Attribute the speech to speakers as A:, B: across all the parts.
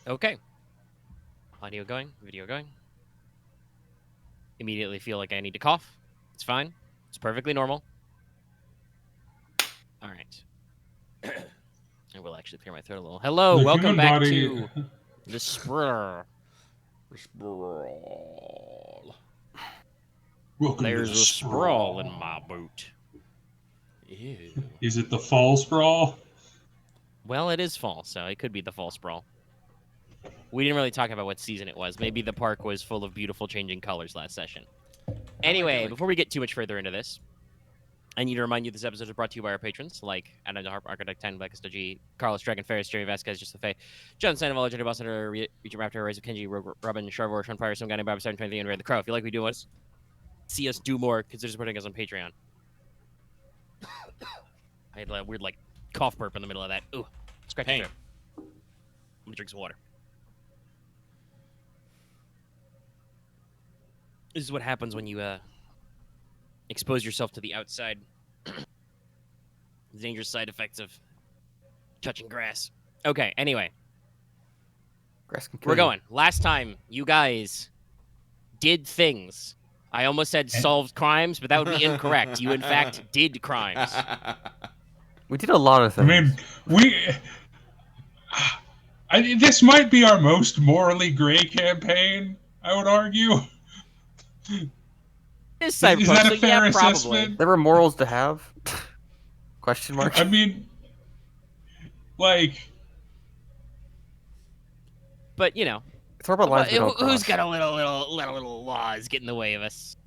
A: Okay. Audio going, video going. Immediately feel like I need to cough. It's fine. It's perfectly normal. All right. I will actually clear my throat a little. Hello,
B: The
A: welcome
B: human
A: back
B: body.
A: to the SPRAWL.
C: SPRAWL.
B: Welcome to
A: There's
B: the
A: a sprawl in
B: sprawl.
A: my boot.
C: Ew.
B: Is it the fall sprawl?
A: Well, it is fall, so it could be the fall sprawl. We didn't really talk about what season it was. Maybe the park was full of beautiful changing colors last session. Anyway, before we get too much further into this, I need to remind you this episode is brought to you by our patrons, like Adam the Harp, Architect 10, Becca Stoji, Carlos Dragon Ferris, Jerry Vasquez, Just the Fae, John Sandoval, Legendary Boss Hunter, Regent Raptor, Rise of Kenji, Robin, Sharvor, Sean Fire, Some Guy Named Bob 723, and Red the Crow. If you like what we do, see us do more, consider supporting us on Patreon. I had a weird, cough burp in the middle of that. Ooh, scratch your throat. I'm gonna drink some water. This is what happens when you expose yourself to the outside. The dangerous side effects of touching grass. Okay, anyway.
D: Grass can kill
A: We're
D: you.
A: going. Last time, you guys did things. I almost said solved crimes, but that would be incorrect. You, in fact, did crimes.
D: We did a lot of things.
B: I mean, this might be our most morally gray campaign, I would argue.
A: This
B: Is that a
A: so
B: fair
A: yeah,
B: assessment?
A: probably.
D: There were morals to have? Question mark.
B: I mean, like...
A: But, you know.
D: It's all about lines we don't
A: Who's
D: cross.
A: got a little laws get in the way of us?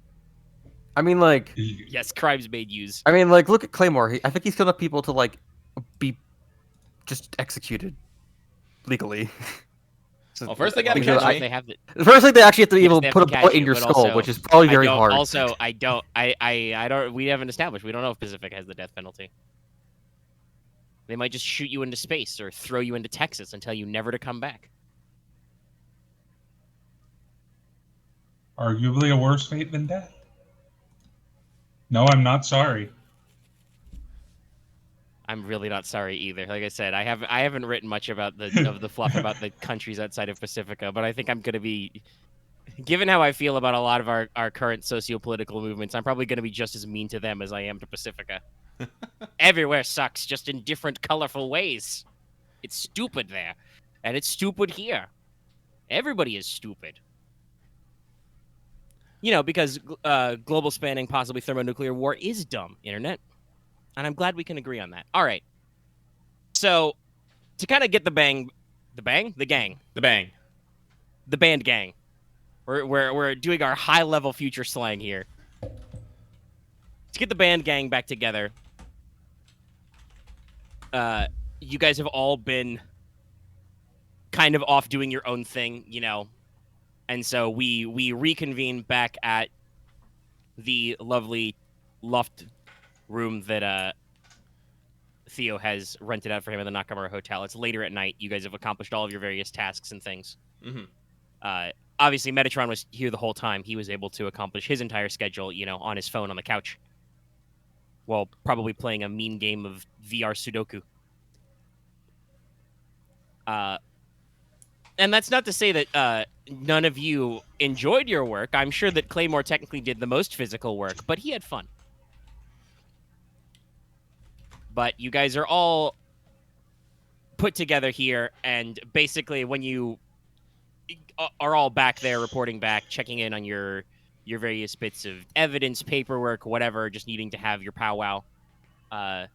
D: I mean, like...
A: Yes, crimes made use.
D: I mean, like, look at Claymore. I think he's killed enough people to, like, be just executed legally.
C: Well, first they gotta
D: Because
C: catch me.
A: They have the,
D: First thing, they actually have to
A: Yes,
D: even
A: they have
D: put a
A: to catch
D: bullet in
A: you,
D: your
A: but
D: skull,
A: also,
D: which is probably very hard.
A: Also, I don't. We haven't established. We don't know if Pacific has the death penalty. They might just shoot you into space or throw you into Texas and tell you never to come back.
B: Arguably a worse fate than death. No, I'm not sorry.
A: I'm really not sorry either. Like I said, I haven't written much about the fluff about the countries outside of Pacifica, but I think I'm gonna be, given how I feel about a lot of our current socio-political movements, I'm probably gonna be just as mean to them as I am to Pacifica. Everywhere sucks, just in different colorful ways. It's stupid there, and it's stupid here. Everybody is stupid. You know, because global spanning, possibly thermonuclear war is dumb, Internet. And I'm glad we can agree on that. All right. So, to kind of get the band gang. We're doing our high-level future slang here. To get the band gang back together, you guys have all been kind of off doing your own thing, you know. And so we reconvene back at the lovely loft room that Theo has rented out for him in the Nakamura Hotel. It's later at night. You guys have accomplished all of your various tasks and things.
C: Mm-hmm.
A: Obviously, Metatron was here the whole time. He was able to accomplish his entire schedule, you know, on his phone on the couch, while probably playing a mean game of VR Sudoku. And that's not to say that none of you enjoyed your work. I'm sure that Claymore technically did the most physical work, but he had fun. But you guys are all put together here, and basically when you are all back there reporting back, checking in on your various bits of evidence, paperwork, whatever, just needing to have your powwow, the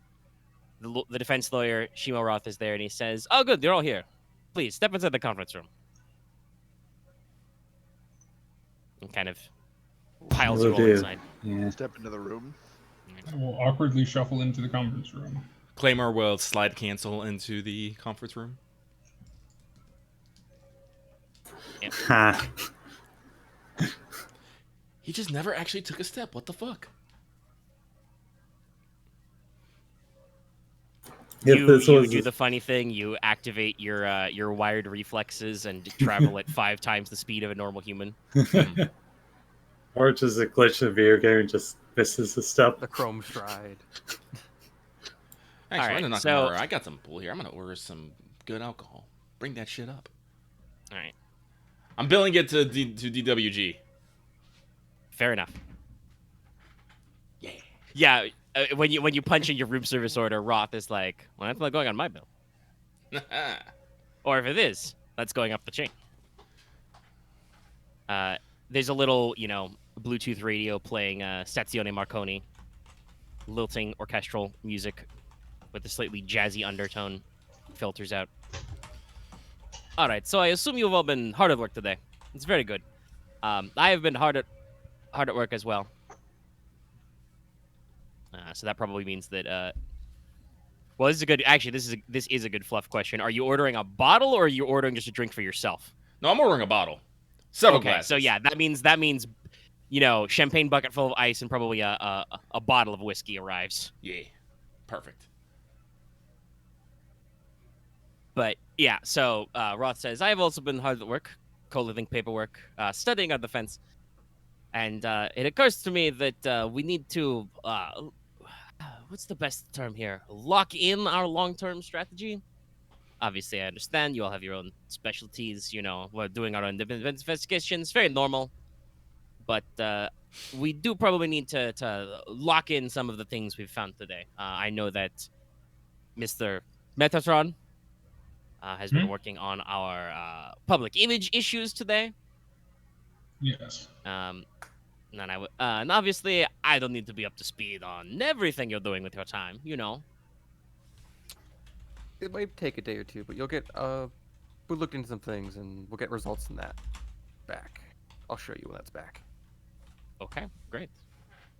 A: defense lawyer, Shimo Roth, is there, and he says, "Oh, good, they're all here. Please, step inside the conference room." And kind of piles you all inside.
E: Yeah.
F: Step into the room.
B: I will awkwardly shuffle into the conference room.
C: Claymore will slide cancel into the conference room.
A: Yep.
C: He just never actually took a step. What the fuck?
A: You do the funny thing. You activate your wired reflexes and travel at 5 times the speed of a normal human.
E: Or just a glitch in the video game and just misses the step.
D: The Chrome Stride.
C: Actually,
A: All right,
C: I'm not
A: so-
C: gonna order. I got some pool here. I'm gonna order some good alcohol. Bring that shit up.
A: All right.
C: I'm billing it to DWG.
A: Fair enough.
C: Yeah.
A: Yeah. When you punch in your room service order, Roth is like, well, that's not going on my bill. Or if it is, that's going up the chain. There's a little, Bluetooth radio playing Stazione Marconi, lilting orchestral music with a slightly jazzy undertone filters out. All right, so I assume you've all been hard at work today. It's very good. I have been hard at work as well. So that probably means that. Well, this is a good. Actually, this is a good fluff question. Are you ordering a bottle or are you ordering just a drink for yourself?
C: No, I'm ordering a bottle. Several
A: Okay,
C: glasses.
A: so yeah, that means champagne bucket full of ice and probably a bottle of whiskey arrives.
C: Yeah. Perfect.
A: But yeah, so Roth says, I have also been hard at work, collating paperwork, studying our defense. And it occurs to me that we need to, what's the best term here? Lock in our long-term strategy. Obviously, I understand you all have your own specialties. We're doing our own investigations. Very normal. But we do probably need to lock in some of the things we've found today. I know that Mr. Metatron has been working on our public image issues today.
B: Yes.
A: And obviously, I don't need to be up to speed on everything you're doing with your time.
D: It might take a day or two, but you'll get we looked into some things and we'll get results in that back. I'll show you when that's back.
A: Okay, great.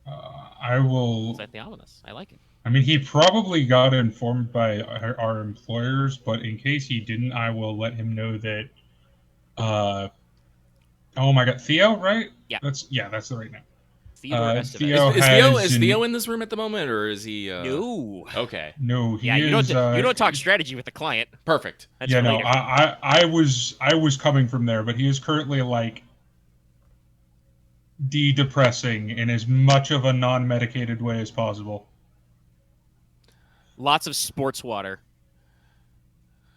B: I will.
A: Slightly ominous. I like it.
B: I mean, he probably got informed by our employers, but in case he didn't, I will let him know that. Oh my God, Theo, right?
A: Yeah.
B: That's the right name.
A: Theodore Estevez.
B: Theo
C: Is Theo in this room at the moment, or is he?
A: No.
C: Okay.
B: No, he
A: Yeah,
B: is.
A: you don't talk strategy with the client.
C: Perfect.
A: That's
B: Yeah,
A: for
B: no,
A: later.
B: I was coming from there, but he is currently like de-depressing in as much of a non-medicated way as possible.
A: Lots of sports water.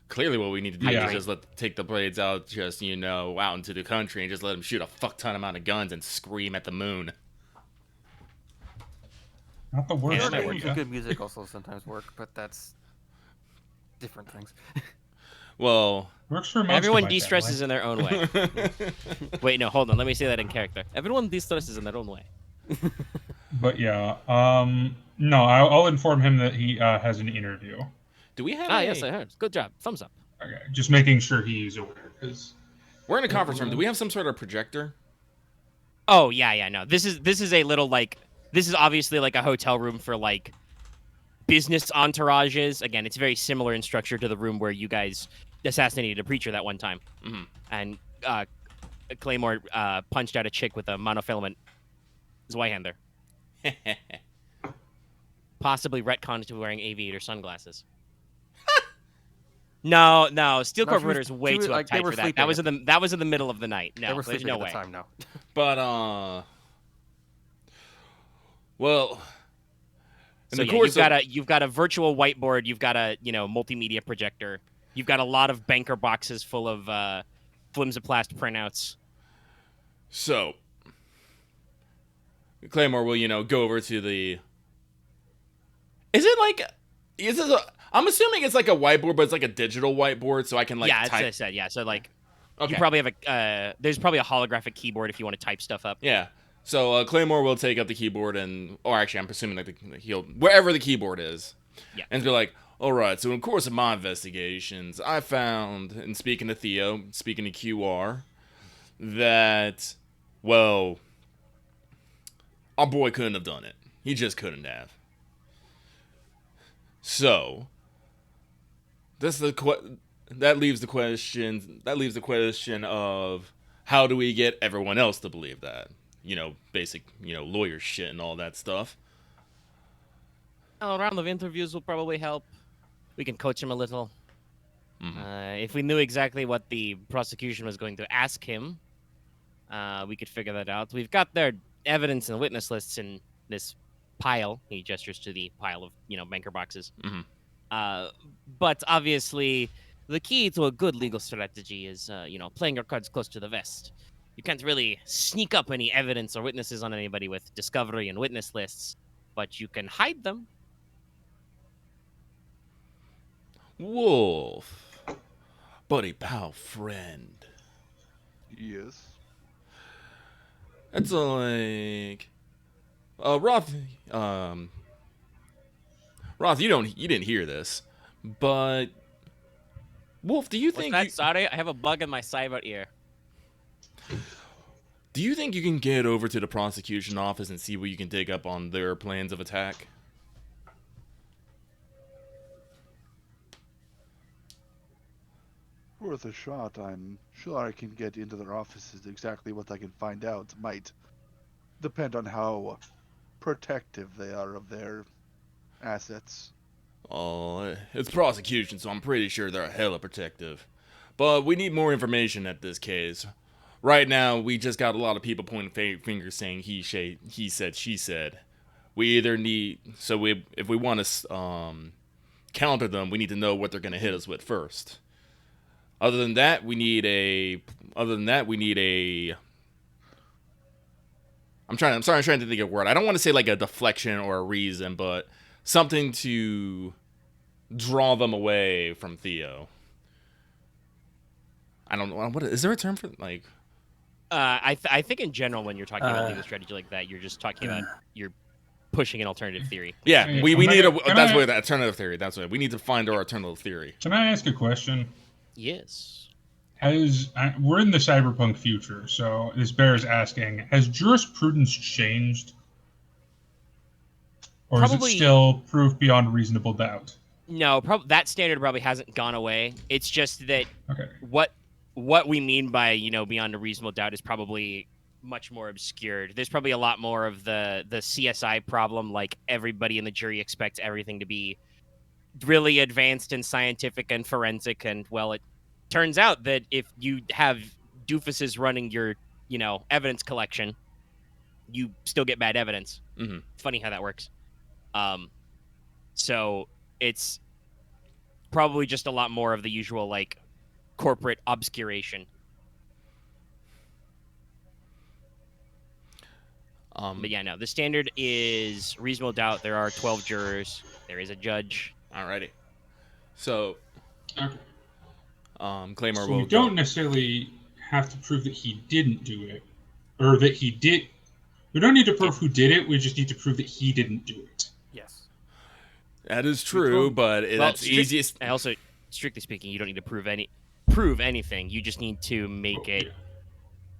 C: Clearly, what we need to do
B: Yeah.
C: is just take the blades out, out into the country, and just let them shoot a fuck ton amount of guns and scream at the moon.
B: Not the worst
A: Yeah, that might
D: Some
A: work.
B: idea.
D: good music also sometimes work, but that's different things.
C: Well,
B: Works for most
A: Everyone
B: of my
A: de-stresses in their own way. Wait, no, hold on. Let me say that in character. Everyone de-stresses in their own way.
B: family. But yeah, no, I'll inform him that he has an interview.
C: do we have?
A: Yes, I heard. Good job. Thumbs up.
B: Okay, just making sure he's aware, because
C: We're in a conference room. Do we have some sort of projector?
A: Oh yeah, no. This is a little this is obviously like a hotel room for like business entourages. Again, it's very similar in structure to the room where you guys assassinated a preacher that one time.
C: Mm-hmm.
A: And Claymore punched out a chick with a monofilament Zweihander. Possibly retconned to wearing aviator sunglasses. No, Steel
D: No,
A: Corp
D: she was-
A: Ritter is way
D: she was-
A: too
D: like, they
A: uptight
D: were
A: for that.
D: sleeping.
A: That was in the middle of the night.
D: They
A: No,
D: were
A: there's
D: sleeping
A: no
D: at
A: way.
D: the time now.
C: But well, in
A: So
C: the
A: yeah,
C: course
A: you've got a virtual whiteboard, you've got a multimedia projector, you've got a lot of banker boxes full of flimsoplast printouts.
C: So, Claymore will, go over to the. Is it I'm assuming it's like a whiteboard, but it's like a digital whiteboard, so I can
A: Yeah, as I
C: type.
A: said, yeah. So like,
C: Okay.
A: you probably have there's probably a holographic keyboard if you want to type stuff up.
C: Yeah. So Claymore will take up the keyboard or actually, I'm assuming like he'll wherever the keyboard is.
A: Yeah.
C: And be like, all right. So in the course of my investigations, I found, and speaking to Theo, speaking to QR, that our boy couldn't have done it. He just couldn't have. So that leaves the question of how do we get everyone else to believe that? Basic, lawyer shit and all that stuff.
A: A round of interviews will probably help. We can coach him a little.
C: Mhm.
A: If we knew exactly what the prosecution was going to ask him, we could figure that out. We've got their evidence and witness lists in this pile. He gestures to the pile of, banker boxes.
C: Mhm.
A: But obviously, the key to a good legal strategy is, playing your cards close to the vest. You can't really sneak up any evidence or witnesses on anybody with discovery and witness lists, but you can hide them.
C: Wolf. Buddy, pal, friend.
F: Yes.
C: That's like... Roth, Roth, you didn't hear this, but... Wolf, do you
A: What's
C: think...
A: that? Sorry, I have a bug in my cyber ear.
C: Do you think you can get over to the prosecution office and see what you can dig up on their plans of attack?
F: Worth a shot. I'm sure I can get into their offices. Exactly what I can find out might depend on how protective they are of their assets.
C: Oh, it's prosecution, so I'm pretty sure they're hella protective. But we need more information at this case. Right now, we just got a lot of people pointing fingers saying he said, she said. We either need... if we want to counter them, we need to know what they're going to hit us with first. Other than that, we need a... I'm trying to think of a word. I don't want to say like a deflection or a reason, but something to draw them away from Theo. I don't know. What is there a term for like?
A: I think in general, when you're talking about legal strategy like that, you're just talking about you're pushing an alternative theory.
C: Yeah,
B: Hey,
C: we
B: can
C: need
B: I-
C: a.
B: can
C: That's
B: I-
C: what the alternative theory. That's what we need to find our alternative theory.
B: Can I ask a question?
A: Yes.
B: We're in the cyberpunk future, so this bears asking: has jurisprudence changed, or is
A: Probably-
B: it still proof beyond reasonable doubt?
A: No, that standard probably hasn't gone away. It's just that
B: Okay.
A: what we mean by beyond a reasonable doubt is probably much more obscured. There's probably a lot more of the CSI problem, like everybody in the jury expects everything to be really advanced and scientific and forensic, and well, it turns out that if you have doofuses running your evidence collection, you still get bad evidence.
C: Mhm.
A: Funny how that works. So it's probably just a lot more of the usual like corporate obscuration. But yeah, no, the standard is reasonable doubt. There are 12 jurors. There is a judge.
C: Alrighty. So,
B: Okay.
C: Claymore
B: So
C: will.
B: we don't necessarily have to prove that he didn't do it, or that he did. We don't need to prove who did it. We just need to prove that he didn't do it.
D: Yes.
C: That is true, but that's easiest.
A: And also, strictly speaking, you don't need to prove anything. You just need to make it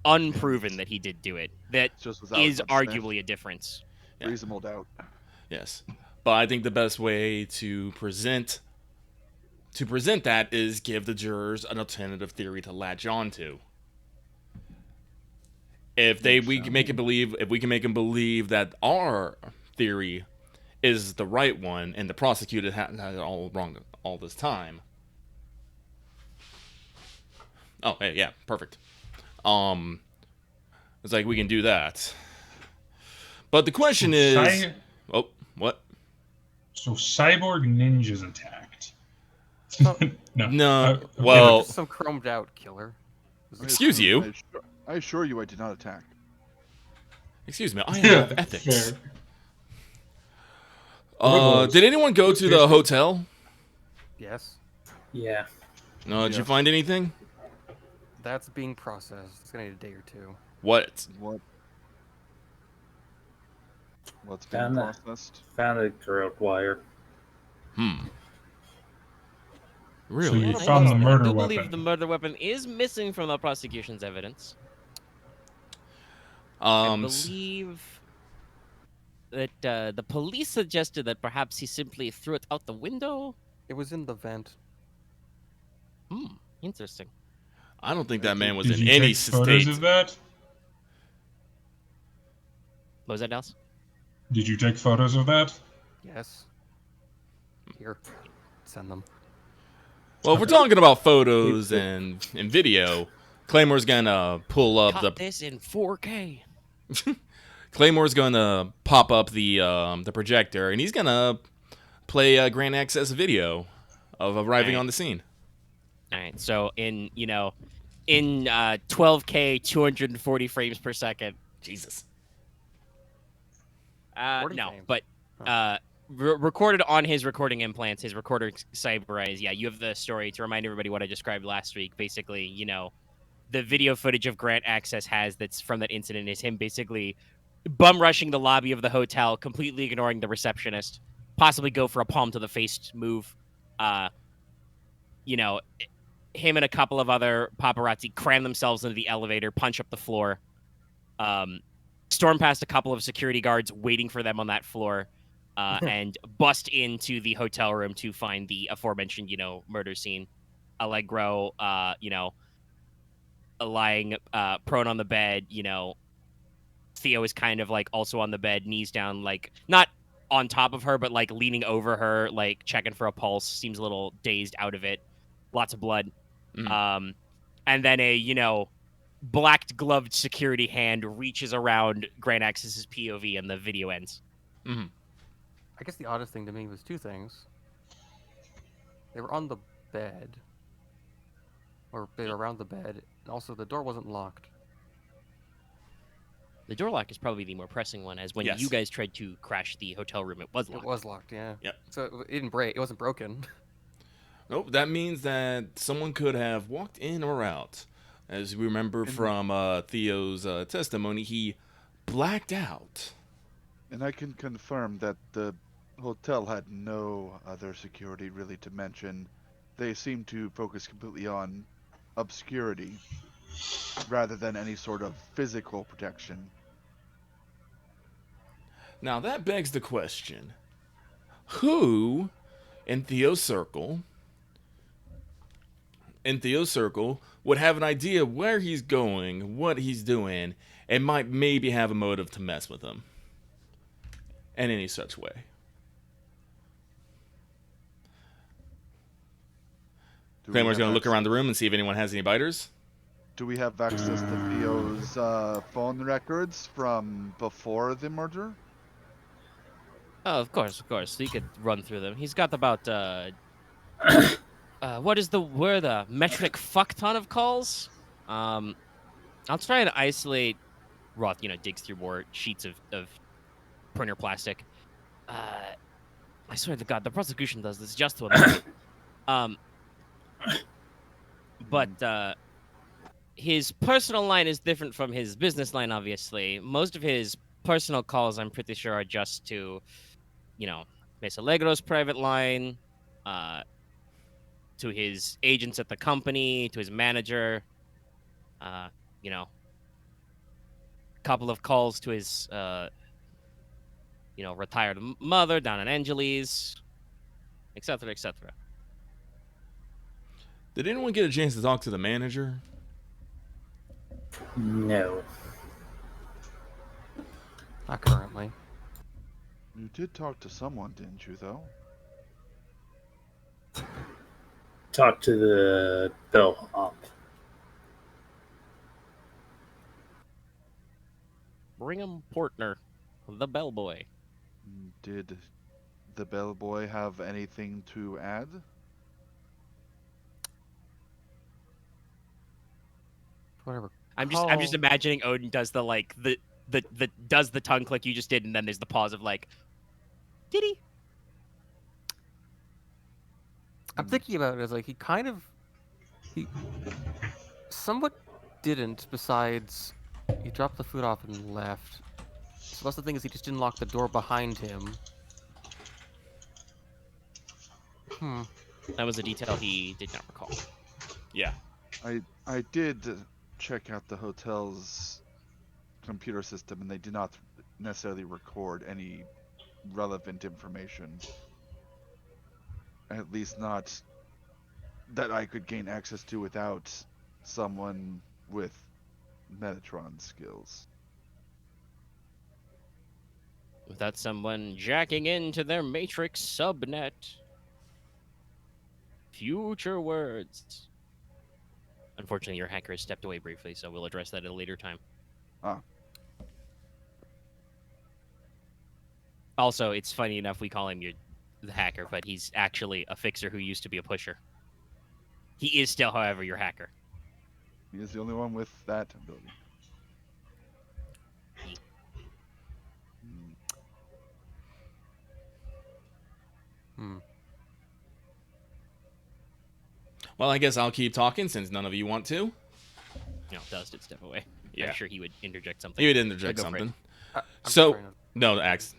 A: unproven that he did do it. That
F: Just without
A: is
F: much
A: arguably a difference.
C: Yeah.
F: reasonable doubt.
C: Yes, but I think the best way to present that is give the jurors an alternative theory to latch onto. If we can make them believe that our theory is the right one, and the prosecutor had it all wrong all this time. Oh, hey, yeah, perfect. It's like we can do that. But the question is, oh, what?
B: So cyborg ninjas attacked.
D: So-
B: no.
C: No, well,
D: Just some chromed out killer.
C: Excuse you?
F: I assure you I did not attack.
C: excuse me, I have ethics.
B: Fair.
C: Did anyone go to the hotel?
D: Yes.
E: Yeah.
C: No, did you
F: Yes.
C: find anything?
D: That's being processed. It's gonna need a day or two.
C: What?
F: What's being
E: Found that.
F: processed?
E: Found a corrode wire.
C: Really?
B: you found the murder
A: I do believe
B: weapon.
A: the murder weapon is missing from the prosecution's evidence. I believe that the police suggested that perhaps he simply threw it out the window.
D: It was in the vent.
A: Interesting.
C: I don't think that man was
B: Did
C: in
B: you
C: any
B: take photos
C: state.
B: of that?
A: What was that, Dallas?
B: Did you take photos of that?
D: Yes. Here. Send them.
C: Well, if we're talking about photos and video, Claymore's gonna pull up
A: Caught this in 4K.
C: Claymore's gonna pop up the projector, and he's gonna play a Grand Access video of arriving
A: Right.
C: on the scene.
A: All right. So in 12K 240 frames per second.
C: Jesus.
D: 40
A: No,
D: frames.
A: but recorded on his recording implants, his recorder cyberized. Yeah, you have the story to remind everybody what I described last week. Basically, the video footage of Grant Access has that's from that incident is him basically bum rushing the lobby of the hotel, completely ignoring the receptionist, possibly go for a palm to the face move. You know, him and a couple of other paparazzi cram themselves into the elevator, punch up the floor, storm past a couple of security guards waiting for them on that floor, and bust into the hotel room to find the aforementioned, murder scene. Allegro, lying prone on the bed. Theo is kind of like also on the bed, knees down, like not on top of her, but like leaning over her, like checking for a pulse. Seems a little dazed out of it. Lots of blood.
C: Mhm.
A: And then a black gloved security hand reaches around Grand Axis's POV and the video ends.
C: Mhm.
D: I guess the oddest thing to me was two things. They were on the bed, or they were around the bed, and also the door wasn't locked.
A: The door lock is probably the more pressing one, as when
C: Yes.
A: you guys tried to crash the hotel room, it was locked.
D: It was locked, yeah.
C: Yep.
D: So it didn't break. It wasn't broken.
C: Nope, that means that someone could have walked in or out. As we remember from Theo's testimony, he blacked out.
F: And I can confirm that the hotel had no other security really to mention. They seemed to focus completely on obscurity rather than any sort of physical protection.
C: Now that begs the question: who in Theo's circle would have an idea where he's going, what he's doing, and might maybe have a motive to mess with him in any such way?
F: Do we
C: Claymore's
F: have
C: going to look
F: acc-
C: around the room and see if anyone has any biters.
F: Do we have access to Theo's phone records from before the murder?
A: Oh, of course. We could run through them. He's got about where the metric fuck ton of calls. I'll try and isolate. Roth, digs through more sheets of printer plastic. I swear to God, the prosecution does this just to him. But his personal line is different from his business line, obviously. Most of his personal calls, I'm pretty sure, are just to, Miss Allegro's private line, to his agents at the company, to his manager, a couple of calls to his, retired mother down in Angeles, etc., etc.
C: Did anyone get a chance to talk to the manager?
E: No.
D: Not currently.
F: You did talk to someone, didn't you, though?
E: Talk to the bellhop.
A: Brigham Portner, the bellboy.
F: Did the bellboy have anything to add?
D: Whatever.
A: I'm just imagining Odin does the does the tongue click you just did, and then there's the pause of like, did he?
D: I'm thinking about it as like he somewhat didn't. Besides, he dropped the food off and left. So that's the thing, is he just didn't lock the door behind him.
A: That was a detail he did not recall.
C: Yeah.
F: I did check out the hotel's computer system, and they did not necessarily record any relevant information. At least not that I could gain access to without someone with Metatron skills.
A: Without someone jacking into their Matrix subnet. Future words. Unfortunately, your hacker has stepped away briefly, so we'll address that at a later time.
F: Ah.
A: Also, it's funny enough we call him the hacker, but he's actually a fixer who used to be a pusher. He is still, however, your hacker.
F: He is the only one with that ability.
D: Hmm.
C: Well, I guess I'll keep talking since none of you want to.
A: No, Dust did step away.
C: Yeah.
A: I'm sure he would interject something.
C: You would interject
A: Go for it.
C: something.
D: I'm
C: So,
D: trying to-
C: no, Axe.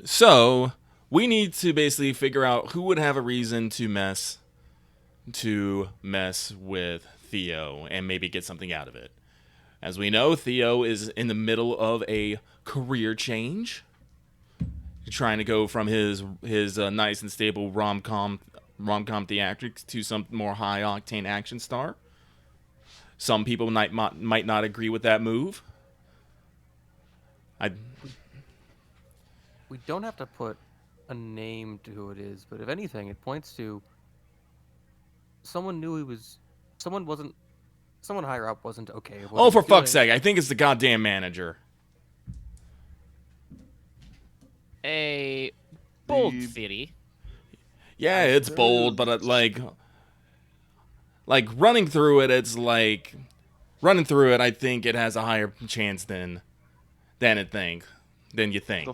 C: So we need to basically figure out who would have a reason to mess with Theo and maybe get something out of it. As we know, Theo is in the middle of a career change, trying to go from his nice and stable rom-com theatrics to some more high-octane action star. Some people might not agree with that move.
D: We don't have to put a name to who it is, but if anything, it points to someone someone higher up wasn't okay with what
C: Oh,
D: he
C: for
D: was
C: fuck's
D: doing.
C: sake, I think it's the goddamn manager.
A: A bold
F: The-
A: theory.
C: Yeah,
F: I
C: it's bold, but like running through it, I think it has a higher chance than you think.
F: The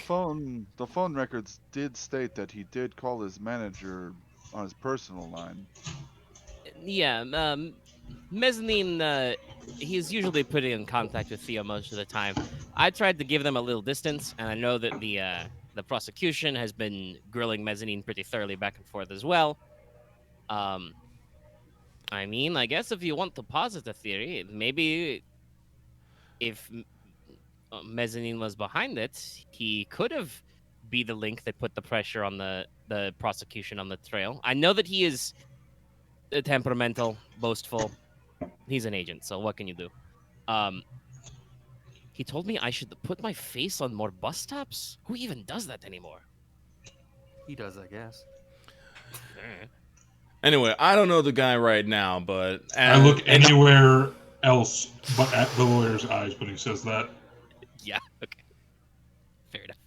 F: phone records did state that he did call his manager on his personal line.
A: Yeah, Mezzanine, he's usually pretty in contact with Theo most of the time. I tried to give them a little distance, and I know that the prosecution has been grilling Mezzanine pretty thoroughly back and forth as well. I mean, I guess if you want to posit a theory, maybe if Mezzanine was behind it, he could have be the link that put the pressure on the prosecution on the trail. I know that he is temperamental, boastful. He's an agent, so what can you do? He told me I should put my face on more bus stops? Who even does that anymore?
D: He does, I guess.
C: Anyway, I don't know the guy right now, but
B: I look anywhere else but at the lawyer's eyes when he says that.
A: Yeah, okay. Fair enough.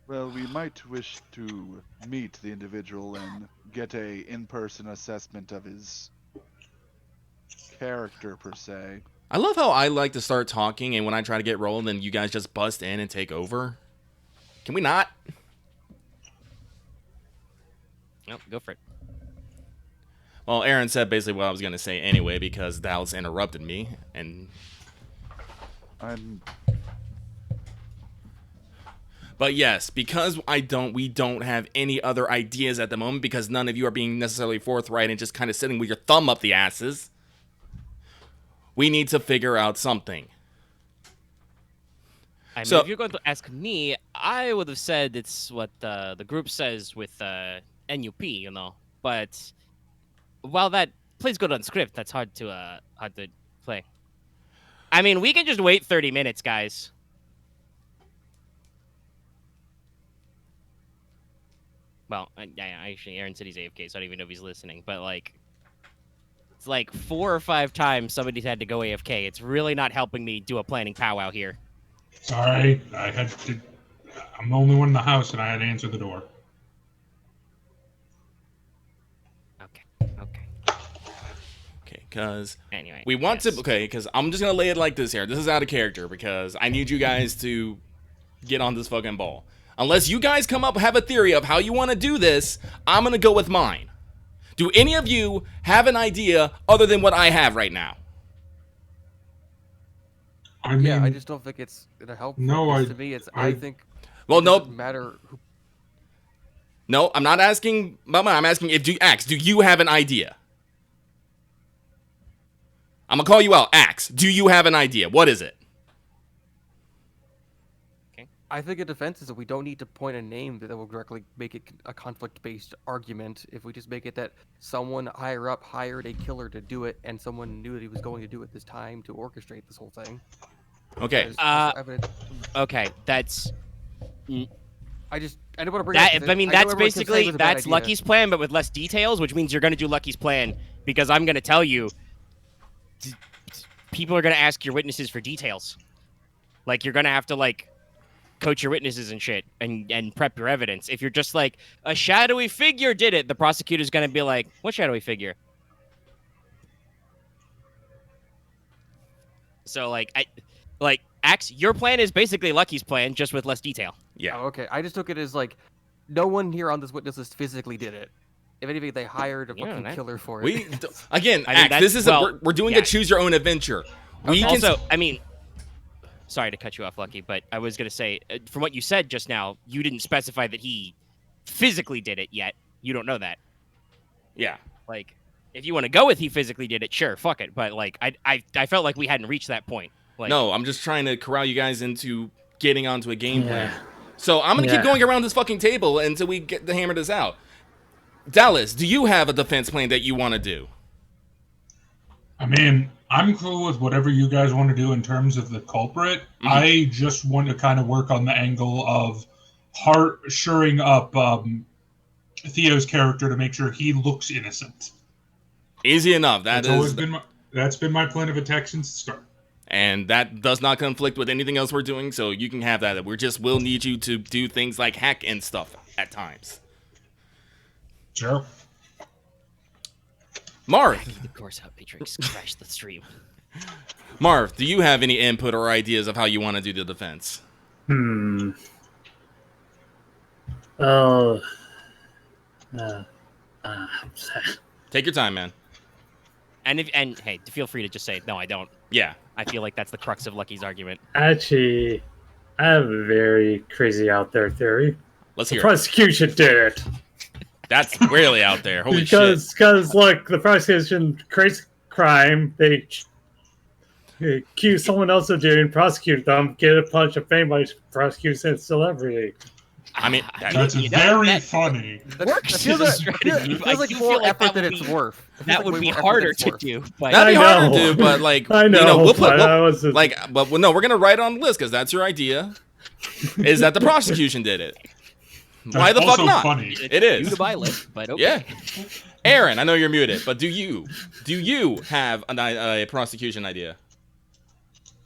F: Well, we might wish to meet the individual and get a in-person assessment of his character, per se.
C: I love how I like to start talking, and when I try to get rolling, then you guys just bust in and take over. Can we not?
A: No, go for it.
C: Well, Aren said basically what I was going to say anyway, because Dallas interrupted me, and... But yes, because we don't have any other ideas at the moment, because none of you are being necessarily forthright and just kind of sitting with your thumb up the asses, we need to figure out something.
A: I mean,
C: So-
A: if you're going to ask me, I would have said it's what the group says with NUP, you know. But while that plays good on script, that's hard to play. I mean, we can just wait 30 minutes, guys. Well, actually, Aaron said he's AFK, so I don't even know if he's listening. But, like, it's like 4 or 5 times somebody's had to go AFK. It's really not helping me do a planning powwow here.
B: Sorry, I'm the only one in the house, and I had to answer the door.
A: Okay.
C: Okay, because
A: Anyway.
C: we want
A: yes.
C: to... Okay, because I'm just going to lay it like this here. This is out of character, because I need you guys to get on this fucking ball. Unless you guys come up have a theory of how you want to do this, I'm going to go with mine. Do any of you have an idea other than what I have right now?
B: I mean,
D: Yeah, I just don't think it's gonna help.
B: No,
D: because
B: I-
D: to me,
B: I-
D: I think.
C: Well,
D: it doesn't
C: nope.
D: matter who.
C: No, I'm not asking Mama. I'm asking if do you have an idea? I'm going to call you out. Axe, do you have an idea? What is it?
D: I think a defense is that we don't need to point a name that will directly make it a conflict-based argument. If we just make it that someone higher up hired a killer to do it, and someone knew that he was going to do it this time to orchestrate this whole thing.
C: Okay.
D: There's also evidence-
A: Okay, that's...
D: I don't want to bring it up
A: That,
D: 'cause
A: I mean,
D: know
A: that's
D: everyone keeps saying it
A: basically,
D: was a bad
A: that's
D: idea.
A: Lucky's plan, but with less details, which means you're going to do Lucky's plan, because I'm going to tell you, people are going to ask your witnesses for details. Like, you're going to have to, like, coach your witnesses and shit and prep your evidence. If you're just like, a shadowy figure did it, the prosecutor's going to be like, what shadowy figure? So, Axe, your plan is basically Lucky's plan, just with less detail.
C: Yeah.
D: Oh, okay. I just took it as like, no one here on this witness list physically did it. If anything, they hired a fucking killer for it.
C: We again,
A: I mean,
C: Axe, this is we're doing
A: yeah.
C: a choose your own adventure. We can
A: Also, I mean, sorry to cut you off, Lucky, but I was gonna say, from what you said just now, you didn't specify that he physically did it yet. You don't know that.
C: Yeah.
A: Like, if you want to go with he physically did it, sure, fuck it. But like, I felt like we hadn't reached that point. Like,
C: No, I'm just trying to corral you guys into getting onto a game plan.
E: Yeah.
C: So I'm gonna keep going around this fucking table until we get to hammer this out. Dallas, do you have a defense plan that you want to do?
B: I mean, I'm cool with whatever you guys want to do in terms of the culprit. I just want to kind of work on the angle of shoring up Theo's character to make sure he looks innocent.
C: Easy enough.
B: That's been my plan of attack since the start.
C: And that does not conflict with anything else we're doing, so you can have that. We'll need you to do things like hack and stuff at times.
B: Sure.
C: Marth,
A: the course out Matrix crash the stream.
C: Marth, do you have any input or ideas of how you want to do the defense?
E: Oh.
C: Take your time, man.
A: And hey, feel free to just say no, I don't.
C: Yeah.
A: I feel like that's the crux of Lucky's argument.
E: Actually, I have a very crazy out there theory.
C: Let's
E: The
C: hear it.
E: prosecution did it.
C: That's really out there. Holy shit.
E: Because look, the prosecution creates crime. They accuse someone else of doing, prosecute them, get a bunch of fame by prosecuting a celebrity.
C: I mean,
B: That's very funny.
A: Works
D: It feels
A: as a
D: like,
A: strategy.
D: it feels like
A: I do
D: more
A: feel like
D: effort
A: that
D: than
A: would
D: it's
A: be-
D: worth. It feels
A: That
D: like
A: would
D: way
A: be
D: more effort
A: harder
D: than it's
A: to
D: worth.
A: do. But
C: that'd be
E: I
C: harder
E: know.
C: to do, but like,
E: I know,
C: we'll put,
E: but I was just-
C: but no, we're gonna write it on the list because that's your idea. Is that the prosecution did it? Why the
B: That's
C: fuck
B: also
C: not?
B: funny.
C: It is.
A: You to buy list, but okay.
C: Yeah. Aren, I know you're muted, but do you have a prosecution idea?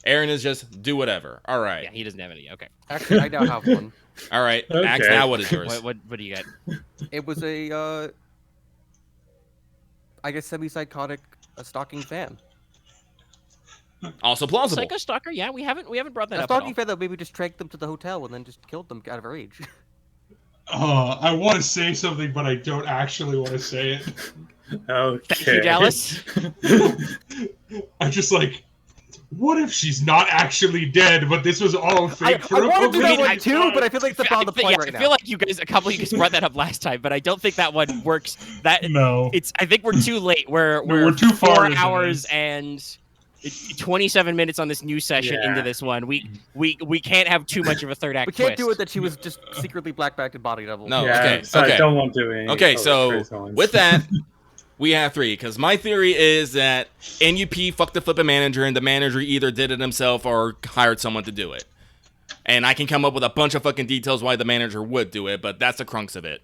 C: Aren is just do whatever. All right.
A: Yeah, he doesn't have any. Okay.
D: Actually, I now have one.
C: All right.
E: Okay.
C: Axe, now what is yours?
A: What do you got?
D: It was a, I guess, semi-psychotic stalking fan.
C: Also plausible.
A: Psycho-stalker? Yeah, we haven't brought that
D: A
A: up at all.
D: stalking fan that maybe just tracked them to the hotel and then just killed them out of rage.
B: I want to say something, but I don't actually want to say it.
E: Okay.
A: Thank you, Dallas.
B: I'm just like, what if she's not actually dead, but this was all fake for
D: I
B: a
D: want to do that
B: publicity
D: one too,
B: stunt?
D: but I feel like it's about the point right
A: I
D: now.
A: feel like a couple of you guys brought that up last time, but I don't think that one works.
B: No.
A: I think we're too late. We're
B: too far
A: 4
B: into
A: hours
B: this.
A: and 27 minutes on this new session
E: Yeah.
A: into this one. We can't have too much of a third act
D: We can't
A: twist.
D: do it that she was just secretly black-backed and body double.
C: No.
E: Yeah,
C: okay,
E: so
C: okay.
E: I don't want to do any.
C: Okay,
E: other
C: so
E: crazy ones.
C: with that, we have 3. Because my theory is that NUP fucked the flipping manager, and the manager either did it himself or hired someone to do it. And I can come up with a bunch of fucking details why the manager would do it, but that's the crux of it.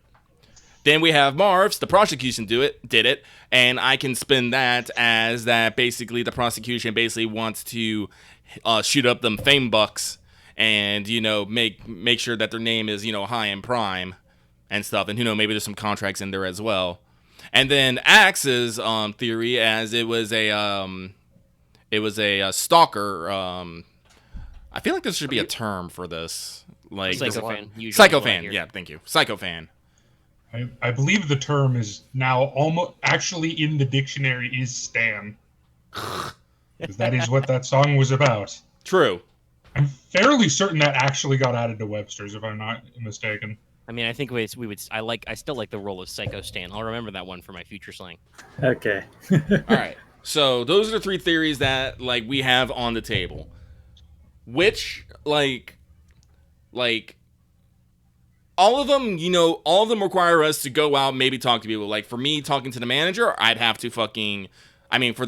C: Then we have Marv's, the prosecution did it, and I can spin that as that basically the prosecution basically wants to shoot up them fame bucks and, make sure that their name is, high in prime and stuff. And, maybe there's some contracts in there as well. And then Axe's theory as it was a stalker. I feel like there should be a term for this. Like
A: Psycho-fan.
C: Psycho-fan, yeah, thank you. Psycho-fan.
B: I believe the term is now almost actually in the dictionary is stan. Because that is what that song was about.
C: True.
B: I'm fairly certain that actually got added to Webster's, if I'm not mistaken.
A: I mean, I think we would. I still like the role of Psychostan. I'll remember that one for my future slang.
E: Okay.
C: All right. So those are the 3 theories that we have on the table. Which all of them, all of them require us to go out, maybe talk to people. Like for me, talking to the manager, I'd have to for the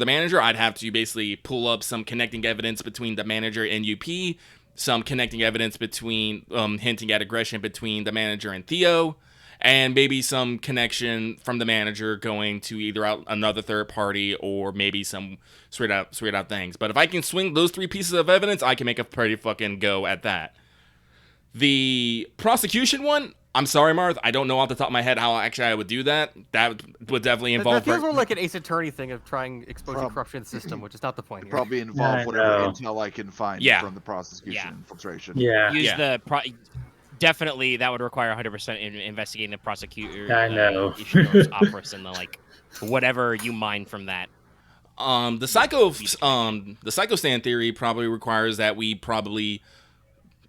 C: manager, I'd have to basically pull up some connecting evidence between the manager and UP, some connecting evidence between hinting at aggression between the manager and Theo, and maybe some connection from the manager going to either out another third party or maybe some straight out things. But if I can swing those 3 pieces of evidence, I can make a pretty fucking go at that. The prosecution one, I'm sorry, Marth, I don't know off the top of my head how actually I would do that. That would definitely
D: That
C: involve...
D: feels more like an Ace Attorney thing of trying exposing
F: Prob-
D: corruption in the system, which is not the point here.
F: Probably involve
E: I
F: whatever
E: know.
F: intel I can find
C: Yeah.
F: from the prosecution infiltration.
E: Yeah.
A: Use
C: Yeah.
A: definitely that would require 100% investigating the prosecutor.
E: I know.
A: Operas and the whatever you mine from that.
C: The Psychostan theory probably requires that we probably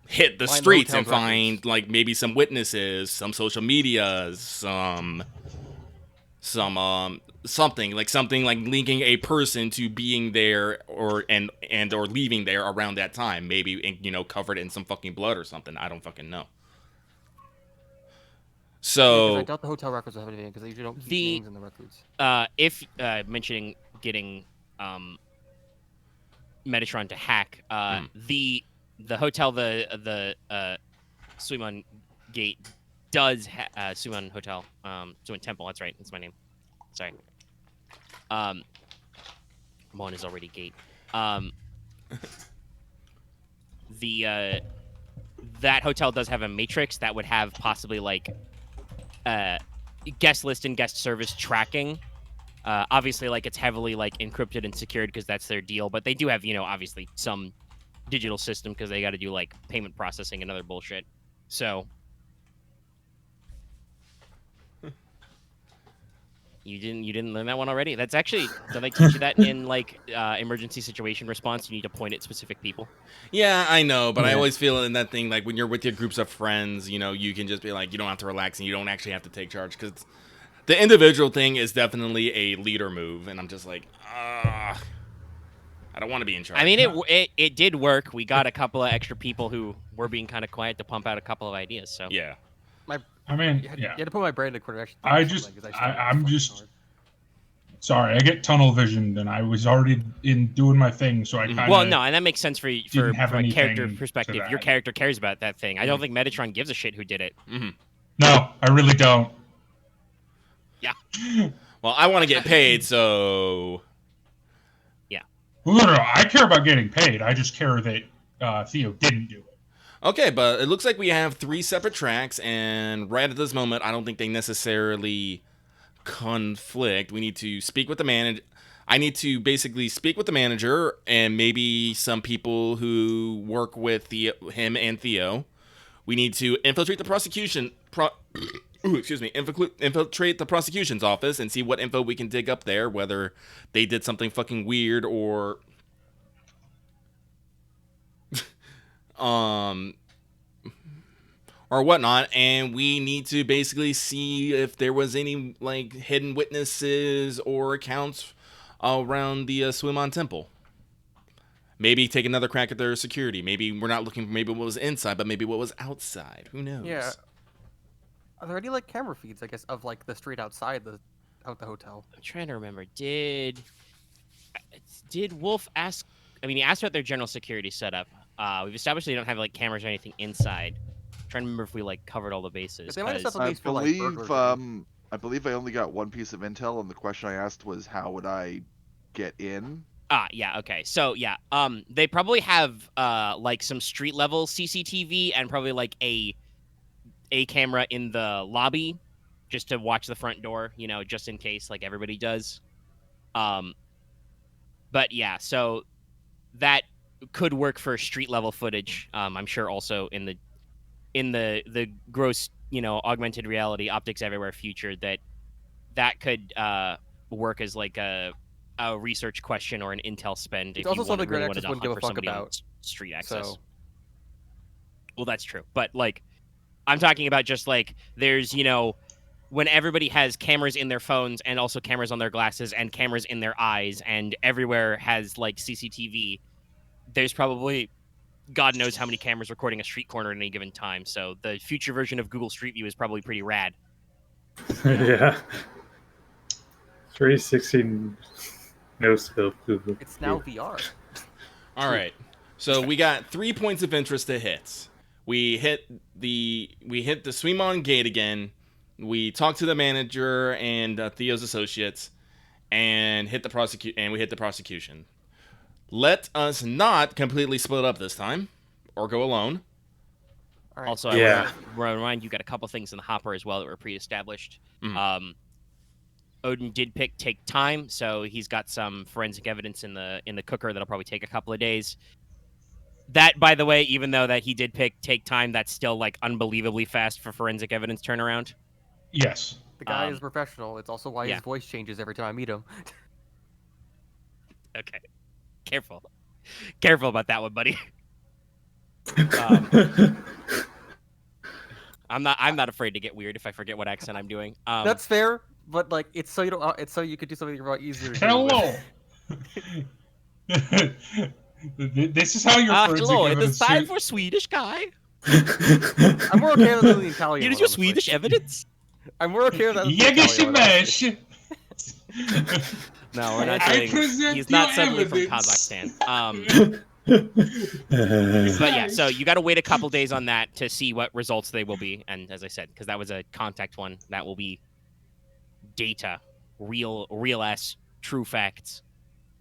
C: hit the
D: Find the
C: streets
D: hotel
C: and find
D: records.
C: maybe some witnesses, some social medias, something like linking a person to being there or leaving there around that time, maybe covered in some fucking blood or something. I don't fucking know. So
D: I doubt the hotel records will have anything because they usually don't keep names in the records.
A: If mentioning getting Metatron to hack, the hotel, the Suimon Gate does Suimon Hotel, Suimon Temple. That's right. That's my name. Sorry. Mon is already Gate. That hotel does have a matrix that would have possibly guest list and guest service tracking. Obviously, it's heavily encrypted and secured because that's their deal. But they do have, obviously some digital system because they got to do payment processing and other bullshit. So you didn't learn that one already? That's actually, do they teach you that in emergency situation response? You need to point at specific people.
C: yeah, I know, but I
E: Yeah.
C: always feel in that thing when you're with your groups of friends, you can just be you don't have to relax and you don't actually have to take charge because the individual thing is definitely a leader move, and I'm just I don't want to be in charge.
A: I mean, it did work. We got a couple of extra people who were being kind of quiet to pump out a couple of ideas. So
C: Yeah.
B: I mean,
D: You had,
B: yeah.
D: you had to put my brain in a quarter. Actually,
B: I'm just sorry. I get tunnel visioned, and I was already doing my thing, so I kind of.
A: well, no, and that makes sense from
B: have
A: a character
B: anything to
A: perspective. Your
B: that.
A: character cares about that thing. I don't think Metatron gives a shit who did it.
B: No, I really don't.
A: Yeah.
C: Well, I want to get paid, so
B: No, I care about getting paid. I just care that Theo didn't do it.
C: okay. But it looks like we have 3 separate tracks, and right at this moment, I don't think they necessarily conflict. We need to speak with the manager. I need to basically speak with the manager and maybe some people who work with him and Theo. We need to infiltrate the prosecution. Infiltrate the prosecution's office and see what info we can dig up there, whether they did something fucking weird or whatnot. And we need to basically see if there was any hidden witnesses or accounts around the Suimon Temple. Maybe take another crack at their security. Maybe we're not looking for maybe what was inside, but maybe what was outside. Who knows?
D: Yeah. Are there any camera feeds? I guess of the street outside the hotel.
A: I'm trying to remember. Did Wolf ask? I mean, he asked about their general security setup. We've established they don't have cameras or anything inside. I'm trying to remember if we covered all the bases.
D: They might have
A: 'cause-
D: stuff at
F: I
D: least for
F: believe
D: burglary.
F: I believe I only got one piece of intel, and the question I asked was how would I get in?
A: Yeah, okay. So yeah, they probably have some street level CCTV and probably a camera in the lobby just to watch the front door, just in case everybody does. But yeah, so that could work for street level footage. I'm sure also in the gross, augmented reality optics everywhere future that could work as a research question or an intel spend
D: It's
A: if
D: also
A: you
D: something
A: really
D: Great
A: wanted
D: Access
A: to
D: wouldn't
A: hunt
D: give a
A: for
D: fuck
A: somebody on
D: about,
A: street access.
D: So
A: Well, that's true. But I'm talking about just there's, when everybody has cameras in their phones and also cameras on their glasses and cameras in their eyes and everywhere has CCTV, there's probably God knows how many cameras recording a street corner at any given time. So the future version of Google Street View is probably pretty rad.
E: Yeah. 360 no scope Google.
D: it's now VR.
C: All right. So we got 3 points of interest to hit. We hit the Suimon Gate again. We talked to the manager and Theo's associates, and we hit the prosecution. Let us not completely split up this time, or go alone.
D: All right.
A: Also,
E: Yeah.
A: I want to remind you got a couple things in the hopper as well that were pre-established.
C: Mhm.
A: Odin did take time, so he's got some forensic evidence in the cooker that'll probably take a couple of days. That, by the way, even though that he did take time, that's still like unbelievably fast for forensic evidence turnaround.
B: Yes.
D: The guy is professional. It's also why
A: yeah.
D: his voice changes every time I meet him.
A: Okay, careful about that one, buddy. I'm not afraid to get weird if I forget what accent I'm doing.
D: That's fair, but like it's so you don't. It's so you could do something a lot easier. To do
B: Hello. This is how your forensic
A: hello, it
B: evidence
A: is time
B: suit-
A: for Swedish guy.
D: I'm more okay with the Italian.
A: Here is
D: one,
A: your
D: honestly.
A: Swedish evidence.
D: I'm more okay with that. than the Italian one, honestly.
B: Jägermesh.
A: No, we're not
B: I
A: doing.
B: present
A: He's not
B: your
A: suddenly from
B: evidence.
A: Kazakhstan. But yeah, so you got to wait a couple days on that to see what results they will be. And as I said, because that was a contact one, that will be data, real ass true facts.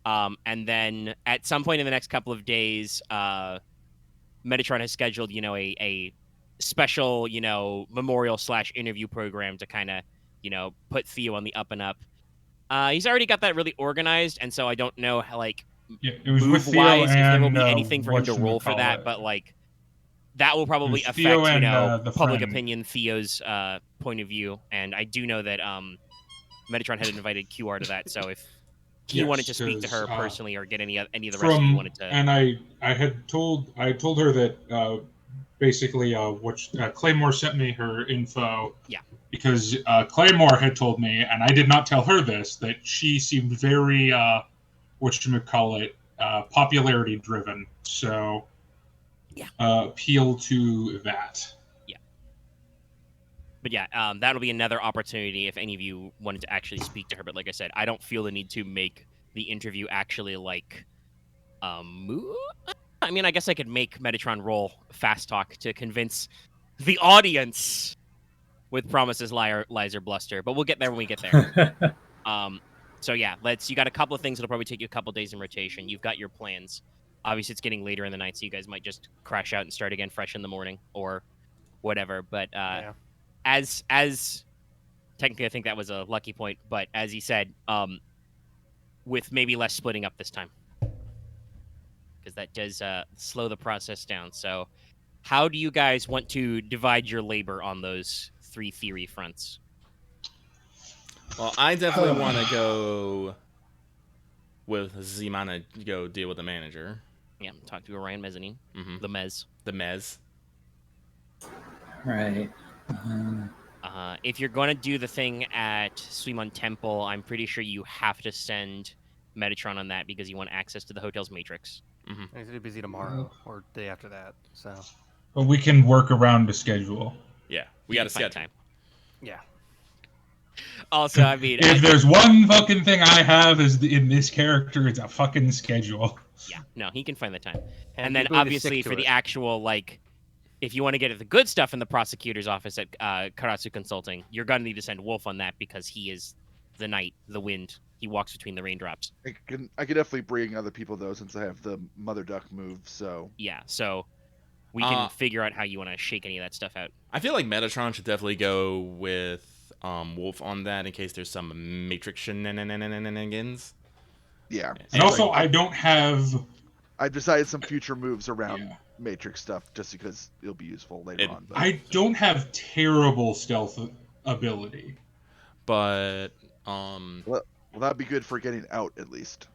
A: And then at some point in the next couple of days, Metatron has scheduled, a special, memorial / interview program to kind of, put Theo on the up and up. He's already got that really organized, and so I don't know how, like,
B: Yeah, it was with Theo
A: move-wise, if there will
B: and
A: be anything for him to roll for that,
B: whatchamacallit.
A: but like that will probably
B: It was
A: affect,
B: Theo and, the
A: public
B: friend.
A: opinion, Theo's point of view, and I do know that Metatron had invited QR to that, so if he
B: Yes,
A: wanted to speak to her
B: 'cause,
A: personally or get any of the rest of you
B: from
A: wanted to.
B: and I told her that basically Claymore sent me her info.
A: Yeah.
B: Because Claymore had told me, and I did not tell her this, that she seemed very popularity driven. So
A: Yeah.
B: Appeal to that.
A: But yeah, that'll be another opportunity if any of you wanted to actually speak to her. But like I said, I don't feel the need to make the interview actually like move. I mean, I guess I could make Metatron roll fast talk to convince the audience with promises, lies, or bluster. But we'll get there when we get there. So yeah, you got a couple of things that'll probably take you a couple days in rotation. You've got your plans. Obviously, it's getting later in the night, so you guys might just crash out and start again fresh in the morning or whatever. But
D: Yeah.
A: as technically, I think that was a lucky point. But as he said, with maybe less splitting up this time, because that does slow the process down. So, how do you guys want to divide your labor on those 3 theory fronts?
C: Well, I definitely want to go with Zimana to go deal with the manager.
A: Yeah, talk to Orion Mezzanine,
C: Mm-hmm.
A: the Mez.
C: The Mez.
E: Right.
A: If you're going to do the thing at Suimon Temple, I'm pretty sure you have to send Metatron on that because you want access to the hotel's matrix.
C: Mm-hmm.
D: And he's gonna be busy tomorrow or day after that. So
B: But we can work around the schedule.
C: Yeah, we
A: You
C: got to
A: can find
C: schedule.
A: time.
D: yeah.
A: Also, I mean,
B: If there's one fucking thing I have in this character, it's a fucking schedule.
A: yeah, no, he can find the time. And
D: he's
A: then
D: going to
A: obviously
D: stick to
A: for the
D: it.
A: actual, like, if you want to get at the good stuff in the prosecutor's office at Karatsu Consulting, you're going to need to send Wolf on that because he is the night, the wind. He walks between the raindrops.
F: I can definitely bring other people though, since I have the mother duck move. So
A: Yeah, so we can figure out how you want to shake any of that stuff out.
C: I feel like Metatron should definitely go with Wolf on that in case there's some Matrix shenanigans.
F: yeah.
B: And also, I don't have.
F: I decided some future moves around
B: Yeah.
F: Matrix stuff just because it'll be useful later on. But
B: I don't have terrible stealth ability.
C: But
F: well, that'd be good for getting out at least.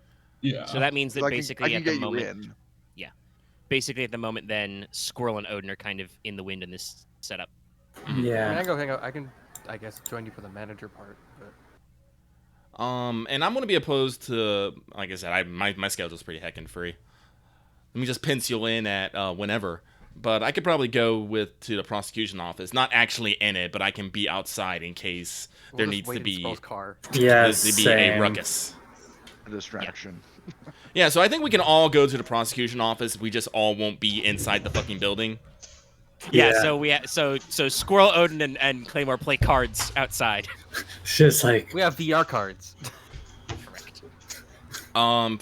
B: Yeah.
A: So that means that
F: 'Cause I
A: basically
F: can
A: at the
F: get you
A: moment,
F: in.
A: basically at the moment, then Squirrel and Odin are kind of in the wind in this setup.
D: I mean,
E: Yeah.
D: I can go hang out. I can, I guess, join you for the manager part. But
C: and I'm gonna be opposed to, like I said, my schedule's pretty heckin' free. Let me just pencil in at whenever. But I could probably go to the prosecution office, not actually in it, but I can be outside in case there
D: just
C: needs
D: wait
C: to
D: in
C: be
D: Sproul's car.
E: Yes.
C: a
E: Same.
C: ruckus.
F: A distraction.
C: Yeah, so I think we can all go to the prosecution office. We just all won't be inside the fucking building.
A: Yeah, so so Squirrel, Odin, and Claymore play cards outside.
E: It's just like
D: We have VR cards.
A: Correct.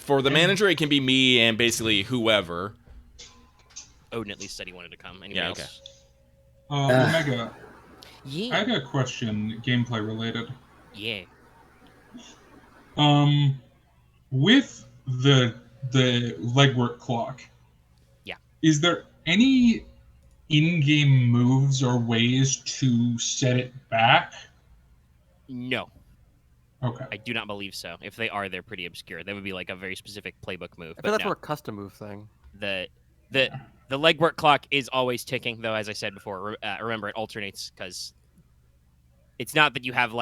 C: For the manager, it can be me and basically whoever.
A: Odin at least said he wanted to come. Anybody
C: Yeah, okay.
A: else?
B: Omega, I
A: Yeah.
B: had a question, gameplay related.
A: Yeah.
B: With the legwork clock,
A: Yeah.
B: is there any in-game moves or ways to set it back?
A: No.
B: Okay.
A: I do not believe so. If they are, they're pretty obscure. That would be like a very specific playbook move.
D: I
A: But
D: feel that's
A: no.
D: more a custom move thing.
A: the legwork clock is always ticking, though. As I said before, remember it alternates because it's not that you have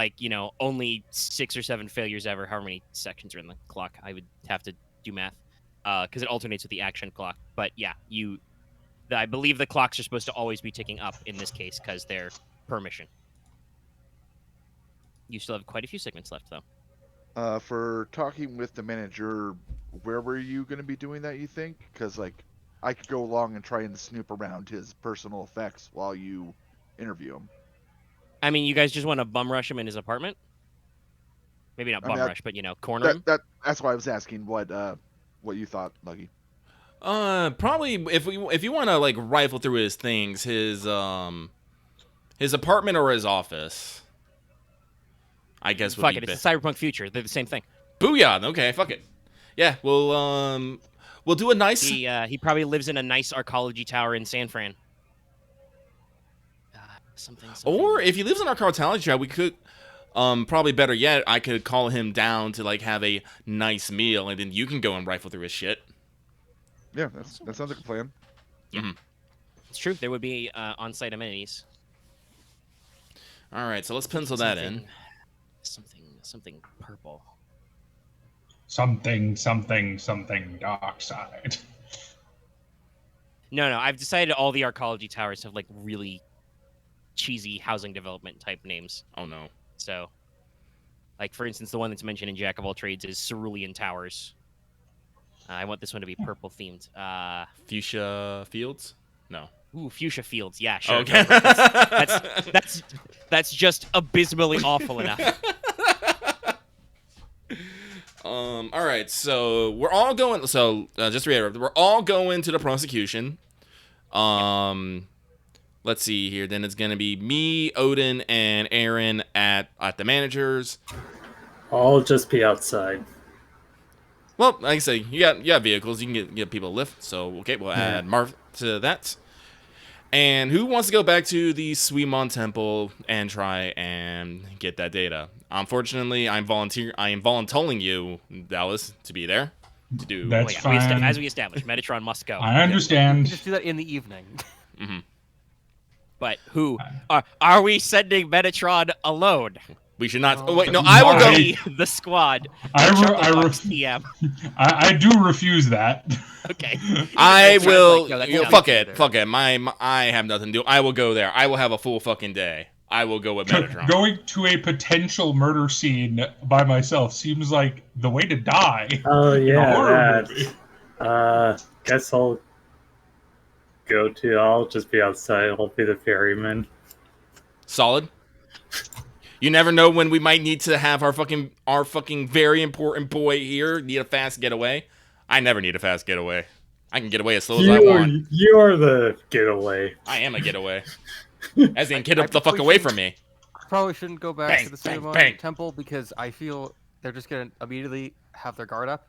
A: only 6 or 7 failures ever. However many sections are in the clock, I would have to do math because it alternates with the action clock. But yeah, I believe the clocks are supposed to always be ticking up in this case because they're per mission. You still have quite a few segments left, though.
F: For talking with the manager, where were you going to be doing that, you think? Because, like, I could go along and try and snoop around his personal effects while you interview him.
A: I mean, you guys just want to bum rush him in his apartment? Maybe not bum rush, but corner him.
F: That's why I was asking what you thought, Luggy.
C: Probably if you want to like rifle through his things, his apartment or his office, I guess would
A: Fuck
C: be
A: it, it's a cyberpunk future. They're the same thing.
C: Booyah! Okay, fuck it. Yeah, we'll do a nice.
A: He probably lives in a nice arcology tower in San Fran. Something.
C: Or if he lives in our arcology tower, we could. Probably better yet, I could call him down to like have a nice meal, and then you can go and rifle through his shit.
F: Yeah, that sounds like a plan.
C: Mm-hmm.
A: It's true. There would be on-site amenities.
C: All right, so let's pencil that in.
A: Something purple.
B: Something dark side.
A: No. I've decided all the arcology towers have like really cheesy housing development type names.
C: Oh no.
A: So, like for instance, the one that's mentioned in Jack of All Trades is Cerulean Towers. I want this one to be purple themed.
C: Fuchsia Fields? No.
A: Ooh, Fuchsia Fields. Yeah, sure.
C: Okay.
A: That's just abysmally awful enough.
C: All right. So we're all going. So just to reiterate, we're all going to the prosecution. Let's see here. Then it's gonna be me, Odin, and Aren at the managers.
E: I'll just be outside.
C: Well, like I say, you got vehicles. You can get people a lift. So okay, we'll add Marth to that. And who wants to go back to the Suimon Temple and try and get that data? Unfortunately, I am volunteering you, Dallas, to be there to do.
B: That's fine.
A: As we established, Metatron must go.
B: I understand.
D: Just do that in the evening.
C: Mm-hmm.
A: But who are we sending Metatron alone?
C: We should not. Oh wait, no, I will go.
A: The squad.
B: I do refuse that.
A: Okay.
C: I will. Fuck it. I have nothing to do. I will go there. I will have a full fucking day. I will go with Metatron.
B: Going to a potential murder scene by myself seems like the way to die.
E: Oh yeah,
B: movie.
E: Guess I'll just be outside. I'll be the ferryman.
C: Solid. You never know when we might need to have our fucking very important boy here need a fast getaway. I never need a fast getaway. I can get away as slow as I want.
E: You're the getaway.
C: I am a getaway. As in, get up the fuck away from me.
D: Probably shouldn't go back to the
C: bang.
D: temple because I feel they're just gonna immediately have their guard up.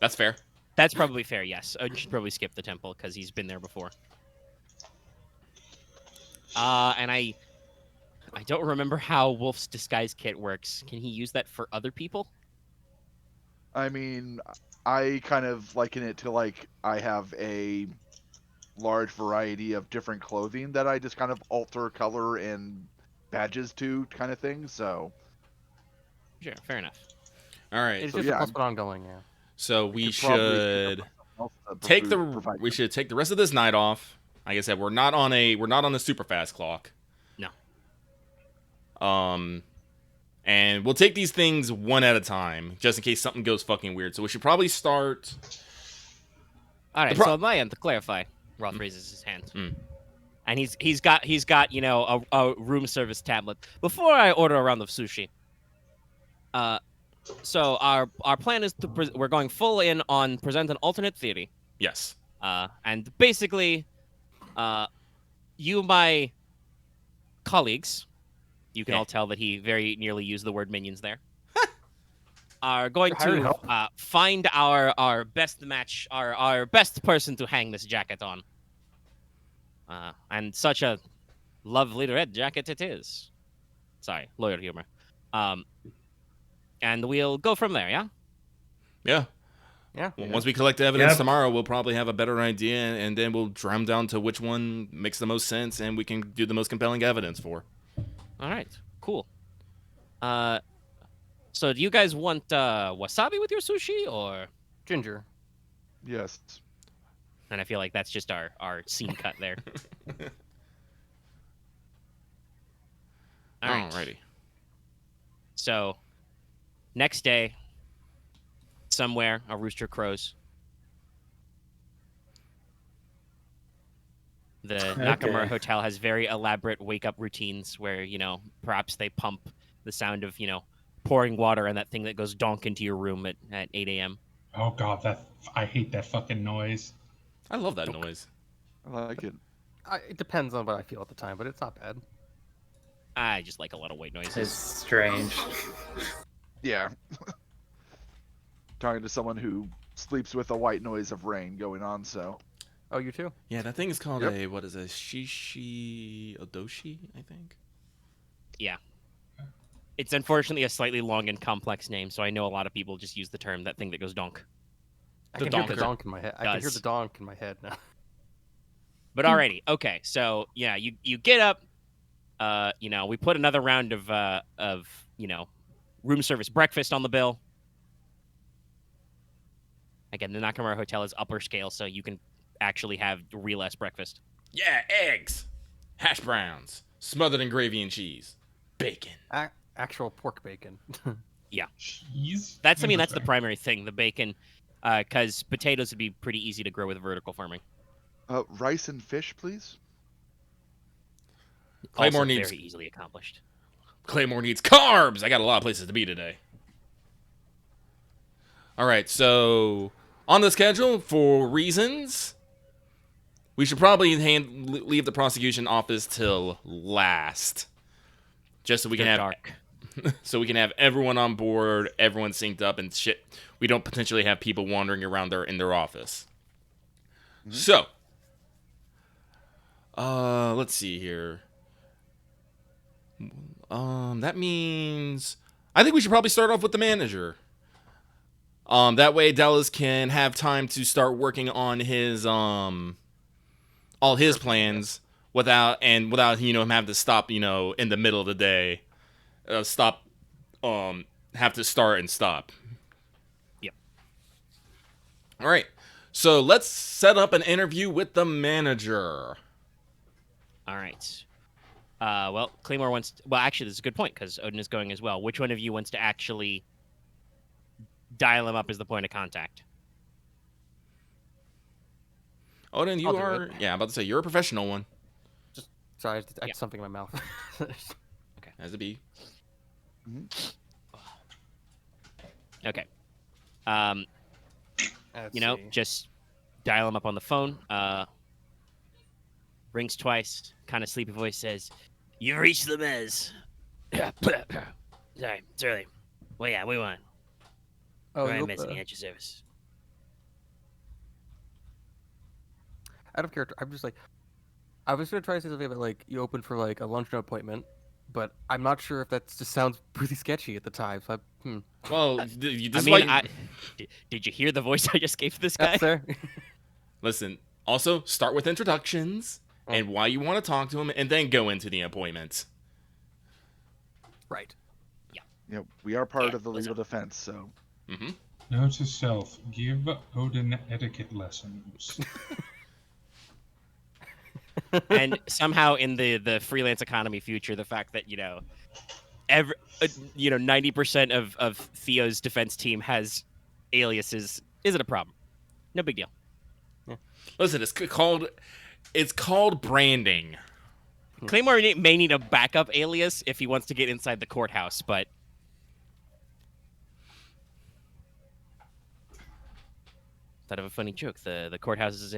C: That's fair.
A: That's probably fair. Yes, Odin should probably skip the temple because he's been there before. And I don't remember how Wolf's disguise kit works. Can he use that for other people?
F: I mean, I kind of liken it to like I have a large variety of different clothing that I just kind of alter color and badges to kind of thing. So
A: Sure, fair enough.
C: All right.
D: It's just a plus one ongoing, yeah.
C: So we should take the rest of this night off. Like I said, we're not on the super fast clock.
A: No.
C: And we'll take these things one at a time, just in case something goes fucking weird. So we should probably start.
A: All right. So on my end, to clarify, Roth raises his hand, and he's got a room service tablet. Before I order a round of sushi, so our plan is we're going full in on present an alternate theory.
C: Yes.
A: And basically, you, my colleagues, you can
C: Yeah.
A: all tell that he very nearly used the word minions there, are going
D: You're hired
A: to
D: help.
A: find our best match, our best person to hang this jacket on. And such a lovely red jacket it is. Sorry, lawyer humor. And we'll go from there, yeah?
C: Yeah.
D: Yeah.
C: Well, once we collect the evidence
E: Yep.
C: tomorrow, we'll probably have a better idea, and then we'll drum down to which one makes the most sense and we can do the most compelling evidence for.
A: All right, cool. So do you guys want wasabi with your sushi, or?
D: Ginger.
F: Yes.
A: And I feel like that's just our scene cut there. All right.
C: Alrighty.
A: So, next day, somewhere, a rooster crows. The Nakamura Hotel has very elaborate wake-up routines where, perhaps they pump the sound of, pouring water and that thing that goes donk into your room at 8 a.m.
B: Oh god, I hate that fucking noise.
C: I love that noise.
F: I like it.
D: It depends on what I feel at the time, but it's not bad.
A: I just like a lot of white noises.
E: It's strange.
F: Yeah. Talking to someone who sleeps with a white noise of rain going on, so.
D: Oh, you too?
C: Yeah, that thing is called
F: Yep.
C: a shishi odoshi, I think.
A: Yeah. It's unfortunately a slightly long and complex name, so I know a lot of people just use the term that thing that goes donk.
D: I
C: The
D: can hear
C: donker
D: the donk in my head. I can hear
A: does.
D: the donk in my head now.
A: But alrighty, okay. So yeah, you get up. We put another round of room service breakfast on the bill. Again, the Nakamura Hotel is upper scale, so you can actually have real ass breakfast.
C: Yeah, eggs, hash browns, smothered in gravy and cheese, bacon.
D: Actual pork bacon.
B: Cheese?
A: That's the primary thing, the bacon, because potatoes would be pretty easy to grow with vertical farming.
F: Rice and fish, please.
C: Claymore
A: Also
C: needs-
A: very easily accomplished.
C: Claymore needs carbs. I got a lot of places to be today. All right, so on the schedule, for reasons, we should probably leave the prosecution office till last, just so we can
A: They're
C: have
A: dark.
C: so we can have everyone on board, everyone synced up, and shit. We don't potentially have people wandering around in their office.
F: Mhm.
C: So, let's see here. That means I think we should probably start off with the manager. That way Dallas can have time to start working on his all his plans without him having to stop in the middle of the day, have to start and stop.
A: Yep.
C: All right, so let's set up an interview with the manager.
A: All right. Well, Claymore wants. Well, actually, this is a good point because Odin is going as well. Which one of you wants to actually dial him up as the point of contact?
C: Odin, you
D: I'll do
C: are.
D: it.
C: Yeah, I'm about to say you're a professional one.
D: Sorry, I
A: Yeah.
D: had something in my mouth.
C: As a bee.
A: Okay.
D: Let's
A: You know,
D: see.
A: just dial him up on the phone. Rings twice. Kind of sleepy voice says, "You've reached the Mez." Sorry, it's early. Well, yeah, we want.
D: Oh,
A: Ryan
D: nope,
A: Mezzi at your service.
D: out of character, I'm just like, I was gonna try to say something about like you open for like a lunch appointment, but I'm not sure if that just sounds pretty sketchy at the time. So
C: Well, this
A: I
C: is
A: mean,
C: why.
A: did you hear the voice I just gave this guy?
D: that's there.
C: Listen. Also, start with introductions and why you want to talk to him, and then go into the appointment.
D: Right.
F: We are part
A: Yeah,
F: of the legal defense, so.
C: Mm-hmm.
B: Note to self: give Odin etiquette lessons.
A: And somehow in the freelance economy future, the fact that 90% of Theo's defense team has aliases isn't a problem. No big deal.
C: Listen, it's called branding.
A: Claymore may need a backup alias if he wants to get inside the courthouse, but thought of a funny joke. The courthouses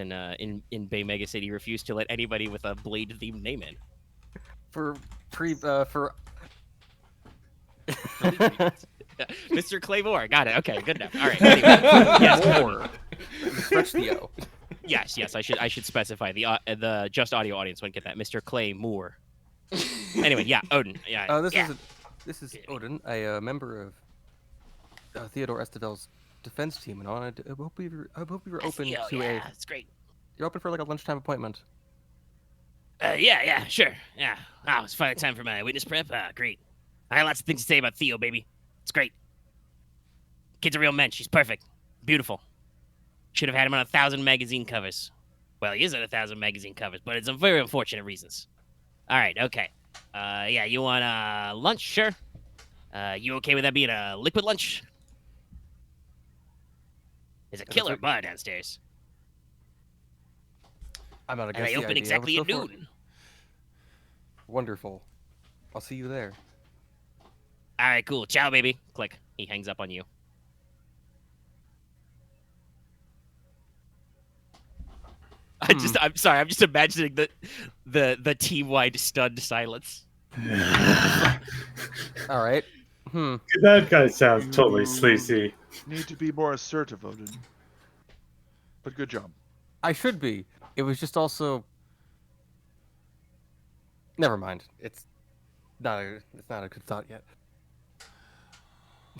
A: in Bay Mega City refuse to let anybody with a blade themed name in.
D: for
A: Mr. Claymore. Got it. Okay, good enough. All right. Anyway, yes,
D: more. Stretch Theo.
A: yes. I should specify the just audio audience wouldn't get that. Mr. Claymore. Anyway, yeah, Odin. Yeah.
D: This is Odin, a member of Theodore Estevez's defense team, and I hope we were open to a.
A: That's great.
D: You're open for like a lunchtime appointment.
A: Yeah, sure. Yeah. Wow, it's finally time for my witness prep. Great. I had lots of things to say about Theo, baby. It's great. Kid's a real mensch. He's perfect. Beautiful. Should have had him on 1,000 magazine covers. Well, he is on 1,000 magazine covers, but it's a very unfortunate reasons. All right, okay. Yeah, you want lunch? Sure. You okay with that being a liquid lunch? There's a killer bar downstairs.
D: I'm not
A: And
D: against
A: they
D: the
A: open
D: idea.
A: exactly
D: Let's
A: at
D: go for it.
A: noon.
D: Wonderful. I'll see you there.
A: All right, cool. Ciao, baby. Click. He hangs up on you. I'm sorry. I'm just imagining the team-wide stunned silence.
D: All right.
E: That guy sounds totally sleazy.
F: Need to be more assertive, Odin. But good job.
D: I should be. It was just also. Never mind. It's not a good thought yet.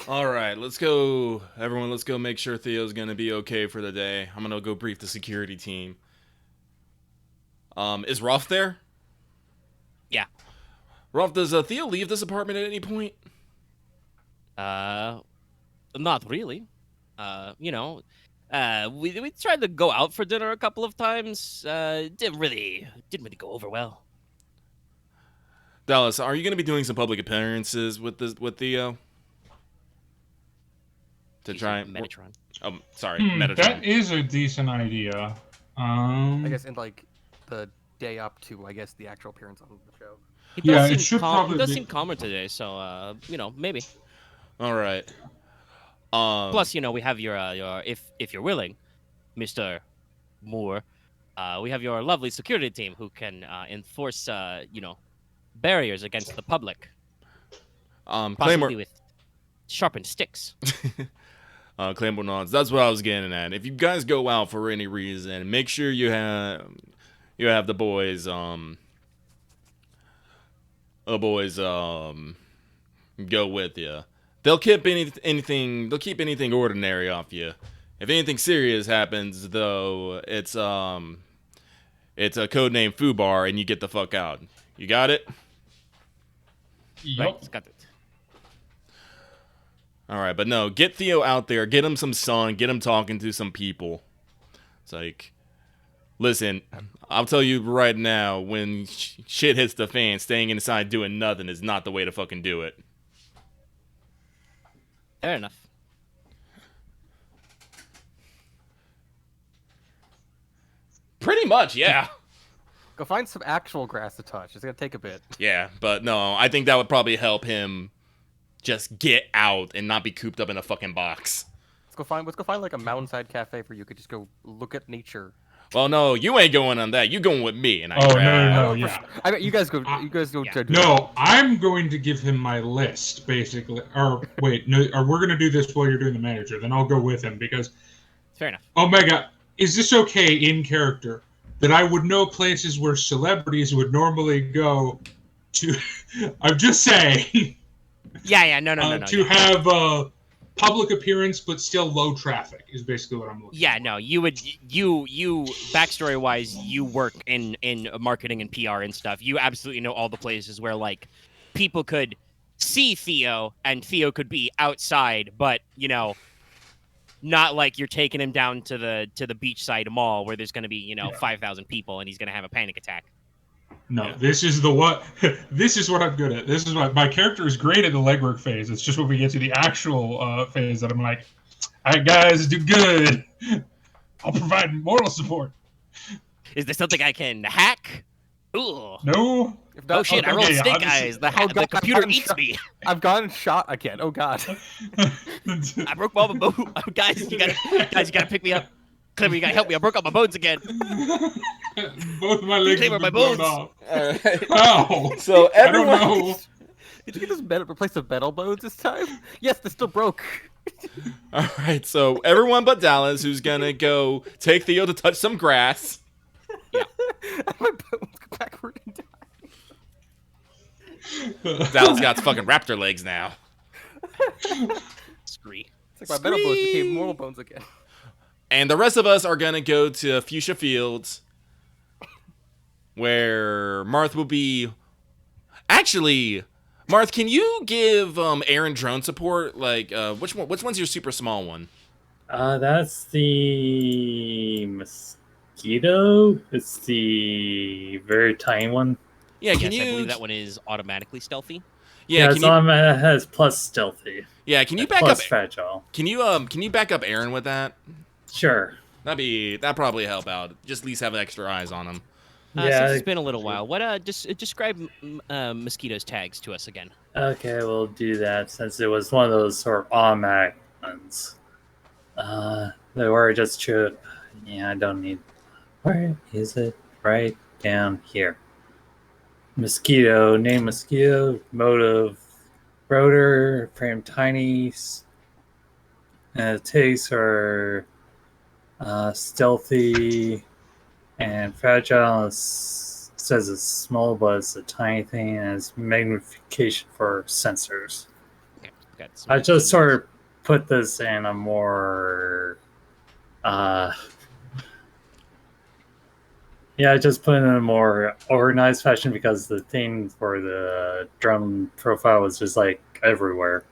C: All right, let's go. Everyone, let's go make sure Theo's going to be okay for the day. I'm going to go brief the security team. Is Rolf there?
A: Yeah.
C: Rolf, does Theo leave this apartment at any point?
A: Not really. We tried to go out for dinner a couple of times. Didn't really go over well.
C: Dallas, are you going to be doing some public appearances with Theo? To try
A: Metatron.
C: Sorry, Metatron.
B: That is a decent idea.
D: I guess in like the day up to the actual appearance on the show.
A: He does seem calmer today, so maybe.
C: All right.
A: Plus, we have your if you're willing, Mr. Moore, we have your lovely security team who can enforce barriers against the public.
C: Claymore
A: Possibly with sharpened sticks.
C: Claymore nods. That's what I was getting at. If you guys go out for any reason, make sure you have the boys go with you. They'll keep anything ordinary off you. If anything serious happens, though, it's a codename Fubar, and you get the fuck out. You got it?
B: Yep.
A: Right, got it.
C: All right, but no, get Theo out there, get him some sun, get him talking to some people. It's like, listen, I'll tell you right now, when shit hits the fan, staying inside doing nothing is not the way to fucking do it.
A: Fair enough.
C: Pretty much, yeah.
D: Go find some actual grass to touch. It's gonna take a bit.
C: Yeah, but no, I think that would probably help him just get out and not be cooped up in a fucking box.
D: Let's go find like a mountainside cafe where you could just go look at nature.
C: Well, no, you ain't going on that. You going with me, and
B: No, yeah.
D: I bet you guys go. You guys go.
A: Yeah.
B: No, I'm going to give him my list, basically. Or wait, no, or we're gonna do this while you're doing the manager. Then I'll go with him because.
A: Fair enough.
B: Omega, is this okay in character that I would know places where celebrities would normally go to? I'm just saying.
A: Yeah, no.
B: To have a public appearance, but still low traffic is basically what I'm looking.
A: Yeah,
B: for.
A: no, you backstory wise, you work in marketing and PR and stuff. You absolutely know all the places where like people could see Theo and Theo could be outside, but not like you're taking him down to the beachside mall where there's going to be 5,000 people and he's going to have a panic attack.
B: No, this is what I'm good at. This is my character is great at the legwork phase. It's just when we get to the actual phase that I'm like, all right, guys, do good. I'll provide moral support.
A: Is there something I can hack? Ooh.
B: No.
A: Oh shit! I rolled
B: okay,
A: stink
B: obviously-
A: eyes. The computer eats me.
D: I've gotten shot again. Oh god.
A: I broke my boat. Guys, you gotta pick me up. Claymore, you gotta help me. I broke out my bones again.
B: Both my legs
A: Claymore,
B: have
A: my
B: been blown
A: bones.
B: off.
C: All right.
B: How?
C: So
B: I don't
C: everyone.
B: know.
D: Did you get this metal replace the metal bones this time? Yes, they still broke.
C: All right. So everyone but Dallas, who's gonna go take Theo to touch some grass.
D: My bones go backward and die.
C: Dallas got fucking raptor legs now.
A: Scree.
D: It's like my metal bones became mortal bones again.
C: And the rest of us are gonna go to Fuchsia Fields, where Marth will be. Actually, Marth, can you give Aren drone support? Like, which one's your super small one?
E: That's the mosquito. It's the very tiny one.
C: Yeah, can
A: Yes,
C: you?
A: I believe that one is automatically stealthy.
C: Yeah,
E: it's on, it has plus stealthy.
C: Yeah, can you
E: and
C: back
E: plus
C: up?
E: fragile.
C: Can you back up Aren with that?
E: Sure.
C: That'd probably help out. Just at least have extra eyes on him.
E: Yeah.
A: Since it's been a little while, what just describe Mosquito's tags to us again.
E: Okay, we'll do that since it was one of those sort of automatic ones. They were just true. Yeah, I don't need. Where is it? Right down here. Mosquito, name mosquito, motive, rotor, frame tiny, tags are stealthy and fragile. It says it's small, but it's a tiny thing, and it's magnification for sensors.
A: Okay, got some
E: I just
A: sensors.
E: sort of put this in a more yeah, I just put it in a more organized fashion because the thing for the drum profile was just like everywhere.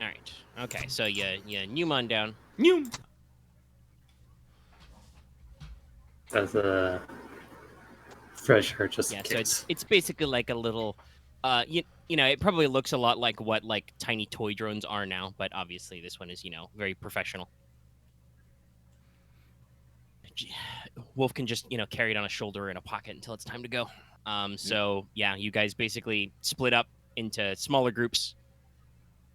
A: All right. Okay. So you Newmon down.
C: New.
E: As a fresh hair just
A: Yeah.
E: in
A: So
E: case.
A: it's basically like a little. You know, it probably looks a lot like what like tiny toy drones are now, but obviously this one is very professional. Wolf can just carry it on a shoulder or in a pocket until it's time to go. So yeah, you guys basically split up into smaller groups.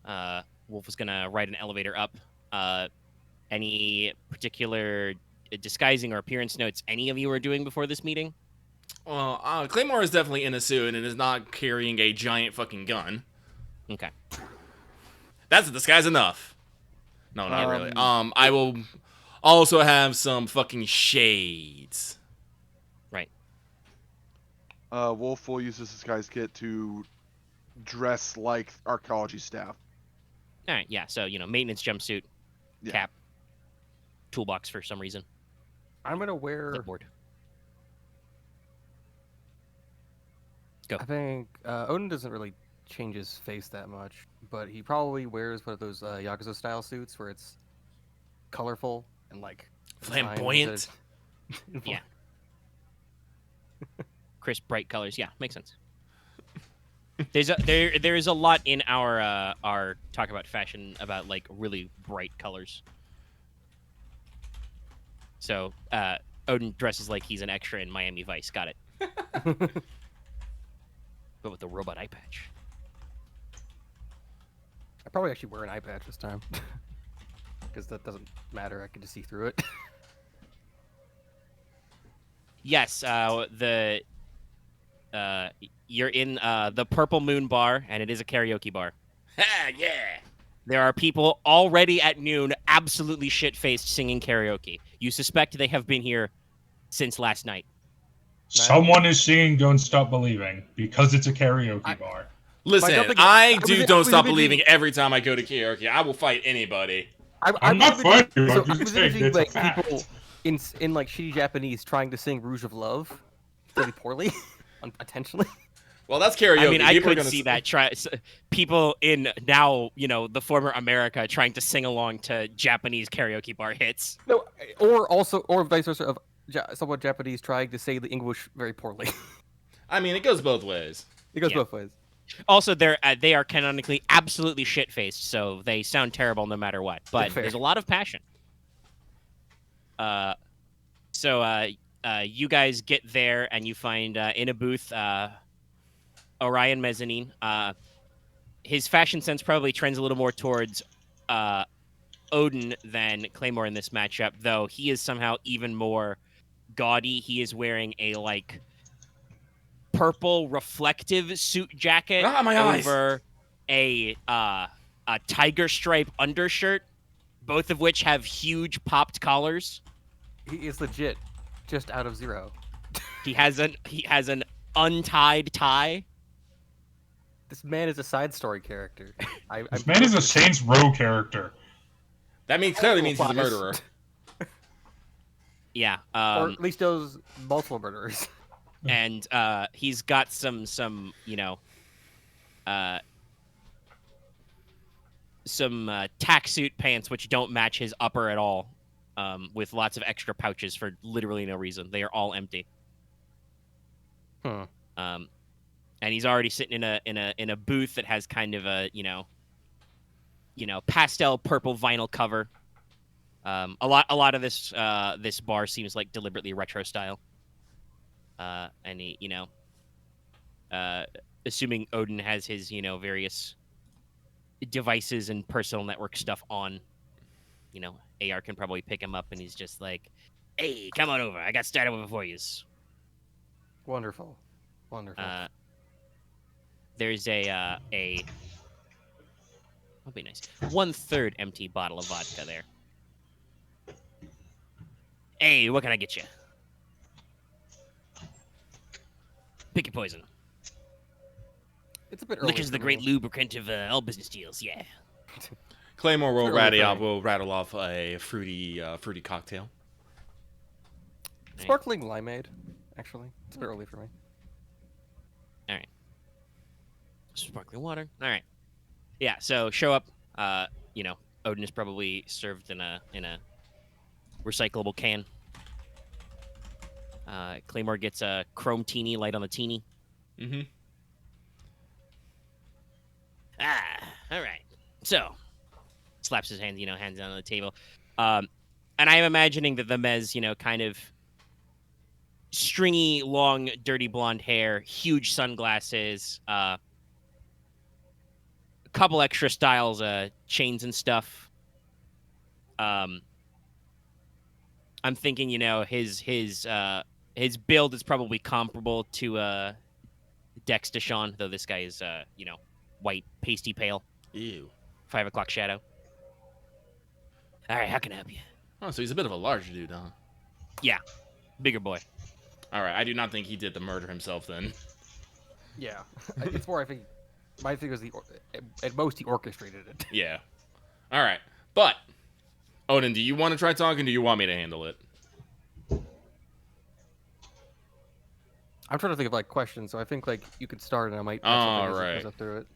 A: Wolf was gonna ride an elevator up. Any particular disguising or appearance notes any of you are doing before this meeting?
C: Well, Claymore is definitely in a suit and is not carrying a giant fucking gun.
A: Okay.
C: That's a disguise enough. No, not really. I will also have some fucking shades.
A: Right.
F: Wolf will use this disguise kit to dress like archaeology staff.
A: All right. Yeah. So maintenance jumpsuit,
F: Yeah.
A: cap, toolbox for some reason,
D: I'm gonna wear.
A: clipboard. Go.
D: I think Odin doesn't really change his face that much, but he probably wears one of those Yakuza style suits where it's colorful and like
C: Flamboyant.
A: Yeah. Crisp, bright colors. Yeah, makes sense. There is a lot in our talk about fashion about like really bright colors. So Odin dresses like he's an extra in Miami Vice. Got it. But with the robot eye patch.
D: I probably actually wear an eye patch this time because that doesn't matter. I can just see through it.
A: Yes, you're in the Purple Moon Bar, and it is a karaoke bar.
C: Ha, yeah.
A: There are people already at noon, absolutely shit-faced, singing karaoke. You suspect they have been here since last night.
B: Someone is singing "Don't Stop Believing" because it's a karaoke bar.
C: Listen,
D: jumping-
C: I
D: was-
C: do
D: I
C: Don't
D: was
C: Stop
D: imagining-
C: Believing every time I go to karaoke. I will fight anybody.
B: I'm not fighting you,
D: So
B: I'm
D: I
B: just
D: was
B: saying
D: imagining
B: it's a
D: like
B: fact.
D: people in like shitty Japanese trying to sing "Rouge of Love" really poorly, unintentionally.
C: Well, that's karaoke.
A: I mean, I
C: People are
A: could
C: gonna
A: see
C: s-
A: that. People in now, the former America trying to sing along to Japanese karaoke bar hits.
D: No, or vice versa of someone Japanese trying to say the English very poorly.
C: I mean, it goes both ways.
D: It goes
A: Yeah.
D: both ways.
A: Also, they are canonically absolutely shit-faced, so they sound terrible no matter what. But
D: Fair.
A: there's a lot of passion. So you guys get there and you find in a booth Orion Mezzanine. His fashion sense probably trends a little more towards Odin than Claymore in this matchup, though he is somehow even more gaudy. He is wearing a like purple reflective suit jacket
C: My eyes.
A: over a tiger stripe undershirt, both of which have huge popped collars.
D: He is legit just out of Zero.
A: He has an untied tie.
D: This man is a side story character.
B: This man is a Saints Row character.
C: That clearly means he's a
D: Bias.
C: murderer.
A: Yeah.
D: Or at least those multiple murderers.
A: And he's got some tack-suit pants which don't match his upper at all, with lots of extra pouches for literally no reason. They are all empty. And he's already sitting in a booth that has kind of a pastel purple vinyl cover. A lot of this this bar seems like deliberately retro style. And he, assuming Odin has his, various devices and personal network stuff on, AR can probably pick him up, and he's just like, "Hey, come on over. I got started before yous."
D: Wonderful.
A: There's a that'd be nice. 1/3 empty bottle of vodka there. Hey, what can I get you? Pick your poison.
D: It's a bit early.
A: Liquor's the great lubricant of all business deals. Yeah.
C: Claymore will
D: Early for me.
C: rattle off a fruity cocktail.
D: Sparkling limeade, actually. It's a bit early for me.
A: All right. Sparkling water. All right. Yeah. So show up. Odin is probably served in a recyclable can. Claymore gets a chrome teeny light on the teeny.
C: Mm-hmm.
A: All right. So, slaps his hands, hands down on the table. And I'm imagining that the Mez, kind of stringy, long, dirty blonde hair, huge sunglasses, a couple extra styles, chains and stuff. I'm thinking, his build is probably comparable to Dex Deshawn, though this guy is, white, pasty pale.
C: Ew.
A: 5 o'clock shadow. All right, how can I help you?
C: Oh, so he's a bit of a large dude, huh?
A: Yeah, bigger boy.
C: All right, I do not think he did the murder himself then.
D: Yeah. It's more, I think, my thing was at most he orchestrated it.
C: Yeah. All right, but Odin, do you want to try talking? Or do you want me to handle it?
D: I'm trying to think of questions, so I think you could start and I might
C: All
D: as it
C: right.
D: goes up through it.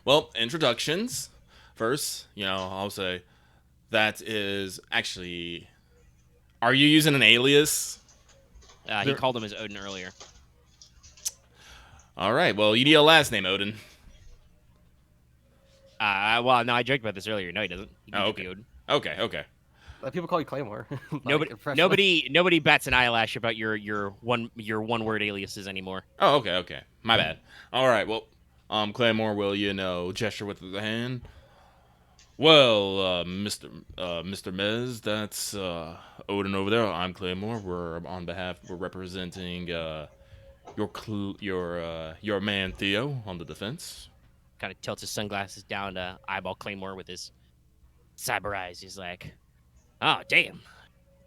C: Well, introductions. First, I'll say that is actually. Are you using an alias?
A: He called him as Odin earlier.
C: All right. Well, you need a last name, Odin.
A: Well, no, I joked about this earlier. No, he doesn't. He can just be Odin.
C: Okay.
D: People call you Claymore.
A: Nobody bats an eyelash about your one word aliases anymore.
C: Oh, okay. My bad. All right. Well, Claymore will gesture with the hand. Well, Mr. Mez, that's Odin over there. I'm Claymore. We're representing your man Theo on the defense.
A: Kind of tilts his sunglasses down to eyeball Claymore with his cyber eyes. He's like, "Oh, damn,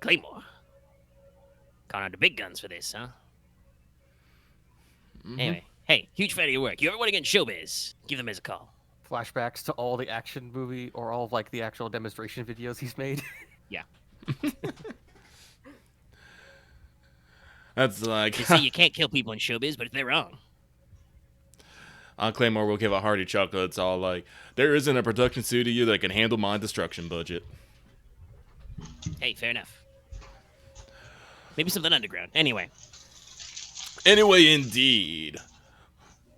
A: Claymore. Calling out the big guns for this, huh?"
C: Mm-hmm.
A: Anyway, hey, huge fan of your work. You ever want to get in showbiz? Give them as a call.
D: Flashbacks to all the action movie or all of the actual demonstration videos he's made.
A: Yeah.
C: That's like.
A: They say you can't kill people in showbiz, but if they're wrong.
C: Claymore will give a hearty chuckle. It's all like, there isn't a production studio that can handle my destruction budget.
A: Hey, fair enough. Maybe something underground. Anyway,
C: indeed.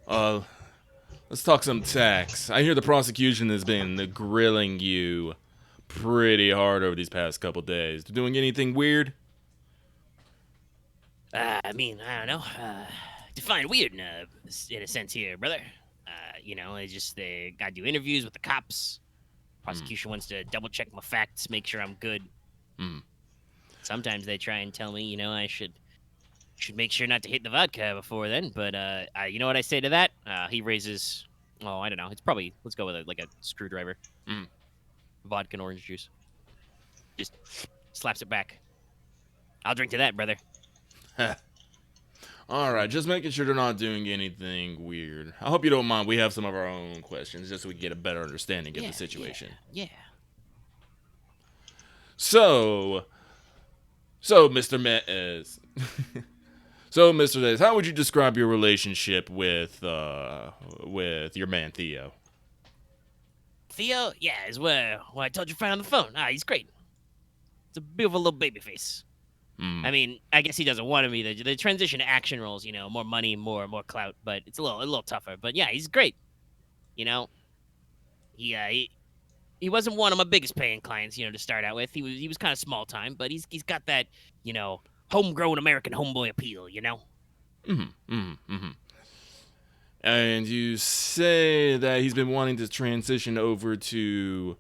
C: Let's talk some tax. I hear the prosecution has been grilling you pretty hard over these past couple days. Doing anything weird?
A: I don't know. Define weird in a sense here, brother. They got to do interviews with the cops. Prosecution wants to double check my facts, make sure I'm good.
C: Mm.
A: Sometimes they try and tell me, I should make sure not to hit the vodka before then. But you know what I say to that? He raises. Oh, I don't know. It's probably, let's go with a screwdriver.
C: Mm.
A: Vodka and orange juice. Just slaps it back. I'll drink to that, brother.
C: All right, just making sure they're not doing anything weird. I hope you don't mind. We have some of our own questions just so we can get a better understanding of the situation.
A: Yeah.
C: So, Mr. Mez. So, Mr. Mez, how would you describe your relationship with your man Theo?
A: Theo? Yeah, is what I told your friend on the phone. He's great. It's a beautiful little baby face.
C: Mm.
A: I mean, I guess he doesn't want to be the transition to action roles, more money, more clout, but it's a little tougher. But yeah, he's great. He wasn't one of my biggest paying clients, to start out with. He was kind of small time, but he's got that, homegrown American homeboy appeal,
C: And you say that he's been wanting to transition over to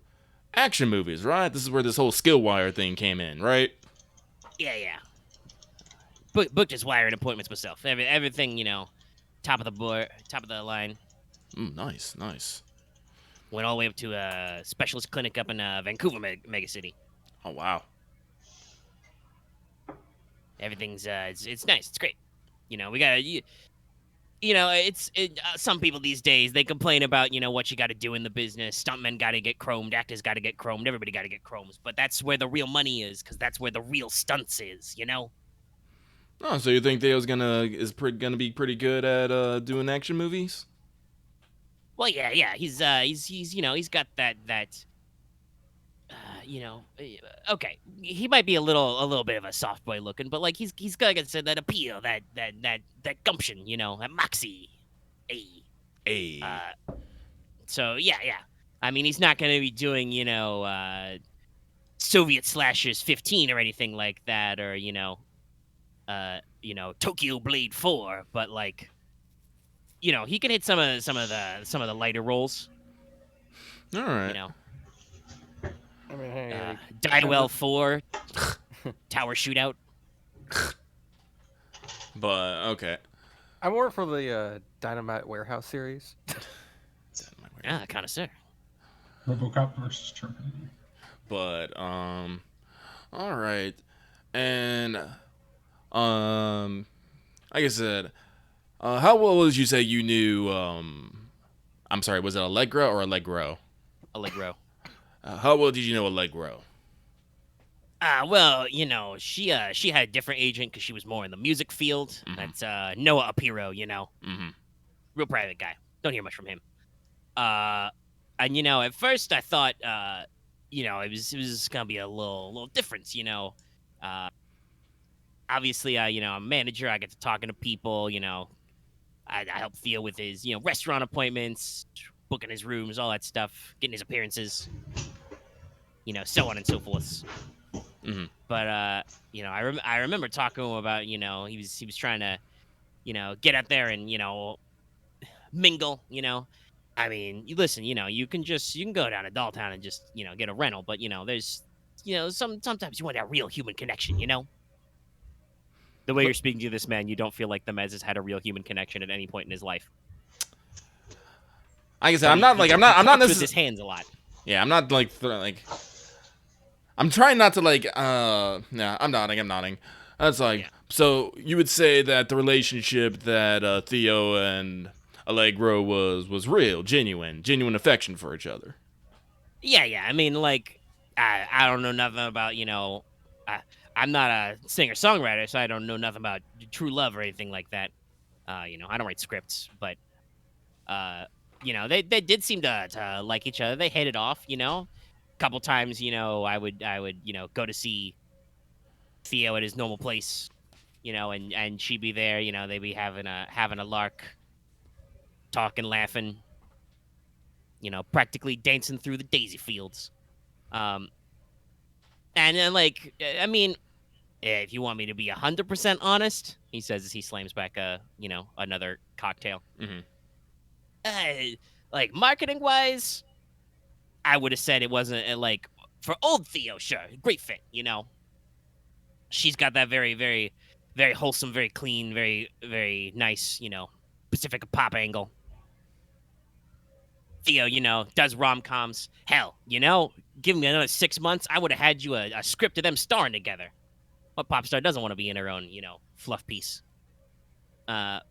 C: action movies, right? This is where this whole skill wire thing came in, right?
A: Yeah. Booked his wiring appointments myself. Everything, top of the line.
C: Nice.
A: Went all the way up to a specialist clinic up in Vancouver, mega city.
C: Oh, wow.
A: Everything's it's nice. It's great. We gotta. Some people these days, they complain about, what you got to do in the business. Stuntmen got to get chromed, actors got to get chromed, everybody got to get chromes. But that's where the real money is, because that's where the real stunts is,
C: Oh, so you think Theo's gonna be pretty good at doing action movies?
A: Well, yeah. He's got that. Okay, he might be a little bit of a soft boy looking, but he's got, like I said, that appeal, that gumption, that moxie.
C: Hey.
A: So yeah. I mean, he's not gonna be doing, Soviet Slashers 15 or anything like that, or Tokyo Blade 4, but he can hit some of the lighter roles.
C: All right.
D: I mean, hey,
A: Diewell 4, Tower Shootout.
C: But okay.
D: I'm more for the Dynamite Warehouse series.
A: Connoisseur.
B: RoboCop versus Terminator.
C: But all right, and like I said, how well would you say you knew? I'm sorry, was it Allegra or Allegro?
A: Allegro.
C: How well did you know Allegro?
A: Well, she had a different agent because she was more in the music field.
C: Mm-hmm.
A: That's Noah Apiro,
C: Mm-hmm.
A: real private guy. Don't hear much from him. And at first I thought, it was gonna be a little difference. Obviously, I'm a manager. I get to talking to people. I help Theo with his, restaurant appointments, booking his rooms, all that stuff, getting his appearances, so on and so forth.
C: Mm-hmm.
A: But I remember talking to him about, he was trying to, get out there and mingle. I mean, listen, you can go down to Dolltown and just get a rental, but there's sometimes you want that real human connection. The way you're speaking to this man, you don't feel like the Mez has had a real human connection at any point in his life.
C: Like I said, I'm not
A: with
C: necessarily
A: his hands a lot.
C: Yeah, I'm not I'm trying not to I'm nodding. That's So you would say that the relationship that Theo and Allegro was real, genuine affection for each other.
A: Yeah. I mean, I don't know nothing about, I'm not a singer-songwriter, so I don't know nothing about true love or anything like that. I don't write scripts, but, they did seem to like each other. They hit it off, a couple times, I would go to see Theo at his normal place, and she'd be there, they'd be having a lark, talking, laughing, practically dancing through the daisy fields. And then, I mean, if you want me to be 100% honest, he says as he slams back another cocktail.
C: Mm-hmm.
A: Marketing wise, I would have said it wasn't like for old Theo, sure, great fit, She's got that very, very, very wholesome, very clean, very, very nice, Pacific pop angle. Theo, does rom-coms. Hell, give me another 6 months, I would have had you a script of them starring together. What pop star doesn't want to be in her own, fluff piece? But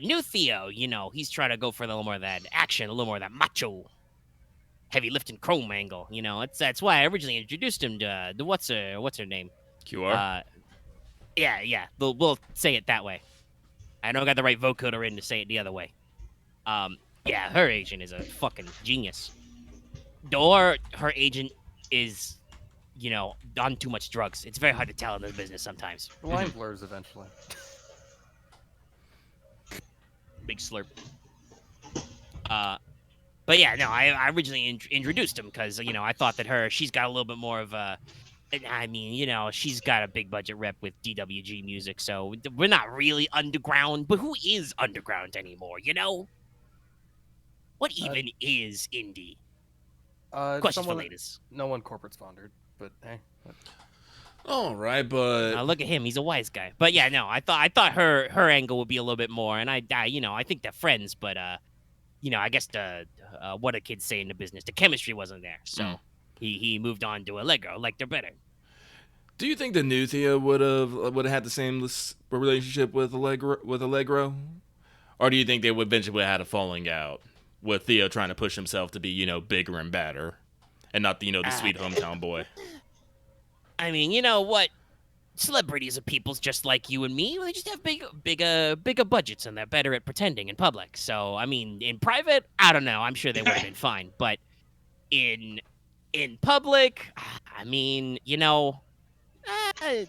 A: new Theo, he's trying to go for a little more of that action, a little more of that macho, heavy lifting chrome angle. That's why I originally introduced him to the what's her name?
C: QR.
A: Yeah. We'll say it that way. I know I got the right vocoder in to say it the other way. Yeah, her agent is a fucking genius. Or her agent is, on too much drugs. It's very hard to tell in this business sometimes.
D: The line blurs eventually.
A: Big slurp. But yeah, no, I originally introduced him because, I thought that she's got a little bit more of a, she's got a big budget rep with DWG music, so we're not really underground, but who is underground anymore, What even is indie? Question for ladies.
D: No one corporate sponsored, but hey.
C: All right, but
A: Look at him, he's a wise guy. But yeah, no, I thought her angle would be a little bit more, and I think they're friends, but I guess the what a kid's say in the business, the chemistry wasn't there, so he moved on to Allegro, liked her better.
C: do you think the new Theo would have had the same relationship with Allegro, or do you think they would eventually had a falling out with Theo trying to push himself to be bigger and badder, and not the sweet hometown boy?
A: I mean, you know what? Celebrities are peoples just like you and me. They just have bigger budgets, and they're better at pretending in public. So, I mean, in private, I don't know. I'm sure they would have been fine. But in public, I mean, I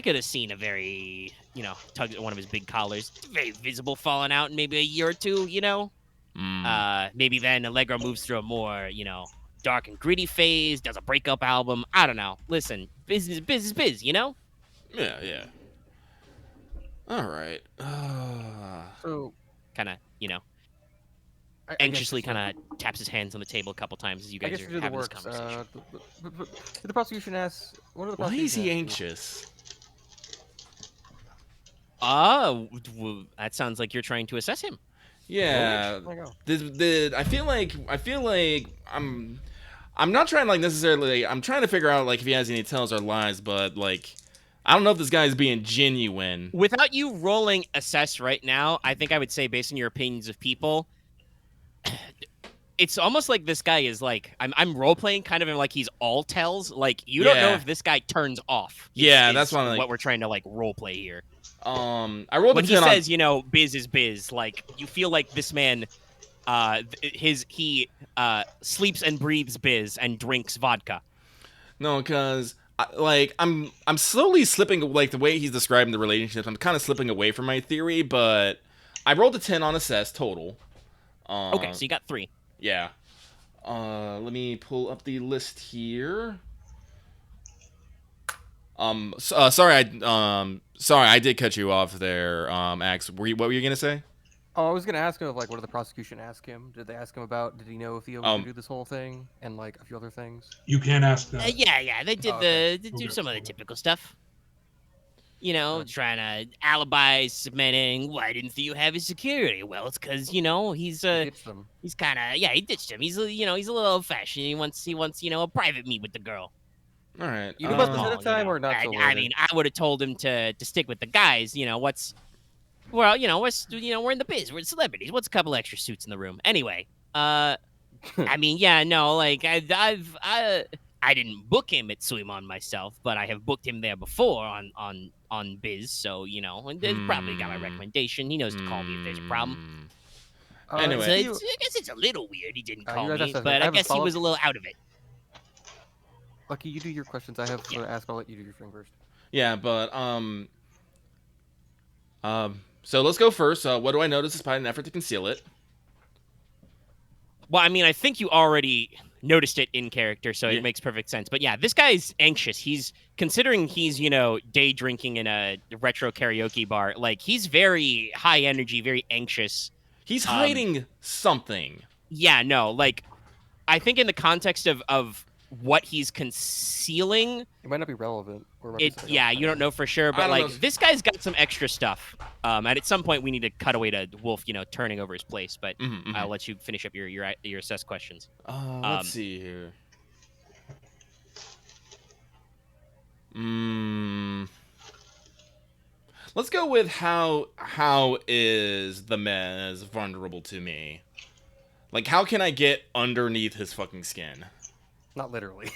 A: could have seen a very, tug at one of his big collars, very visible, falling out in maybe a year or two. Maybe then Allegro moves through a more, dark and gritty phase, does a breakup album. I don't know. Listen, business is biz,
C: Yeah. All right.
D: So,
A: kind of, anxiously kind of taps his hands on the table a couple times as you guys are having this conversation.
D: The prosecution asks, what are the
C: Why is he
D: prosecution
C: anxious?
A: That sounds like you're trying to assess him.
C: Yeah. I feel like I'm not trying to necessarily. I'm trying to figure out if he has any tells or lies, but I don't know if this guy is being genuine.
A: Without you rolling assess right now, I think I would say, based on your opinions of people, it's almost like this guy is I'm role playing kind of in he's all tells. You don't know if this guy turns off.
C: That's
A: what we're trying to role play here.
C: I rolled
A: when
C: a
A: he
C: 10
A: says, biz is biz. You feel like this man, he sleeps and breathes biz and drinks vodka.
C: No, because I'm slowly slipping the way he's describing the relationships. I'm kind of slipping away from my theory, but I rolled a 10 on assess total.
A: Okay, so you got 3.
C: Yeah. Let me pull up the list here. Sorry, I did cut you off there, Axe. What were you gonna say?
D: Oh, I was gonna ask him what did the prosecution ask him? Did they ask him about? Did he know if Theo was gonna do this whole thing and a few other things?
B: You can't ask that.
A: Yeah, they did they do some of the typical stuff. Trying to alibi, submitting. Why didn't Theo have his security? Well, it's because he's kind of he ditched him. He's he's a little old fashioned. He wants a private meet with the girl.
C: All right.
D: You know ahead of time or not?
A: I mean, I would have told him to stick with the guys. We're in the biz. We're celebrities. What's a couple extra suits in the room? Anyway, I mean, I didn't book him at Suimon myself, but I have booked him there before on biz. So and there's probably got my recommendation. He knows to call me if there's a problem.
C: Anyway,
A: so I guess it's a little weird he didn't call me, but I guess he was a little out of it.
D: Lucky, you do your questions. I have to ask. I'll let you do your thing first.
C: Yeah, but so let's go first. What do I notice despite an effort to conceal it?
A: Well, I mean, I think you already noticed it in character, so it makes perfect sense. But yeah, this guy's anxious. He's day drinking in a retro karaoke bar. He's very high energy, very anxious.
C: He's hiding something.
A: Yeah, no, I think in the context of what he's concealing,
D: It might not be relevant. Or it might be something
A: yeah,
D: else.
A: you don't know for sure,
C: I
A: but
C: don't
A: like
C: know.
A: this guy's got some extra stuff. And at some point we need to cut away to Wolf, turning over his place. But I'll let you finish up your assess questions.
C: Let's see here. Let's go with how is the Mez vulnerable to me? Like, how can I get underneath his fucking skin?
D: Not literally.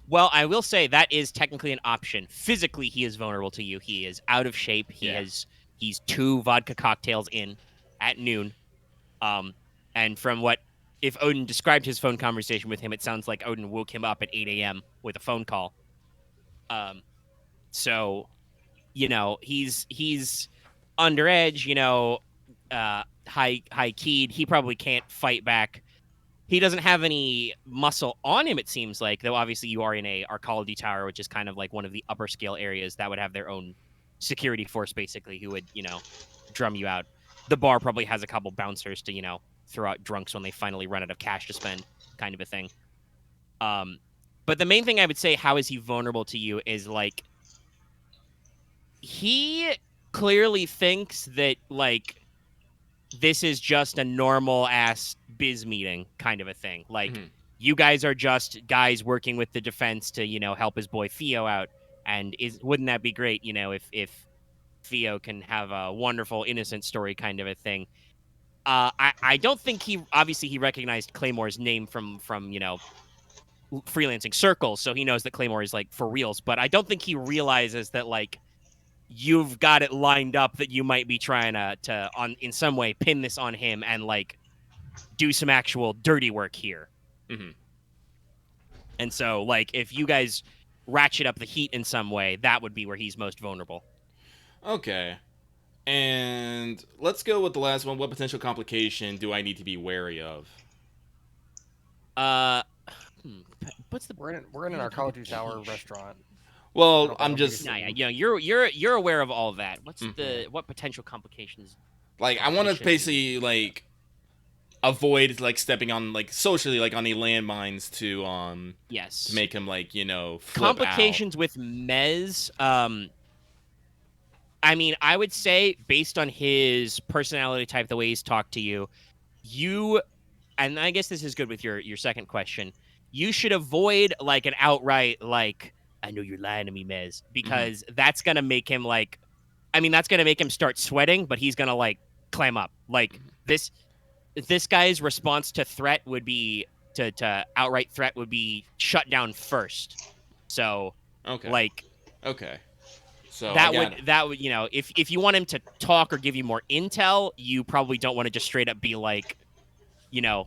A: Well, I will say that is technically an option. Physically, he is vulnerable to you. He is out of shape. He's 2 vodka cocktails in at noon. And from if Odin described his phone conversation with him, it sounds like Odin woke him up at 8 a.m. with a phone call. So, he's under edge, high keyed. He probably can't fight back. He doesn't have any muscle on him, it seems like, though obviously you are in a arcology tower, which is kind of like one of the upper scale areas that would have their own security force, basically, who would, drum you out. The bar probably has a couple bouncers to, throw out drunks when they finally run out of cash to spend, kind of a thing. But the main thing I would say, how is he vulnerable to you, is like, he clearly thinks that, like, this is just a normal ass biz meeting kind of a thing. Like, you guys are just guys working with the defense to, help his boy Theo out. And wouldn't that be great, if Theo can have a wonderful, innocent story kind of a thing. I don't think he recognized Claymore's name from freelancing circles, so he knows that Claymore is, like, for reals. But I don't think he realizes that, like, you've got it lined up that you might be trying to in some way pin this on him and, like, do some actual dirty work here. And so, like, if you guys ratchet up the heat in some way, that would be where he's most vulnerable.
C: Okay. And let's go with the last one. What potential complication do I need to be wary of?
A: What's the...
D: We're in an arcology tower restaurant.
C: Well, I'm just...
A: Yeah, you're aware of all of that. What's what potential complications?
C: Like, I want to basically, like, avoid, like, stepping on, like, socially, like, on the landmines to
A: yes,
C: to make him, like, flip
A: complications
C: out.
A: with Mez. I mean, I would say, based on his personality type, the way he's talked to you, and I guess this is good with your second question, you should avoid, like, an outright, like, I know you're lying to me, Mez, because that's going to make him, like, that's going to make him start sweating, but he's going to, like, clam up. Like, this guy's response to threat would be, to outright threat would be shut down first. So,
C: Okay.
A: like...
C: Okay. So
A: that would if you want him to talk or give you more intel, you probably don't want to just straight up be like,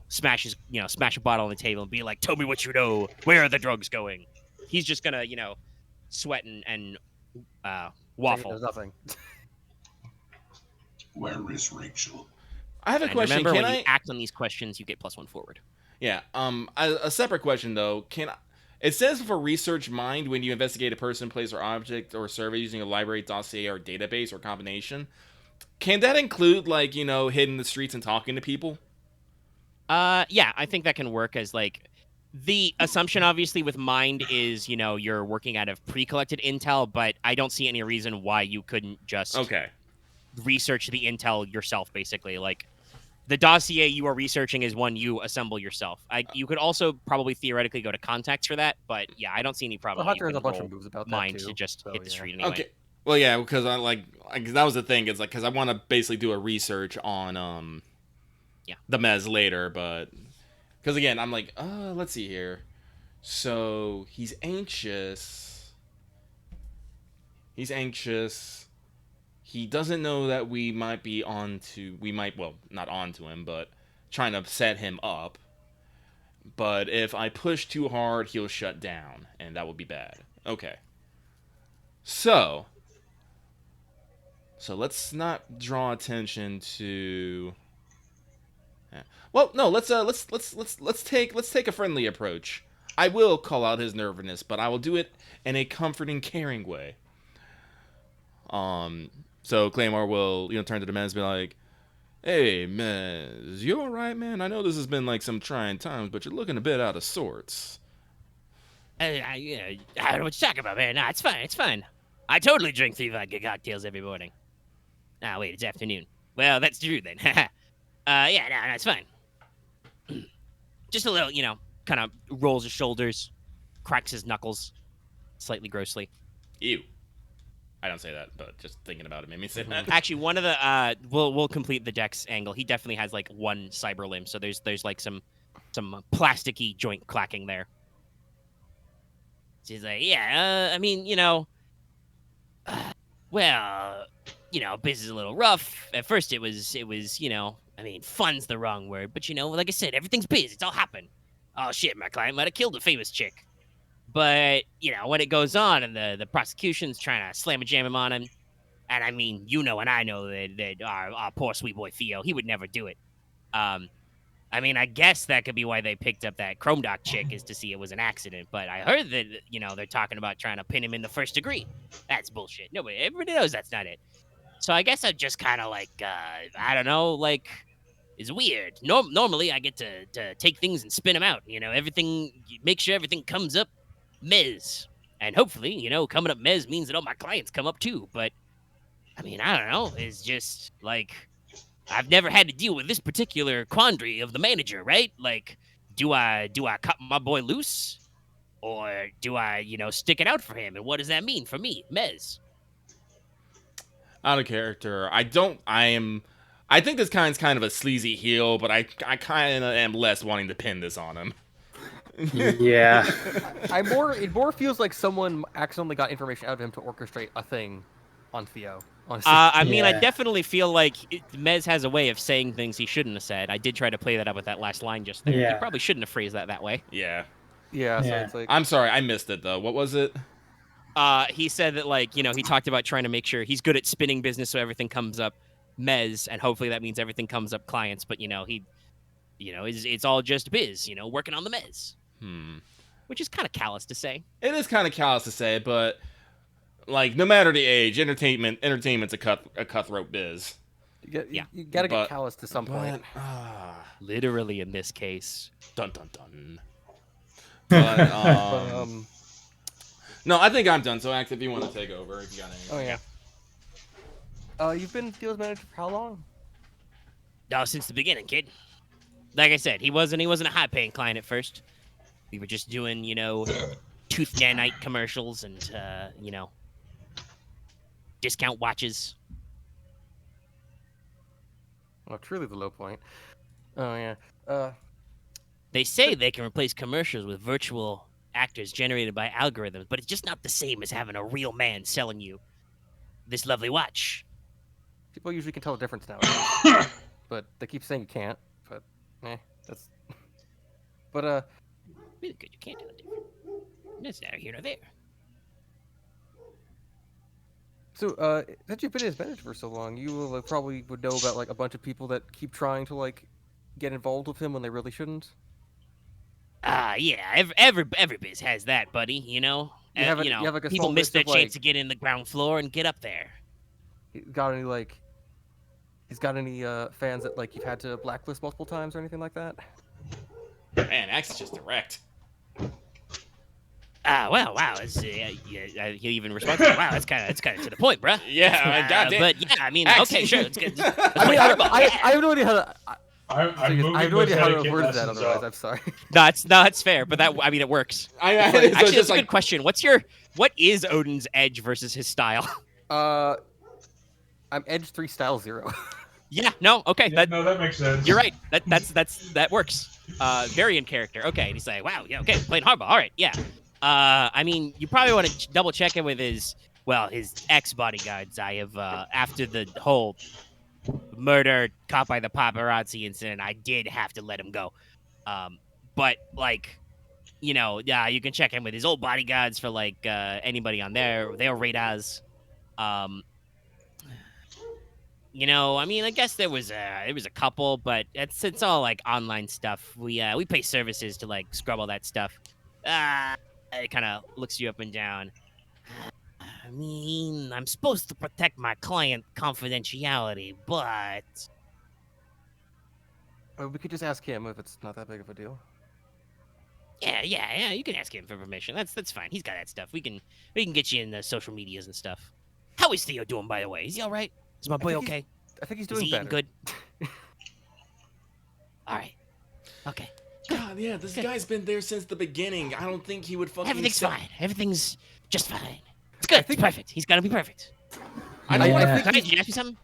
A: smash a bottle on the table and be like, tell me what you know, where are the drugs going? He's just gonna sweat and waffle.
D: There's nothing.
B: Where is Rachel?
C: I have a question.
A: Remember,
C: Can
A: when
C: I
A: you act on these questions, you get +1 forward.
C: Yeah. A separate question though. It says for research mind when you investigate a person, place, or object or survey using a library, dossier, or database or combination. Can that include, like, hitting the streets and talking to people?
A: Yeah, I think that can work as, like, the assumption obviously with mind is, you're working out of pre-collected intel, but I don't see any reason why you couldn't just research the intel yourself, basically. Like, the dossier you are researching is one you assemble yourself. You could also probably theoretically go to contacts for that, but yeah, I don't see any problem.
D: Well, Hunter has a bunch of moves about
A: mind
D: that too,
A: to just hit the street
C: Okay.
A: anyway.
C: Well, yeah, because I like that was the thing. It's like because I want to basically do a research on the Mez later, but because again I'm like let's see here. So he's anxious. He doesn't know that we might not onto him, but trying to set him up. But if I push too hard, he'll shut down, and that would be bad. Okay. So let's not draw attention to. Well, no, let's take a friendly approach. I will call out his nervousness, but I will do it in a comforting, caring way. So Claymore will, turn to the men and be like, Hey, Mez, you alright, man? I know this has been like some trying times, but you're looking a bit out of sorts.
A: I don't know what you're talking about, man. Nah, it's fine. It's fine. I totally drink 3 vodka cocktails every morning. Ah, wait, it's afternoon. Well, that's true then. Yeah, no, it's fine. Just a little, kind of rolls his shoulders, cracks his knuckles, slightly grossly.
C: Ew. I don't say that, but just thinking about it made me say that.
A: Actually, one of the we'll complete the Dex angle. He definitely has like one cyber limb, so there's like some plasticky joint clacking there. She's like, yeah, I mean, well, business is a little rough. At first, it was, I mean, fun's the wrong word, but like I said, everything's biz. It's all happened. Oh shit, my client might have killed a famous chick. But when it goes on and the prosecution's trying to slam a jam him on him, and I mean, and I know that our poor sweet boy Theo, he would never do it. I mean, I guess that could be why they picked up that Chrome Dock chick, is to see it was an accident. But I heard that, they're talking about trying to pin him in the first degree. That's bullshit. Everybody knows that's not it. So I guess I'm just kind of like, I don't know, like, it's weird. Normally I get to take things and spin them out. Make sure everything comes up Mez. And hopefully, coming up Mez means that all my clients come up too. But, I mean, I don't know. It's just, like, I've never had to deal with this particular quandary of the manager, right? Like, do I cut my boy loose? Or do I, stick it out for him? And what does that mean for me, Mez?
C: Out of character. I think this guy's kind of a sleazy heel, but I kind of am less wanting to pin this on him.
E: Yeah.
D: It more feels like someone accidentally got information out of him to orchestrate a thing on Theo. Honestly.
A: I mean, I
E: Yeah.
A: definitely feel like Mez has a way of saying things he shouldn't have said. I did try to play that up with that last line just there.
E: Yeah.
A: He probably shouldn't have phrased that way.
C: Yeah.
D: Yeah, so
E: Yeah.
D: it's like
C: I'm sorry, I missed it though. What was it?
A: He said that, like, he talked about trying to make sure he's good at spinning business so everything comes up Mez, and hopefully that means everything comes up clients. But, it's all just biz, working on the Mez. Which is kind of callous to say.
C: It is kind of callous to say, but like, no matter the age, entertainment's a cutthroat biz.
D: you gotta get callous to some point.
A: Literally in this case.
C: Dun dun dun. But
D: But,
C: no, I think I'm done. So, Axe, if you want to take over, if you got anything.
D: oh yeah. You've been Theo's manager for how long?
A: No, since the beginning, kid. Like I said, he wasn't a high-paying client at first. We were just doing, tooth nanite commercials and, discount watches.
D: Well, truly the low point. Oh yeah.
A: They say they can replace commercials with virtual actors generated by algorithms, but it's just not the same as having a real man selling you this lovely watch.
D: People usually can tell the difference nowadays, but they keep saying you can't. But that's. But
A: Really good, you can't tell the difference. That's neither here nor there.
D: so since you've been his manager for so long, you probably would know about like a bunch of people that keep trying to like get involved with him when they really shouldn't.
A: Yeah, every biz has that, buddy.
D: You have like a
A: people
D: small
A: miss
D: list
A: their
D: of,
A: chance
D: like-
A: to get in the ground floor and get up there.
D: He's got any fans that like you've had to blacklist multiple times or anything like that?
C: Man, Axe is just direct.
A: Well, wow, he even responds. Wow, that's kind of to the point, bruh.
C: Yeah, goddamn.
A: But yeah, I mean,
C: Axe.
A: okay, sure. Let's get,
D: I mean, I have no idea how to.
B: I'm moving
D: I have no idea how to
B: etiquette
D: word that.
B: lessons
D: Otherwise,
B: up.
D: I'm sorry.
A: That's fair, but it works.
C: So
A: Actually,
C: it's
A: that's
C: just
A: a
C: like,
A: good question. What is Odin's edge versus his style?
D: I'm Edge 3 Style 0.
A: Yeah, no, okay,
B: Yeah, no, that makes sense.
A: you're right. That works. Very in character. Okay, and he's like, wow, yeah, okay, playing hardball. All right, yeah. I mean, you probably want to double check it with his ex-bodyguards. I have, after the whole murder caught by the paparazzi incident, I did have to let him go. But, like, you can check in with his old bodyguards for, like, anybody on their radars. I mean, I guess there was a couple, but it's all, like, online stuff. We pay services to, like, scrub all that stuff. It kind of looks you up and down. I mean, I'm supposed to protect my client confidentiality, but
D: We could just ask him if it's not that big of a deal.
A: Yeah. You can ask him for permission. That's fine. He's got that stuff. We can get you in the social medias and stuff. How is Theo doing, by the way? Is he all right? Is my boy okay?
D: I think he's
A: Is
D: doing
A: he
D: better.
A: eating good? All right. Okay.
C: God, yeah, this guy's been there since the beginning. I don't think he would fucking.
A: Everything's fine. Everything's just fine. It's good. It's perfect. He's gotta be perfect.
D: I think
A: Can you ask me something?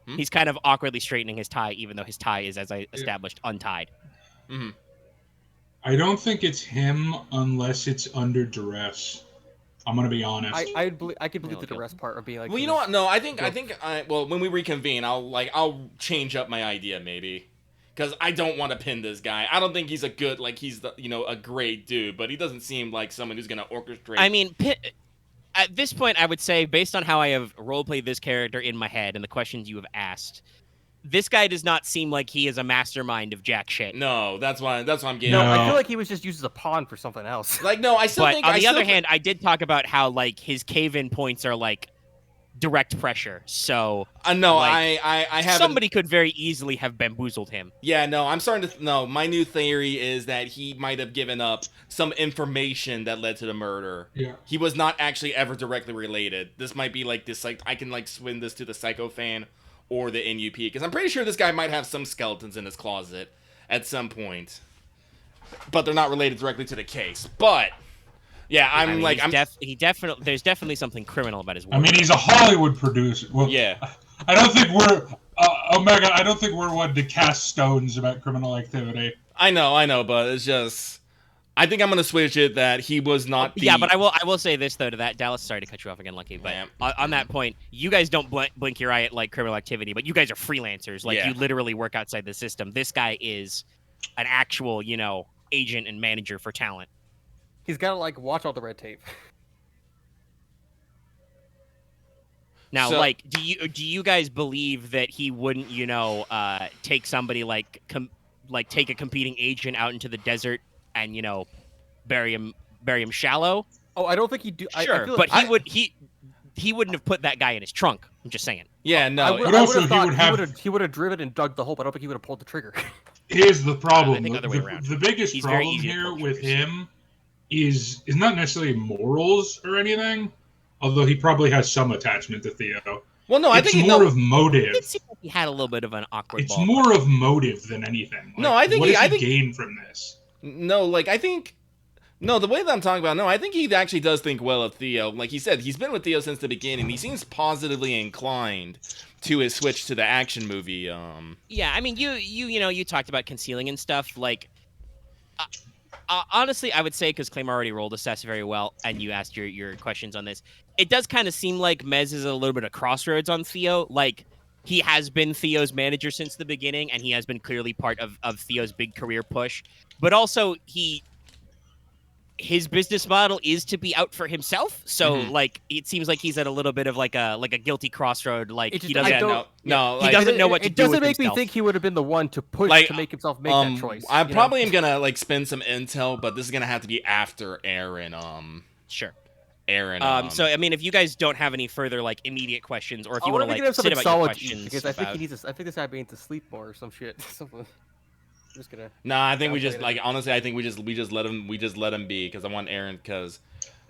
A: He's kind of awkwardly straightening his tie, even though his tie is, as I established, untied.
C: Mm-hmm.
B: I don't think it's him unless it's under duress. I'm gonna be honest.
D: I could believe the duress part of being like.
C: Well, you know what? No, I think well, when we reconvene, I'll change up my idea maybe, because I don't want to pin this guy. I don't think he's a good he's a great dude, but he doesn't seem like someone who's gonna orchestrate.
A: I mean, at this point, I would say, based on how I have roleplayed this character in my head and the questions you have asked, this guy does not seem like he is a mastermind of jack shit.
C: No, that's why I'm getting.
D: No,
B: No.
D: I feel like he was just used as a pawn for something else.
C: No, I still
A: But
C: think.
A: on the other hand, I did talk about how his cave-in points are direct pressure. So
C: no, I haven't.
A: Somebody could very easily have bamboozled him.
C: Yeah, no, I'm starting to. No, my new theory is that he might have given up some information that led to the murder.
B: Yeah.
C: He was not actually ever directly related. This might be this. I can swing this to the Psycho fan or the NUP, because I'm pretty sure this guy might have some skeletons in his closet at some point, but they're not related directly to the case. But yeah,
A: there's definitely something criminal about his work.
B: I mean, he's a Hollywood producer. Well,
C: yeah.
B: I don't think we're Omega. I don't think we're one to cast stones about criminal activity.
C: I know, but it's just. I think I'm gonna switch it that he was not.
A: Yeah, but I will say this though to that Dallas. Sorry to cut you off again, Lucky. But on that point, you guys don't blink your eye at criminal activity, but you guys are freelancers. You literally work outside the system. This guy is an actual, agent and manager for talent.
D: He's got to watch all the red tape.
A: Now, do you guys believe that he wouldn't, take somebody take a competing agent out into the desert and bury him shallow?
D: Oh, I don't think he'd do.
A: Sure,
D: I feel
A: but
D: like
A: he wouldn't have put that guy in his trunk. I'm just saying.
C: Yeah, no.
B: But also
D: he would have driven and dug the hole, but I don't think he would have pulled the trigger.
B: Here's the problem.
A: I think other way around.
B: The biggest
A: He's very
B: problem
A: easy to
B: here
A: pull
B: with
A: triggers.
B: him is not necessarily morals or anything, although he probably has some attachment to Theo.
C: Well, no, I
B: It's
C: think
B: more of motive.
A: It seemed like he had a little bit of an awkward.
B: It's
A: ballpark.
B: more of motive than anything.
C: No, I think
B: what
C: he-
B: does
C: I
B: he
C: think-
B: gain from this?
C: No, I think. No, the way that I'm talking about, no, I think he actually does think well of Theo. Like he said, he's been with Theo since the beginning. He seems positively inclined to his switch to the action movie.
A: Yeah, I mean, you talked about concealing and stuff. Honestly, I would say, because Claymore already rolled assess very well, and you asked your questions on this, it does kind of seem like Mez is a little bit of crossroads on Theo. He has been Theo's manager since the beginning, and he has been clearly part of Theo's big career push. But also, his business model is to be out for himself. So, it seems like he's at a little bit of a guilty crossroad. He doesn't
C: he
A: doesn't know what to
D: It
A: do
D: doesn't
A: with
D: make me
A: himself.
D: think he would have been the one to push to make himself make that choice.
C: I probably am gonna spin some intel, but this is gonna have to be after Aren.
A: Sure.
C: Aren.
A: So I mean, if you guys don't have any further immediate questions, or if you
D: want
A: want
D: to
A: to sit about your questions,
D: because I think I think this guy needs to sleep more or some shit. Something. I'm just gonna.
C: Nah, I think we just honestly, I think we just let him be, because I want Aren. Because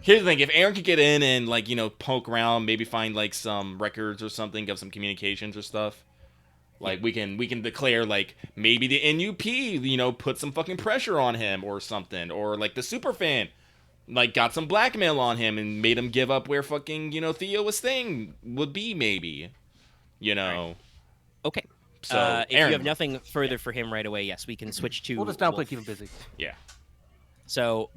C: here's the thing: if Aren could get in and poke around, maybe find some records or something of some communications or stuff, we can declare maybe the NUP put some fucking pressure on him or something, or the superfan got some blackmail on him and made him give up where fucking Theo was staying would be, maybe,
A: Right. Okay.
C: So
A: if you have nothing further for him right away, yes, we can switch to.
D: We'll just downplay,
A: Wolf.
D: keep him busy.
C: Yeah.
A: So,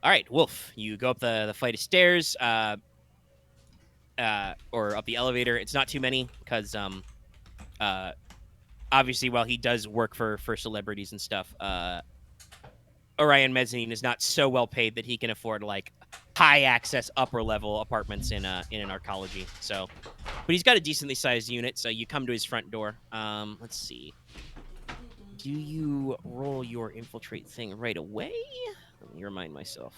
A: all right, Wolf, you go up the flight of stairs, or up the elevator. It's not too many because, obviously, while he does work for celebrities and stuff, Orion Mezzanine is not so well paid that he can afford high access upper level apartments in an arcology. So, but he's got a decently sized unit. So you come to his front door. Let's see. Do you roll your infiltrate thing right away? Let me remind myself.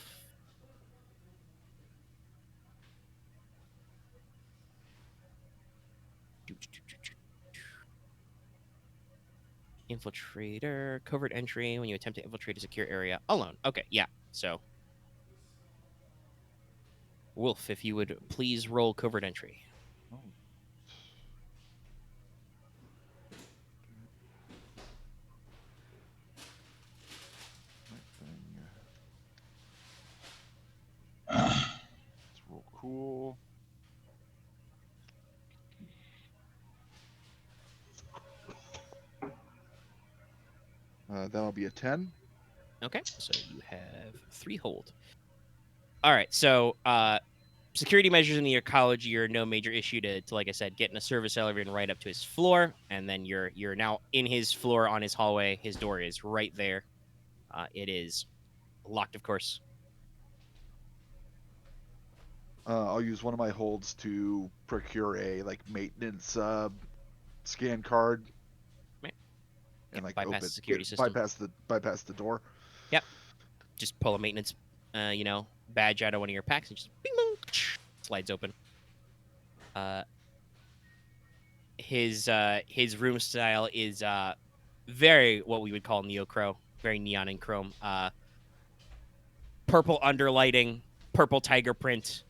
A: Infiltrator, covert entry when you attempt to infiltrate a secure area alone. Okay, yeah. So, Wolf, if you would please roll covert entry.
F: Oh. It's real cool. That'll be a 10.
A: Okay, so you have 3 hold. All right, so security measures in your college, you're no major issue to like I said, get in a service elevator and right up to his floor, and then you're now in his floor on his hallway. His door is right there. It is locked, of course.
F: I'll use one of my holds to procure a maintenance scan card.
A: Right.
F: And
A: Yep, bypass
F: open
A: the security system.
F: bypass the door.
A: Yep. Just pull a maintenance badge out of one of your packs and just bing, bing, slides open. His room style is very what we would call neo-crow, very neon and chrome. Purple underlighting, purple tiger print,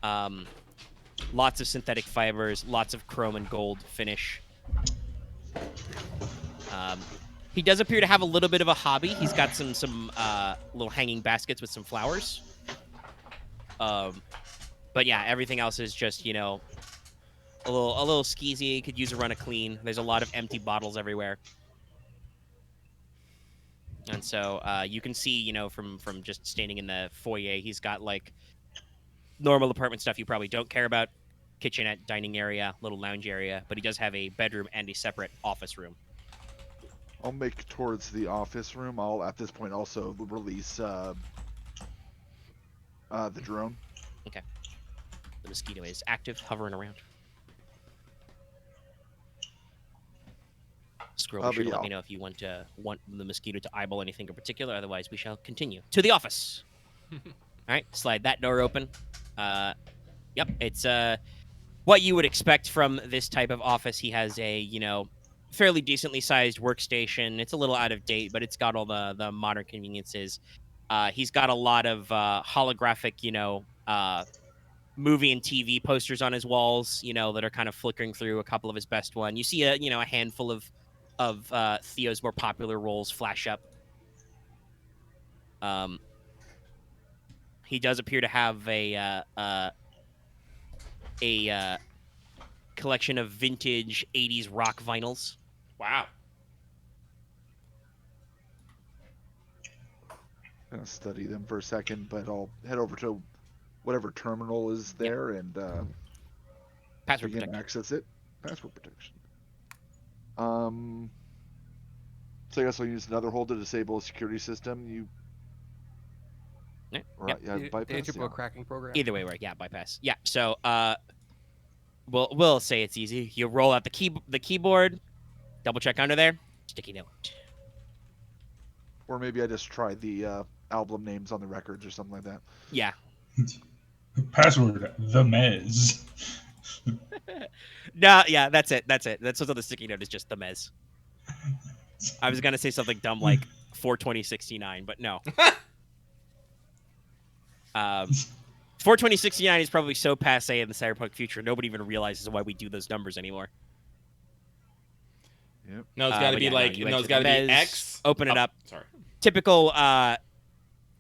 A: lots of synthetic fibers, lots of chrome and gold finish. He does appear to have a little bit of a hobby. He's got some little hanging baskets with some flowers. But yeah, everything else is just, a little skeezy. Could use a run of clean. There's a lot of empty bottles everywhere. And so you can see, from just standing in the foyer, he's got normal apartment stuff you probably don't care about. Kitchenette, dining area, little lounge area, but he does have a bedroom and a separate office room.
F: I'll make towards the office room. I'll at this point also release the drone.
A: Okay. The mosquito is active, hovering around. Squirrel, be sure to let me know if you want the mosquito to eyeball anything in particular. Otherwise, we shall continue to the office. All right, slide that door open. Yep, it's what you would expect from this type of office. He has a fairly decently sized workstation. It's a little out of date, but it's got all the modern conveniences. He's got a lot of holographic, movie and TV posters on his walls, that are kind of flickering through. A couple of his best one. You see a handful of Theo's more popular roles flash up. He does appear to have a collection of vintage 80s rock vinyls.
C: Wow.
F: I'm gonna study them for a second, but I'll head over to whatever terminal is there and
A: Password
F: begin to
A: protected.
F: access it. Password protection. So I guess I'll use another hold to disable a security system. Right, yeah, bypass.
D: A cracking program.
A: Either way, right? Yeah, bypass. Yeah. So, we'll say it's easy. You roll out the keyboard, double check under there, sticky note.
F: Or maybe I just try the album names on the records or something like that.
A: Yeah.
B: Password, the Mez.
A: No, yeah, that's it. That's what's on the sticky note is just the Mez. I was gonna say something dumb like 42069, but no. 42069 is probably so passe in the cyberpunk future, nobody even realizes why we do those numbers anymore.
F: Yep.
C: No, it's got to be it's got to be X.
A: Open it up.
C: Sorry.
A: Typical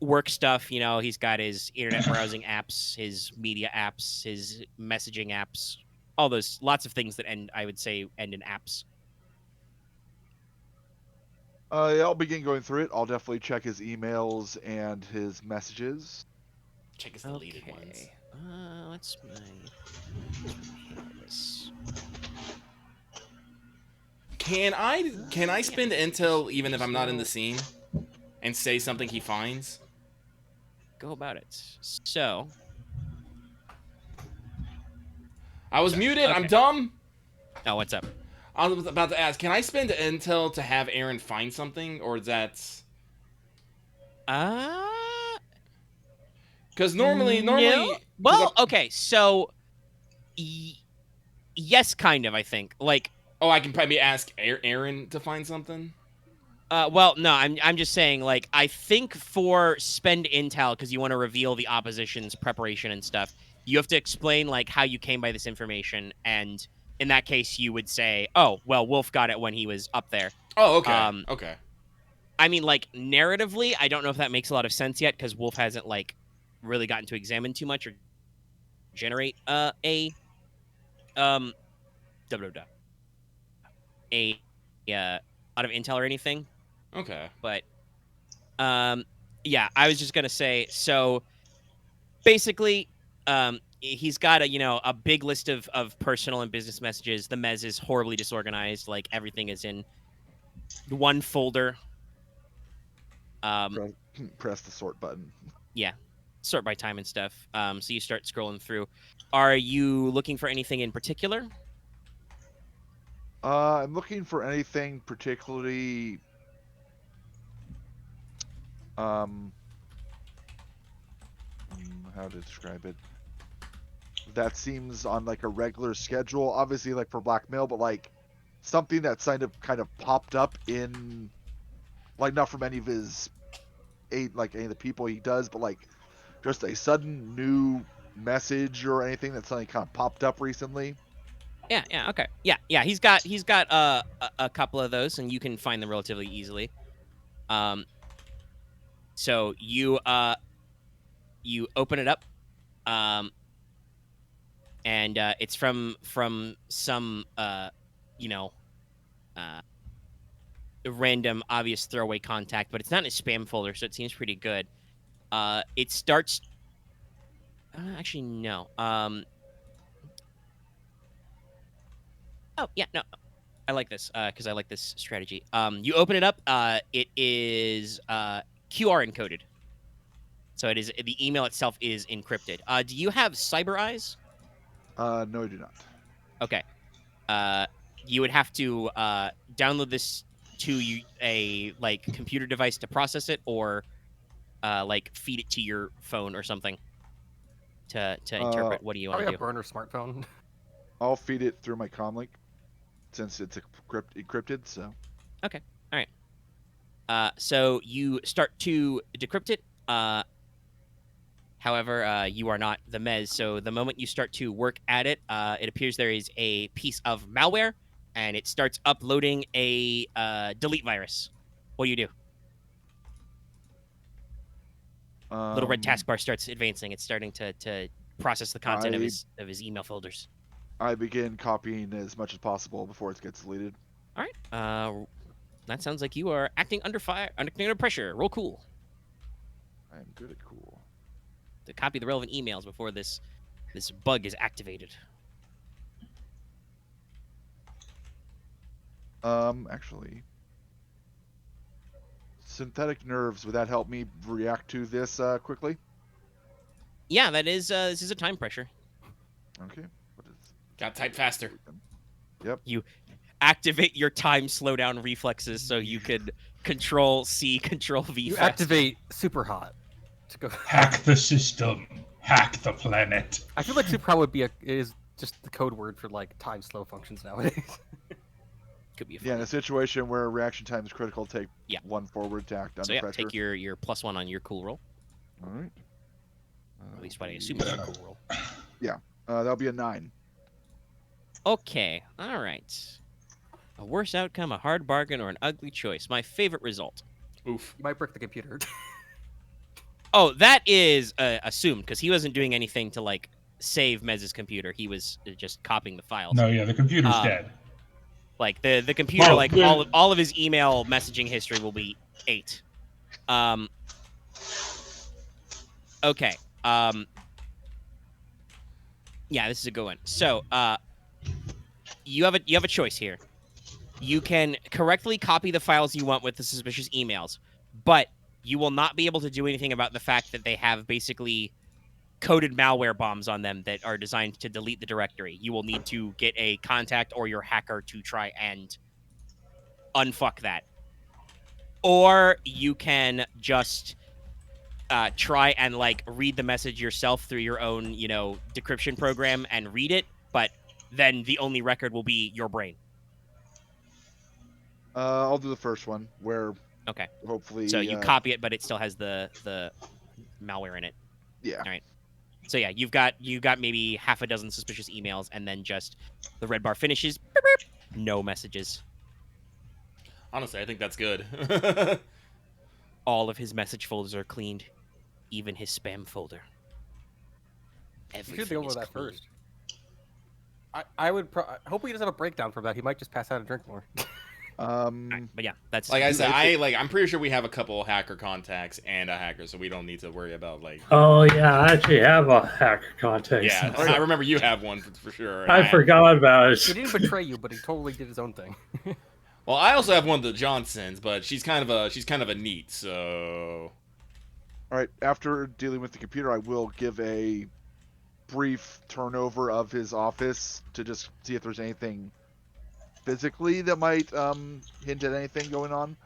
A: work stuff. He's got his internet browsing apps, his media apps, his messaging apps, all those lots of things that end in apps.
F: Yeah, I'll begin going through it. I'll definitely check his emails and his messages.
C: Check his deleted ones.
A: Let's this.
C: Can I spend intel even if I'm not in the scene, and say something he finds?
A: Go about it. So,
C: I was muted.
A: Okay.
C: I'm dumb.
A: oh, what's up?
C: I was about to ask. Can I spend intel to have Aren find something, or is that? Because normally.
A: No. Well, okay. So, yes, kind of. I think
C: Oh, I can probably ask Aren to find something.
A: Well, no, I'm just saying, like, I think for spend intel, because you want to reveal the opposition's preparation and stuff, you have to explain, like, how you came by this information, and in that case, you would say, oh, well, Wolf got it when he was up there.
C: Oh, okay. Okay.
A: I mean, like, narratively, I don't know if that makes a lot of sense yet, because Wolf hasn't, like, really gotten to examine too much or generate, um, a out of intel or anything.
C: Okay.
A: But yeah, I was just gonna say, so basically, he's got a big list of personal and business messages. The mez is horribly disorganized, like everything is in one folder.
F: Press the sort button.
A: Yeah, sort by time and stuff. So you start scrolling through. Are you looking for anything in particular?
F: I'm looking for anything particularly how to describe it, that seems on like a regular schedule, obviously like for blackmail, but like something that's kind of popped up in, like, not from any of his any of the people he does, but like just a sudden new message or anything that's suddenly kind of popped up recently.
A: Yeah, okay. Yeah, he's got a couple of those, and you can find them relatively easily. So you open it up, and it's from some random obvious throwaway contact, but it's not in a spam folder, so it seems pretty good. It starts. Actually, no. Oh yeah, no. I like this because I like this strategy. You open it up. It is QR encoded, so it is the email itself is encrypted. Do you have cyber eyes?
F: No, I do not.
A: Okay. You would have to download this to a like computer device to process it, or like feed it to your phone or something to interpret. What do you want to
D: Probably
A: do?
D: a burner smartphone.
F: I'll feed it through my comlink since it's encrypted. So.
A: Okay. All right. So you start to decrypt it. However, you are not the Mez, so the moment you start to work at it, it appears there is a piece of malware, and it starts uploading a delete virus. What do you do? Little red taskbar starts advancing. It's starting to process the content of his email folders.
F: I begin copying as much as possible before it gets deleted.
A: All right. That sounds like you are acting under pressure. Roll cool.
F: I am good at cool.
A: To copy the relevant emails before this bug is activated.
F: Actually, synthetic nerves, would that help me react to this quickly?
A: Yeah, that is this is a time pressure.
F: Okay. What is?
C: Got type faster.
F: Yep.
A: You activate your time slowdown reflexes so you could Control C, Control V.
D: You
A: fast.
D: activate super hot to go.
B: Hack the system. Hack the planet.
D: I feel like super hot is just the code word for like time slow functions nowadays.
A: Could be a
F: Yeah, in a situation where reaction time is critical, take
A: Yeah.
F: one forward to act under
A: So yeah,
F: pressure.
A: take your +1 on your cool roll.
F: All right.
A: At least what I assume is a cool roll.
F: That'll be a 9.
A: Okay, all right. A worse outcome, a hard bargain, or an ugly choice. My favorite result.
C: Oof.
D: You might break the computer.
A: Oh, that is assumed because he wasn't doing anything to like save Mez's computer. He was just copying the files.
B: No, yeah, the computer's dead.
A: Like the computer,
B: Well,
A: like
B: then-
A: all of his email messaging history will be 8. Okay. Yeah, this is a good one. So, you have a choice here. You can correctly copy the files you want with the suspicious emails, but you will not be able to do anything about the fact that they have basically coded malware bombs on them that are designed to delete the directory. You will need to get a contact or your hacker to try and unfuck that. Or you can just try and like read the message yourself through your own, decryption program and read it, but then the only record will be your brain.
F: I'll do the first one, where
A: Okay.
F: hopefully.
A: So you copy it, but it still has the malware in it.
F: Yeah.
A: All right. So yeah, you got maybe half a dozen suspicious emails, and then just the red bar finishes. Beep, beep, no messages.
C: Honestly, I think that's good.
A: All of his message folders are cleaned, even his spam folder.
D: You should
A: Everything
D: go over
A: is
D: that
A: clean.
D: first. I would. I hope he doesn't have a breakdown from that. He might just pass out and drink more.
A: Alright, but yeah, that's
C: Like I said, I'm pretty sure we have a couple hacker contacts and a hacker, so we don't need to worry about like.
E: Oh yeah, I actually have a hacker contact.
C: Yeah, I remember you have one for sure. and
E: I forgot about
D: He
E: it.
D: didn't betray you, but he totally did his own thing.
C: Well, I also have one of the Johnsons, but she's kind of a neat. So
F: All right. After dealing with the computer, I will give a brief turnover of his office to just see if there's anything physically that might hint at anything going on.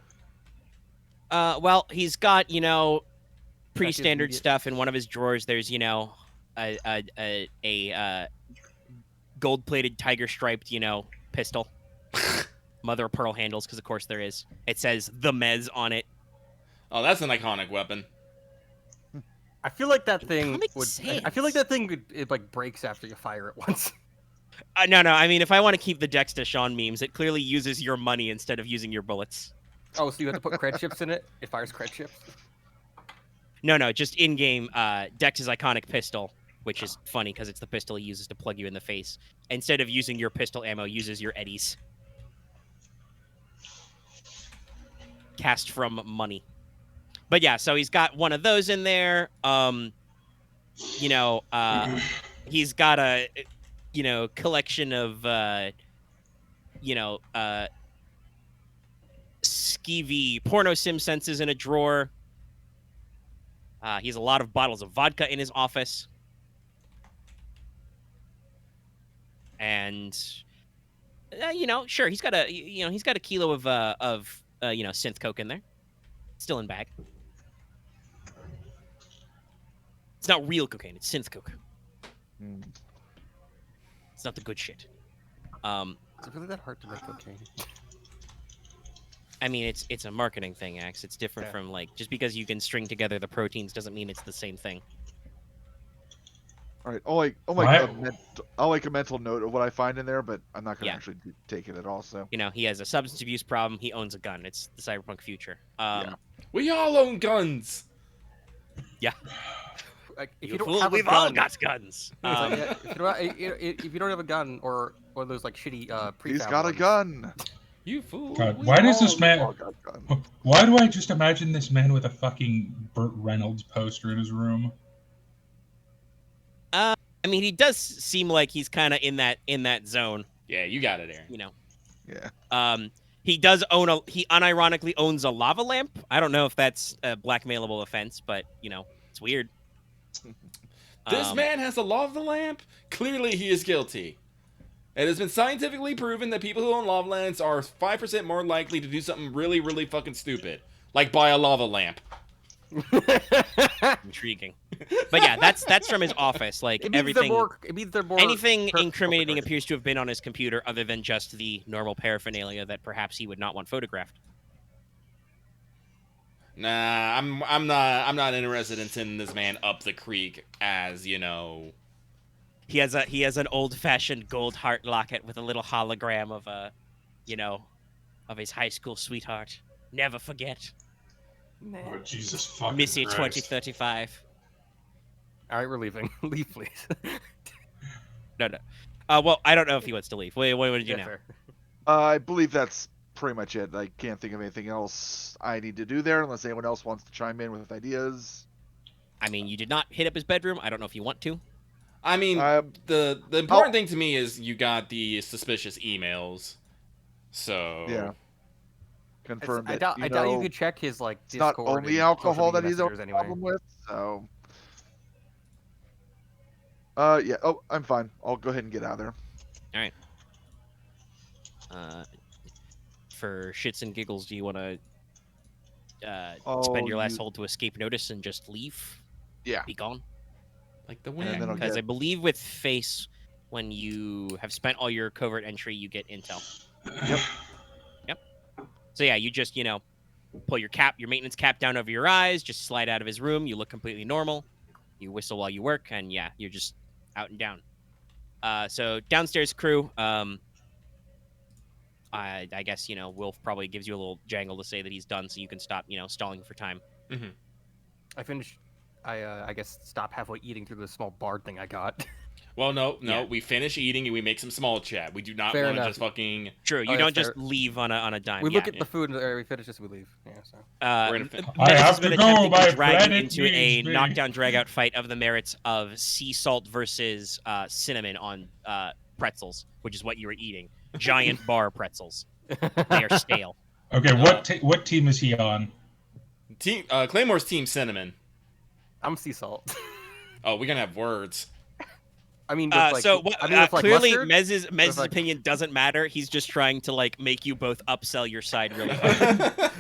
A: well, he's got pretty
D: Check his
A: standard
D: media-
A: stuff in one of his drawers. There's a gold-plated tiger-striped pistol, mother of pearl handles, because of course there is. It says the Mez on it.
C: oh, that's an iconic weapon.
D: I feel like that thing
A: Comic
D: would.
A: Sans.
D: I feel like that thing it like breaks after you fire it once.
A: No. I mean, if I want to keep the Dexter Sean memes, it clearly uses your money instead of using your bullets.
D: Oh, so you have to put cred chips in it? It fires cred chips.
A: No, just in-game, Dex's iconic pistol, which is funny because it's the pistol he uses to plug you in the face. Instead of using your pistol ammo, uses your eddies. Cast from money. But yeah, so he's got one of those in there. He's got a, collection of, skeevy porno sim senses in a drawer. He has a lot of bottles of vodka in his office. And, sure, he's got a kilo of synth coke in there. Still in bag. It's not real cocaine, it's synth coke. It's not the good shit.
D: Is it really that hard to make cocaine?
A: I mean, it's a marketing thing, Axe. It's different
D: Yeah.
A: from, just because you can string together the proteins doesn't mean it's the same thing.
F: All right. I'll make a mental note of what I find in there, but I'm not going to
A: Yeah.
F: actually take it at all. So.
A: He has a substance abuse problem. He owns a gun. It's the cyberpunk future.
C: We all own guns.
D: Like, if
A: You
D: you don't
A: fool,
D: have a
A: we've all
D: gun,
A: got guns.
D: yeah, if you don't have a gun or those like shitty prefab
F: He's got a
D: ones,
F: gun.
C: You fool.
B: God,
C: we
B: why does this
C: all-
B: man?
F: All got gun.
B: Why do I just imagine this man with a fucking Burt Reynolds poster in his room?
A: I mean, he does seem like he's kind of in that zone.
C: Yeah, you got it, Aaron.
F: Yeah.
A: He does own he unironically owns a lava lamp. I don't know if that's a blackmailable offense, but it's weird.
C: This man has a lava lamp? Clearly he is guilty. It has been scientifically proven that people who own lava lamps are 5% more likely to do something really, really fucking stupid. Like buy a lava lamp.
A: Intriguing. But yeah, that's from his office. Like
D: It means
A: everything.
D: they're more
A: Anything
D: per-
A: incriminating
D: okay.
A: appears to have been on his computer, other than just the normal paraphernalia that perhaps he would not want photographed.
C: Nah, I'm not interested in sending this man up the creek as,
A: He has an old-fashioned gold heart locket with a little hologram of of his high school sweetheart. Never forget,
B: Oh, Jesus fucking
A: Missy
B: Christ.
A: 2035.
D: All right, we're leaving. Leave, please.
A: No. Well, I don't know if he wants to leave. What did you
D: Yeah,
A: know?
D: fair.
F: I believe that's pretty much it. I can't think of anything else I need to do there unless anyone else wants to chime in with ideas.
A: I mean, you did not hit up his bedroom. I don't know if you want to.
C: I mean, the important thing to me is you got the suspicious emails. So
F: Yeah. Confirm that.
D: I doubt you could check his like
F: It's not
D: Discord
F: only
D: and
F: alcohol
D: social
F: that
D: media
F: he's a
D: messengers anyway.
F: problem with. So. Yeah. Oh, I'm fine. I'll go ahead and get out of there.
A: For shits and giggles, do you want to
F: Oh,
A: spend your last
F: you-
A: hold to escape notice and just leave?
F: Yeah.
A: Be gone?
C: like the
F: And
C: wind.
F: then I'll
A: Because
F: get-
A: I believe with Face, when you have spent all your covert entry, you get intel. So yeah, you just, pull your maintenance cap down over your eyes, just slide out of his room. You look completely normal. You whistle while you work, and yeah, you're just out and down. So downstairs crew, I guess, Wilf probably gives you a little jangle to say that he's done so you can stop, stalling for time.
C: Mm-hmm.
D: I finished. I guess stop halfway eating through the small bard thing I got.
C: Well, no,
A: Yeah.
C: we finish eating and we make some small chat. We do not
D: Fair
C: want to
D: enough.
C: just fucking.
A: True, you
D: Oh,
A: don't
D: that's
A: just leave on a dime.
D: We
A: yeah.
D: look at the food and we finish this and we leave. Yeah, so.
C: We're gonna fin-
B: I
A: Metis
B: have
A: has been
B: to go,
A: attempting
B: my
A: to drag you
B: planet
A: into
B: needs
A: a
B: me.
A: knockdown drag-out fight of the merits of sea salt versus cinnamon on pretzels, which is what you were eating. Giant bar pretzels. They are stale.
B: Okay, what team is he on?
C: Claymore's team cinnamon.
D: I'm sea salt.
C: Oh, we're gonna have words.
D: I mean, with,
A: So what,
D: with, like,
A: clearly
D: mustard?
A: Mez's
D: like-
A: opinion doesn't matter. He's just trying to make you both upsell your side really hard.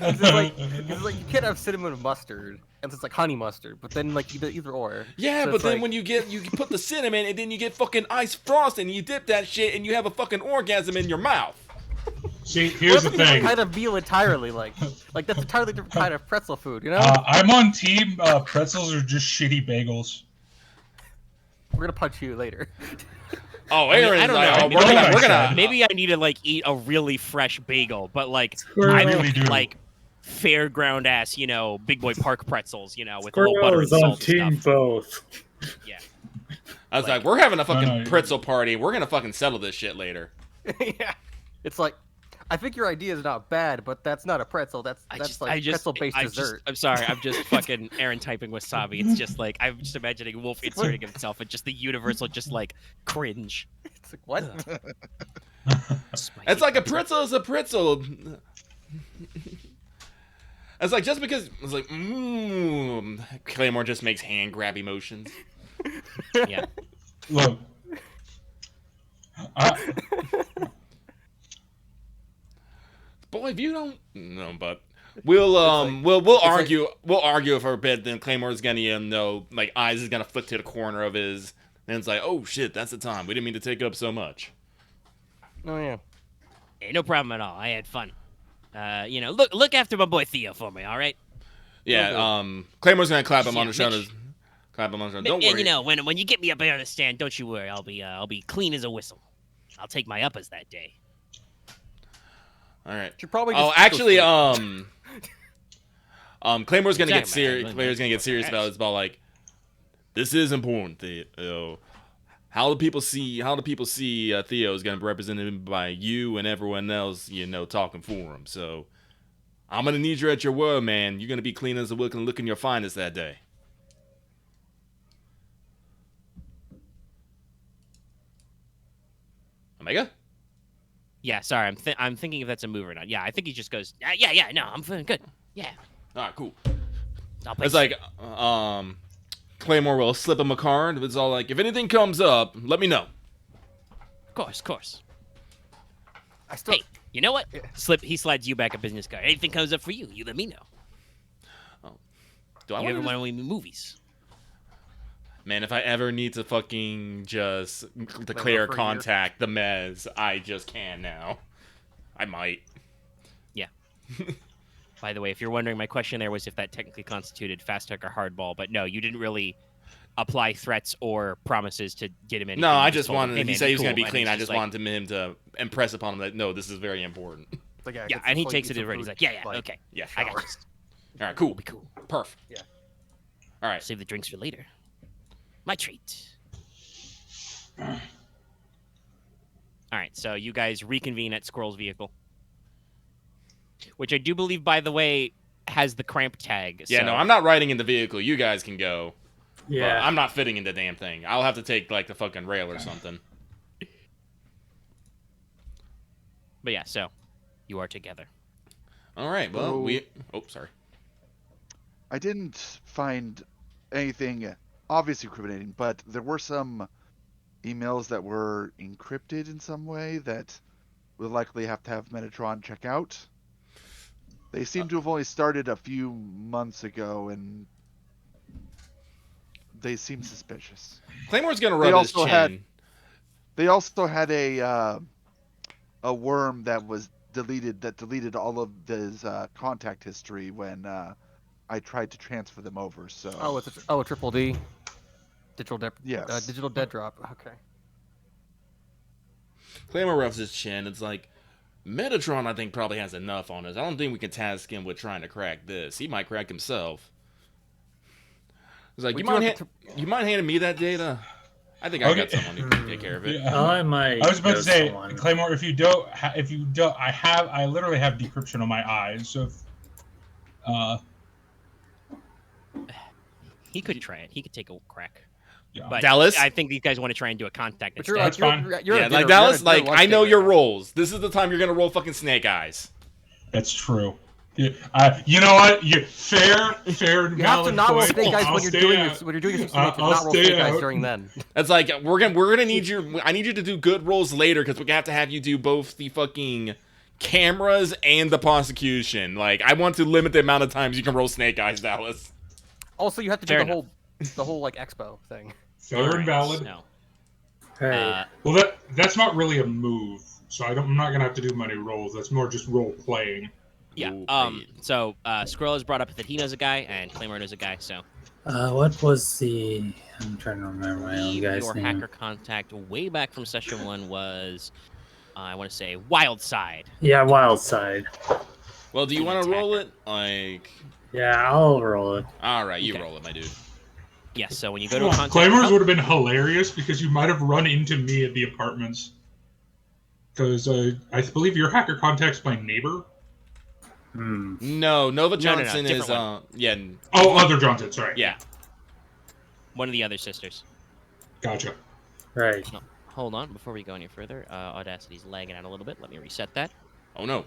D: It's like you can't have cinnamon with mustard, and it's like honey mustard. But then you do either or.
C: Yeah,
D: So
C: but
D: it's
C: then
D: like-
C: when you put the cinnamon and then you get fucking ice frosting and you dip that shit and you have a fucking orgasm in your mouth.
B: See, here's the
D: What if it's a
B: thing.
D: kind of meal entirely, like that's entirely different kind of pretzel food, you know?
B: I'm on team pretzels are just shitty bagels.
D: We're gonna punch you later.
C: Oh,
A: I mean,
C: Aaron's
A: I don't
C: like,
A: know.
C: oh,
A: I mean,
C: we're gonna.
A: Maybe I need to eat a really fresh bagel, but
B: I
A: I
B: really do.
A: fairground ass, big boy park pretzels, with a little butter and
E: Squirrel's on
A: salt
E: team
A: and stuff.
E: both.
A: Yeah.
C: I was like, we're having a fucking
B: No,
C: pretzel party. We're gonna fucking settle this shit later.
D: Yeah, it's like I think your idea is not bad, but that's not a pretzel. That's pretzel-based dessert.
A: I'm sorry, I'm just fucking Aaron typing wasabi. It's just I'm just imagining Wolf inserting himself and just the universal cringe.
D: It's like what?
C: It's like a pretzel is a pretzel. It's like just because it's like Claymore just makes hand grab emotions.
A: Yeah.
B: Look.
C: Boy, if you don't no, but we'll argue for a bit. Then Claymore's gonna eyes is gonna flick to the corner of his. And it's like, oh shit, that's the time. We didn't mean to take up so much.
D: Oh yeah.
A: Hey, no problem at all. I had fun. Look after my boy Theo for me, all right?
C: Yeah. Claymore's gonna clap him on the
A: Mitch.
C: shoulders. Clap him on the shoulders. Don't worry.
A: And when you get me up there on the stand, don't you worry. I'll be clean as a whistle. I'll take my uppers that day.
C: All right.
D: Should probably.
C: Oh,
D: Just
C: actually,
D: go
C: Claymore's gonna get
A: Exactly,
C: serious.
A: man.
C: Claymore's gonna get serious about it. It's about this is important. How do people see Theo is gonna be represented by you and everyone else, talking for him. So I'm gonna need you at your word, man. You're gonna be clean as a whistle and looking your finest that day. Omega?
A: Yeah, sorry. I'm thinking if that's a move or not. Yeah, I think he just goes. Yeah. No, I'm feeling good. Yeah.
C: All right, cool.
A: I'll play
C: It's like, Claymore will slip him a card. It's all like, if anything comes up, let me know.
A: Of course.
D: I still.
A: Hey, you know what?
D: Yeah.
A: He slides you back a business card. Anything comes up for you, you let me know.
C: Do I
A: You
C: want
A: ever
C: to?
A: want to movies?
C: Man, if I ever need to fucking just declare
D: for a year.
C: contact the Mez, I just can now. I might.
A: By the way, if you're wondering, my question there was if that technically constituted fast hook or hardball, but no, you didn't really apply threats or promises to get him anything.
C: No,
A: You
C: I just
A: told him,
C: wanted.
A: "Hey,
C: He
A: man,
C: said he was
A: cool,"
C: gonna be
A: and
C: clean.
A: it's
C: I just wanted him to impress upon him that no, this is very important.
D: Like,
A: Yeah,
D: get
A: and he
D: some
A: takes
D: food,
A: it
D: get
A: already. He's
D: some
A: like,
D: food,
A: yeah, okay.
C: Yeah.
A: I got
D: shower.
A: this.
C: All right, cool.
A: It'll be cool.
C: Perf.
D: Yeah.
C: All right.
A: Save the drinks for later. My treat. All right, so you guys reconvene at Squirrel's vehicle, which I do believe, by the way, has the cramp tag.
C: Yeah,
A: so...
C: no, I'm not riding in the vehicle. You guys can go. But
E: Yeah.
C: I'm not fitting in the damn thing. I'll have to take the fucking rail or something.
A: But yeah, so you are together.
C: All right. Well,
F: Oh.
C: Oh, sorry.
F: I didn't find anything obviously incriminating, but there were some emails that were encrypted in some way that we'll likely have to have Metatron check out. They seem to have only started a few months ago, and they seem suspicious.
C: Claymore's gonna
F: They
C: rub his
F: also
C: chin.
F: They also had a worm that was deleted all of his contact history when I tried to transfer them over. So
D: Oh, it's a triple D.
F: Yes.
D: Digital dead drop. Okay.
C: Claymore rubs his chin. It's like, Metatron, I think, probably has enough on us. I don't think we can task him with trying to crack this. He might crack himself. It's like, you mind handing me that data? I think I got someone who can take care of it.
B: Yeah.
E: I might.
B: I was about to say,
E: someone.
B: Claymore, if you don't, I literally have decryption on my eyes. So,
A: He could try it. He could take a crack.
B: yeah.
A: But
C: Dallas?
A: I think these guys want to try and do a contact
D: But
A: instead.
B: That's fine.
D: You're
C: Yeah,
D: at
C: like
D: dinner-
C: Dallas,
D: you're at
C: like,
D: lunch
C: I know
D: dinner
C: your
D: right now.
C: roles. This is the time you're gonna roll fucking snake eyes.
B: That's true. Yeah, you know what? You fair and
D: You have to
B: valid
D: not roll
B: point.
D: snake eyes
B: I'll
D: when you're
B: stay
D: doing
B: out.
D: this. When you're doing this,
B: I'll
D: not roll
B: stay
D: snake eyes
B: out.
D: during then.
C: That's like, we're gonna need you. I need you to do good rolls later because we're gonna have to have you do both the fucking cameras and the prosecution. Like, I want to limit the amount of times you can roll snake eyes, Dallas.
D: Also, you have to do
A: Fair
D: the whole like expo thing.
B: Fair and valid.
A: No.
E: Right.
B: Well, that's not really a move, so I'm not gonna have to do many rolls. That's more just role playing.
A: Yeah.
C: Ooh,
A: So Squirrel has brought up that he knows a guy, and Claymore knows a guy. So
E: What was the? I'm trying to remember my own guy's
A: your
E: name.
A: hacker contact way back from session 1 was, I want to say, Wild Side.
E: Yeah, Wild Side.
C: Well, do you want to roll it? Like,
E: Yeah, I'll roll it.
C: all right, you
A: Okay.
C: roll it, my dude.
A: Yes. So when you go to a contact,
B: Claymores
A: oh,
B: would have been hilarious because you might have run into me at the apartments. Because I believe your hacker contact's my neighbor.
E: Hmm.
C: No, Nova
A: No,
C: Johnson
A: different
C: is
A: one.
C: yeah,
B: Oh, other Johnson, sorry.
C: yeah.
A: one of the other sisters.
B: Gotcha.
E: Right.
A: No, hold on. Before we go any further, Audacity's lagging out a little bit. Let me reset that.
C: Oh no.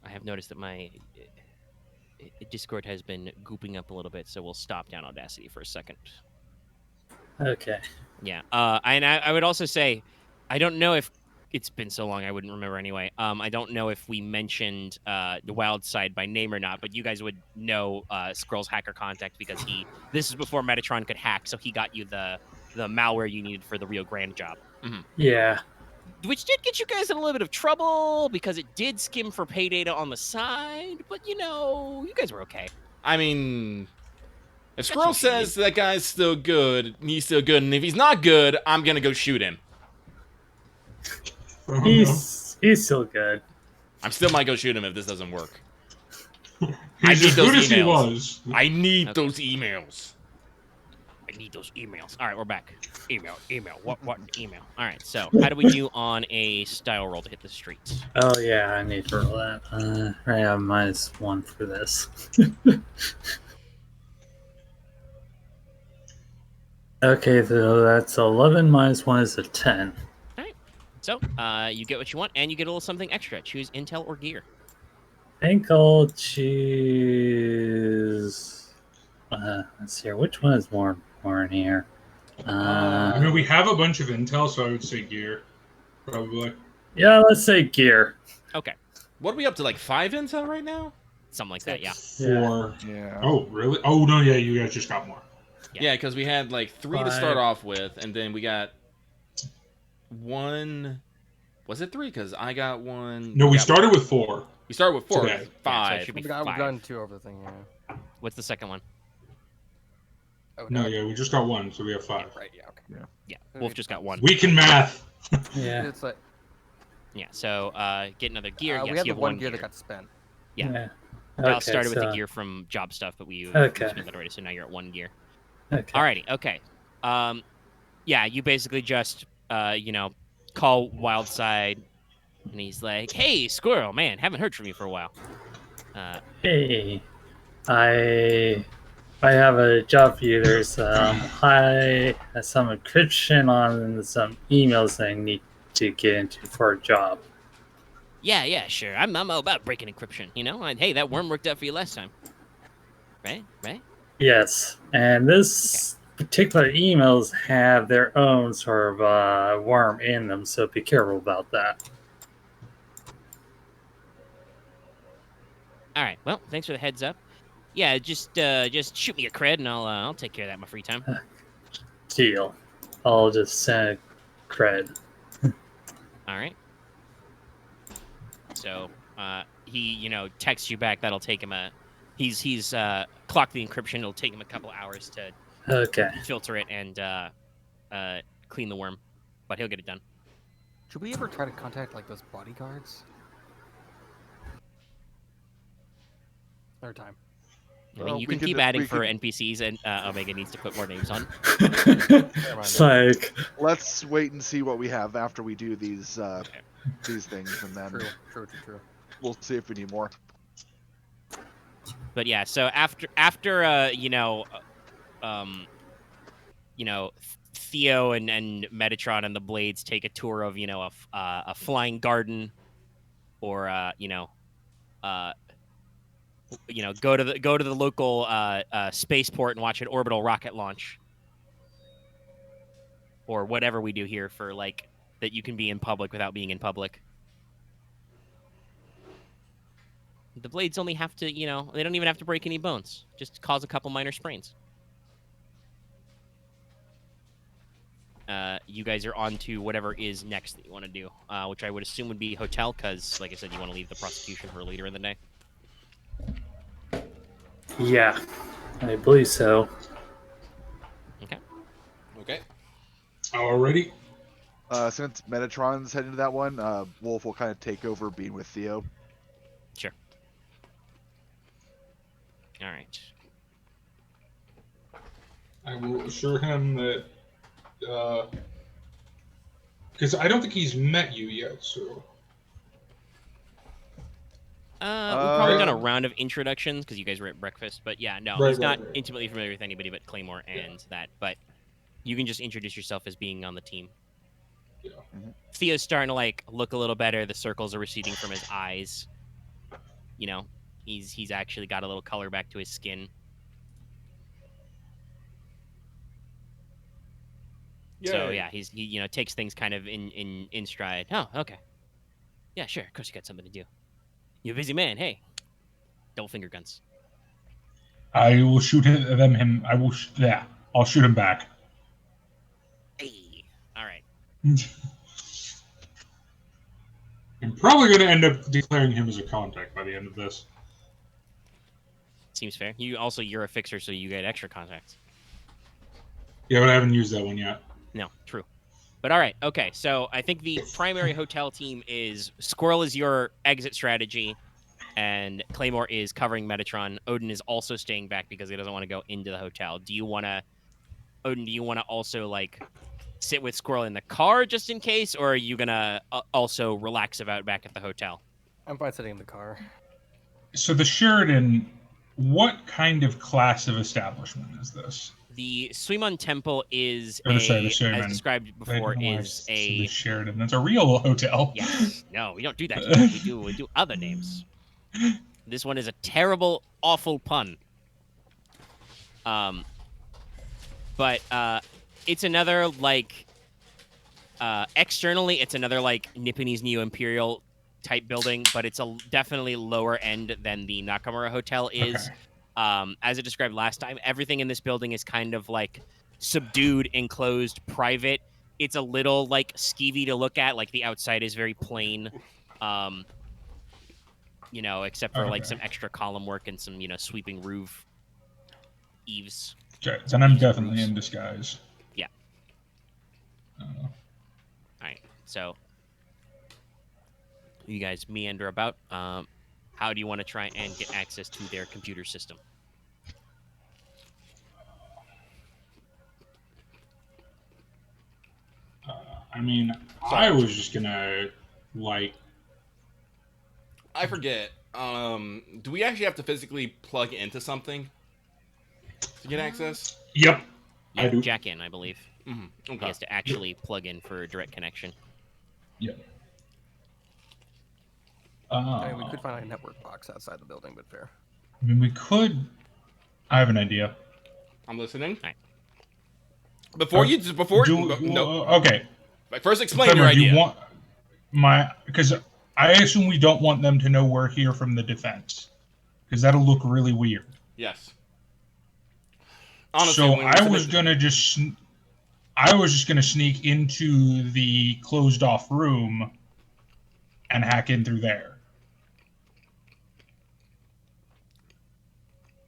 A: I have noticed that my Discord has been gooping up a little bit, so we'll stop down Audacity for a second.
E: Okay.
A: Yeah. And I would also say, I don't know if it's been so long, I wouldn't remember anyway. I don't know if we mentioned the Wild Side by name or not, but you guys would know Squirrel's hacker contact because this is before Metatron could hack, so he got you the malware you needed for the Rio Grande job.
E: Yeah.
A: Which did get you guys in a little bit of trouble because it did skim for pay data on the side, but you guys were okay.
C: I mean, if
A: That's
C: Squirrel
A: what you
C: says that guy's still good, he's still good, and if he's not good, I'm gonna go shoot him.
E: He's still good.
C: I'm still might go shoot him if this doesn't work. I
B: He's
C: need
B: as
C: those
B: good as he
C: emails.
B: was.
C: I need
A: Okay.
C: those emails.
A: I need those emails. All right, we're back. Email. What email? All right, so how do we do on a style roll to hit the streets?
E: Oh yeah, I need to roll that. I have -1 for this. Okay, so that's 11 -1 is a 10.
A: So you get what you want, and you get a little something extra. Choose intel or gear.
E: I think I'll choose. Let's see here. Which one is more in here?
B: I mean, we have a bunch of intel, so I would say gear, probably.
E: Yeah, let's say gear.
A: Okay,
C: What are we up to, like 5 intel right now?
A: something like that. Yeah.
B: 4.
F: Yeah.
B: Oh, really? Oh, no, yeah, you guys just got more.
A: Yeah.
C: Yeah, because we had like 3 to
E: 5.
C: start off with, and then we got 1. Was it 3? Because I got 1.
B: No, we
C: got
B: started with 4.
C: We started with 4.
B: today.
A: Yeah, so it
C: 5.
A: should be
D: We've
A: 5.
D: gotten 2 over the thing. Yeah.
A: What's the second one?
D: Oh,
B: No, yeah, we just got 1, so we have 5.
D: Right. Yeah. Okay.
A: Yeah, Wolf just got 1.
B: We can math.
E: Yeah.
D: It's like
A: Yeah, so get another gear.
D: we
A: yes,
D: had
A: you
D: the
A: have
D: one gear that got spent.
A: Yeah.
E: Okay,
A: I'll start with the
E: so-
A: gear from job stuff, but we
E: Okay.
A: spent that already, so now you're at 1 gear.
E: Okay.
A: Alrighty, okay. Yeah, you basically just call Wildside, and he's like, "Hey, Squirrel, man, haven't heard from you for a while."
E: Hey, I have a job for you. There's some encryption on some emails I need to get into for a job.
A: Yeah, sure. I'm all about breaking encryption, And hey, that worm worked out for you last time, right?
E: Yes, and this particular emails have their own sort of worm in them, so be careful about that.
A: All right. Well, thanks for the heads up. Yeah, just shoot me a cred, and I'll take care of that in my free time.
E: Deal. I'll just send cred.
A: All right. So he texts you back. That'll take him he's clocked the encryption. It'll take him a couple hours to
E: Okay.
A: filter it and clean the worm, but he'll get it done.
D: Should we ever try to contact like those bodyguards? Another time.
A: I mean,
F: Well,
A: you
F: we
A: can
F: could
A: keep
F: just-
A: adding
F: we
A: for
F: could-
A: NPCs, and Omega needs to put more names on.
E: Psych.
F: Let's wait and see what we have after we do these things, and then
D: True.
F: we'll see if we need more.
A: But yeah, so after Theo and Metatron and the Blades take a tour of a flying garden, or go to the local spaceport and watch an orbital rocket launch, or whatever we do here for like that you can be in public without being in public. The Blades only have to, they don't even have to break any bones. Just cause a couple minor sprains. You guys are on to whatever is next that you want to do, which I would assume would be hotel, because, like I said, you want to leave the prosecution for later in the day.
E: Yeah, I believe so.
A: Okay.
C: Okay.
B: Alrighty.
F: Since Metatron's heading to that one, Wolf will kind of take over being with Theo.
A: Sure. All right.
B: I will assure him that, because I don't think he's met you yet, so.
A: We've probably done a
F: Um,
A: round of introductions because you guys were at breakfast, but yeah, no,
B: Right,
A: he's
B: right,
A: not
B: right.
A: intimately familiar with anybody but Claymore and that. But you can just introduce yourself as being on the team.
B: Yeah.
A: Theo's starting to like look a little better. The circles are receding from his eyes. He's actually got a little color back to his skin. So yeah, he takes things kind of in stride. Oh, okay. Yeah, sure. Of course you got something to do. You're a busy man. Hey, double finger guns.
B: I will shoot him. I'll shoot him back.
A: Hey. All right.
B: I'm probably going to end up declaring him as a contact by the end of this.
A: Seems fair. You're a fixer, so you get extra contacts.
B: Yeah, but I haven't used that one yet.
A: No, true. But all right, okay. So I think the primary hotel team is Squirrel is your exit strategy, and Claymore is covering Metatron. Odin is also staying back because he doesn't want to go into the hotel. Odin, do you want to also like sit with Squirrel in the car just in case, or are you gonna also relax about back at the hotel?
D: I'm fine sitting in the car.
B: So the Sheridan, what kind of class of establishment is this?
A: The Suimon Temple is
B: Or the
A: as
B: Suimon.
A: described before, is
B: the
A: a
B: Sheridan. That's a real hotel.
A: yes. No, we don't do that. Here. We do other names. This one is a terrible, awful pun. But it's another like externally, it's another like Nipponese Neo-Imperial type building, but it's a definitely lower end than the Nakamura Hotel is.
B: Okay.
A: As I described last time, everything in this building is kind of like subdued, enclosed, private. It's a little like skeevy to look at. Like the outside is very plain, except for like some extra column work and some sweeping roof eaves.
B: Okay, then I'm definitely in disguise.
A: Yeah. All right. So you guys meander about. How do you want to try and get access to their computer system?
B: I was just gonna
C: I forget. Do we actually have to physically plug into something to get access?
B: Yep. I
A: Yeah,
B: do.
A: jack in, I believe.
C: Mm-hmm.
A: He
C: Okay.
A: has to actually plug in for a direct connection.
B: Yep.
D: I mean, we could find a network box outside the building, but fair.
B: we could. I have an idea.
C: I'm listening.
A: Alright.
B: Okay.
C: First, explain
B: Trevor,
C: your
B: do
C: idea.
B: you want because I assume we don't want them to know we're here from the defense, because that'll look really weird.
C: Yes. Honestly,
B: So
C: when we
B: I was
C: submit-
B: gonna sneak into the closed off room and hack in through there.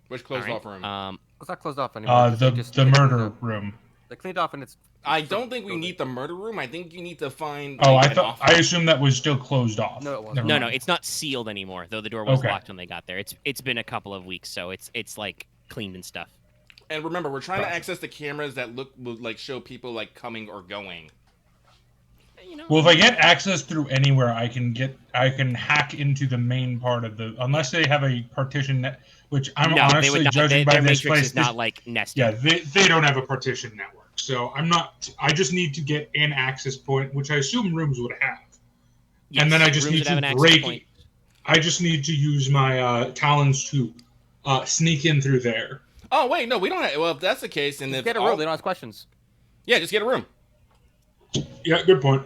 C: Which closed
A: All right.
C: off room?
D: It's not closed off anymore. 'cause they
B: The
D: just cleaned
B: murder
D: up-
B: room.
D: They cleaned off, and it's.
C: I don't think we need the murder room. I think you need to find.
B: Oh,
C: like,
B: I
C: an
B: thought.
C: office.
B: I assumed that was still closed off.
D: No, it wasn't.
B: Never
A: No,
B: mind.
A: no, it's not sealed anymore. Though the door was
B: Okay.
A: locked when they got there. It's been a couple of weeks, so it's like cleaned and stuff.
C: And remember, we're trying to
B: Gotcha.
C: access the cameras that will like show people like coming or going.
A: You know.
B: Well, if I get access through anywhere, I can hack into the main part of the. Unless they have a partition net, which I'm
A: no, they
B: honestly
A: would not.
B: judging by
A: Their
B: this
A: matrix
B: place.
A: is not like nested.
B: Yeah, they don't have a partition network, so I'm not. I just need to get an access point, which I assume rooms would have, and then I just
A: rooms
B: need
A: that have an
B: to
A: access
B: break.
A: point.
B: I just need to use my talons to sneak in through there.
C: Oh wait, no, we don't. Well, if that's the case, and
D: Just
C: if
D: get a room. They don't ask questions.
C: yeah, just get a room.
B: Yeah, good point.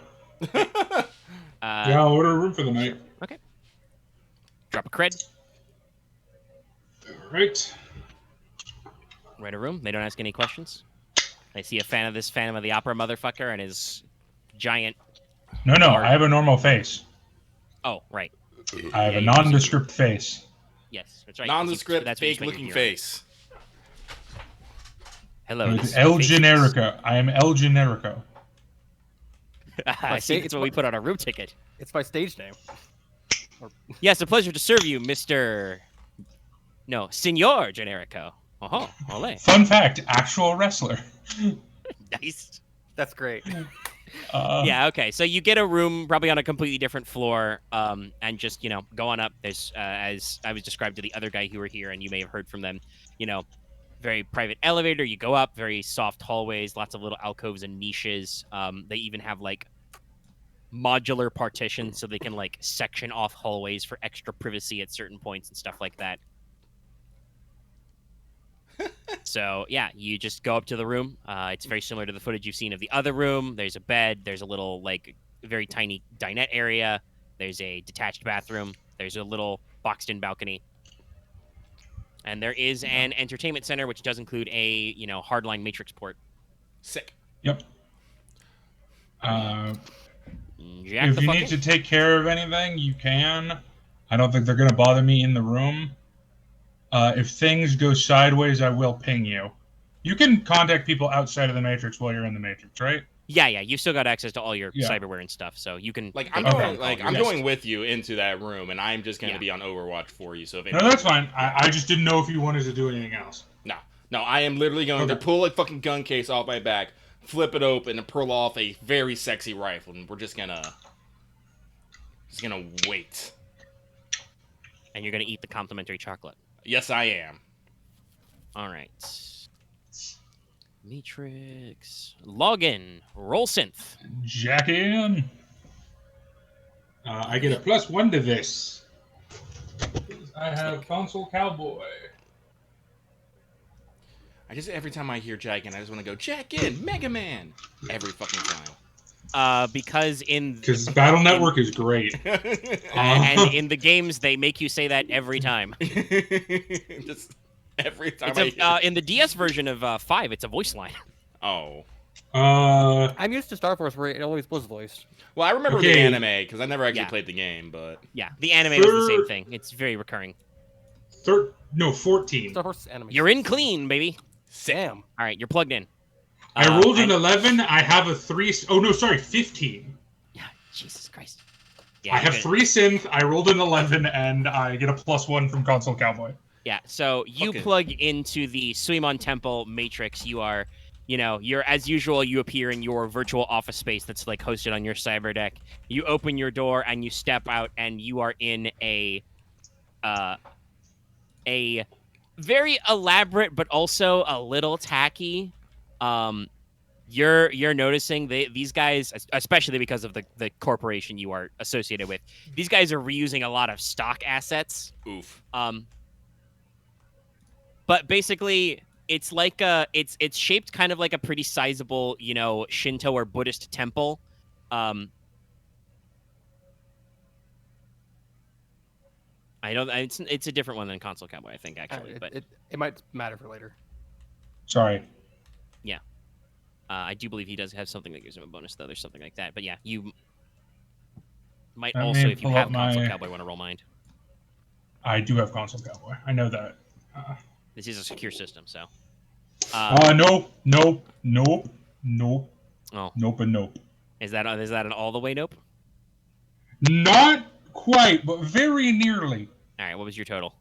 B: Yeah, I'll order a room for the night.
A: Okay. Drop a cred.
B: All right.
A: Rent a room. They don't ask any questions. They see a fan of this Phantom of the Opera motherfucker and his giant.
B: No, I have a normal face.
A: Oh, right.
B: I have
A: Yeah,
B: a
A: you
B: nondescript face.
A: Yes, that's right.
C: Nondescript,
A: That's what you
C: fake-looking
A: figured you were.
C: face.
A: Hello. this is
B: El
A: Face.
B: Generico. I am El Generico.
A: I see. That's what we put on our room ticket.
D: It's my stage name.
A: Yes, a pleasure to serve you, Mr. No, Senor Generico. Oh, ole.
B: Fun fact: actual wrestler.
A: Nice.
D: That's great.
A: Yeah, okay. So you get a room probably on a completely different floor, and just, go on up. There's, as I was described to the other guy who were here, and you may have heard from them, very private elevator. You go up, very soft hallways, lots of little alcoves and niches. They even have, like, modular partitions so they can, like, section off hallways for extra privacy at certain points and stuff like that. So, yeah, you just go up to the room. It's very similar to the footage you've seen of the other room. There's a bed. There's a little, like, very tiny dinette area. There's a detached bathroom. There's a little boxed-in balcony. And there is an entertainment center, which does include a, hardline matrix port.
C: Sick.
B: Yep.
A: Jack
B: If
A: the
B: you
A: fuck
B: need
A: in.
B: to take care of anything, you can. I don't think they're going to bother me in the room. If things go sideways, I will ping you. You can contact people outside of the Matrix while you're in the Matrix, right?
A: Yeah, you've still got access to all your
B: Yeah.
A: cyberware and stuff, so you can.
C: Like I'm
A: they can
C: going,
A: call
C: like
A: your
C: I'm
A: guest.
C: going with you into that room, and I'm just going to
A: Yeah.
C: be on Overwatch for you. So if
B: No, that's fine. I just didn't know if you wanted to do anything else.
C: No, I am literally going to
B: Okay.
C: pull a fucking gun case off my back, flip it open, and pull off a very sexy rifle, and we're just gonna wait.
A: And you're gonna eat the complimentary chocolate.
C: Yes, I am.
A: All right. Matrix. Login. Roll synth.
B: Jack in. I get a +1 to this. I have console cowboy.
C: Every time I hear Jack in, I just want to go Jack in, Mega Man, every fucking time.
A: Because
B: Battle Network is great.
A: and in the games they make you say that every time.
C: Just every time
A: It's
C: I hear.
A: in the DS version of 5, it's a voice line.
C: Oh.
D: I'm used to Star Force where it always was voiced.
C: Well, I remember the
B: Okay.
C: anime because I never actually
A: Yeah.
C: played the game, but
A: Yeah, the anime was the same thing. It's very recurring.
B: 14.
D: Star Force anime.
A: You're in clean, baby.
D: Damn.
A: All right, you're plugged in.
B: I rolled an
A: and-
B: 11. I have a 3. Oh, no, sorry, 15.
A: Yeah, Jesus Christ. Yeah,
B: I
A: you're
B: have
A: good.
B: 3 synth. I rolled an 11, and I get a +1 from console cowboy.
A: Yeah, so you
C: Okay.
A: plug into the Suimon Temple Matrix. You are, you're as usual. You appear in your virtual office space that's like hosted on your cyber deck. You open your door and you step out, and you are in a very elaborate but also a little tacky. You're noticing these guys, especially because of the corporation you are associated with. These guys are reusing a lot of stock assets.
C: oof.
A: But basically, it's like it's shaped kind of like a pretty sizable, Shinto or Buddhist temple. I don't. It's a different one than Console Cowboy, I think, actually. But
D: It might matter for later.
B: Sorry.
A: I do believe he does have something that gives him a bonus, though. There's something like that. But yeah, you might
B: Let
A: also,
B: me
A: if you
B: pull
A: have
B: up
A: Console
B: my-
A: Cowboy, want to roll mind.
B: I do have console cowboy. I know that.
A: This is a secure system, so.
B: Nope.
A: Oh,
B: Nope and nope.
A: is that an all the way nope?
B: Not quite, but very nearly.
A: All right, what was your total?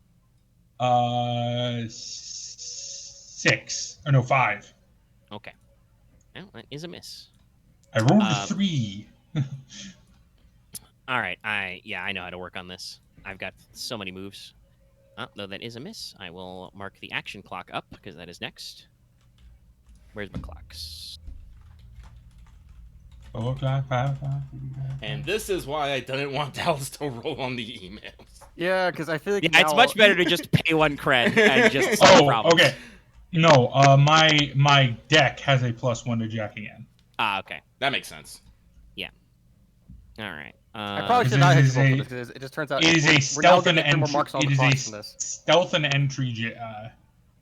B: 6. Or no, 5.
A: Okay. Well, that is a miss.
B: I rolled a 3.
A: All right, I know how to work on this. I've got so many moves. Though that is a miss, I will mark the action clock up because that is next. Where's my clocks?
C: And this is why I didn't want Dallas to roll on the emails.
D: Yeah, because I feel like
A: Yeah,
D: now...
A: it's much better to just pay 1 cred and just solve problems.
B: Okay. No, my deck has a +1 to jacking in.
A: Okay.
C: That makes sense.
A: Yeah. All right.
D: I probably should not have
B: It
D: roll
B: is
D: for this because it just turns out
B: It is a
D: we're now
B: stealth and
D: getting more
B: entry.
D: marks on
B: It
D: the
B: is
D: clocks from
B: a
D: this.
B: stealth and entry.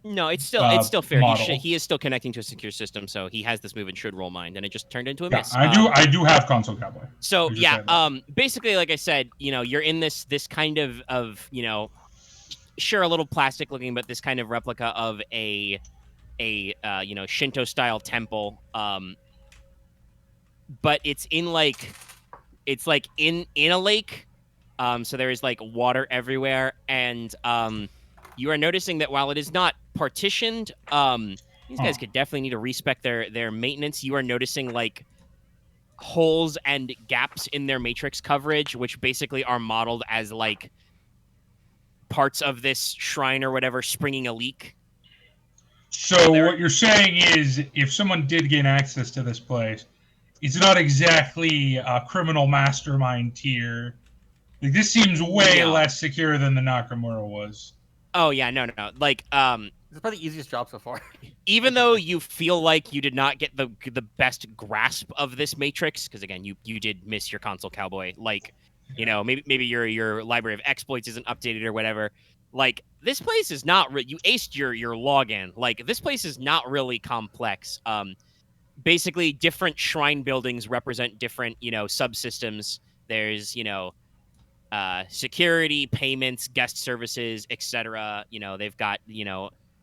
A: No, it's still fair.
B: Model.
A: He is still connecting to a secure system, so he has this move and should roll mind, and it just turned into a
B: Yeah,
A: miss.
B: I do have console cowboy.
A: So
B: I just
A: yeah,
B: said that.
A: basically, like I said, you're in this kind of sure, a little plastic looking, but this kind of replica of a Shinto style temple. But it's in in a lake. So there is like water everywhere, and you are noticing that while it is not partitioned, these guys could definitely need to respec their maintenance. You are noticing like holes and gaps in their matrix coverage, which basically are modeled as like parts of this shrine or whatever springing a leak.
B: So what you're saying is, if someone did gain access to this place, it's not exactly a criminal mastermind tier. Like, this seems way less secure than the Nakamura was.
A: Oh yeah, no. Like,
D: It's probably the easiest job so far.
A: even though you feel like you did not get the best grasp of this matrix, because again, you did miss your console cowboy. Like, maybe your library of exploits isn't updated or whatever. Like, this place is not you aced your login. Like, this place is not really complex. Basically, different shrine buildings represent different subsystems. There's security, payments, guest services, etc. They've got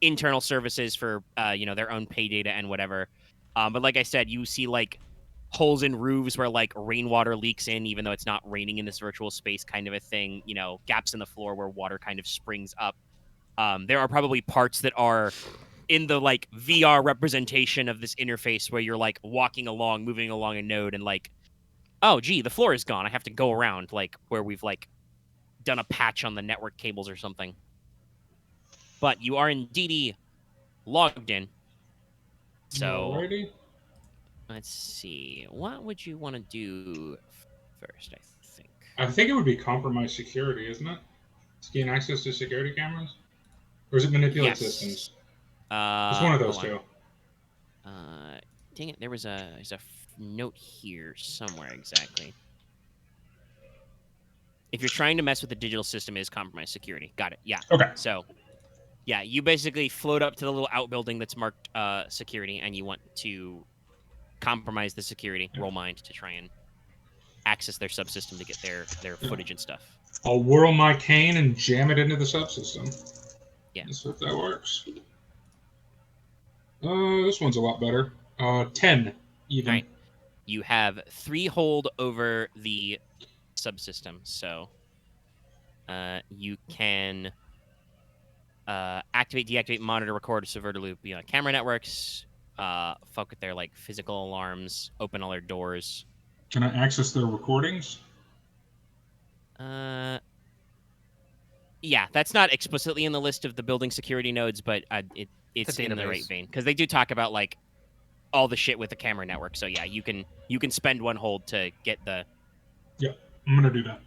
A: internal services for their own pay data and whatever. But like I said, you see like holes in roofs where like rainwater leaks in, even though it's not raining in this virtual space, kind of a thing. Gaps in the floor where water kind of springs up. There are probably parts that are in the like VR representation of this interface where you're like moving along a node, and like, oh gee, the floor is gone. I have to go around, like where we've like done a patch on the network cables or something. But you are indeed logged in. So
B: Alrighty.
A: let's see. What would you want to do first,
B: I think it would be compromised security, isn't it? To gain access to security cameras? Or is it manipulate systems? It's one of those two.
A: Dang it, there's a note here somewhere exactly. If you're trying to mess with the digital system, it is compromised security. Got it. Yeah.
B: Okay.
A: So, yeah, you basically float up to the little outbuilding that's marked security, and you want to compromise the security, roll mind to try and access their subsystem to get their footage and stuff.
B: I'll whirl my cane and jam it into the subsystem.
A: Yeah.
B: Let's see if that works. This one's a lot better. 10 even.
A: All right. You have 3 hold over the subsystem, so you can activate, deactivate, monitor, record, subvert, or loop beyond camera networks. Fuck with their like physical alarms. Open all their doors.
B: Can I access their recordings?
A: Yeah, that's not explicitly in the list of the building security nodes, but it's in the right vein because they do talk about like all the shit with the camera network. So yeah, you can spend 1 hold to get the.
B: Yeah, I'm gonna do that.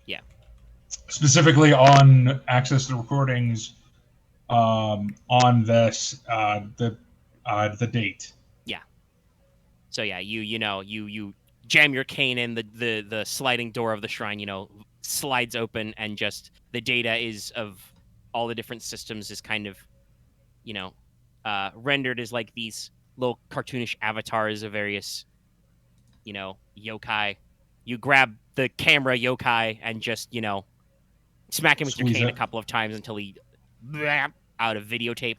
A: Yeah.
B: Specifically on access to recordings, on this the date.
A: Yeah. So yeah, you jam your cane in, the sliding door of the shrine, slides open, and just the data is of all the different systems is kind of, rendered as like these little cartoonish avatars of various, yokai. You grab the camera yokai and just, smack him with your cane a couple of times until he out of videotape.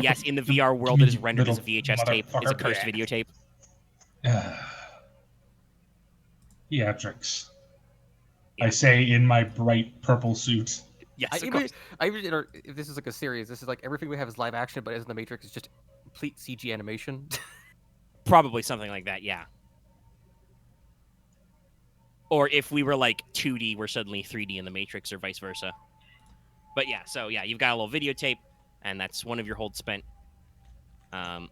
A: Yes, in the VR world, it is rendered as a
B: Little
A: VHS tape. It's a
B: motherfucker.
A: cursed videotape.
B: Theatrics.
A: Yeah.
B: I say in my bright purple suit.
A: Yes, of course.
D: If this is like a series, this is like everything we have is live action, but as in the Matrix, it's just complete CG animation.
A: Probably something like that, yeah. Or if we were like 2D, we're suddenly 3D in the Matrix, or vice versa. But yeah, so yeah, you've got a little videotape, and that's one of your holds spent. Anything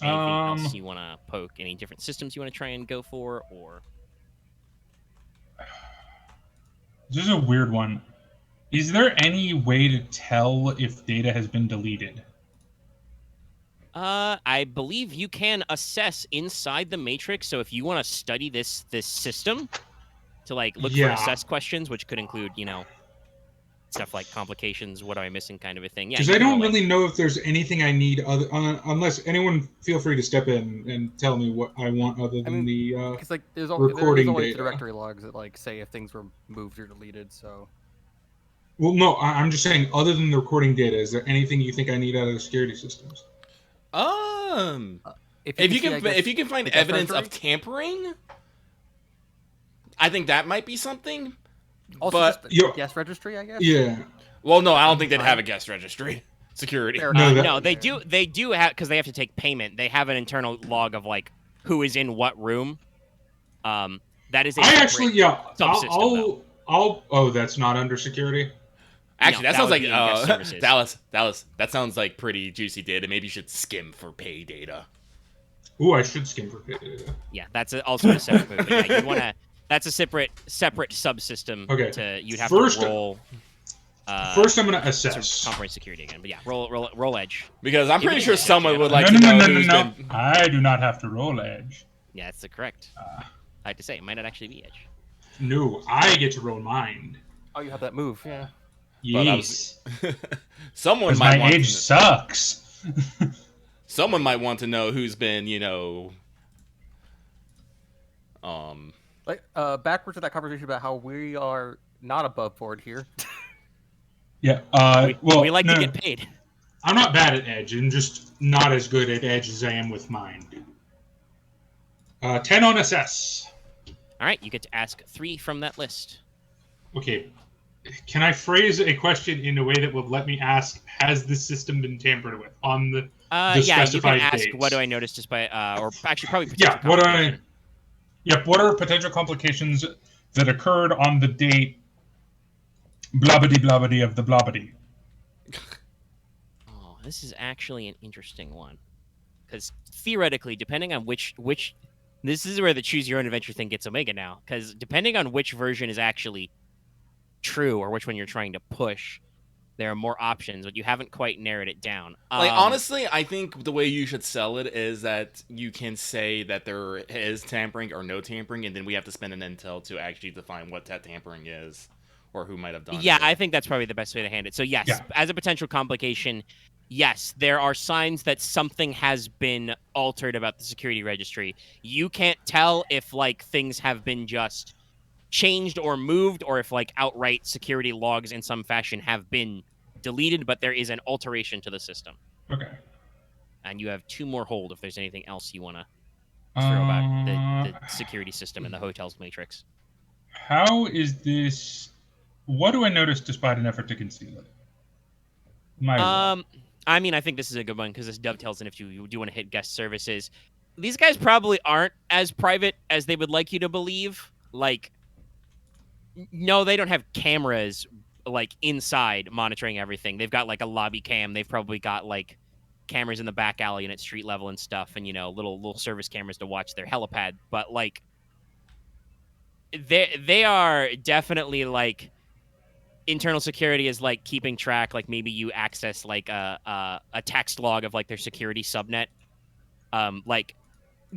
A: else you want to poke? Any different systems you want to try and go for, or?
B: This is a weird one. Is there any way to tell if data has been deleted?
A: I believe you can assess inside the Matrix. So if you want to study this system to like look for assess questions, which could include, you know, stuff like complications, what am I missing, kind of a thing. Yeah,
G: because I don't really know if there's anything I need other unless anyone feel free to step in and tell me what I want other than the
D: because like there's
G: recording
D: always
G: data.
D: directory logs that like say if things were moved or deleted. So.
G: Well, no, I'm just saying other than the recording data, is there anything you think I need out of the security systems?
C: If you can find evidence of tampering, I think that might be something.
D: Also,
C: but
D: just guest registry, I guess.
G: Yeah.
C: Well, no, I don't think they'd have a guest registry. Security.
A: No, they do. They do have, because they have to take payment. They have an internal log of like who is in what room. That is a subsystem.
G: Oh, that's not under security.
C: Actually,
A: No,
C: that sounds
A: like
C: Dallas. That sounds like pretty juicy data. Maybe you should skim for pay data.
G: Ooh, I should skim for pay data.
A: Yeah, that's also a separate move. Yeah, you want to. That's a separate subsystem.
G: Okay.
A: You'd have to roll.
G: First, I'm going to assess.
A: Compromise security again, but yeah, roll edge.
C: Because I'm pretty sure someone would like
B: to
C: know
B: who's been... I do not have to roll edge.
A: Yeah, that's correct. I have to say, it might not actually be edge.
G: No, I get to roll mind.
D: Oh, you have that move, yeah.
G: Yes.
C: Someone
B: might
C: my
B: want edge sucks.
C: Someone might want to know who's been,
D: like backwards to that conversation about how we are not above board here.
B: Yeah.
A: We like to get paid.
G: I'm not bad at edge, and just not as good at edge as I am with mind. 10 on assess.
A: All right, you get to ask 3 from that list.
G: Okay. Can I phrase a question in a way that will let me ask, has this system been tampered with on the specified
A: you can ask,
G: dates?
A: what do I notice despite, or actually probably
B: what are potential complications that occurred on the date blobbity of the blobbity?
A: Oh, this is actually an interesting one. Because theoretically, depending on which this is where the choose your own adventure thing gets Omega now, because depending on which version is actually true or which one you're trying to push, there are more options, but you haven't quite narrowed it down.
C: Like, honestly, I think the way you should sell it is that you can say that there is tampering or no tampering, and then we have to spend an intel to actually define what that tampering is or who might have done it.
A: Yeah, I think that's probably the best way to hand it. So yes, as a potential complication, yes, there are signs that something has been altered about the security registry. You can't tell if, like, things have been just changed or moved, or if, like, outright security logs in some fashion have been deleted, but there is an alteration to the system.
B: Okay.
A: And you have 2 more hold if there's anything else you want to throw about the security system in the hotel's matrix.
B: How is this... What do I notice despite an effort to conceal it?
A: I mean, I think this is a good one because this dovetails in if you do want to hit guest services. These guys probably aren't as private as they would like you to believe. Like, no, they don't have cameras, like, inside monitoring everything. They've got, like, a lobby cam. They've probably got, like, cameras in the back alley and at street level and stuff, and, little service cameras to watch their helipad. But, like, they are definitely, like, internal security is, like, keeping track. Like, maybe you access, like, a text log of, like, their security subnet. Like,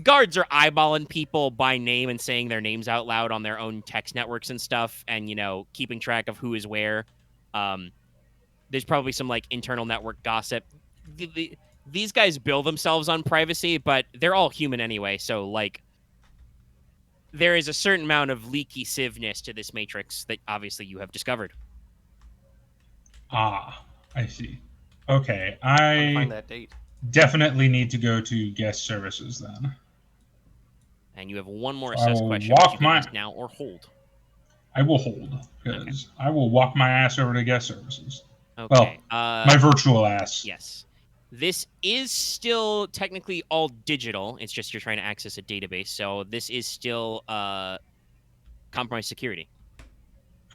A: guards are eyeballing people by name and saying their names out loud on their own text networks and stuff, and, keeping track of who is where. There's probably some, like, internal network gossip. These guys bill themselves on privacy, but they're all human anyway, so, like, there is a certain amount of leaky siveness to this matrix that obviously you have discovered.
B: Ah, I see. Okay,
D: Trying to find
B: I
D: that date.
B: definitely need to go to guest services then.
A: And you have one more
B: So I
A: assess
B: will
A: question, which
B: walk
A: you can
B: my-
A: use now or hold.
B: I will hold, because I will walk my ass over to guest services.
A: Okay.
B: My virtual ass.
A: Yes. This is still technically all digital. It's just you're trying to access a database. So this is still compromised security.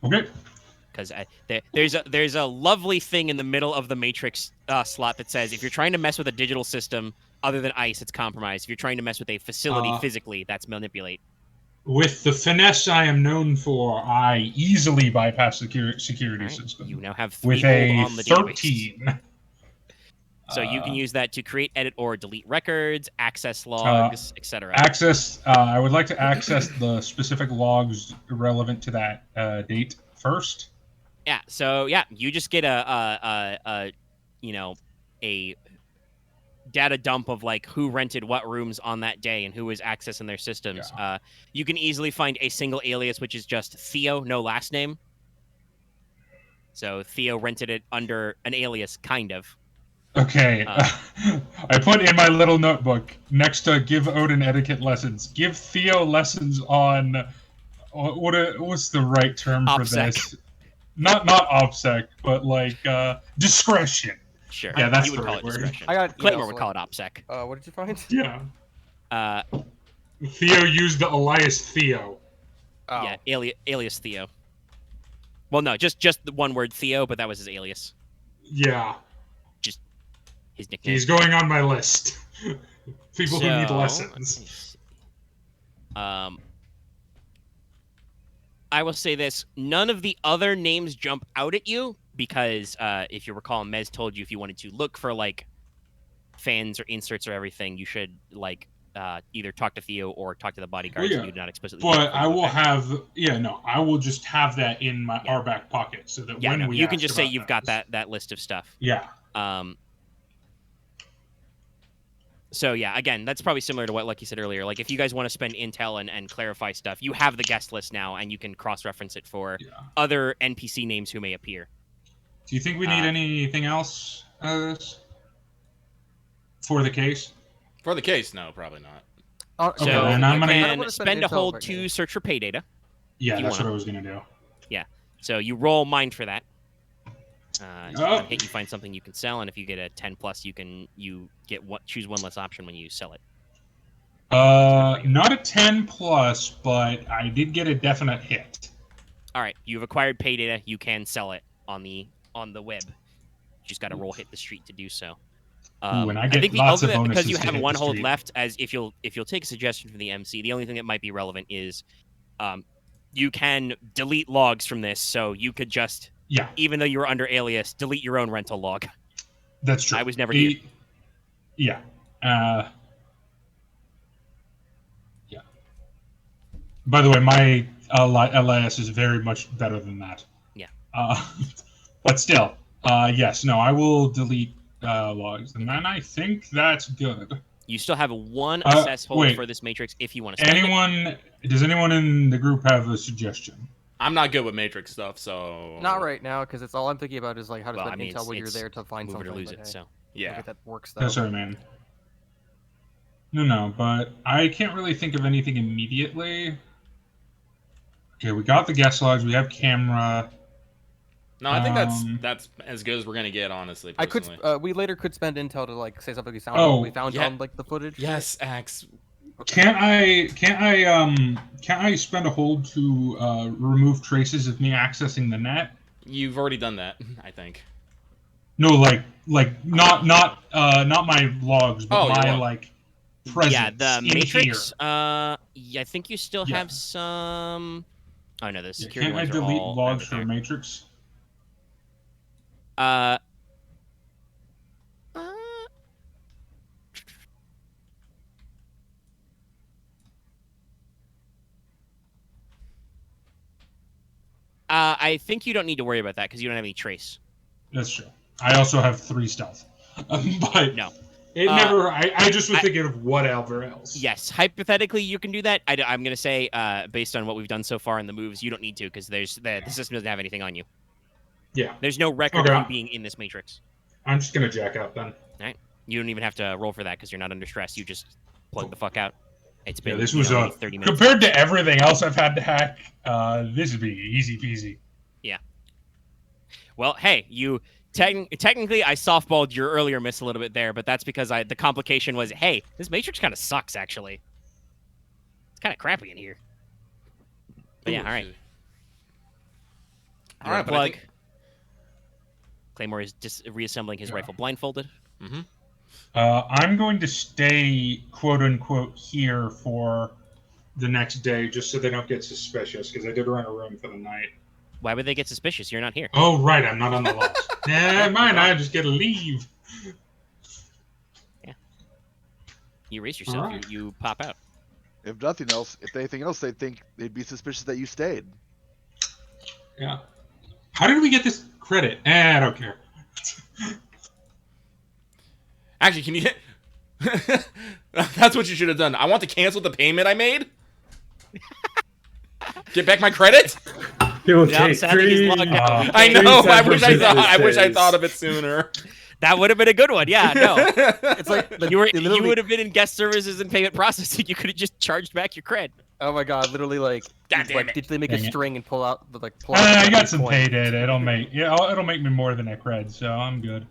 B: Okay.
A: Because there's a lovely thing in the middle of the Matrix slot that says if you're trying to mess with a digital system other than ICE, it's compromised. If you're trying to mess with a facility physically, that's manipulate.
B: With the finesse I am known for, I easily bypass the security
A: Right.
B: system.
A: You now have 3
B: with
A: hold
B: a
A: on the database.
B: 13.
A: So you can use that to create, edit, or delete records, access logs, etc.
B: Access. I would like to access the specific logs relevant to that date first.
A: Yeah. So yeah, you just get a data dump of like who rented what rooms on that day and who was accessing their systems.
B: Yeah.
A: You can easily find a single alias, which is just Theo, no last name. So Theo rented it under an alias, kind of.
B: Okay. I put in my little notebook next to give Odin etiquette lessons. Give Theo lessons on what's the right term for
A: OPSEC.
B: this? Not OPSEC, but like discretion.
A: Sure.
B: Yeah, that's
A: you would
B: the
A: call
B: right
A: it
B: word.
A: discretion.
D: I got
A: Claymore would call it OPSEC.
D: What did you find?
B: Yeah.
G: Theo used the Elias Theo.
D: Oh.
A: Yeah, alias Theo. Well, no, just the one word Theo, but that was his alias.
G: Yeah.
A: Just his nickname.
G: He's going on my list. People who need
A: So,
G: lessons.
A: I will say this: none of the other names jump out at you because, if you recall, Mez told you if you wanted to look for like fans or inserts or everything, you should like either talk to Theo or talk to the bodyguards.
B: Well, yeah.
A: And you do not explicitly.
B: But I will have, I will just have that in our back pocket so that
A: Yeah,
B: when
A: no,
B: we
A: you can
B: ask
A: just say
B: about
A: you've got
B: those-
A: that list of stuff.
B: Yeah.
A: So yeah, again, that's probably similar to what Lucky said earlier. Like if you guys want to spend intel and clarify stuff, you have the guest list now, and you can cross-reference it for other NPC names who may appear.
B: Do you think we need anything else for the case?
C: For the case, no, probably not.
A: So
B: Okay, then I'm
A: you
B: gonna-
A: can spend a hold to search for pay data.
B: Yeah,
A: you
B: that's
A: wanna.
B: what I was gonna do.
A: Yeah. So you roll mind for that.
B: Oh.
A: Hit, you find something you can sell, and if you get a 10+, you get choose one less option when you sell it.
B: Not a 10+, but I did get a definite hit.
A: All right, you've acquired pay data. You can sell it on the web. You just got to roll hit the street to do so.
B: Ooh, and I get
A: think the
B: lots of
A: ultimate, because
B: bonuses
A: you
B: to
A: have
B: hit
A: one
B: the
A: hold
B: street.
A: left, as if you'll take a suggestion from the MC, the only thing that might be relevant is, you can delete logs from this, so you could just, even though you were under alias, delete your own rental log.
B: That's true.
A: I was never here.
B: Yeah. Yeah. By the way, my LIS is very much better than that.
A: Yeah.
B: But still, yes, no, I will delete logs, and then I think that's good.
A: You still have one assess hold
B: wait.
A: for this matrix if you want to spend it.
B: Does anyone in the group have a suggestion?
C: I'm not good with Matrix stuff, so
D: Not right now, because it's all I'm thinking about is like how to
A: Well,
D: spend
A: I mean,
D: intel when you're
A: it's
D: there to find
A: move it
D: something.
A: or lose
D: but
A: it.
D: hey,
A: So
C: yeah.
D: look at that works though.
B: That's what I mean. No, but I can't really think of anything immediately. Okay, we got the guest logs. We have camera.
C: No, I think that's as good as we're gonna get, honestly.
D: I could.
C: Personally.
D: We later could spend intel to like say something we found.
B: Oh,
D: we found
C: yeah.
D: on like the footage.
C: Yes, Axe.
B: Can't I spend a hold to remove traces of me accessing the net?
C: You've already done that, I think.
B: No, like not my logs, but
C: Oh, your
B: my
C: log.
B: like presence.
A: yeah, the
B: in
A: matrix.
B: Here.
A: I think you still
B: Yeah.
A: have some. Oh no, the
B: Yeah,
A: security
B: can't I
A: ones are
B: delete
A: all
B: logs
A: over
B: for
A: there.
B: Matrix?
A: I think you don't need to worry about that because you don't have any trace.
B: That's true. I also have 3 stealth, but
A: No.
B: it never. I just was thinking of whatever else.
A: Yes, hypothetically, you can do that. I'm going to say, based on what we've done so far in the moves, you don't need to because the system doesn't have anything on you.
G: Yeah.
A: There's no record
G: Okay.
A: of you being in this matrix.
G: I'm just gonna jack out then.
A: You don't even have to roll for that because you're not under stress. You just plug the fuck out. It's been
G: This was
A: maybe 30 minutes.
G: compared to everything else I've had to hack. This would be easy peasy.
A: Well, hey, you technically I softballed your earlier miss a little bit there, but that's because the complication was, hey, this matrix kind of sucks actually. It's kind of crappy in here. But yeah, all right.
C: All right, but I
A: plug.
C: think...
A: Claymore is just reassembling his rifle blindfolded.
C: Mm-hmm.
G: I'm going to stay quote unquote here for the next day, just so they don't get suspicious, because I did rent a room for the night.
A: Why would they get suspicious? You're not here.
G: Oh, right, I'm not on the list. Never mind, I just get to leave.
A: Yeah. You erase yourself.
G: Right.
A: You pop out.
F: If nothing else, if anything else, they'd be suspicious that you stayed.
G: Yeah. How did we get this credit? I don't care.
C: Actually, can you get... That's what you should have done. I want to cancel the payment I made. Get back my credit.
E: You will
A: Yeah,
E: take
A: sadly he's logged out. We
C: I
A: can't-
C: know.
E: Three
C: I wish I
E: separate
C: thought. I wish I
E: days.
C: thought of it sooner.
A: That would have been a good one. Yeah, no.
D: It's like
A: You
D: literally-
A: would have been in guest services and payment processing. You could have just charged back your cred.
D: Oh my god, literally like,
A: God
D: it's
A: damn
D: like
A: it.
D: did they make
G: Dang
D: a
G: it.
D: string and pull out the like? Pull
G: I
D: out
G: got some
D: coin.
G: payday. It'll make me more than a cred, so I'm good.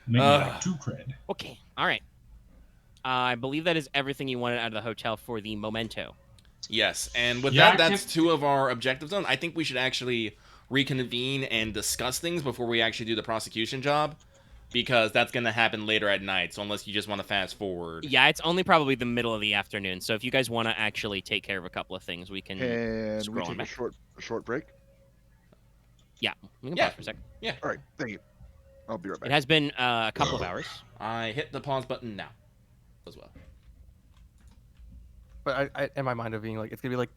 G: Maybe like 2 cred.
A: Okay, all right. I believe that is everything you wanted out of the hotel for the memento.
C: Yes, and with
G: Yeah,
C: that,
G: I
C: that's
G: can't-
C: 2 of our objectives done. I think we should actually reconvene and discuss things before we actually do the prosecution job, because that's going to happen later at night. So unless you just want to fast forward.
A: Yeah, it's only probably the middle of the afternoon. So if you guys want to actually take care of a couple of things, we can.
F: And we
A: Scroll
F: take
A: back.
F: a short break.
A: Yeah, we can
C: Yeah.
A: pause for a second.
F: All right, thank you. I'll be right back.
A: It has been a couple of hours.
C: I hit the pause button now, as well.
D: But I in my mind of being like, it's gonna be like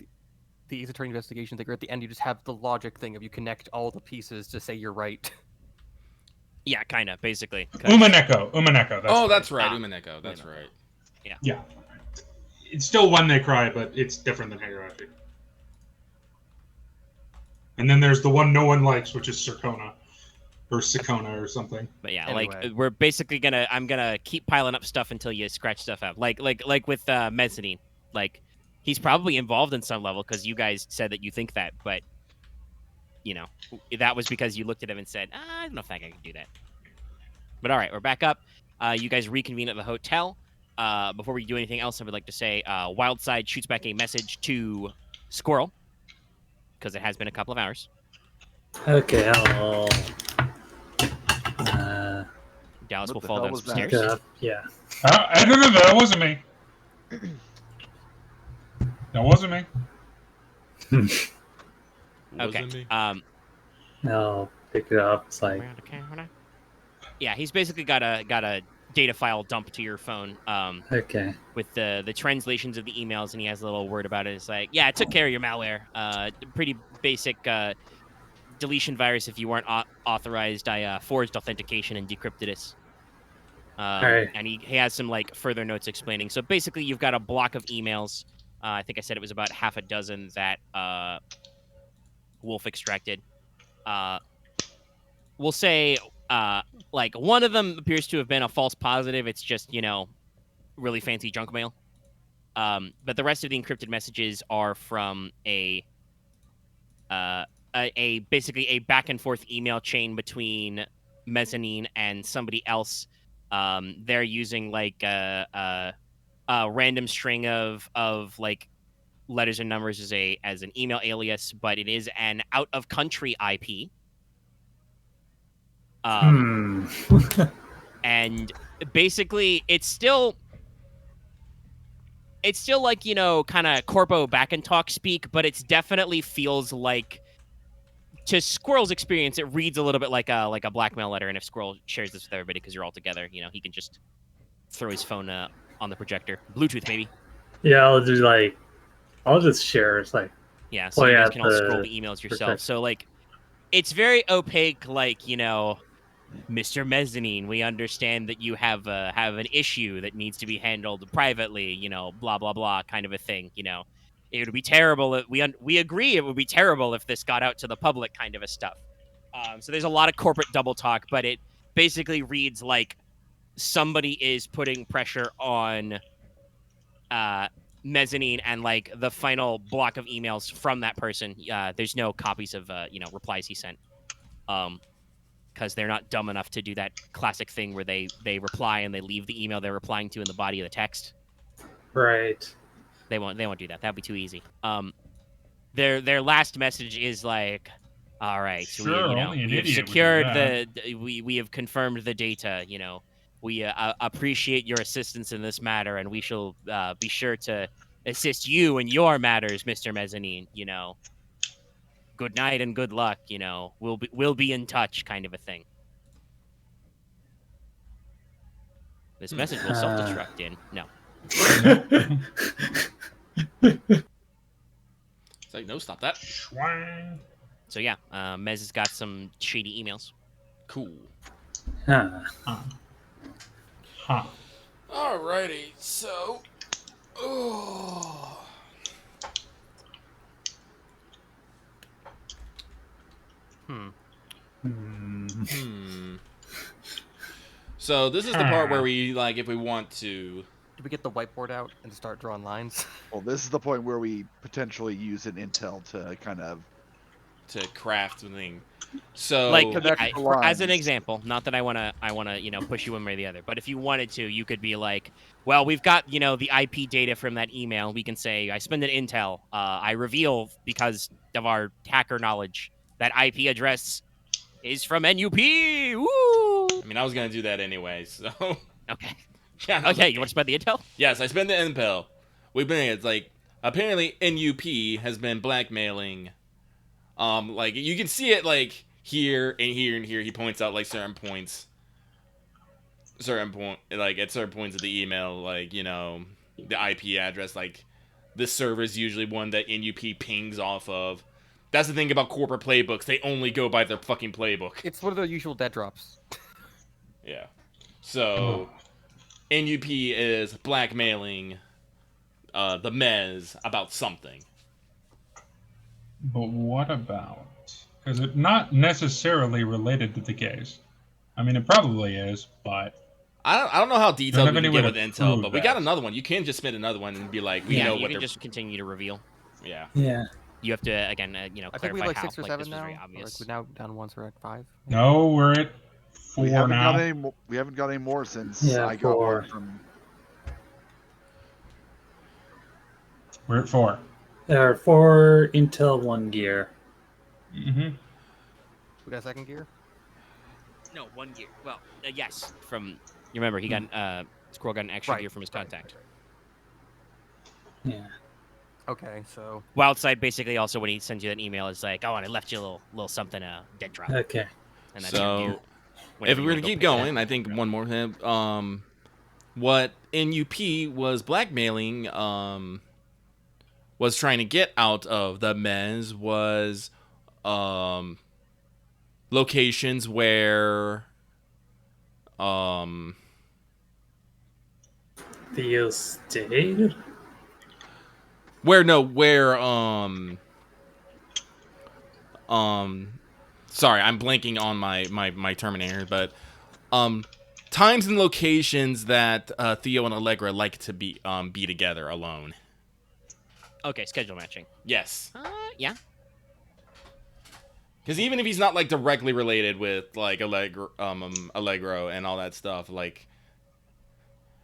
D: the Ace Attorney investigation thing. Where at the end, you just have the logic thing of you connect all the pieces to say you're right.
A: Yeah, kind of, basically. 'cause-
G: Umaneko.
C: That's right.
A: Ah.
C: Umaneko. That's right.
G: Yeah. It's still When They Cry, but it's different than Higurashi. And then there's the one no one likes, which is Circona. Or Sikona or something.
A: But yeah,
D: Anyway.
A: like we're basically I'm gonna keep piling up stuff until you scratch stuff out. Like with Mezzanine. Like he's probably involved in some level because you guys said that you think that, but you know, that was because you looked at him and said, I don't know if that guy can do that. But all right, we're back up. You guys reconvene at the hotel. Before we do anything else, I would like to say Wildside shoots back a message to Squirrel because it has been a couple of hours.
E: Okay, I'll
A: Dallas
F: What
A: will
F: the
A: fall
F: hell
A: down
F: was
A: some
F: that?
A: stairs.
E: look up. Yeah.
G: I don't know. That wasn't me. That wasn't me.
A: Okay.
C: Wasn't me.
E: I'll pick it up. It's like,
A: Around the corner. Yeah, he's basically got a data file dump to your phone
E: okay.
A: with the translations of the emails, and he has a little word about it. It's like, yeah, I took care of your malware. Pretty basic deletion virus if you weren't authorized. I forged authentication and decrypted it.
E: Alright.
A: And he has some like further notes explaining. So basically, you've got a block of emails. I think I said it was about half a dozen that Wolf extracted. We'll say like one of them appears to have been a false positive. It's just, you know, really fancy junk mail. But the rest of the encrypted messages are from a basically a back and forth email chain between Mezzanine and somebody else. They're using like a random string of like letters and numbers as an email alias, but it is an out of country IP. And basically it's still like, you know, kind of corpo back and talk speak, but it's definitely feels like, to Squirrel's experience, it reads a little bit like a blackmail letter. And if Squirrel shares this with everybody because you're all together, you know, he can just throw his phone on the projector, Bluetooth maybe.
E: Yeah, I'll just share. It's like,
A: Yeah, so
E: Oh,
A: you
E: yeah,
A: guys can all
E: the
A: scroll the emails yourself.
E: protect-
A: So like, it's very opaque. Like, you know, Mr. Mezzanine, we understand that you have an issue that needs to be handled privately. You know, blah blah blah, kind of a thing. You know, it would be terrible. We agree it would be terrible if this got out to the public, kind of a stuff. So there's a lot of corporate double talk, but it basically reads like somebody is putting pressure on Mezzanine, and like the final block of emails from that person. There's no copies of replies he sent, because they're not dumb enough to do that classic thing where they reply and they leave the email they're replying to in the body of the text.
E: Right.
A: They won't do that. That'd be too easy. Their last message is like, all right, so
G: Sure,
A: we
G: only an
A: have
G: idiot would do
A: secured
G: that.
A: we have confirmed the data. We appreciate your assistance in this matter, and we shall be sure to assist you in your matters, Mr. Mezzanine. Good night and good luck. We'll be in touch, kind of a thing. This message will self-destruct in. No.
C: It's like, no, stop that.
G: Schwang.
A: So yeah, Mez has got some shady emails.
C: Cool.
E: Huh.
G: Huh.
C: Alrighty, so. So this is the part where we, like, if we want to...
D: Do we get the whiteboard out and start drawing lines?
F: Well, this is the point where we potentially use an intel to kind of...
C: to craft something. So...
A: Like,
F: Connect the
A: as an
F: lines.
A: example, not that I wanna, push you one way or the other, but if you wanted to, you could be like, well, we've got, the IP data from that email. We can say, I spend an intel. I reveal, because of our hacker knowledge, that IP address is from NUP. Woo!
C: I mean, I was gonna do that anyway, so...
A: Okay.
C: Yeah, no,
A: Okay, you want to spread the intel?
C: Yes, I spend the intel. We've been, it's like, apparently NUP has been blackmailing, like, you can see it, like, here and here and here. He points out, like, certain points. At certain points of the email, like, the IP address, like, this server is usually one that NUP pings off of. That's the thing about corporate playbooks. They only go by their fucking playbook.
D: It's one of their usual dead drops.
C: Yeah. So, NUP is blackmailing the Mez about something.
G: But what about? Because it's not necessarily related to the case. I mean, it probably is, but
C: I don't know how detailed we
G: any
C: can
G: way
C: get
G: to
C: with intel,
G: prove
C: but we got
G: that.
C: another one. You can just submit another one and be like, we
A: Yeah,
C: know
A: you
C: what
A: can
C: they're...
A: just continue to reveal.
C: Yeah.
E: Yeah.
A: You have to, again,
D: I think we
A: clarify
D: have like
A: how.
D: 6 or
A: like,
D: 7
A: this was
D: now.
A: very
D: Or,
A: obvious.
D: like, we're now down once we're at 5.
G: no, we're at 4
F: We haven't
G: now.
F: got any. We haven't got any more since
E: Yeah,
F: I got
E: 4.
F: one from.
G: We're at 4.
E: There are 4 Intel 1 gear.
G: Mm-hmm.
D: We got a second gear?
A: No, 1 gear. Well, yes. From you remember, he got Squirrel got an extra
D: Right,
A: gear from his
D: right.
A: contact.
E: Yeah.
D: Okay, so
A: Wildside basically also, when he sends you that email, is like, oh, and I left you a little something, dead drop.
E: Okay.
A: And that's your gear.
C: So,
A: Whenever
C: if
A: you
C: we're
A: wanna
C: gonna keep
A: pick it up.
C: going, I think one more thing. What NUP was blackmailing, was trying to get out of the Mez was, locations where,
E: Theo stayed?
C: sorry, I'm blanking on my Terminator, but, times and locations that, Theo and Allegra like to be together alone.
A: Okay, schedule matching.
C: Yes.
A: Yeah.
C: Because even if he's not, like, directly related with, like, Allegro and all that stuff, like...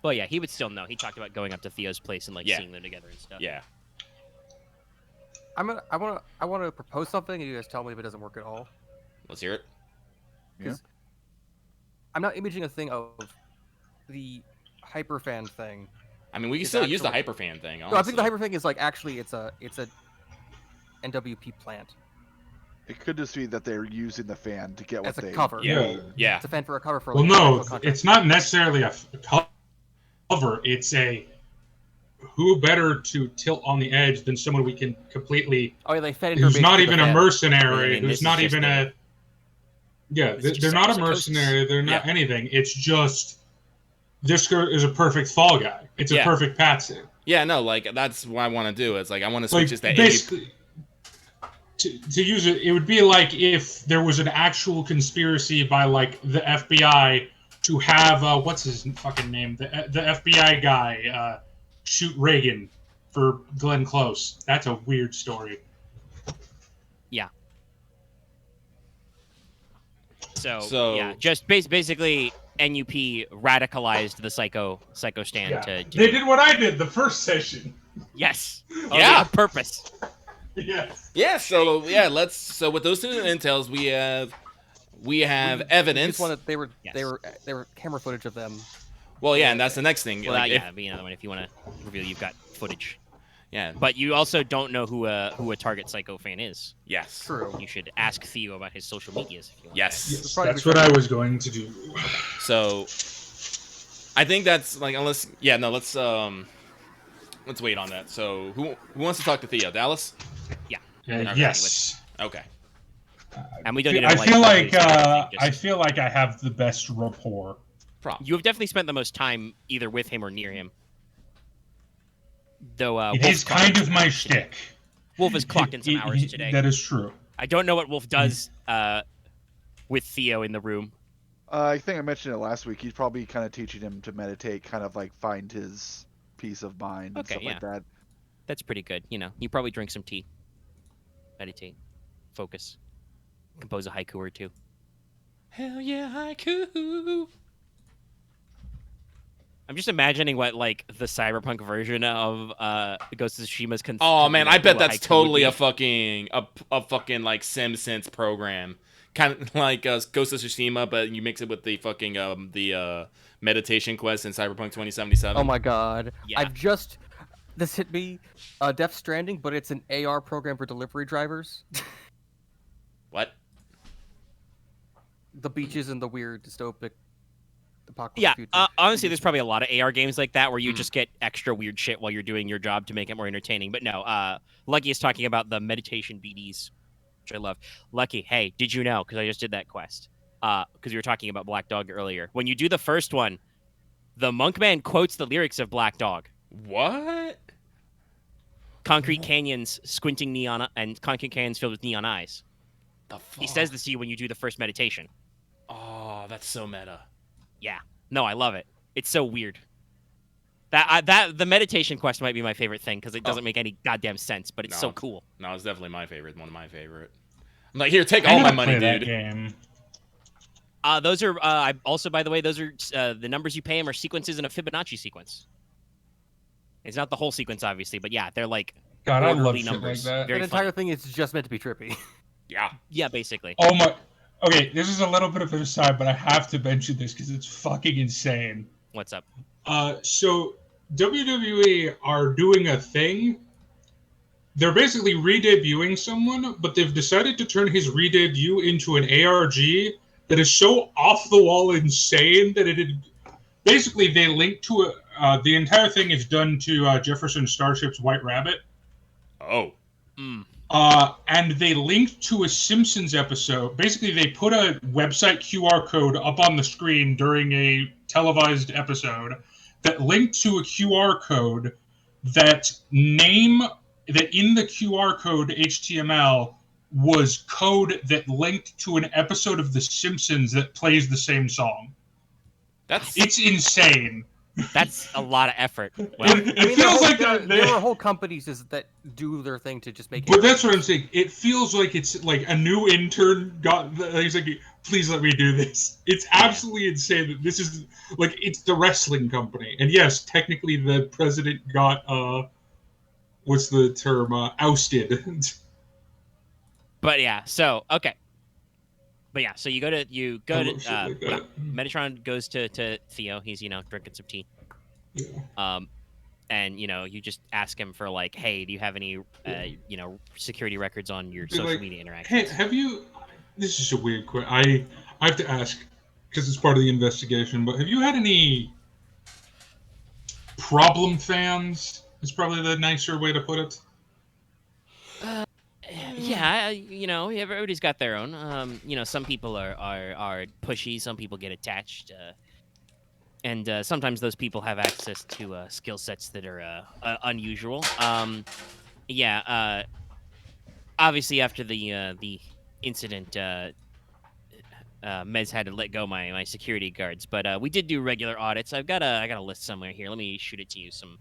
A: Well, yeah, he would still know. He talked about going up to Theo's place and, like,
C: Yeah.
A: seeing them together and stuff.
C: Yeah.
D: I want to propose something, and you guys tell me if it doesn't work at all.
C: Let's hear it.
F: Yeah.
D: I'm not imaging a thing of the hyperfan thing.
C: I mean, we can
D: It's
C: still use the
D: actually-
C: hyperfan thing, honestly.
D: No, I think the hyperfan is like actually it's a NWP plant.
F: It could just be that they're using the fan to get what
D: As a
F: they.
D: cover.
C: Yeah. Yeah.
D: It's a fan for a cover for.
G: Well,
D: Like, an
G: no,
D: actual contract.
G: it's not necessarily a cover. It's a who better to tilt on the edge than someone we can completely.
D: Oh, yeah, they fed into
G: Who's not
D: basically
G: even
D: the
G: a
D: fan.
G: mercenary.
A: I mean, this
G: Who's
A: is
G: not
A: just
G: even a. Yeah,
A: It's just
G: they're not a
A: psychosis.
G: mercenary. They're not
C: Yeah.
G: anything. It's just this girl is a perfect fall guy. It's a
C: Yeah.
G: perfect patsy.
C: Yeah, no, like, that's what I want to do. It's like, I want to
G: Like
C: switch this to
G: basically, to use it, it would be like if there was an actual conspiracy by like the FBI to have what's his fucking name, the FBI guy shoot Reagan for Glenn Close. That's a weird story.
A: Yeah. So yeah, just basically NUP radicalized the Psychostan
G: Yeah.
A: to
G: They did what I did the first session.
A: Yes.
C: Yeah.
A: On purpose.
G: Yes.
C: Yeah. So yeah, let's. So with those two intels, we have evidence.
D: Just wanted, they were camera footage of them.
C: Well, yeah, and that's the next thing.
A: Well,
C: like,
A: yeah, be another one if you want to reveal you've got footage.
C: Yeah.
A: But you also don't know who a target Psycho fan is.
C: Yes.
D: True.
A: You should ask Theo about his social medias if you want.
C: Yes.
G: That's what I was going to do.
C: So, I think that's like let's wait on that. So who wants to talk to Theo? Dallas?
G: Yes.
C: Okay.
A: And we don't need to,
G: I feel like
A: just-
G: I feel like I have the best rapport.
A: You have definitely spent the most time either with him or near him. Though
G: It
A: Wolf's
G: is kind of my shtick.
A: Wolf has clocked in some hours today.
G: That is true.
A: I don't know what Wolf does with Theo in the room.
F: I think I mentioned it last week. He's probably kind of teaching him to meditate, kind of like find his peace of mind and stuff like that.
A: That's pretty good. You know, you probably drink some tea, meditate, focus, compose a haiku or two.
C: Hell yeah, haiku.
A: I'm just imagining what like the cyberpunk version of Ghost of Tsushima's.
C: Oh man, I bet that's totally a
A: fucking.
C: fucking like SimSense program, kind of like Ghost of Tsushima, but you mix it with the fucking the meditation quest in Cyberpunk 2077.
D: Oh my god!
A: Yeah.
D: This hit me, Death Stranding, but it's an AR program for delivery drivers.
C: What?
D: The beaches and the weird dystopic.
A: Yeah,
D: future.
A: honestly, there's probably a lot of AR games like that where you just get extra weird shit while you're doing your job to make it more entertaining. But no, Lucky is talking about the meditation BDs, which I love. Lucky, hey, did you know? Because I just did that quest. Because you were talking about Black Dog earlier. When you do the first one, the Monkman quotes the lyrics of Black Dog.
C: What?
A: Concrete canyons, squinting neon, and concrete canyons filled with neon eyes.
C: The fuck?
A: He says this to you when you do the first meditation.
C: Oh, that's so meta.
A: Yeah. No, I love it. It's so weird. The meditation quest might be my favorite thing because it doesn't make any goddamn sense, but it's so cool.
C: No, it's definitely my favorite. One of my favorite. I'm like, here, take all my money,
G: that
C: dude.
G: Game.
A: Those are also, by the way, those are the numbers you pay him are sequences in a Fibonacci sequence. It's not the whole sequence, obviously, but yeah, they're like
G: God, I love
A: orderly
G: shit
A: numbers.
G: like that.
A: Very
D: the entire
A: fun.
D: thing is just meant to be trippy.
C: Yeah.
A: Yeah, basically.
G: Oh my. Okay, this is a little bit of an aside, but I have to mention this because it's fucking insane.
A: What's up?
G: So WWE are doing a thing. They're basically re-debuting someone, but they've decided to turn his re-debut into an ARG that is so off-the-wall insane that basically they link to the entire thing is done to Jefferson Starship's White Rabbit.
C: Oh.
G: And they linked to a Simpsons episode. Basically, they put a website QR code up on the screen during a televised episode that linked to a QR code that in the QR code HTML was code that linked to an episode of The Simpsons that plays the same song. It's insane.
A: That's a lot of effort. Well,
G: it feels like
D: there are whole companies that do their thing to just make it.
G: But that's what I'm saying. It feels like it's like a new intern he's like, please let me do this. It's absolutely insane that this is like it's the wrestling company. And yes, technically the president got what's the term? Ousted.
A: But yeah, so okay. But yeah, so you go to
G: that.
A: Metatron goes to Theo. He's drinking some tea.
G: Yeah.
A: And you just ask him for like, hey, do you have any security records on your social media interactions?
G: Hey, have you? This is a weird question. I have to ask because it's part of the investigation. But have you had any problem fans? Is probably the nicer way to put it.
A: Yeah, everybody's got their own. Some people are pushy. Some people get attached, and sometimes those people have access to skill sets that are unusual. I obviously after the incident, Mez had to let go my security guards, but we did do regular audits. I got a list somewhere here. Let me shoot it to you. Some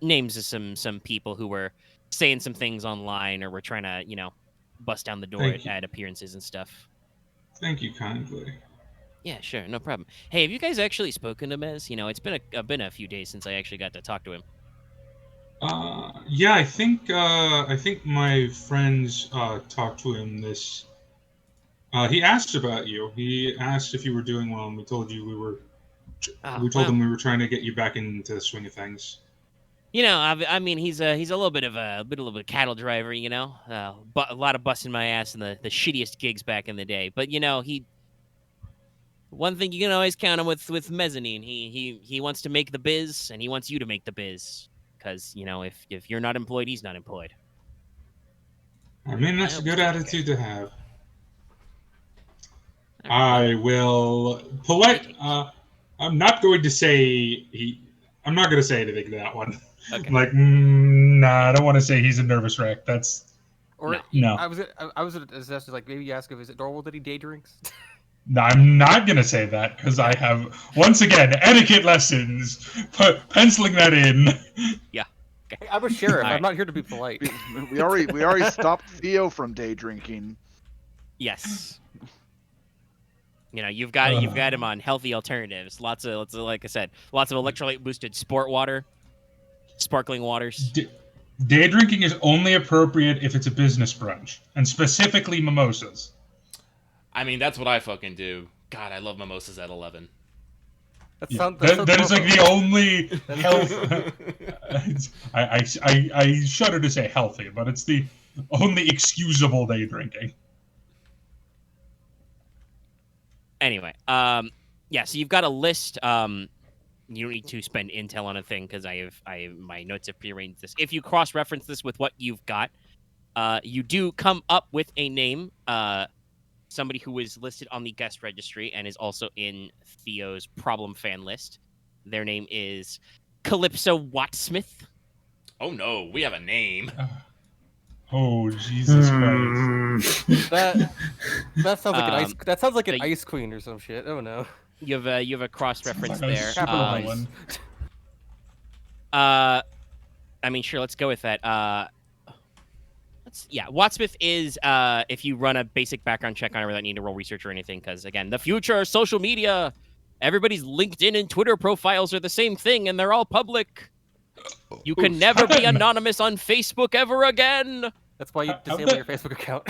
A: names of some people who were saying some things online or were trying to bust down the door
G: Thank you.
A: at appearances and stuff.
G: Thank you kindly.
A: Yeah, sure, no problem. Hey, have you guys actually spoken to Mez? It's been a few days since I actually got to talk to him.
G: Yeah, I think my friends talked to him this. He asked about you. He asked if you were doing well, and we told you we were. We told him we were trying to get you back into the swing of things.
A: I mean, he's a little bit of a cattle driver, but a lot of busting my ass in the shittiest gigs back in the day. But one thing you can always count on with Mezzanine, he wants to make the biz, and he wants you to make the biz. Because if you're not employed, he's not employed.
G: I mean, that's a good attitude to have.
A: Right.
G: I will polite. I'm not going to say I'm not going to say anything to that one.
A: Okay.
G: I'm like, nah, I don't want to say he's a nervous wreck. That's no.
D: I was just like, maybe ask if is it normal that he day drinks.
G: No, I'm not going to say that because I have once again etiquette lessons. Penciling that in.
A: Yeah. Okay.
D: I'm a sheriff.
A: Right.
D: I'm not here to be polite.
F: We already stopped Theo from day drinking.
A: Yes. You've got him on healthy alternatives. Lots of like I said, lots of electrolyte boosted sport water, sparkling waters.
G: Day drinking is only appropriate if it's a business brunch, and specifically mimosas.
C: I mean, that's what I fucking do. God, I love mimosas at 11.
D: That
G: is like the only health. I shudder to say healthy, but it's the only excusable day drinking.
A: Anyway, so you've got a list. You don't need to spend intel on a thing because I have my notes have prearranged this. If you cross-reference this with what you've got, you do come up with a name. Somebody who is listed on the guest registry and is also in Theo's problem fan list. Their name is Calypso Wattsmith.
C: Oh no, we have a name.
G: Oh Jesus Christ!
D: That sounds like an ice. That sounds like an
A: so
D: ice queen or some shit. Oh no.
A: You have a cross reference
G: Like
A: there.
G: one.
A: I mean, sure. Let's go with that. Wattsmith is if you run a basic background check on it without needing to roll research or anything, because again, the future, social media, everybody's LinkedIn and Twitter profiles are the same thing, and they're all public. You can never be anonymous on Facebook ever again.
D: That's why you disable your Facebook account.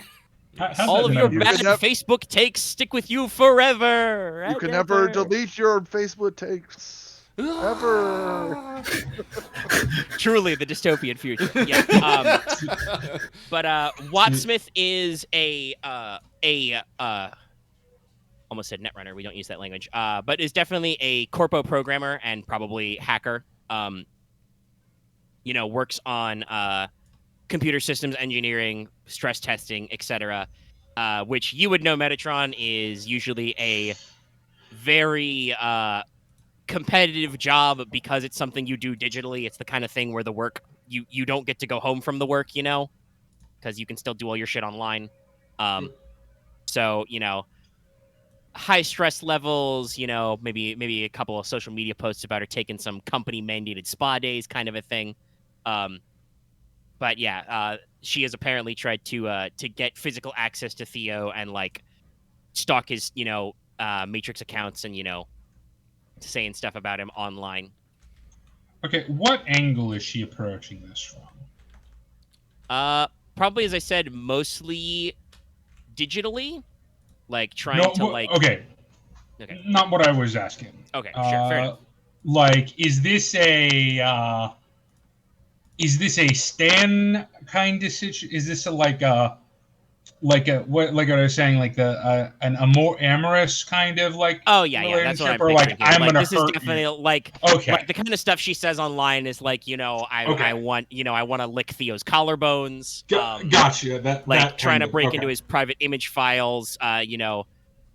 A: All of your bad Facebook takes stick with you forever.
F: You can never delete your Facebook takes. Ever.
A: Truly the dystopian future. Yeah. But Wattsmith is a almost said netrunner. We don't use that language. But is definitely a corpo programmer and probably hacker. Works on computer systems engineering, stress testing, etc. Which you would know Metatron is usually a very competitive job because it's something you do digitally. It's the kind of thing where the work you don't get to go home from the work, because you can still do all your shit online. So high stress levels, maybe a couple of social media posts about her taking some company mandated spa days kind of a thing. But yeah, she has apparently tried to get physical access to Theo and stalk his Matrix accounts and saying stuff about him online.
G: Okay, what angle is she approaching this from?
A: Probably, as I said, mostly digitally, trying to
G: Okay. Not what I was asking.
A: Okay, sure, fair enough.
G: Is this a Stan kind of situation? Is this what I was saying, an more amorous kind of
A: Oh yeah, that's what I'm picturing.
G: I'm gonna
A: this is
G: hurt
A: definitely
G: you.
A: Okay. The kind of stuff she says online is I want to lick Theo's collarbones.
G: Gotcha.
A: Trying to break into his private image files. Trying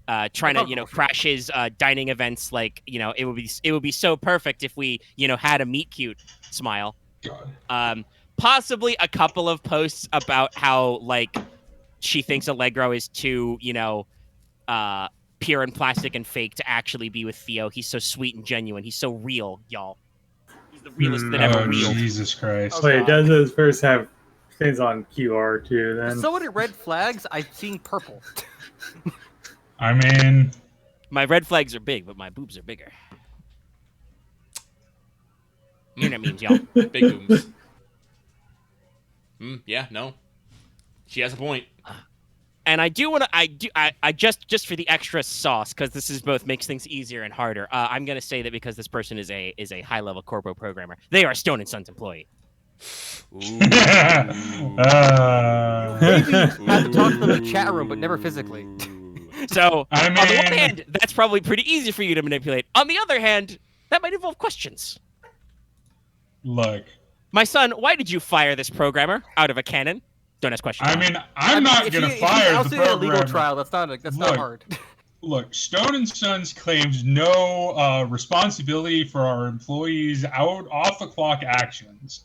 A: to crash his dining events. It would be so perfect if we had a meet cute smile.
G: God.
A: possibly a couple of posts about how like she thinks Allegro is too, pure and plastic and fake to actually be with Theo. He's so sweet and genuine. He's so real, y'all. He's the realest that ever
G: Oh,
A: reeled.
G: Jesus Christ.
D: Oh,
E: Wait,
D: God.
E: does his first have things on QR too?
D: There's
E: Then
D: so many red flags. I've seen purple.
G: I mean,
A: My red flags are big, but my boobs are bigger. You know what memes, y'all.
C: Big booms. Yeah, no. She has a point.
A: And I do want to, I just for the extra sauce, because this is both makes things easier and harder. I'm gonna say that because this person is a high level corpo programmer, they are a Stone and Sons employee.
D: Maybe have to talk to them in the chat room, but never physically.
A: So
G: I
A: on the one
G: mean-
A: hand, that's probably pretty easy for you to manipulate. On the other hand, that might involve questions.
G: look.
A: My son, why did you fire this programmer out of a cannon? Don't ask questions.
G: I mean, I'm not
D: if
G: going to
D: if he's
G: fire the
D: ousted in a legal
G: programmer.
D: trial. That's not
G: Look.
D: hard.
G: Look, Stone and Sons claims no responsibility for our employees' off the clock actions.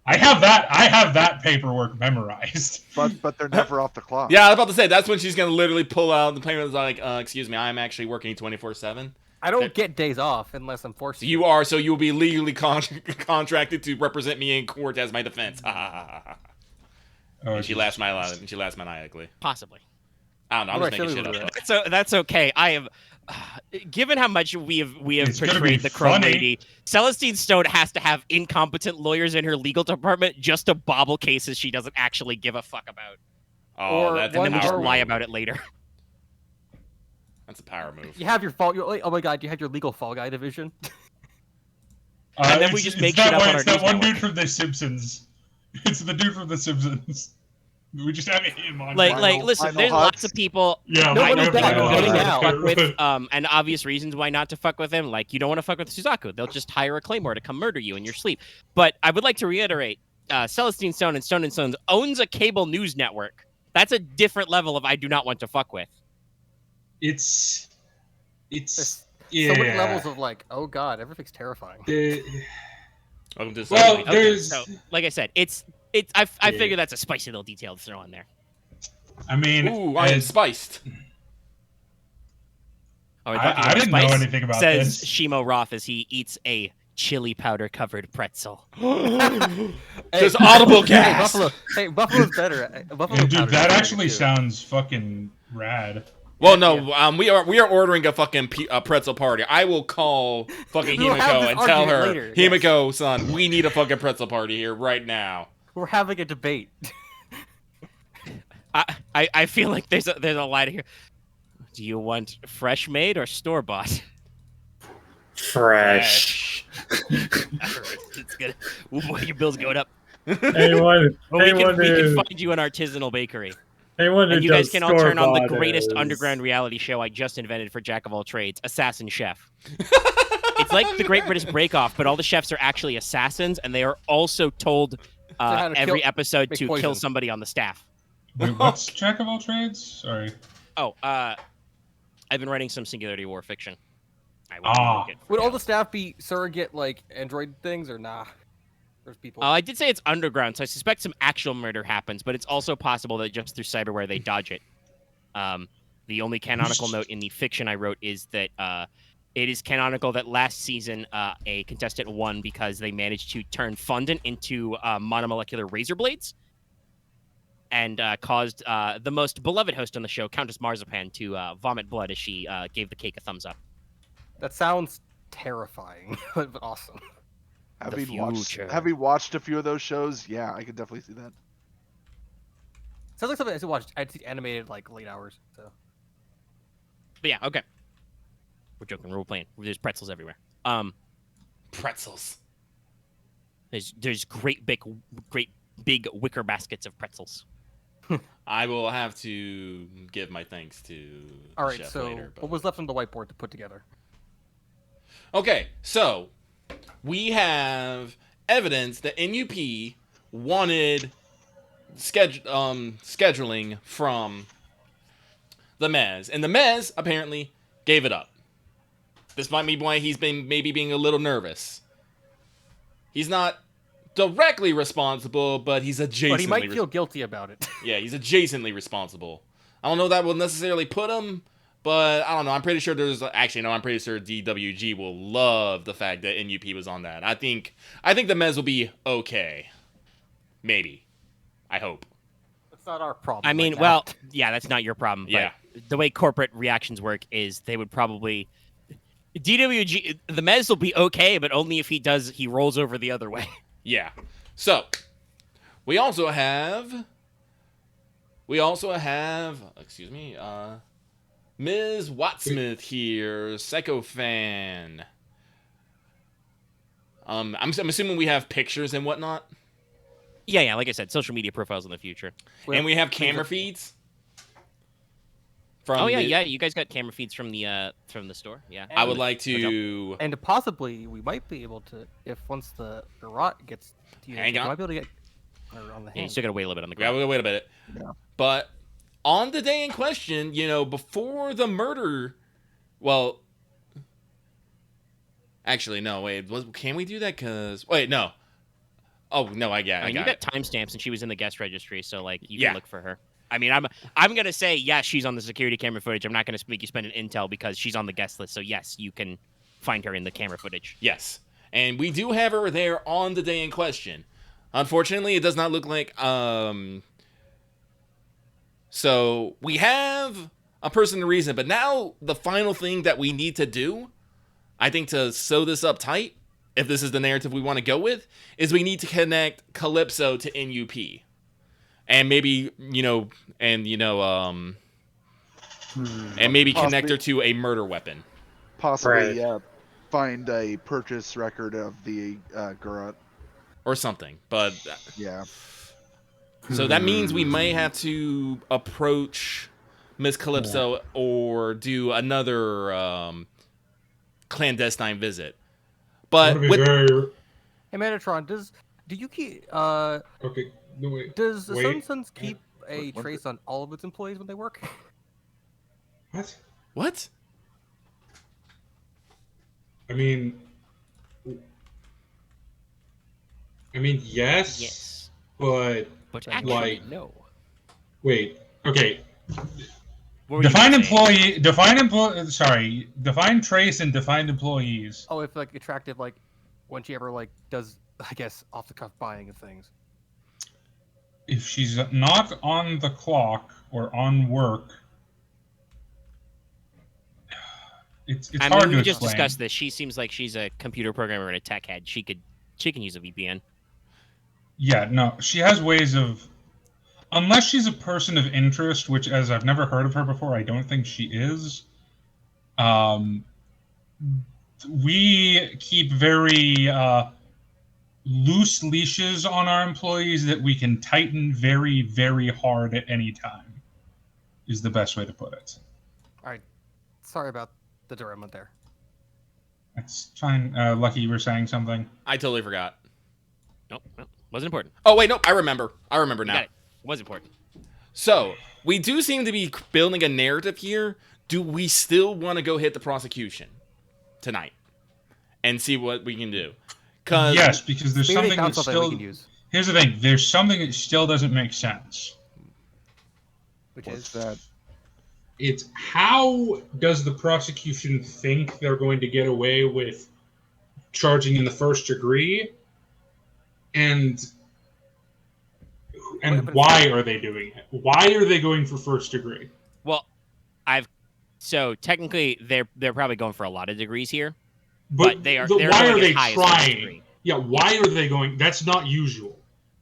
G: I have that paperwork memorized.
F: But they're never off the clock.
C: Yeah, I was about to say, that's when she's going to literally pull out the payment like, excuse me, I'm actually working 24/7.
D: I don't get days off unless I'm forced to.
C: You are, so you'll be legally contracted to represent me in court as my defense.
G: Oh,
C: And she laughs maniacally.
A: Possibly.
C: I don't know, I'm
D: What
C: just
D: do I
C: making
D: say
C: shit
D: we
C: up.
D: do?
A: That's okay. I have, given how much we have
G: It's gonna be
A: portrayed the Chrome
G: funny.
A: Lady, Celestine Stone has to have incompetent lawyers in her legal department just to bobble cases she doesn't actually give a fuck about,
C: Oh,
D: Or
C: that's
A: and
C: a
A: then we just
C: power
A: lie
C: move.
A: about it later.
C: That's a power move.
D: You have your fall. Oh my God! You have your legal fall guy division.
A: And then we just make shit up on our
G: It's that
A: news
G: one
A: network.
G: dude from The Simpsons. It's the dude from The Simpsons. We just have him on.
A: Listen,
F: Lionel
A: there's lots
F: Hutz.
A: of people.
G: Yeah,
A: I
D: Nobody's
A: know
G: Lionel
D: that
A: people
G: Hutz.
A: getting
D: out.
A: fuck with, and obvious reasons why not to fuck with him. Like you don't want to fuck with Suzaku. They'll just hire a Claymore to come murder you in your sleep. But I would like to reiterate, Celestine Stone and Stone and Sons owns a cable news network. That's a different level of I do not want to fuck with.
G: It's
D: There's
G: yeah.
D: so many levels of like, oh God, everything's terrifying.
C: Welcome to
G: Well,
C: Sunday.
G: there's.
A: So, like I said, it's. I figure that's a spicy little detail to throw in there.
G: I mean,
C: Ooh, I am spiced.
A: Oh,
G: I didn't know anything about
A: says
G: this.
A: Shimo Roth as he eats a chili powder covered pretzel.
C: There's audible
D: Hey,
C: gas.
D: Buffalo's better. Buffalo
G: And dude,
D: powder's
G: that
D: better
G: actually
D: too.
G: sounds fucking rad.
C: Well, no, we are ordering a fucking pretzel party. I will call fucking
D: We'll have
C: Himiko
D: this
C: and tell
D: argument
C: her,
D: later, yes.
C: Himiko, son, we need a fucking pretzel party here right now.
D: We're having a debate.
A: I feel like there's a line here. Do you want fresh made or store bought?
E: fresh.
A: It's good. Ooh, boy, your bill's going up.
E: Anyone,
A: Well,
E: anyone
A: we can
E: who,
A: find you an artisanal bakery.
E: anyone who
A: And you guys
E: does
A: can all turn on the
E: store-bought
A: greatest
E: is-
A: underground reality show I just invented for Jack of all trades, Assassin Chef. It's like the Great British Break Off, but all the chefs are actually assassins, and they are also told
D: how to
A: every
D: kill-
A: episode
D: make
A: to
D: poison.
A: kill somebody on the staff.
G: Wait, what's Jack of all trades? Sorry.
A: Oh, I've been writing some Singularity War fiction. I will
G: Ah.
A: get-
D: Would all the staff be surrogate like android things or nah? There's people.
A: I did say it's underground, so I suspect some actual murder happens, but it's also possible that just through cyberware they dodge it. The only canonical note in the fiction I wrote is that it is canonical that last season a contestant won because they managed to turn fondant into monomolecular razor blades and caused the most beloved host on the show, Countess Marzipan, to vomit blood as she gave the cake a thumbs up.
D: That sounds terrifying, but awesome.
A: future.
F: Having watched a few of those shows, yeah, I could definitely see that.
D: Sounds like something I should watch. I'd see animated like late hours. So
A: But yeah, okay. We're joking. We're playing. There's pretzels everywhere.
C: Pretzels.
A: There's great big wicker baskets of pretzels.
C: I will have to give my thanks to
D: all
C: the
D: right.
C: chef
D: So
C: later. But...
D: what was left on the whiteboard to put together?
C: Okay, so we have evidence that NUP wanted scheduling from the Mez, and the Mez apparently gave it up. This might be why he's been maybe being a little nervous. He's not directly responsible, but he's adjacently.
D: But he might feel guilty about it.
C: Yeah, he's adjacently responsible. I don't know if that will necessarily put him, but I don't know. I'm pretty sure I'm pretty sure DWG will love the fact that NUP was on that. I think the Mez will be okay. Maybe. I hope.
D: It's not our problem.
A: I mean, well, yeah, that's not your problem. But
C: Yeah.
A: the way corporate reactions work is they would probably DWG. The Mez will be okay, but only if he rolls over the other way.
C: Yeah. So, we also have, excuse me, Ms. Wattsmith here, Psycho fan. I'm assuming we have pictures and whatnot.
A: Yeah, like I said, social media profiles in the future.
C: And we have camera feeds. From
A: You guys got camera feeds from the store. Yeah.
C: I would like to.
D: And possibly we might be able to, if once the rot gets to you,
C: Hang
D: we
C: on.
D: might be able to get on the
A: Yeah, you
D: hand.
A: still gotta wait a little bit on the
C: Yeah,
A: ground.
C: we'll wait a bit.
F: Yeah.
C: But on the day in question, before the murder, well, actually, no, wait, can we do that? Wait, no. Oh no, I got
A: you got
C: it.
A: timestamps, and she was in the guest registry, so like you
C: Yeah.
A: can look for her. I mean, I'm gonna say yes, she's on the security camera footage. I'm not gonna make you spend an intel because she's on the guest list. So yes, you can find her in the camera footage.
C: Yes, and we do have her there on the day in question. Unfortunately, it does not look like. So we have a person to reason, but now the final thing that we need to do, I think, to sew this up tight, if this is the narrative we want to go with, is we need to connect Calypso to NUP. And maybe, and maybe connect her to a murder weapon.
F: Possibly find a purchase record of the Garrot.
C: Or something. But
F: Yeah.
C: so that means we may have to approach Miss Calypso or do another clandestine visit. But
G: Hey,
D: Metatron, do you keep
G: okay, no wait.
D: does the
G: Wait.
D: Suns keep a
F: What-
D: trace on all of its employees when they work?
G: What?
C: what?
G: I mean, yes.
A: Yes,
G: But
A: but
D: Like,
A: actually no.
G: wait. Okay.
A: What were you
G: Define
A: gonna say?
G: define trace and defined employees.
D: Oh, if like attractive, like when she ever like does, I guess, off the cuff buying of things.
G: If she's not on the clock or on work, it's
A: I
G: hard
A: mean,
G: to
A: we just
G: explain.
A: discussed this. She seems like she's a computer programmer and a tech head. She can use a VPN.
G: Yeah, no, she has ways of, unless she's a person of interest, which, as I've never heard of her before, I don't think she is. We keep very loose leashes on our employees that we can tighten very, very hard at any time, is the best way to put it.
D: All right, sorry about the derailment there.
G: That's fine. Lucky, you were saying something.
C: I totally forgot.
A: Nope, wasn't important.
C: Oh, wait, nope, I remember
A: You
C: now.
A: got it. Was important.
C: So, we do seem to be building a narrative here. Do we still want to go hit the prosecution tonight and see what we can do?
G: Yes, because there's
D: Maybe they
G: something
D: found
G: that
D: something we
G: still.
D: can use,
G: Here's the thing. There's something that still doesn't make sense.
D: which
F: What's
D: is
F: that?
G: It's how does the prosecution think they're going to get away with charging in the first degree, and why are they doing it? Why are they going for first degree?
A: Well, so technically they're probably going for a lot of degrees here,
G: But
A: but they're
G: why
A: going
G: are they
A: as high as first
G: trying?
A: degree.
G: Yeah, why are they going? That's not usual.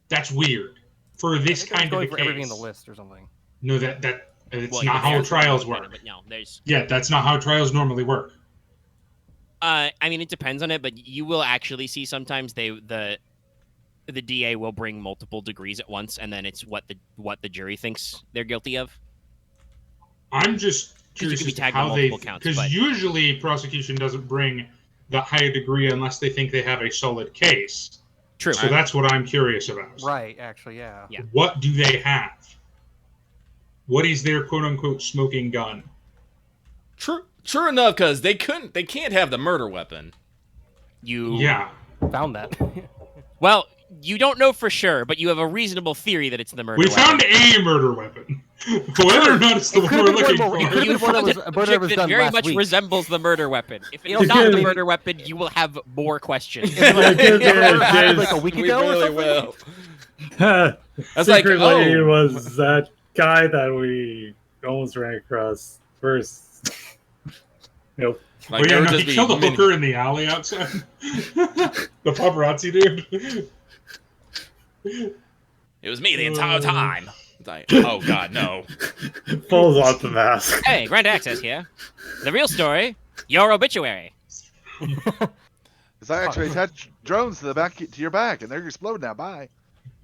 G: That's weird for
D: I
G: this
D: think they're
G: kind of
D: going
G: a
D: for
G: case.
D: everything in the list or something.
G: No, it's
A: Well,
G: not
A: yeah,
G: how
A: there's-
G: trials work.
A: But no, there's.
G: Yeah, that's not how trials normally work.
A: I mean, it depends on it, but you will actually see sometimes the DA will bring multiple degrees at once, and then it's what the jury thinks they're guilty of.
G: I'm just
A: you
G: curious
A: could be
G: as to
A: tagged on
G: how they,
A: multiple counts,
G: because
A: but-
G: usually prosecution doesn't bring the higher degree unless they think they have a solid case.
A: True.
G: So that's what I'm curious about.
D: Right, actually, yeah.
A: Yeah.
G: What do they have? What is their quote unquote smoking gun?
C: True enough, because they can't have the murder weapon.
A: You
G: Yeah.
D: Found that.
A: Well, You don't know for sure, but you have a reasonable theory that it's the murder
G: We
A: weapon.
G: found a murder weapon. Whether or not it's the one we're looking
D: It
G: for.
D: could've
A: You
D: been one
A: found
D: that
A: a
D: was- murder was
A: that
D: done
A: very
D: last
A: much
D: week.
A: resembles the murder weapon. If
D: You
A: it's
D: know,
A: not the
D: maybe-
A: murder weapon, you will have more questions.
D: Like a week
C: We
D: ago or
C: really
D: something?
C: will. That's like,
E: Secretly, it
C: oh,
E: was that guy that we almost ran across first. Nope.
C: like
G: Well,
C: there
G: yeah,
C: would
G: no,
C: just
G: he
C: be
G: killed a
C: many-
G: hooker in the alley outside. The paparazzi dude.
C: It was me the entire time. It's like, oh god, no.
E: Pulls off the mask.
A: Hey, Grand Access here. The real story, your obituary.
F: Because I actually attached drones to the back to your back, and they're exploding now. Bye.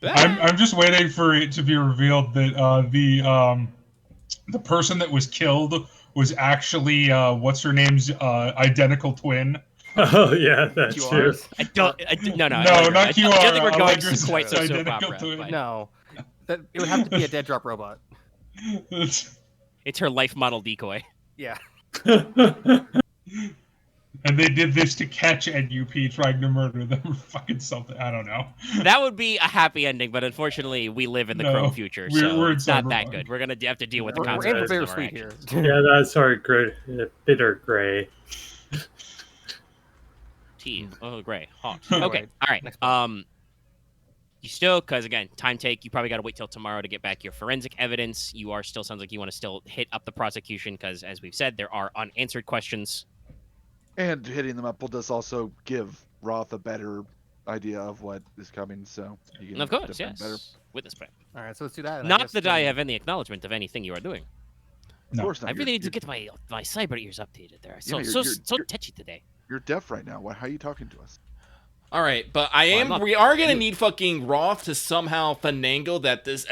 G: I'm just waiting for it to be revealed that the person that was killed was actually what's her name's identical twin.
E: Oh yeah, that's true.
D: QRs?
A: No,
G: No,
A: I
G: not
A: don't
G: QR.
A: think we're going
G: Allegra's
A: to quite so soap
G: identical
A: opera.
G: twin.
A: but
D: No. It would have to be a dead drop robot.
A: It's her life model decoy.
D: Yeah.
G: And they did this to catch NUP trying to murder them or fucking something. I don't know.
A: That would be a happy ending, but unfortunately, we live in the
G: No,
A: Chrome future,
G: we're
A: so
G: in
A: it's not that
G: Cyberpunk.
A: good. We're gonna have to deal with the
D: We're in for
A: consequences of our
D: bittersweet here.
A: actions.
E: Yeah, that's sort of bitter gray.
A: Tea. Oh, great. Hot.
D: Anyway,
A: Okay. All right.
D: next part.
A: You still, because again, time take. You probably got to wait till tomorrow to get back your forensic evidence. You are still sounds like you want to still hit up the prosecution because, as we've said, there are unanswered questions.
F: And hitting them up will just also give Roth a better idea of what is coming. So you can
A: Of course,
F: defend
A: yes.
F: better.
A: Witness prep.
D: All right, so let's do that. and
A: Not
D: guess
A: that
D: then-
A: I have any acknowledgement of anything you are doing.
F: Of
G: No.
F: course not.
A: I really need to
F: You're-
A: get my cyber ears updated. There, so
F: you're-
A: so
F: you're-
A: so
F: you're-
A: touchy today.
F: You're deaf right now. How are you talking to us?
C: All right, but we are gonna need fucking Roth to somehow finagle that this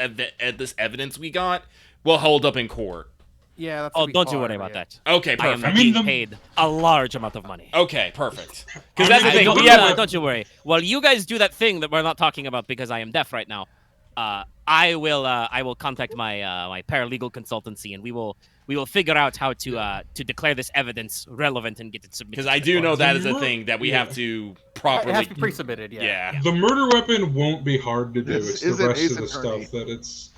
C: evidence we got will hold up in court.
D: Yeah, that's
A: Oh,
D: gonna be
A: don't you
D: hard,
A: worry about
D: yeah.
A: that.
C: Okay,
A: I am
C: perfect.
A: being
G: the-
A: paid a large amount of money.
C: Okay, perfect.
G: I
C: Because that's the
G: mean,
C: thing.
G: don't-
C: We have
A: Don't you worry. Well, you guys do that thing that we're not talking about because I am deaf right now. I will contact my my paralegal consultancy and we will figure out how to declare this evidence relevant and get it submitted.
C: because I do know that is a
G: You're-
C: thing that we
G: yeah.
C: have to
D: It
C: properly.
D: has to be pre-submitted, yeah.
C: Yeah.
G: The murder weapon won't be hard to do.
F: This
G: It's the
F: isn't
G: rest
F: Ace
G: of the
F: Attorney.
G: stuff that it's.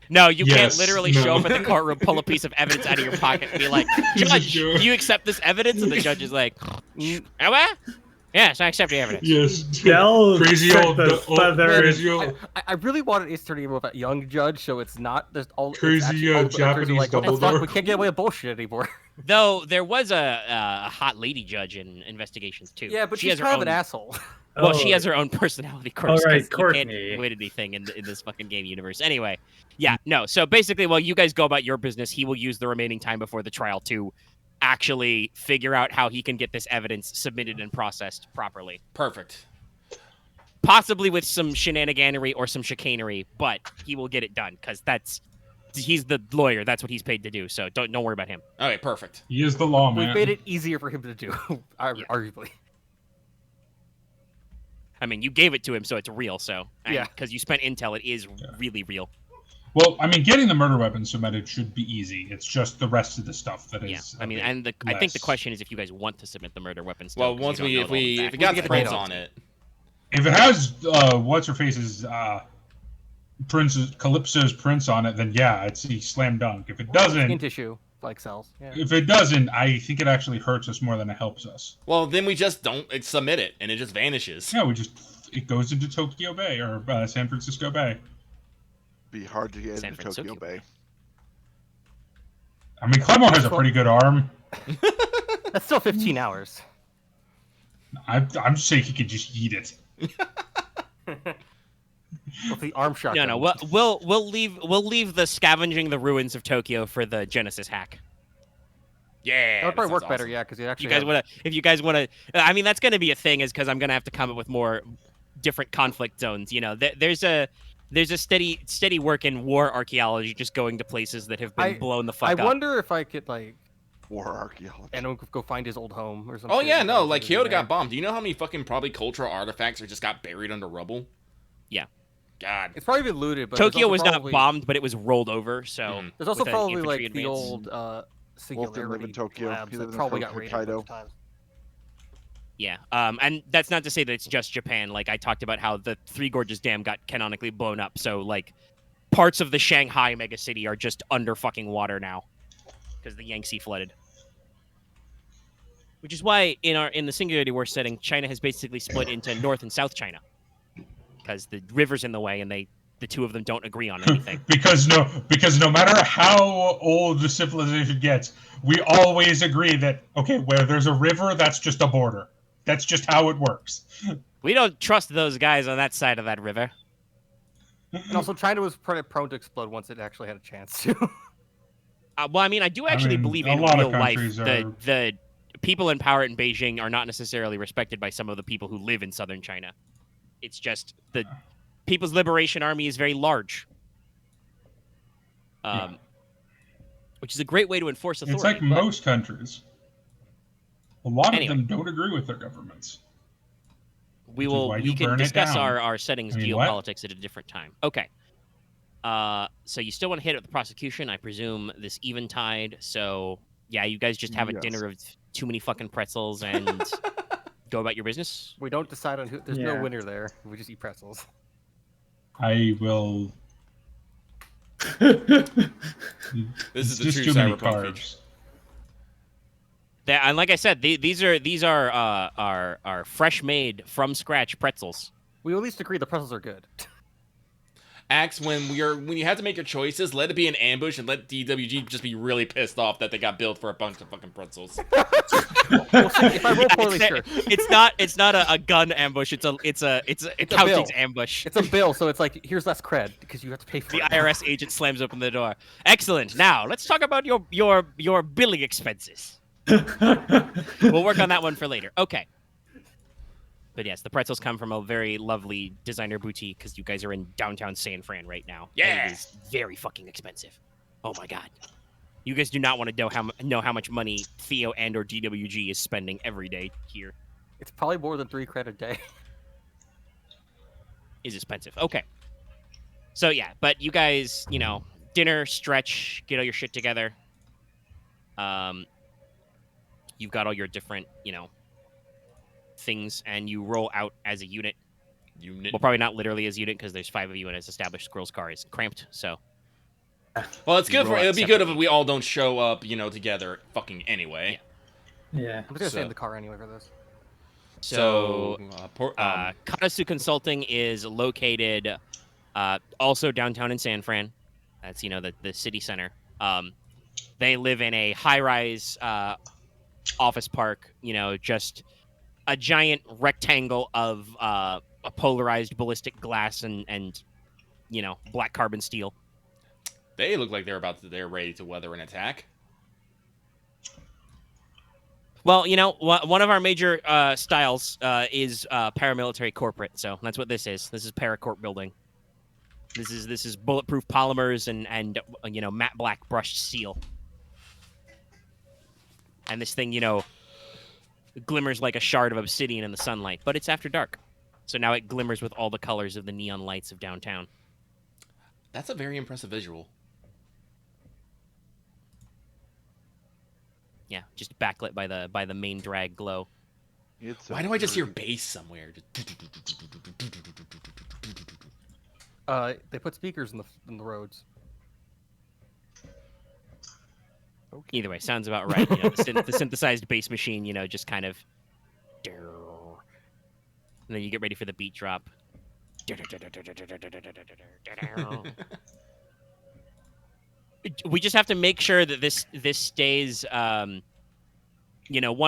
A: No, you can't
G: Yes,
A: literally
G: no.
A: show up at the courtroom, pull a piece of evidence out of your pocket, and be like,
G: He's a
A: "Judge,
G: joke.
A: do you accept this evidence?" And the judge is like, "Oh, what? Yes, I accept the evidence."
G: Yes.
E: They'll
G: Crazy
E: check
G: old.
E: the feather.
G: Crazy old.
D: I really wanted Ace Attorney to be a young judge, so it's not just all it's
G: Crazy,
D: actually all the judges are
G: Japanese
D: like, what the fuck?
G: Dumbledore.
D: We can't get away with bullshit anymore.
A: Though there was a hot lady judge in Investigations too.
D: Yeah, but
A: she
D: she's
A: has her
D: kind of
A: own.
D: an asshole.
A: Well, she
E: Oh,
A: has her own personality quirks.
E: All right,
A: 'cause you can't
E: Courtney.
A: win anything in this fucking game universe. Anyway, yeah, no. So basically, while you guys go about your business, he will use the remaining time before the trial to actually figure out how he can get this evidence submitted and processed properly.
C: Perfect.
A: Possibly with some shenaniganery or some chicanery, but he will get it done because he's the lawyer. That's what he's paid to do. So don't worry about him.
C: Okay, perfect.
G: He is the law
D: We've
G: man.
D: made it easier for him to do, arguably.
A: I mean, you gave it to him, so it's real. So
D: Yeah.
A: because you spent intel, it is really real.
G: Well, I mean, getting the murder weapon submitted should be easy. It's just the rest of the stuff that is.
A: Yeah, I mean,
G: a bit
A: and I think the
G: less.
A: question is if you guys want to submit the murder weapon. Still,
C: Well,
A: 'cause
C: once
A: you don't know
C: if
A: all the
C: we
A: facts.
C: if it got
D: get
C: the prints
D: paid
C: on it.
G: If it has what's her face's Calypso's prints on it, then yeah, it's a slam dunk. If it
D: Skin
G: doesn't,
D: tissue, like cells. Yeah.
G: if it doesn't, I think it actually hurts us more than it helps us.
C: Well, then we just don't submit it, and it just vanishes.
G: Yeah, it goes into Tokyo Bay or San Francisco Bay.
F: Be hard to get
A: San
F: into Tokyo
A: Francisco.
F: Bay.
G: I mean, Claymore has a pretty good arm.
D: That's still 15 hours.
G: I'm just saying he could just eat it.
D: With the arm shotgun.
A: No, we'll leave the scavenging the ruins of Tokyo for the Genesis hack.
C: Yeah.
D: That would probably
C: sounds
D: work better,
C: awesome.
D: yeah, because you actually
A: You guys
D: have-
A: want to? If you guys want to, I mean, that's going to be a thing, is because I'm going to have to come up with more different conflict zones. You know, there's a steady work in war archaeology, just going to places that have been blown the fuck
D: I
A: up.
D: wonder if I could, like,
F: War archaeology.
D: and go find his old home or something.
C: Oh yeah, no, like Kyoto got bombed. Do you know how many fucking probably cultural artifacts are just got buried under rubble?
A: Yeah.
C: God.
D: It's probably been looted, but there's
A: Tokyo
D: also
A: was
D: probably-
A: not bombed, but it was rolled over. So
C: Mhm.
D: There's also
A: with an
D: probably
A: infantry
D: like the
A: advance.
D: old
F: Wolf didn't live
D: singularity
F: in Tokyo.
D: labs
F: He
D: that
F: lived in
D: probably got raided a bunch
F: Hokkaido.
D: of times.
A: Yeah, and that's not to say that it's just Japan. Like, I talked about how the Three Gorges Dam got canonically blown up, so, like, parts of the Shanghai megacity are just under fucking water now because the Yangtze flooded. Which is why in the Singularity War setting, China has basically split into North and South China because the river's in the way, and the two of them don't agree on anything.
G: because no matter how old the civilization gets, we always agree that, okay, where there's a river, that's just a border. That's just how it works.
A: We don't trust those guys on that side of that river.
D: And also, China was pretty prone to explode once it actually had a chance to.
A: Well, I mean, I do actually believe in
G: a lot
A: real
G: of
A: life
G: countries
A: the people in power in Beijing are not necessarily respected by some of the people who live in southern China. It's just the People's Liberation Army is very large. Which is a great way to enforce authority.
G: It's like most countries. A lot
A: Anyway.
G: of them don't agree with their governments.
A: We can
G: burn it
A: discuss
G: down.
A: our settings
G: I mean, what?
A: geopolitics at a different time. Okay. So you still want to hit up the prosecution? I presume this eventide. So yeah, you guys just have a
F: Yes.
A: dinner of too many fucking pretzels and go about your business.
D: We don't decide on who. There's no
E: Yeah.
D: winner there. We just eat pretzels.
G: I will.
C: This is the
G: just
C: true
G: too many
C: cyberpunk feature.
G: carbs.
A: And like I said, these are fresh made from scratch pretzels.
D: We at least agree the pretzels are good.
C: Axe, when you have to make your choices, let it be an ambush and let DWG just be really pissed off that they got billed for a bunch of fucking pretzels.
D: We'll see. If I roll poorly, sure.
A: It's not a gun ambush. It's a Cowsticks
D: bill.
A: ambush.
D: It's a bill, so it's like, here's less cred because you have to pay for
A: The
D: it.
A: IRS agent slams open the door. Excellent. Now let's talk about your billing expenses. We'll work on that one for later. Okay. But yes, the pretzels come from a very lovely designer boutique because you guys are in downtown San Fran right now.
C: Yeah.
A: And it is very fucking expensive. Oh my god. You guys do not want to know how much money Theo and or DWG is spending every day here.
D: It's probably more than 3 cred a day.
A: Is expensive. Okay. So yeah, but you guys, dinner, stretch, get all your shit together. You've got all your different, things, and you roll out as a unit. Well, probably not literally as a unit because there's 5 of you, and as established, Squirrel's car is cramped. So,
C: Well, it's good
A: roll
C: it'll
A: out
C: be good if
A: separately.
C: we all don't show up, together fucking anyway.
E: Yeah.
D: I'm just gonna stay in
C: So-
D: the car anyway for this.
A: so
C: um,
A: Katasu Consulting is located also downtown in San Fran. That's the city center. They live in a high-rise office park. Just a giant rectangle of a polarized ballistic glass and black carbon steel.
C: they look like they're ready to weather an attack.
A: Well, one of our major styles is paramilitary corporate, so that's what this is. This is paracorp building. This is bulletproof polymers and matte black brushed steel. And this thing, glimmers like a shard of obsidian in the sunlight, but it's after dark. So now it glimmers with all the colors of the neon lights of downtown.
C: That's a very impressive visual.
A: Yeah, just backlit by the main drag glow.
F: It's
C: Why
F: a
C: do I just hear
F: very-
C: bass somewhere?
D: They put speakers in the roads.
F: Okay.
A: Either way, sounds about right. The synthesized bass machine, just kind of. And then you get ready for the beat drop. We just have to make sure that this stays, one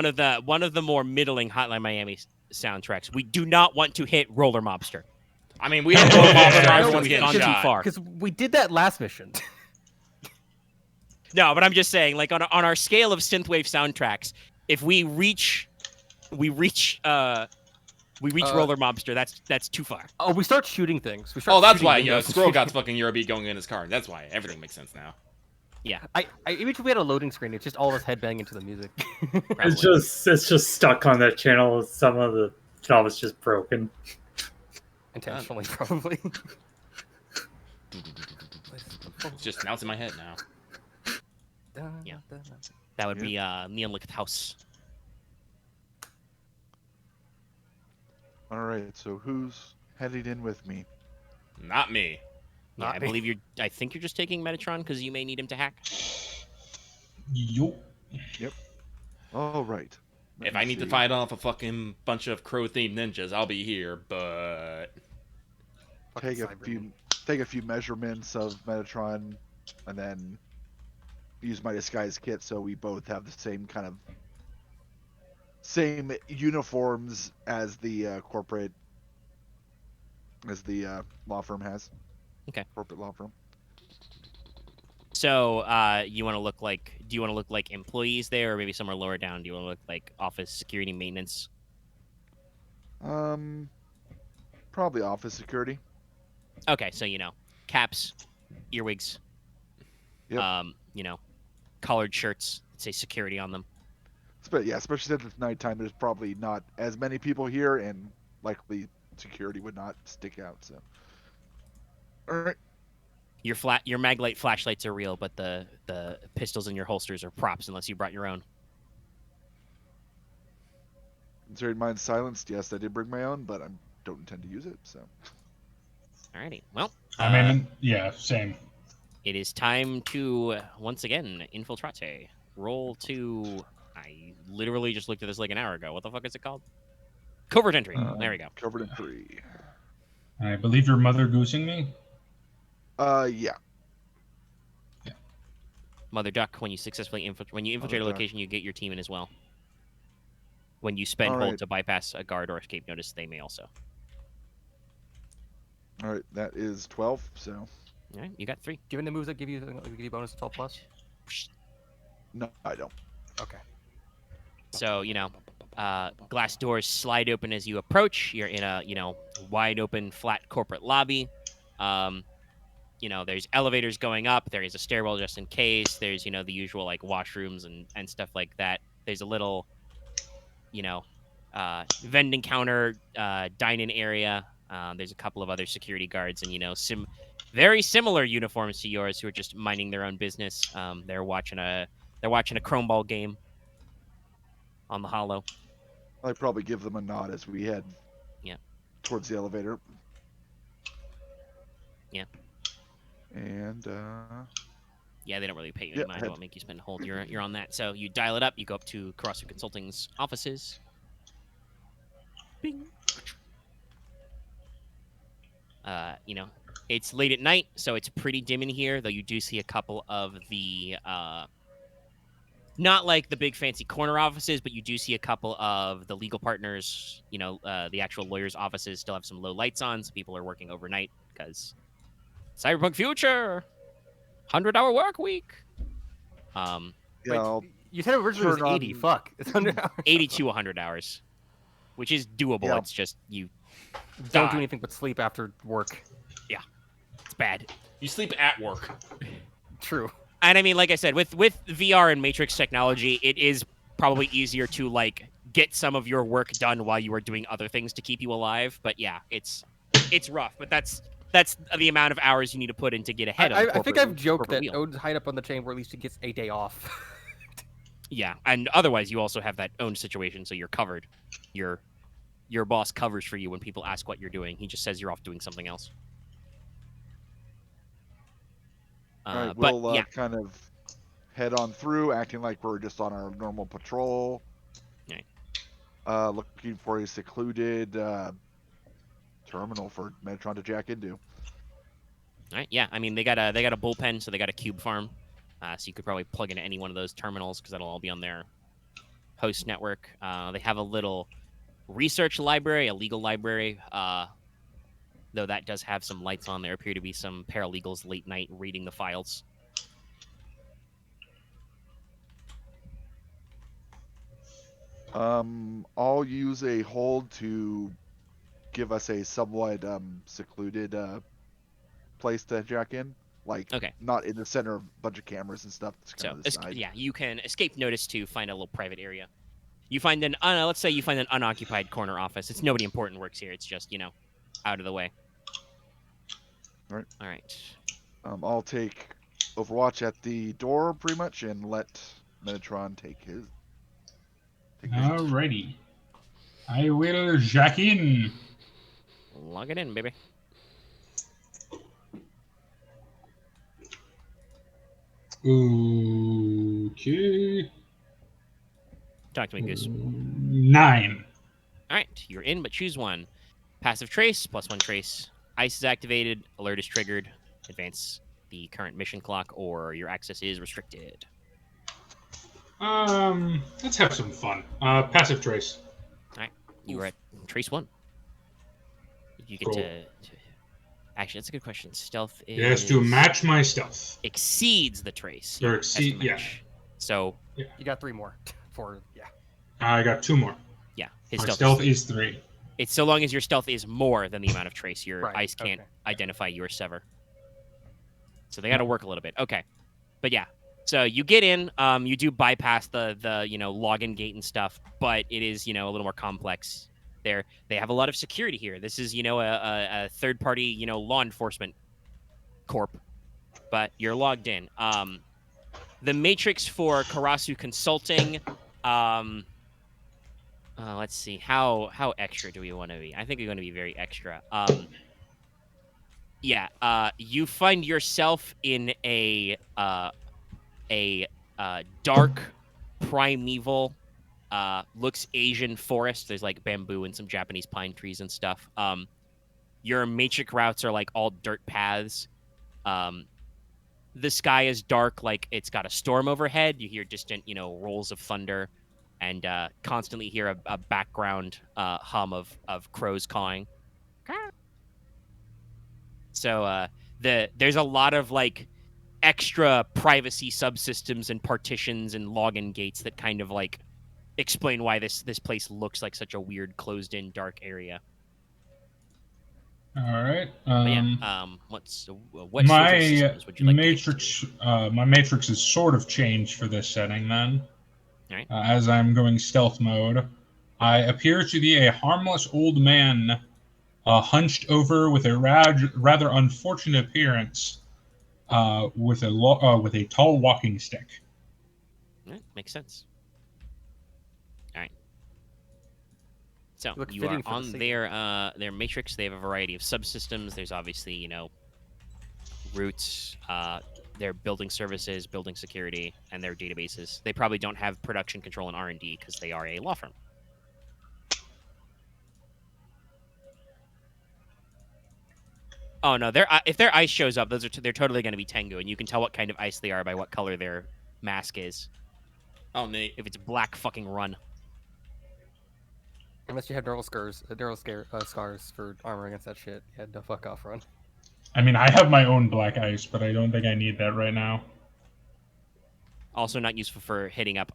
A: of the more middling Hotline Miami soundtracks. We do not want to hit Roller Mobster.
C: I mean, we have to
A: Yeah,
C: everyone's
A: we've
C: getting
A: gone too
C: shot.
A: far.
D: Because we did that last mission.
A: No, but I'm just saying, like on our scale of synthwave soundtracks, if we reach Roller Mobster, that's too far.
D: Oh, we start shooting things. We start
C: Oh, that's
D: shooting
C: why
D: windows.
C: Squirrel got fucking Eurobeat going in his car. That's why everything makes sense now.
A: Yeah,
D: Even if we had a loading screen, it's just all of us headbanging into the music.
A: probably.
E: It's just stuck on that channel. Some of the knob is just broken.
D: Intentionally, probably.
C: It's just now it's in my head now.
A: Yeah. That would be Neon Liquid House.
F: All right, so who's heading in with me?
C: Not me.
A: Yeah,
D: Not
A: I
D: me.
A: believe you're. I think you're just taking Metatron because you may need him to hack.
B: Yup.
F: All right. Let
C: If
F: me
C: I need to
F: see.
C: fight off a fucking bunch of crow-themed ninjas, I'll be here. But
D: Fucking
F: take a few measurements of Metatron, and then use my disguise kit so we both have the same uniforms as the law firm has.
A: Okay.
F: Corporate law firm.
A: So, you want to look like? Do you want to look like employees there, or maybe somewhere lower down? Do you want to look like office security maintenance?
F: Probably office security.
A: Okay, so caps, earwigs,
F: Yep.
A: collared shirts that say security on them.
F: Yeah, especially since it's nighttime. There's probably not as many people here, and likely security would not stick out. So, all right.
A: Your maglite flashlights are real, but the pistols in your holsters are props unless you brought your own.
F: Considering mine's silenced, yes, I did bring my own, but I don't intend to use it. So,
A: Alrighty. Well,
B: I mean, yeah, same.
A: it is time to once again infiltrate. Roll to. I literally just looked at this like an hour ago. What the fuck is it called? Covert entry. There we go.
F: covered in 3.
B: I believe you're mother goosing me.
F: Yeah.
A: Mother Duck. When you successfully infiltrate
F: Mother
A: a
F: Duck.
A: location, you get your team in as well. When you spend
F: All
A: hold
F: right.
A: to bypass a guard or escape notice, they may also.
F: All right, that is 12. So,
A: All right, you got 3.
D: Given the moves that give you bonus to 12 plus.
F: no, I don't.
D: Okay.
A: So glass doors slide open as you approach. You're in a wide open flat corporate lobby. There's elevators going up. There is a stairwell just in case. There's the usual like washrooms and stuff like that. There's a little vending counter, dine-in area. There's a couple of other security guards and very similar uniforms to yours who are just minding their own business. They're watching a chrome ball game on the hollow.
F: I'd probably give them a nod as we head towards the elevator.
A: Yeah.
F: And
A: Yeah, they don't really pay you any mind. They won't make you spend a hold. You're on that. So you dial it up. You go up to Carrasco Consulting's offices. Bing. It's late at night, so it's pretty dim in here, though you do see a couple of the not like the big fancy corner offices, but you do see a couple of the legal partners, the actual lawyers' offices still have some low lights on, so people are working overnight because cyberpunk future, 100-hour work week.
F: yeah,
D: Wait,
F: I'll
D: you said originally it
F: turn
D: was 80.
F: on-
D: Fuck. It's 100 hours.
A: 80 to 100 hours, which is doable.
F: Yeah.
A: It's just you
D: Don't
A: die.
D: do anything but sleep after work.
A: It's bad.
C: you sleep at work.
D: True.
A: And I mean, like I said, with VR and Matrix technology, it is probably easier to like get some of your work done while you are doing other things to keep you alive. But yeah, it's rough. But that's the amount of hours you need to put in to get ahead of.
D: I think I've joked
A: corporate
D: that
A: wheel.
D: Odin's hide up on the chain where at least he gets a day off.
A: Yeah, and otherwise you also have that own situation, so you're covered. Your boss covers for you when people ask what you're doing. He just says you're off doing something else.
F: all right,
A: But
F: we'll
A: yeah,
F: kind of head on through, acting like we're just on our normal patrol.
A: Right.
F: Looking for a secluded terminal for Metatron to jack into.
A: all right. Yeah, I mean they got a bullpen, so they got a cube farm, so you could probably plug into any one of those terminals because that'll all be on their host network. They have a little research library, a legal library, though that does have some lights on. There appear to be some paralegals late night reading the files.
F: I'll use a hold to give us a somewhat secluded place to jack in. Like,
A: Okay.
F: not in the center of a bunch of cameras and stuff. It's
A: So
F: kind of the side.
A: yeah, you can escape notice to find a little private area. You find let's say you find an unoccupied corner office. It's nobody important works here. It's just out of the way.
F: All right.
A: All right.
F: I'll take Overwatch at the door pretty much and let Metatron take his.
B: Alrighty.
G: I will jack in.
A: Log it in, baby.
G: Okay.
A: Talk to me, Goose.
G: 9.
A: All right, you're in, but choose one. Passive trace, +1 trace. Ice is activated, alert is triggered. Advance the current mission clock, or your access is restricted.
G: Let's have some fun. Passive trace.
A: All right, you are at trace 1. You get
G: Cool.
A: to. Actually, that's a good question. Stealth is.
G: It has to match my stealth.
A: Exceeds the trace.
G: Or
A: It has to
G: exceed- yeah.
A: match. So,
D: You got 3 more. Yeah.
G: I got 2 more.
A: yeah, his
G: My
A: stealth.
G: stealth is 3.
A: It's so long as your stealth is more than the amount of trace, your
D: Right,
A: ice can't
D: okay.
A: identify your sever. So they got to work a little bit. Okay, but yeah. So you get in. You do bypass the login gate and stuff, but it is a little more complex. They have a lot of security here. This is a third party law enforcement corp, but you're logged in. The matrix for Karasu Consulting. Let's see. How extra do we want to be? I think we're going to be very extra. You find yourself in a dark, primeval, looks Asian forest. There's like bamboo and some Japanese pine trees and stuff. Your matrix routes are like all dirt paths. The sky is dark, like it's got a storm overhead. You hear distant, rolls of thunder, and constantly hear a background hum of crows cawing. So there's a lot of like extra privacy subsystems and partitions and login gates that kind of like explain why this place looks like such a weird, closed-in, dark area.
G: All right.
A: But yeah, what social
G: My
A: systems would you like
G: matrix, my matrix is sort of changed for this setting. Then,
A: All right.
G: as I'm going stealth mode, I appear to be a harmless old man, hunched over with a rather unfortunate appearance, with a tall walking stick.
A: Yeah, makes sense. All right. So
D: Look
A: you
D: fitting
A: are
D: for the
A: on
D: scene.
A: their matrix. They have a variety of subsystems. There's obviously, routes, their building services, building security, and their databases. They probably don't have production control and R&D because they are a law firm. Oh no, if their ice shows up, they're totally going to be Tengu, and you can tell what kind of ice they are by what color their mask is.
C: Oh, Nate.
A: If it's black, fucking run.
D: Unless you have neural scars for armor against that shit. Yeah, no fuck off run.
G: I mean, I have my own black ice, but I don't think I need that right now.
A: Also not useful for hitting up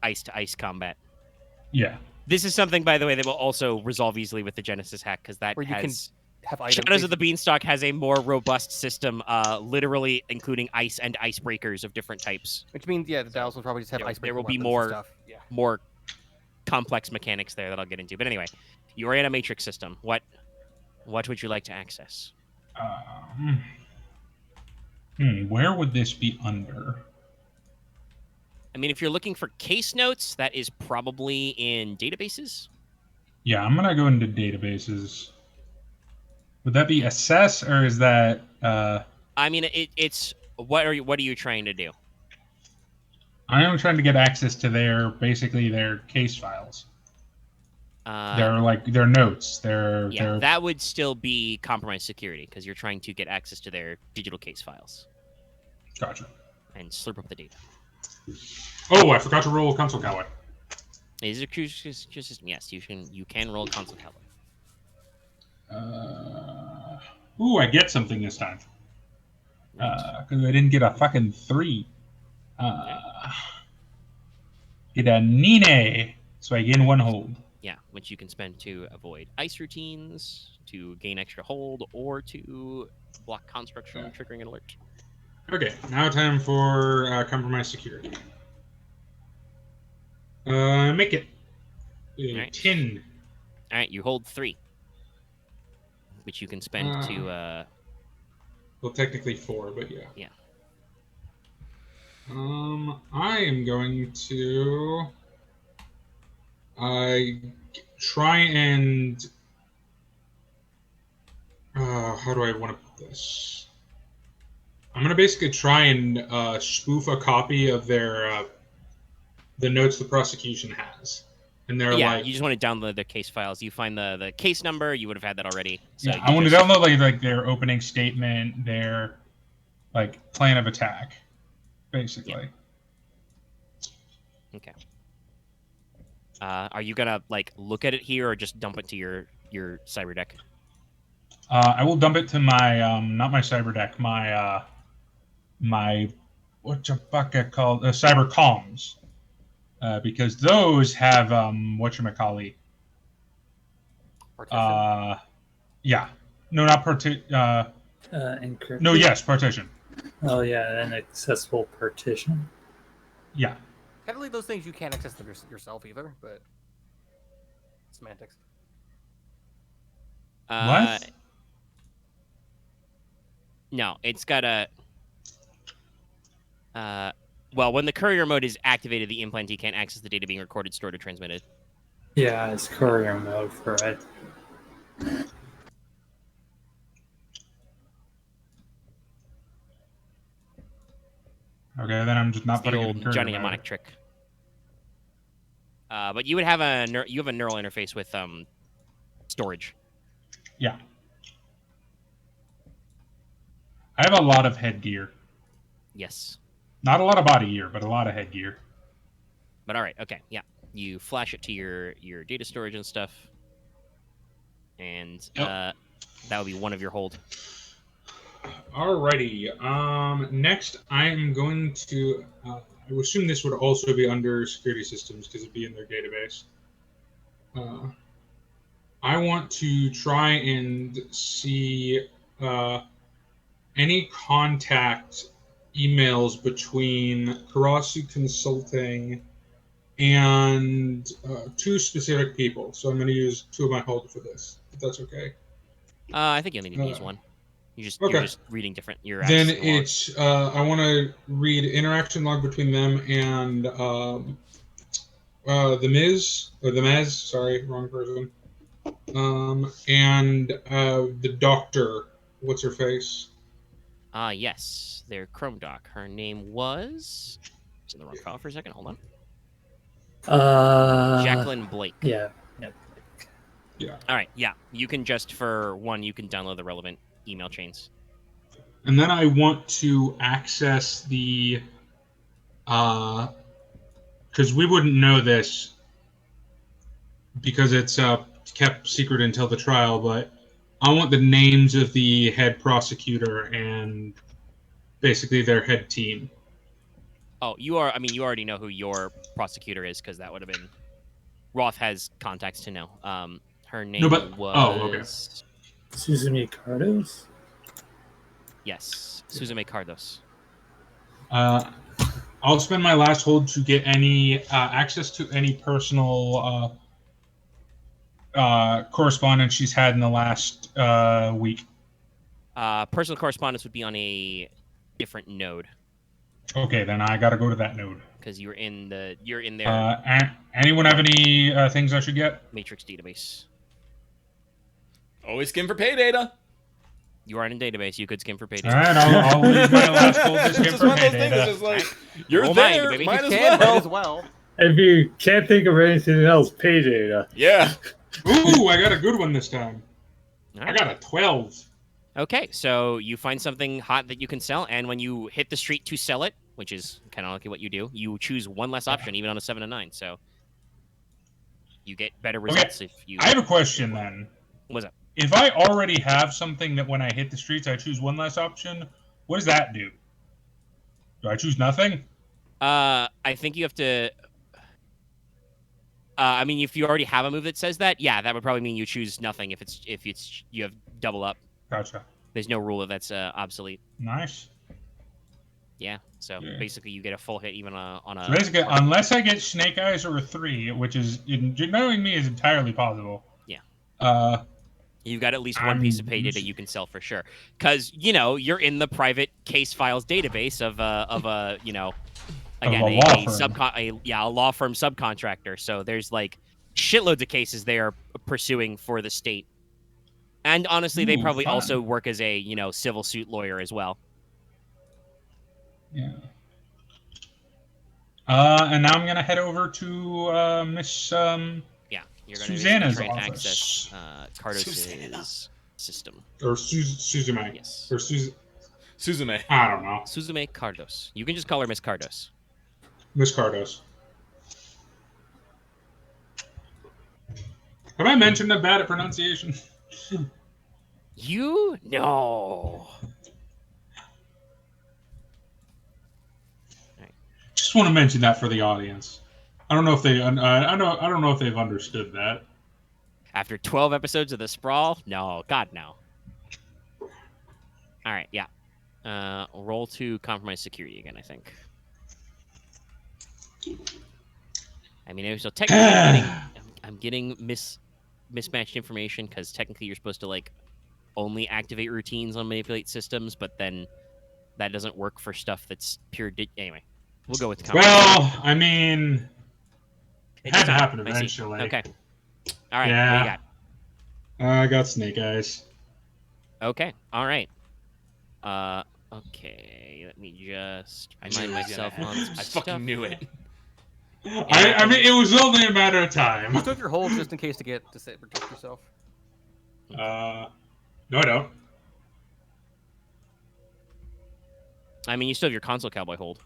A: ice-to-ice combat.
G: Yeah.
A: This is something, by the way, that will also resolve easily with the Genesis hack, because that
D: Where you can
A: has...
D: have items.
A: Shadows of the Beanstalk has a more robust system, literally including ice and icebreakers of different types.
D: Which means, yeah, the Dallas will probably just have
A: there
D: icebreaker
A: will be
D: weapons and
A: more-
D: stuff. Yeah.
A: More complex mechanics there that I'll get into. But anyway, you're in a matrix system. What would you like to access?
G: Where would this be under?
A: I mean, if you're looking for case notes, that is probably in databases.
G: Yeah, I'm gonna go into databases. Would that be assess, or is that?
A: I mean, it's what are you trying to do?
G: I am trying to get access to their case files. Their notes. Their
A: that would still be compromised security because you're trying to get access to their digital case files
G: Gotcha.
A: and slurp up the data.
G: Oh, I forgot to roll console cowboy.
A: Is it just yes? You can roll console cowboy.
G: Ooh, I get something this time. Because I didn't get a fucking 3. Get a Nine, so I gain 1 hold.
A: Yeah, which you can spend to avoid ice routines, to gain extra hold, or to block constructs from triggering an alert.
G: Okay, now time for compromise security. Make it.
A: Right.
G: 10.
A: All right, you hold 3, which you can spend to.
G: Well, technically 4, but yeah.
A: Yeah.
G: I am going to try and how do I want to put this? I'm gonna basically try and spoof a copy of their the notes the prosecution has, and they're
A: Yeah,
G: like,
A: you just want to download their case files. You find the case number. You would have had that already. So
G: yeah,
A: you
G: I want to
A: just-
G: download like their opening statement, their like plan of attack, basically.
A: Okay. Are you gonna like look at it here or just dump it to your cyber deck?
G: I will dump it to my not my cyber deck, my what's a bucket called cyber comms, because those have whatchamacallit.
D: Partition.
G: Yeah, no, not partition.
E: Encrypted.
G: No, yes, partition.
E: Oh yeah, an accessible partition.
G: Yeah.
D: Technically, those things you can't access them yourself either, but semantics.
G: What?
A: No, it's got a. Well, when the courier mode is activated, the implantee can't access the data being recorded, stored, or transmitted.
E: Yeah, it's courier mode for it.
G: Okay, then I'm just not
A: It's the
G: putting it in
A: old
G: courier
A: Johnny
G: mode.
A: mnemonic trick. But you would have a neural interface with storage.
G: Yeah. I have a lot of headgear.
A: Yes.
G: Not a lot of body gear, but a lot of headgear.
A: But all right, okay, yeah. You flash it to your data storage and stuff, and
G: Yep.
A: that would be one of your hold.
G: Alrighty. Next, I'm going to. I would assume this would also be under security systems because it'd be in their database. I want to try and see any contact emails between Karasu Consulting and two specific people. So I'm going to use two of my hold for this, if that's okay.
A: I think you only need to use one. You're
G: okay.
A: just reading different.
G: Then it's I want to read interaction log between them and the Miz or the Mez. Sorry, wrong person. And the doctor. What's her face?
A: Yes, their Chrome doc. Her name was. It's in the wrong file for a second. Hold on. Jacqueline Blake.
E: Yeah.
G: Yeah.
A: All right. Yeah, you can just for one, you can download the relevant email chains.
G: And then I want to access the, because we wouldn't know this because it's kept secret until the trial, but I want the names of the head prosecutor and basically their head team.
A: Oh, you already know who your prosecutor is because that would have been. Roth has contacts to know. Her name was.
G: Oh, okay.
E: Suzume Cardos?
A: Yes, Suzume Cardos.
G: I'll spend my last hold to get any access to any personal correspondence she's had in the last week.
A: Personal correspondence would be on a different node
G: Okay, then I gotta go to that node.
A: because you're in their
G: Anyone have any things I should get?
A: matrix database.
C: Always skim for pay data.
A: You are in a database. You could skim for payday.
G: All right, I'll leave my last hold to
C: It's
G: skim
C: just
G: for
C: one of those
G: pay
C: things. It's
G: data.
C: just like you're
A: Roll mine,
C: there.
A: baby.
C: Might
A: You
C: as
D: Can
C: well.
D: as well.
E: If you can't think of anything else, pay data.
C: Yeah.
G: Ooh, I got a good one this time.
A: All
G: I
A: right.
G: got a 12.
A: Okay, so you find something hot that you can sell, and when you hit the street to sell it, which is kind of like what you do, you choose one less option, even on a 7 and 9. So you get better results if you.
G: I have a question then.
A: What's up?
G: If I already have something that when I hit the streets I choose one less option, what does that do? Do I choose nothing?
A: I think you have to. I mean, if you already have a move that says that, yeah, that would probably mean you choose nothing. If it's you have double up.
G: Gotcha.
A: There's no rule that's obsolete.
G: Nice.
A: Yeah. So
G: Yeah.
A: basically, you get a full hit even on a.
G: So basically, unless I get Snake Eyes or a 3, which is, knowing me, is entirely possible.
A: Yeah. You've got at least one piece of
G: I'm-
A: pay data you can sell for sure, because you're in the private case files database of again
G: a
A: a
G: law firm.
A: a law firm subcontractor. So there's like shitloads of cases they are pursuing for the state. And honestly, they
G: Ooh,
A: probably
G: fun.
A: also work as a, civil suit lawyer as well.
G: Yeah. And now I'm gonna head over to Miss
A: Yeah, you're going to
G: Susanna's
A: try and
G: office.
A: access Cardos's system.
G: Or Suzume.
A: Yes.
G: Or
C: Suzume.
G: I don't know.
A: Suzume Cardos. You can just call her Miss Cardos.
G: Miss Cardos. Have I mentioned I'm bad at pronunciation?
A: You? No.
G: Just want to mention that for the audience. I don't know if they. I don't know if they've understood that.
A: After 12 episodes of the Sprawl? No. God, no. All right, yeah. Roll to compromise security again, I think. I mean, so technically I'm getting mismatched information because technically you're supposed to, like, only activate routines on manipulate systems, but then that doesn't work for stuff that's pure... Anyway, we'll go with the compromise.
G: Well, I mean, it had to happen
A: I see.
G: eventually.
A: Okay. All right,
G: Yeah.
A: what do you got?
G: I got Snake Eyes.
A: Okay, all right. Okay, let me just remind myself on some
C: I
A: stuff.
C: fucking knew it.
G: I mean, it was only a matter of time.
D: You took your hold just in case to protect yourself.
G: No, I don't.
A: I mean, you still have your console cowboy hold.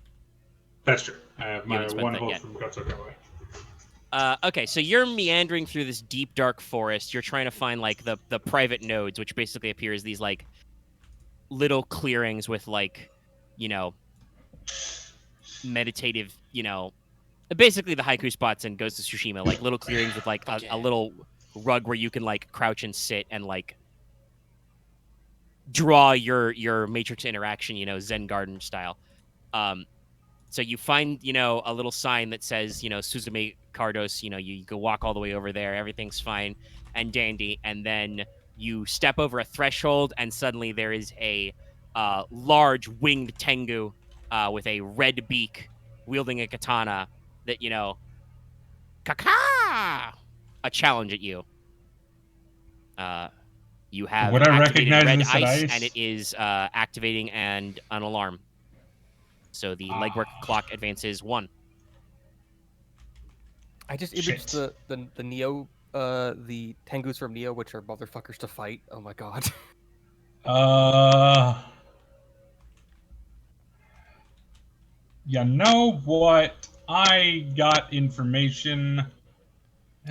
G: That's true. I have
A: You
G: my
A: haven't spent
G: one
A: that
G: hold
A: yet.
G: from Guts Away.
A: Okay, so you're meandering through this deep, dark forest. You're trying to find, like, the private nodes, which basically appear as these, like, little clearings with, like, meditative, basically the haiku spots in Ghost of Tsushima, like, little clearings with, like, a little rug where you can, like, crouch and sit and, like, draw your Matrix interaction, Zen garden style. So you find, a little sign that says, Suzume Cardos, you can walk all the way over there. Everything's fine and dandy. And then you step over a threshold and suddenly there is a large winged Tengu with a red beak wielding a katana that, kaka! A challenge at you. You have
G: Would I
A: activated
G: recognize
A: red
G: this at
A: ice,
G: ice?
A: and it is activating and an alarm. So the legwork clock advances 1.
D: I just
G: Shit.
D: imaged the Neo, the Tengus from Neo, which are motherfuckers to fight. Oh my god.
G: You know what? I got information.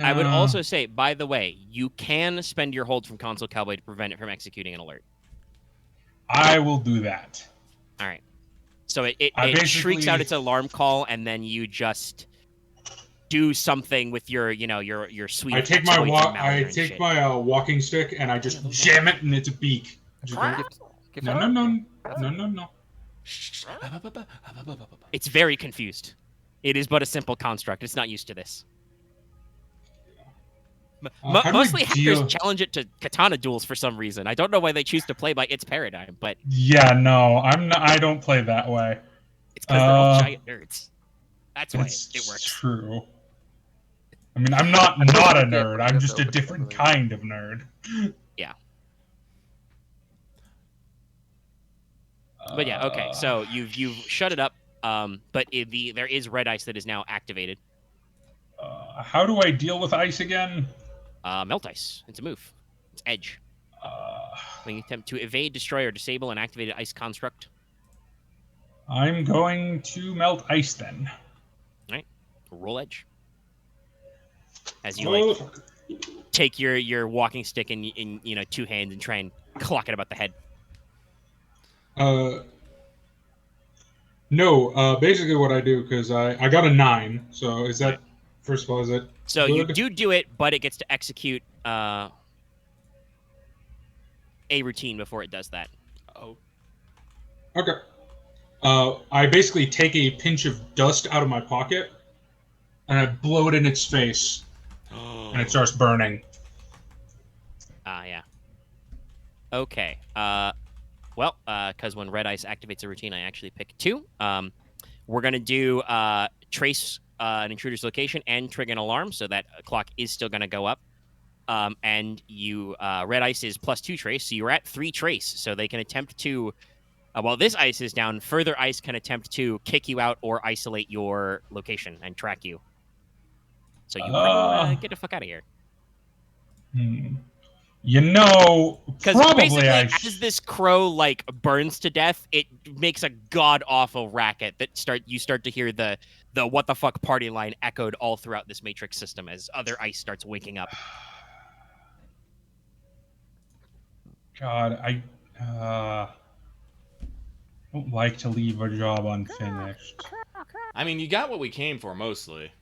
A: I would also say, by the way, you can spend your hold from Console Cowboy to prevent it from executing an alert.
G: I will do that.
A: All right. So it
G: I
A: shrieks out
G: basically-
A: its alarm call, and then you just do something with your suite.
G: I
A: of
G: take my
A: exploits and
G: I
A: malware and
G: take
A: shit.
G: my walking stick and I just jam it in its beak. Just go,
D: Gift
G: no,
D: card?
G: no, no, no, no, no.
A: It's very confused. It is but a simple construct. It's not used to this.
G: How do I
A: Mostly hackers
G: deal-
A: challenge it to katana duels for some reason. I don't know why they choose to play by its paradigm, but
G: Yeah, no, I'm not. I don't play that way.
A: it's because they're all giant nerds. That's why
G: It's
A: it works.
G: true. I mean, I'm not a nerd. I'm just a different kind of nerd.
A: Yeah. But yeah, okay. So you've shut it up, but there is red ice that is now activated.
G: How do I deal with ice again?
A: Melt ice. It's a move. It's edge.
G: Uh,
A: When you attempt to evade, destroy, or disable an activated ice construct.
G: I'm going to melt ice then.
A: Roll edge. As you take your walking stick in 2 hands and try and clock it about the head.
G: No, basically what I do, because I got a 9, so is that, first of all, is it
A: So
G: good?
A: you do it, but it gets to execute a routine before it does that.
C: Oh.
G: Okay. I basically take a pinch of dust out of my pocket, and I blow it in its face, and it starts burning.
A: Yeah. Okay. Well, because when red ice activates a routine, I actually pick 2. We're gonna do trace an intruder's location and trigger an alarm, so that clock is still going to go up. And you red ice is +2 trace, so you're at 3 trace. So they can attempt to, while this ice is down, further ice can attempt to kick you out or isolate your location and track you. So you might want to get the fuck out of here.
G: You know,
A: Because
G: probably
A: basically,
G: I
A: as this crow like burns to death, it makes a god awful racket that you start to hear the what the fuck party line echoed all throughout this matrix system as other ice starts waking up.
G: God, I don't like to leave a job unfinished.
C: I mean, you got what we came for mostly.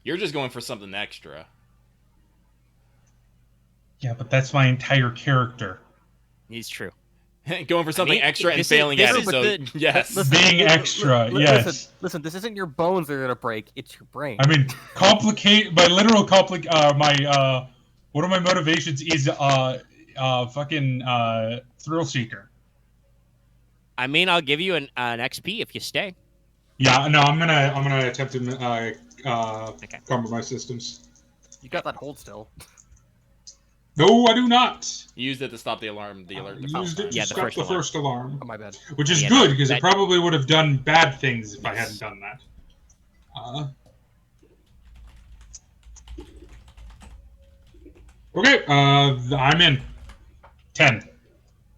C: You're just going for something extra.
G: Yeah, but that's my entire character.
A: It's true.
C: Going for something extra and failing at it. So yes,
G: being extra. Yes.
D: Listen, this isn't your bones that are gonna break; it's your brain.
G: I mean, complicate. My literal my one of my motivations is fucking thrill seeker.
A: I mean, I'll give you an XP if you stay.
G: Yeah, no, I'm gonna attempt to compromise systems.
D: You got that hold still.
G: No, I do not.
C: You used it to stop the alarm. The alert.
G: Used it to
A: the
G: stop the first alarm.
D: Oh, my bad.
G: Which is
A: Yeah,
G: good
A: no,
G: because it probably would have done bad things if I hadn't done that. Okay, I'm in. 10.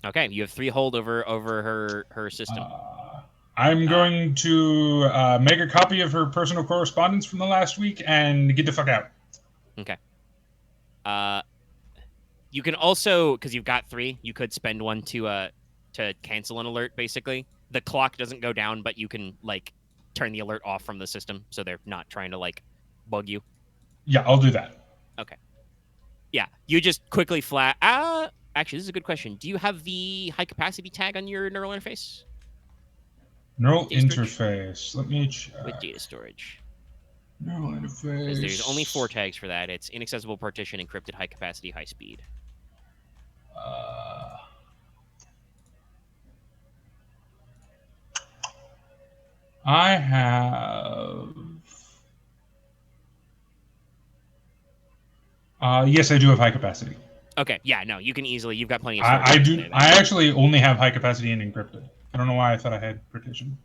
A: Okay, you have 3 hold over her system.
G: I'm going to make a copy of her personal correspondence from the last week and get the fuck out.
A: Okay. You can also, because you've got 3, you could spend one to cancel an alert. Basically, the clock doesn't go down, but you can like turn the alert off from the system, so they're not trying to like bug you.
G: Yeah, I'll do that.
A: Okay. Yeah, you just quickly actually, this is a good question. Do you have the high capacity tag on your neural interface?
G: Neural
A: Data
G: interface. Let me check.
A: With data storage.
G: Neural interface.
A: There's only 4 tags for that. It's inaccessible partition, encrypted, high capacity, high speed.
G: I have. Yes, I do have high capacity.
A: Okay, yeah, no, you can easily. You've got plenty of.
G: I do. I actually only have high capacity and encrypted. I don't know why I thought I had partition.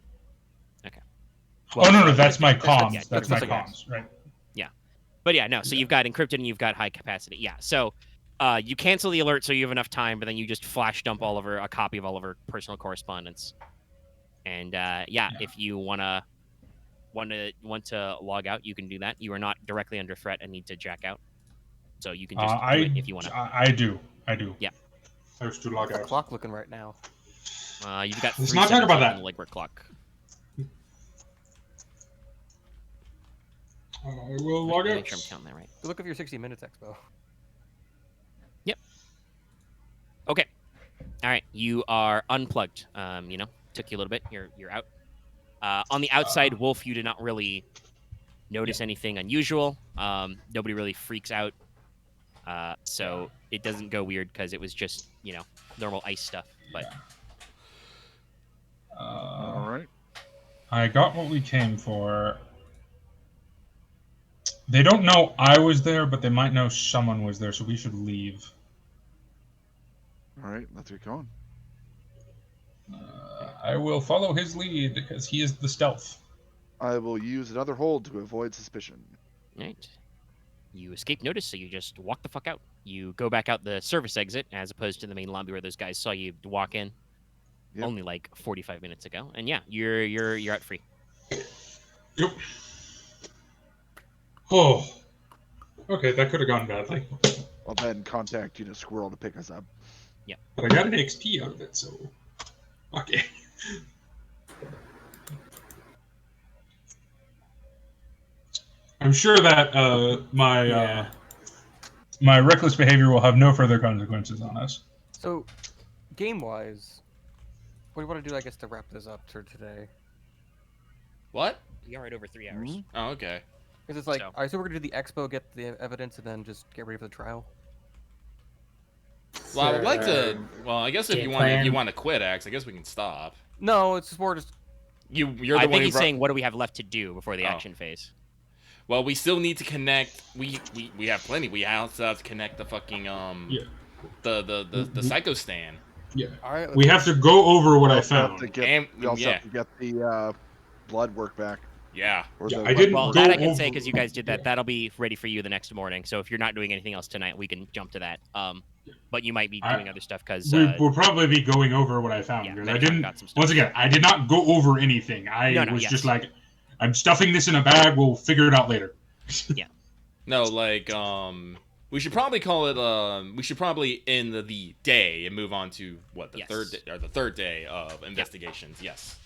A: Okay.
G: Well, no, that's my comms.
A: Yeah,
G: that's my
A: like
G: comms, right?
A: Yeah, but yeah, no. So you've got encrypted and you've got high capacity. Yeah. So, you cancel the alert so you have enough time, but then you just flash dump a copy of all of her personal correspondence. And yeah, if you want to log out, you can do that. You are not directly under threat and need to jack out, so you can just do it if you want to.
G: I do. Yeah. I was to log
D: How's
G: out.
D: the clock looking right now?
A: You've got.
G: Let's not talk about that.
A: Legwork clock.
G: I will log
A: Make
G: out.
A: sure I'm counting that right.
D: Good look of your 60 minutes expo.
A: Yep. Okay. All right. You are unplugged. Took you a little bit. You're out. On the outside, Wolf, you did not really notice anything unusual. Nobody really freaks out. So it doesn't go weird because it was just, normal ice stuff. But
F: All right.
G: I got what we came for. They don't know I was there, but they might know someone was there, so we should leave.
F: All right, let's get going.
G: I will follow his lead because he is the stealth.
F: I will use another hold to avoid suspicion.
A: all right. You escape notice, so you just walk the fuck out. You go back out the service exit as opposed to the main lobby where those guys saw you walk in.
F: Yep.
A: Only like 45 minutes ago, and yeah, you're out free.
G: Yep. Oh. Okay, that could have gone badly.
F: I'll then contact Squirrel to pick us up.
G: But I got an XP out of it, so... Okay. I'm sure that my reckless behavior will have no further consequences on us.
D: So, game-wise, what do you want to do, I guess, to wrap this up for today?
C: What?
A: You're right over 3 hours.
F: Mm-hmm.
C: Oh, okay.
D: Because it's like,
A: So-
D: I assume we're going to do the expo, get the evidence, and then just get ready for the trial.
C: Well, I would like to.
E: Sure.
C: Well, I guess if
E: Game
C: you want
E: plan.
C: to quit, Axe, I guess we can stop.
D: No, it's just more just
C: You're the
A: I
C: one
A: think
C: who
A: he's
C: brought...
A: saying, what do we have left to do before the
C: Oh.
A: action phase?
C: Well, we still need to connect. We have plenty. We also have to connect the fucking the Psychostan.
G: Yeah.
D: All right,
G: We have to go over what I
F: also have
G: found.
F: to get,
C: And-
F: we also
C: yeah.
F: have to get the blood work back.
C: Yeah.
F: Or
G: Yeah,
F: the
G: I didn't
A: Well,
F: weapon
G: go
A: that
F: work.
A: I can say
G: over-
A: because you guys did that.
G: yeah.
A: That'll be ready for you the next morning. So if you're not doing anything else tonight, we can jump to that. But you might be doing other stuff because
G: We'll probably be going over what I found
A: yeah,
G: because I
A: Metatron
G: didn't.
A: got some stuff.
G: Once again, I did not go over anything. I
A: No,
G: was
A: yes.
G: just like, I'm stuffing this in a bag. We'll figure it out later.
C: No, like we should probably call it. We should probably end the day and move on to what the
A: Yes.
C: third day of investigations. Yes.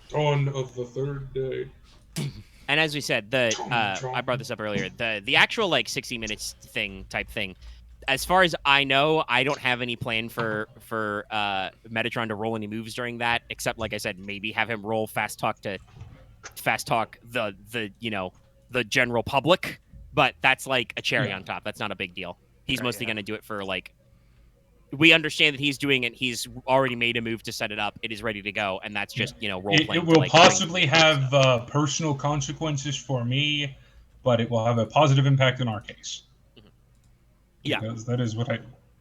G: Dawn of the third day.
A: And as we said, I brought this up earlier. The actual like 60 minutes type thing. As far as I know, I don't have any plan for Metatron to roll any moves during that, except like I said, maybe have him roll fast talk the general public. But that's like a cherry on top. That's not a big deal. He's
D: Right,
A: mostly
D: yeah.
A: going to do it for like. We understand that he's doing it. He's already made a move to set it up. It is ready to go, and that's just role
G: It
A: playing.
G: will possibly have personal consequences for me, but it will have a positive impact in our case.
A: Yeah.
G: Because that is what I.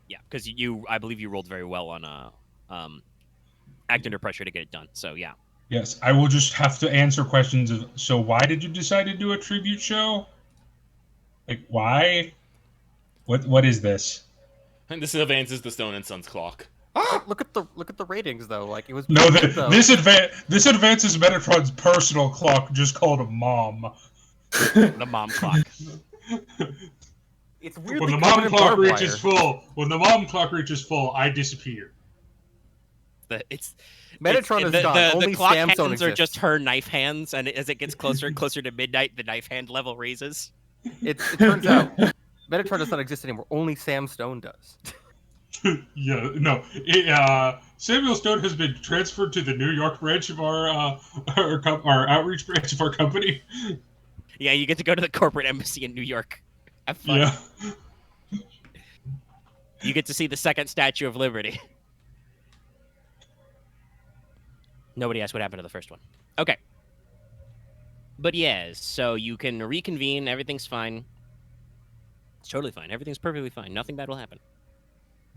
A: Yeah, because I believe you rolled very well on act under pressure to get it done. So yeah.
G: Yes, I will just have to answer questions of. So why did you decide to do a tribute show? Like why? What is this?
C: And this advances the Stone and Sun's clock.
D: Look at the ratings though. Like it was.
G: No,
D: pretty good, though.
G: this advances Metatron's personal clock, just called a mom.
A: The mom clock.
D: It's
G: When
D: weirdly
G: the
D: covered
G: mom
D: in
G: clock
D: barbed
G: reaches
D: wire.
G: full, I disappear.
D: Metatron
A: it's,
D: is
A: the,
D: gone.
A: the,
D: Only
A: the clock
D: Samsung
A: hands are
D: exists.
A: just her knife hands, and as it gets closer and closer to midnight, the knife hand level raises.
D: It turns out Metatron does not exist anymore. Only Sam Stone does.
G: Yeah, no. Samuel Stone has been transferred to the New York branch of our outreach branch of our company.
A: Yeah, you get to go to the corporate embassy in New York. Have fun.
G: Yeah.
A: You get to see the second Statue of Liberty. Nobody asked what happened to the first one. Okay. But yes, so you can reconvene. Everything's fine. It's totally fine. Everything's perfectly fine. Nothing bad will happen.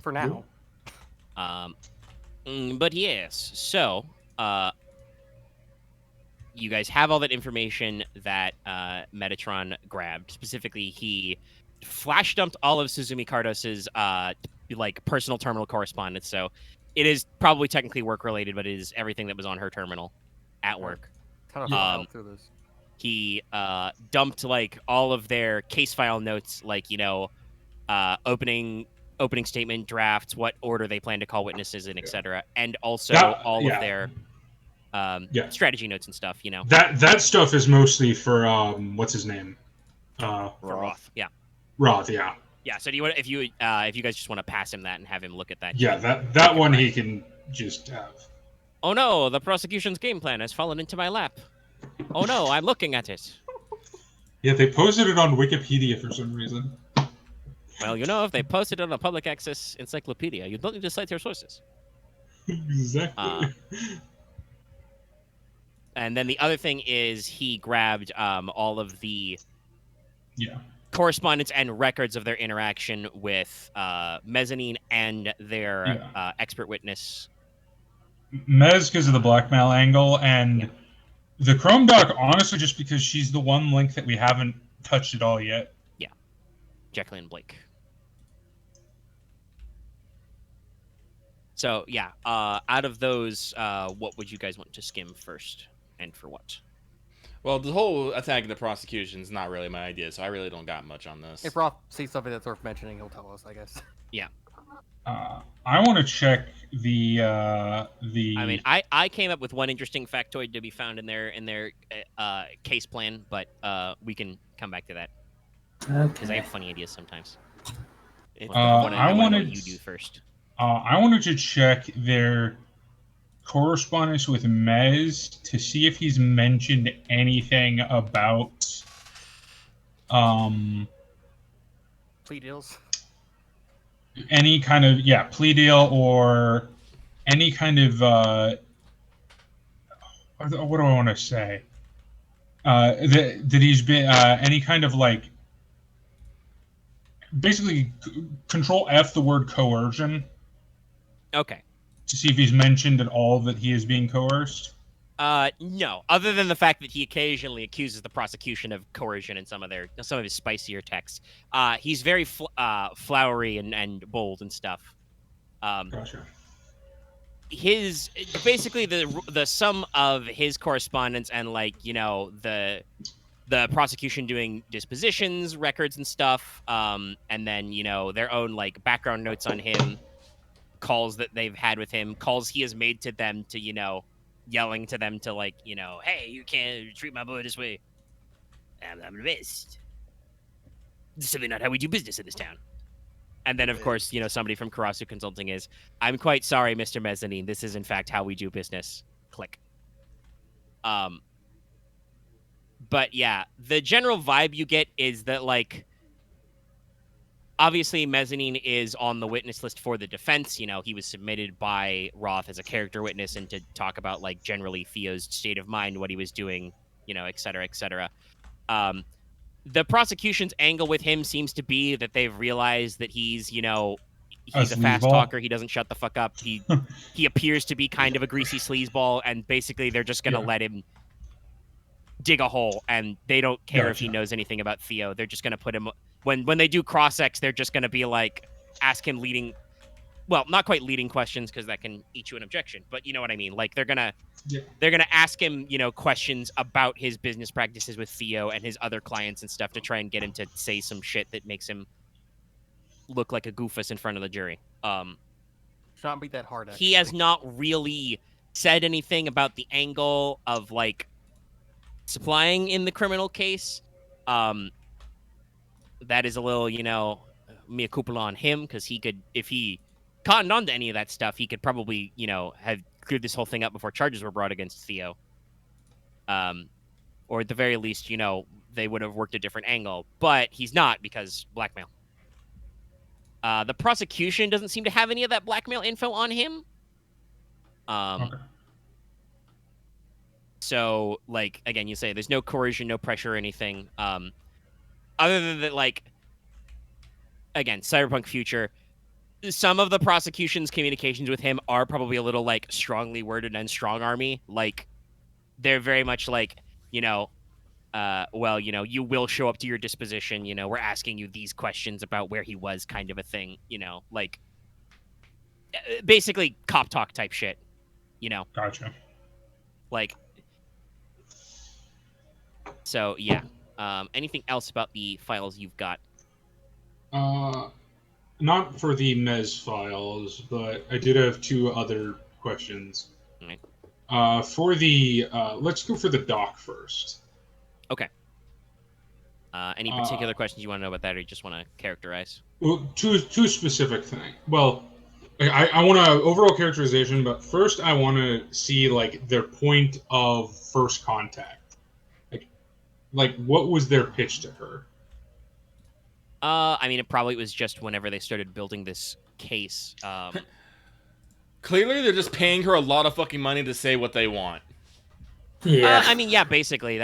D: For now.
A: But yes, so you guys have all that information that Metatron grabbed. Specifically, he flash dumped all of Suzumi Kardos's like personal terminal correspondence. So it is probably technically work related, but it is everything that was on her terminal at work.
D: Kind of filed through this.
A: He dumped like all of their case file notes, like opening statement drafts, what order they plan to call witnesses in, etc., and also all of their strategy notes and stuff.
G: That stuff is mostly for what's his name?
A: For Roth. Yeah.
G: Roth. Yeah.
A: Yeah. So do you want if you guys just want to pass him that and have him look at that?
G: Yeah. That one he can just have.
A: Oh no! The prosecution's game plan has fallen into my lap. Oh no! I'm looking at it.
G: Yeah, they posted it on Wikipedia for some reason.
A: Well, if they posted it on a public access encyclopedia, you don't need to cite your sources.
G: Exactly.
A: And then the other thing is he grabbed all of the
G: Yeah.
A: correspondence and records of their interaction with Mezzanine and their expert witness.
G: Mez because of the blackmail angle, and the Chrome Doc, honestly, just because she's the one link that we haven't touched at all yet.
A: Yeah. Jacqueline Blake. So, yeah, out of those, what would you guys want to skim first, and for what?
C: Well, the whole attacking the prosecution is not really my idea, so I really don't got much on this.
D: If Roth sees something that's worth mentioning, he'll tell us, I guess.
A: Yeah.
G: I want to check the.
A: I mean, I came up with one interesting factoid to be found in their case plan, but we can come back to that because I have funny ideas sometimes. I wanted what you do first.
G: I wanted to check their correspondence with Mez to see if he's mentioned anything about
D: Plea deals.
G: Any kind of plea deal or any kind of what do I want to say? That he's been any kind of like basically control F the word coercion
A: Okay.
G: to see if he's mentioned at all that he is being coerced.
A: No. Other than the fact that he occasionally accuses the prosecution of coercion in some of his spicier texts. He's very flowery and bold and stuff.
G: Gotcha.
A: His basically the sum of his correspondence and the prosecution doing dispositions records and stuff, and then their own like background notes on him, calls that they've had with him, calls he has made to them to yelling to them to hey, you can't treat my boy this way. I'm the best. This is simply not how we do business in this town. And then, of course, somebody from Karasu Consulting is, I'm quite sorry, Mr. Mezzanine. This is, in fact, how we do business. Click. But, yeah, the general vibe you get is that, obviously, Mezzanine is on the witness list for the defense. He was submitted by Roth as a character witness and to talk about, generally Theo's state of mind, what he was doing, et cetera, et cetera. The prosecution's angle with him seems to be that they've realized that he's a fast talker. He doesn't shut the fuck up. He appears to be kind of a greasy sleazeball, and basically they're just going to let him dig a hole, and they don't care if he knows anything about Theo. They're just going to put him... When they do cross-ex, they're just going to be ask him leading... Well, not quite leading questions, because that can eat you an objection, but you know what I mean. They're gonna ask him, questions about his business practices with Theo and his other clients and stuff to try and get him to say some shit that makes him look like a goofus in front of the jury.
D: Should not be that hard, actually.
A: He has not really said anything about the angle of, supplying in the criminal case. That is a little, mea culpa on him, because he could, if he cottoned on to any of that stuff, he could probably, have cleared this whole thing up before charges were brought against Theo. Or at the very least, they would have worked a different angle. But he's not, because blackmail. The prosecution doesn't seem to have any of that blackmail info on him.
G: Okay.
A: So, again, you say there's no coercion, no pressure or anything. Other than that, again, cyberpunk future... Some of the prosecution's communications with him are probably a little, strongly worded and strong-army. They're very much you will show up to your disposition, we're asking you these questions about where he was, kind of a thing, basically cop talk type shit,
G: Gotcha.
A: So, yeah. Anything else about the files you've got?
G: Not for the Mez files, but I did have two other questions.
A: Right.
G: For the let's go for the doc first.
A: Okay. Any particular questions you want to know about that, or you just want to characterize?
G: Well, two specific things. Well, I want to overall characterization, but first I want to see their point of first contact. What was their pitch to her?
A: I mean, it probably was just whenever they started building this case.
C: Clearly, they're just paying her a lot of fucking money to say what they want.
E: Yeah.
A: I mean, yeah, basically,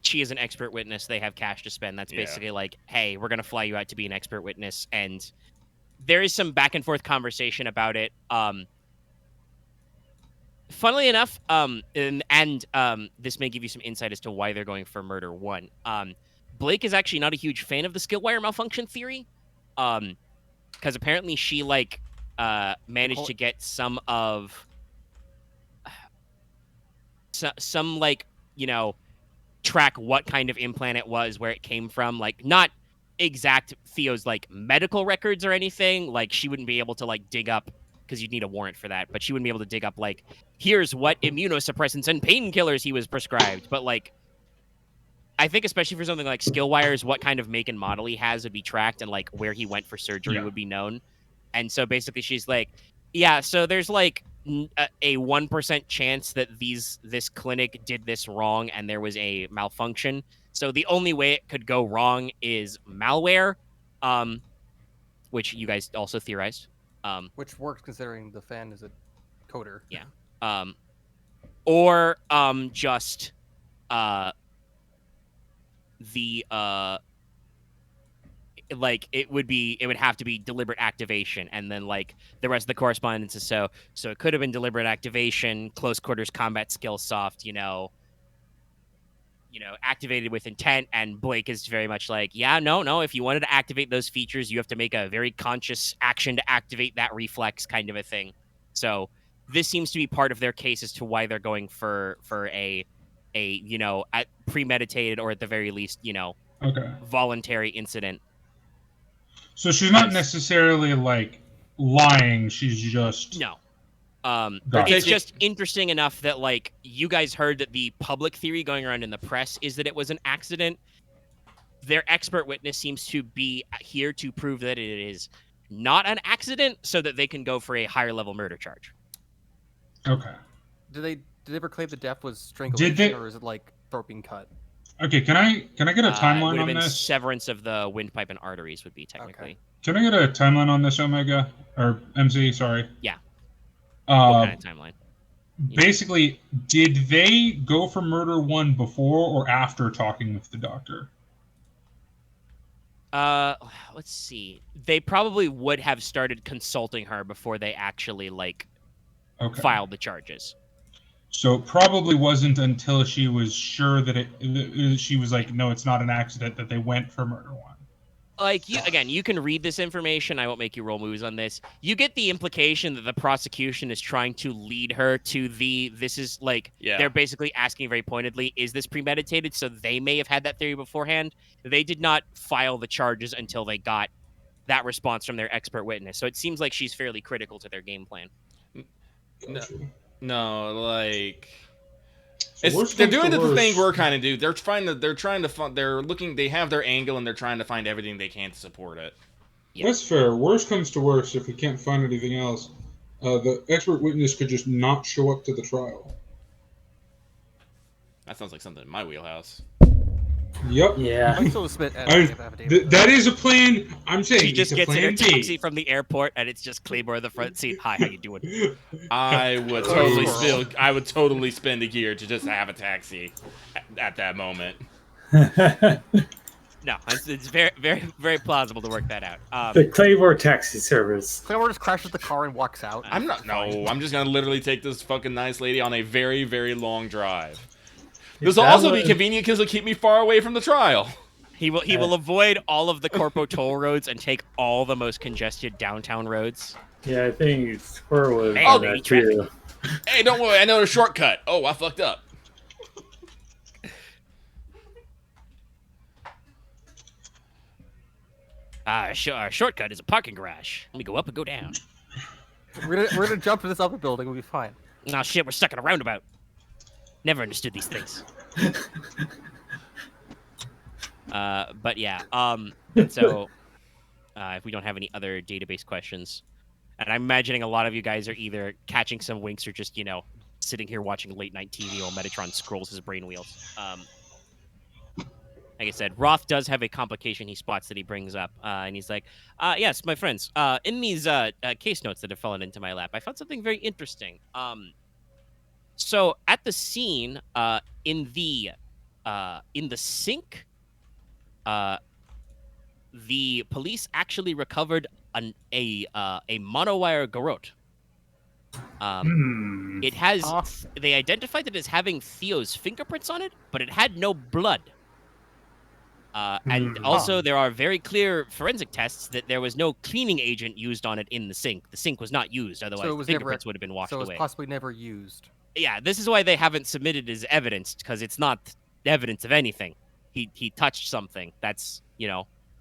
A: she is an expert witness. They have cash to spend. That's basically hey, we're going to fly you out to be an expert witness. And there is some back and forth conversation about it. Funnily enough, this may give you some insight as to why they're going for murder one. Blake is actually not a huge fan of the skill wire malfunction theory, because apparently she managed to get some of some track what kind of implant it was, where it came from, not exact Theo's medical records or anything. She wouldn't be able to dig up, because you'd need a warrant for that, but she wouldn't be able to dig up here's what immunosuppressants and painkillers he was prescribed. But I think especially for something like skill wires, what kind of make and model he has would be tracked, and where he went for surgery would be known. And so basically she's so there's a 1% chance that this clinic did this wrong and there was a malfunction. So the only way it could go wrong is malware, which you guys also theorized.
D: Which works considering the fan is a coder.
A: Yeah. or just the like it would have to be deliberate activation, and then like the rest of the correspondence is so it could have been deliberate activation, close quarters combat skill soft, activated with intent. And Blake is very much like, yeah, no, if you wanted to activate those features, you have to make a very conscious action to activate that reflex, kind of a thing. So this seems to be part of their case as to why they're going for a premeditated, or at the very least,
G: Okay.
A: voluntary incident.
G: So she's not necessarily like lying. She's just
A: No.
G: Gotcha.
A: It's just interesting enough that like you guys heard that the public theory going around in the press is that it was an accident. Their expert witness seems to be here to prove that it is not an accident, so that they can go for a higher level murder charge.
G: Okay.
D: Did they ever claim the death was strangulation, or is it like throat being cut?
G: Okay, can I get a
A: It
G: timeline
A: would have
G: on
A: been
G: this?
A: severance of the windpipe and arteries would be technically.
D: Okay.
G: Can I get a timeline on this, Omega or MZ? Sorry.
A: Yeah. What kind of timeline?
G: Basically, did they go for murder one before or after talking with the doctor?
A: Let's see. They probably would have started consulting her before they actually filed the charges.
G: So it probably wasn't until she was sure that she was like, no, it's not an accident, that they went for murder one.
A: You can read this information. I won't make you roll moves on this. You get the implication that the prosecution is trying to lead her to they're basically asking very pointedly, is this premeditated? So they may have had that theory beforehand. They did not file the charges until they got that response from their expert witness. So it seems like she's fairly critical to their game plan.
C: No, like
G: So
C: they're doing the thing we're kind of do. They're they have their angle and they're trying to find everything they can to support it.
A: Yeah.
G: That's fair. Worst comes to worst, if we can't find anything else, the expert witness could just not show up to the trial.
C: That sounds like something in my wheelhouse.
G: Yep.
E: Yeah.
G: That is a plan. I'm saying
A: She just
G: it's a
A: gets in her
G: plan B.
A: taxi from the airport, and it's just Claymore in the front seat. Hi, how you doing?
C: I would totally spend a gear to just have a taxi at that moment.
A: No, it's very, very, very plausible to work that out.
E: The Claymore taxi service.
D: Claymore just crashes the car and walks out.
C: I'm just gonna literally take this fucking nice lady on a very, very long drive. This will also be convenient because it'll keep me far away from the trial.
A: He will avoid all of the corpo toll roads and take all the most congested downtown roads.
E: Yeah, I think Squirrel was
A: Hey,
E: on
A: lady
E: that too.
C: Hey, don't worry, I know a shortcut. Oh, I fucked up.
A: Our shortcut is a parking garage. Let me go up and go down.
D: We're gonna jump to this other building. We'll be fine.
A: Oh shit, we're stuck in a roundabout. Never understood these things. But yeah, so if we don't have any other database questions, and I'm imagining a lot of you guys are either catching some winks or just, sitting here watching late night TV while Metatron scrolls his brain wheels. Like I said, Roth does have a complication he spots that he brings up, and he's like, yes, my friends, in these case notes that have fallen into my lap, I found something very interesting. So at the scene, in the sink, the police actually recovered a monowire garrote. It has. They identified it as having Theo's fingerprints on it, but it had no blood. And also, there are very clear forensic tests that there was no cleaning agent used on it in the sink. The sink was not used, otherwise the fingerprints would have been washed away.
D: So it was possibly never used.
A: Yeah, this is why they haven't submitted as evidence, because it's not evidence of anything. He touched something. That's,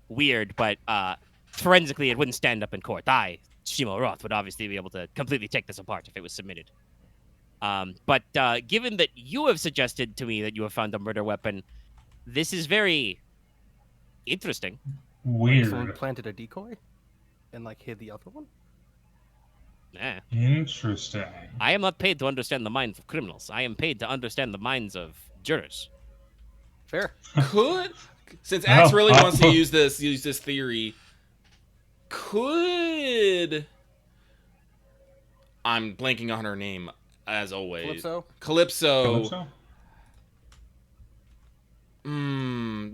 A: weird, but forensically it wouldn't stand up in court. Shimo Roth, would obviously be able to completely take this apart if it was submitted. But given that you have suggested to me that you have found a murder weapon, this is very interesting.
G: Weird.
D: Someone planted a decoy and hid the other one?
A: Yeah.
G: Interesting.
A: I am not paid to understand the minds of criminals. I am paid to understand the minds of jurors.
D: Fair.
C: Since Axe really wants to use this theory, I'm blanking on her name. as always.
D: Calypso?
C: Calypso.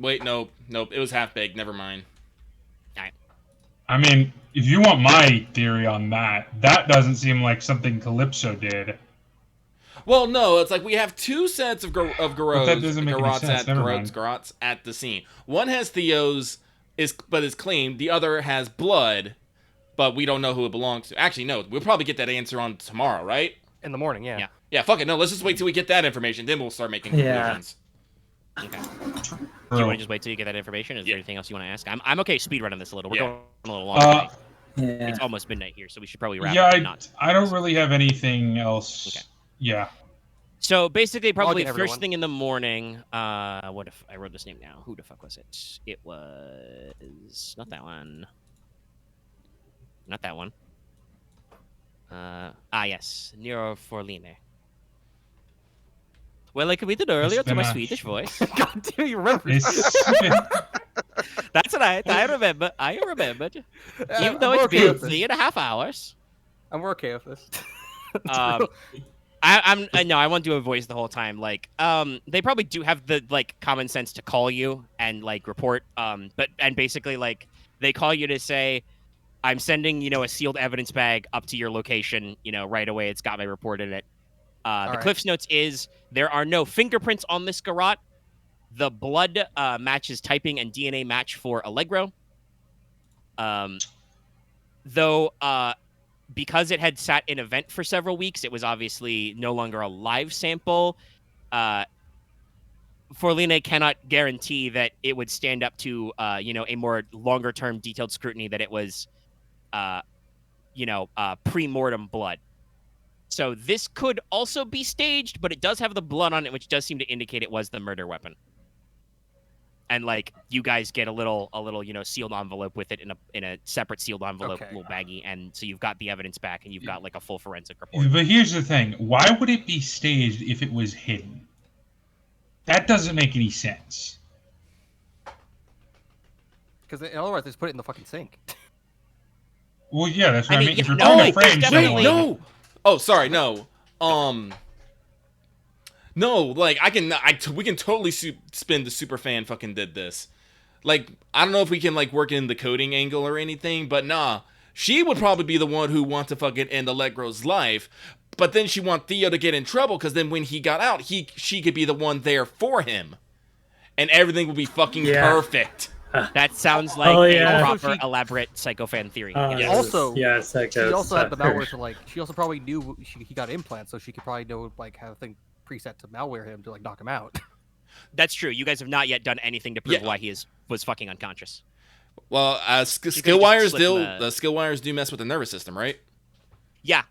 C: Wait, nope. It was half baked. Never mind.
G: I mean, if you want my theory on that, that doesn't seem like something Calypso did.
C: Well, no, it's like we have two sets of
G: But that doesn't make any sense. Never mind.
C: garrots at the scene. One has Theo's, but is claimed. The other has blood, but we don't know who it belongs to. Actually, no, we'll probably get that answer on tomorrow, right?
D: In the morning, yeah.
C: Yeah, fuck it. No, let's just wait till we get that information. Then we'll start making conclusions.
A: Okay. Do you want to just wait till you get that information? Is there anything else you want to ask? I'm okay speedrunning this a little. We're going a little long tonight.
E: Yeah.
A: It's almost midnight here, so we should probably wrap
G: Yeah,
A: up.
G: I don't really have anything else.
A: Okay.
G: Yeah.
A: So basically, probably
D: get
A: first
D: everyone.
A: thing in the morning. What if I wrote this name now? Who the fuck was it? It was not that one. Not that one. Yes, Nero Forline. Well, I committed earlier to my Swedish voice.
D: God damn, you remember.
A: That's right. I remembered. Even though
D: we're
A: it's
D: okay
A: been
D: with this.
A: 3.5 hours.
D: I'm okay with this.
A: I want to do a voice the whole time. Like, they probably do have the like common sense to call you and like report. But basically like they call you to say, I'm sending, a sealed evidence bag up to your location, right away. It's got my report in it. The
D: right.
A: Cliff's Notes is there are no fingerprints on this garrote. The blood matches typing and DNA match for Allegro. Though because it had sat in a vent for several weeks, it was obviously no longer a live sample. Forline cannot guarantee that it would stand up to, a more longer-term detailed scrutiny that it was, pre-mortem blood. So this could also be staged, but it does have the blood on it, which does seem to indicate it was the murder weapon. And like you guys get a little, sealed envelope with it in a separate sealed envelope, little baggie, and so you've got the evidence back, and you've got like a full forensic report.
G: But here's the thing: why would it be staged if it was hidden? That doesn't make any sense.
D: Because in other words, they just put it in the fucking sink.
G: Well, yeah, that's what I mean. If you're
A: no,
G: putting a
A: like,
G: frame,
A: definitely-
C: No. Oh, sorry, no. No, like we can totally spin the superfan fucking did this. Like, I don't know if we can like work in the coding angle or anything, but nah, she would probably be the one who wants to fucking end Allegro's life. But then she want Theo to get in trouble because then when he got out, she could be the one there for him, and everything would be fucking perfect.
A: That sounds like a proper, elaborate psychofan theory.
C: Yes.
D: Also,
E: Psycho.
D: she also had the malware to like. She also probably knew he got implants, so she could probably know like have a thing preset to malware him to like knock him out.
A: That's true. You guys have not yet done anything to prove why he was fucking unconscious.
C: Well, skill wires do mess with the nervous system, right?
A: Yeah.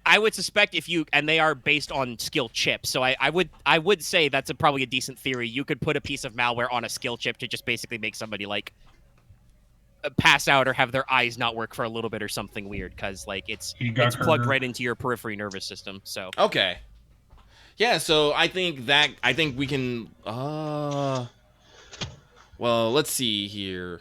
A: I would suspect and they are based on skill chips, so I would say that's probably a decent theory. You could put a piece of malware on a skill chip to just basically make somebody like pass out or have their eyes not work for a little bit or something weird, because like it's plugged right into your periphery nervous system. So
C: okay, yeah. So I think we can. Well, let's see here.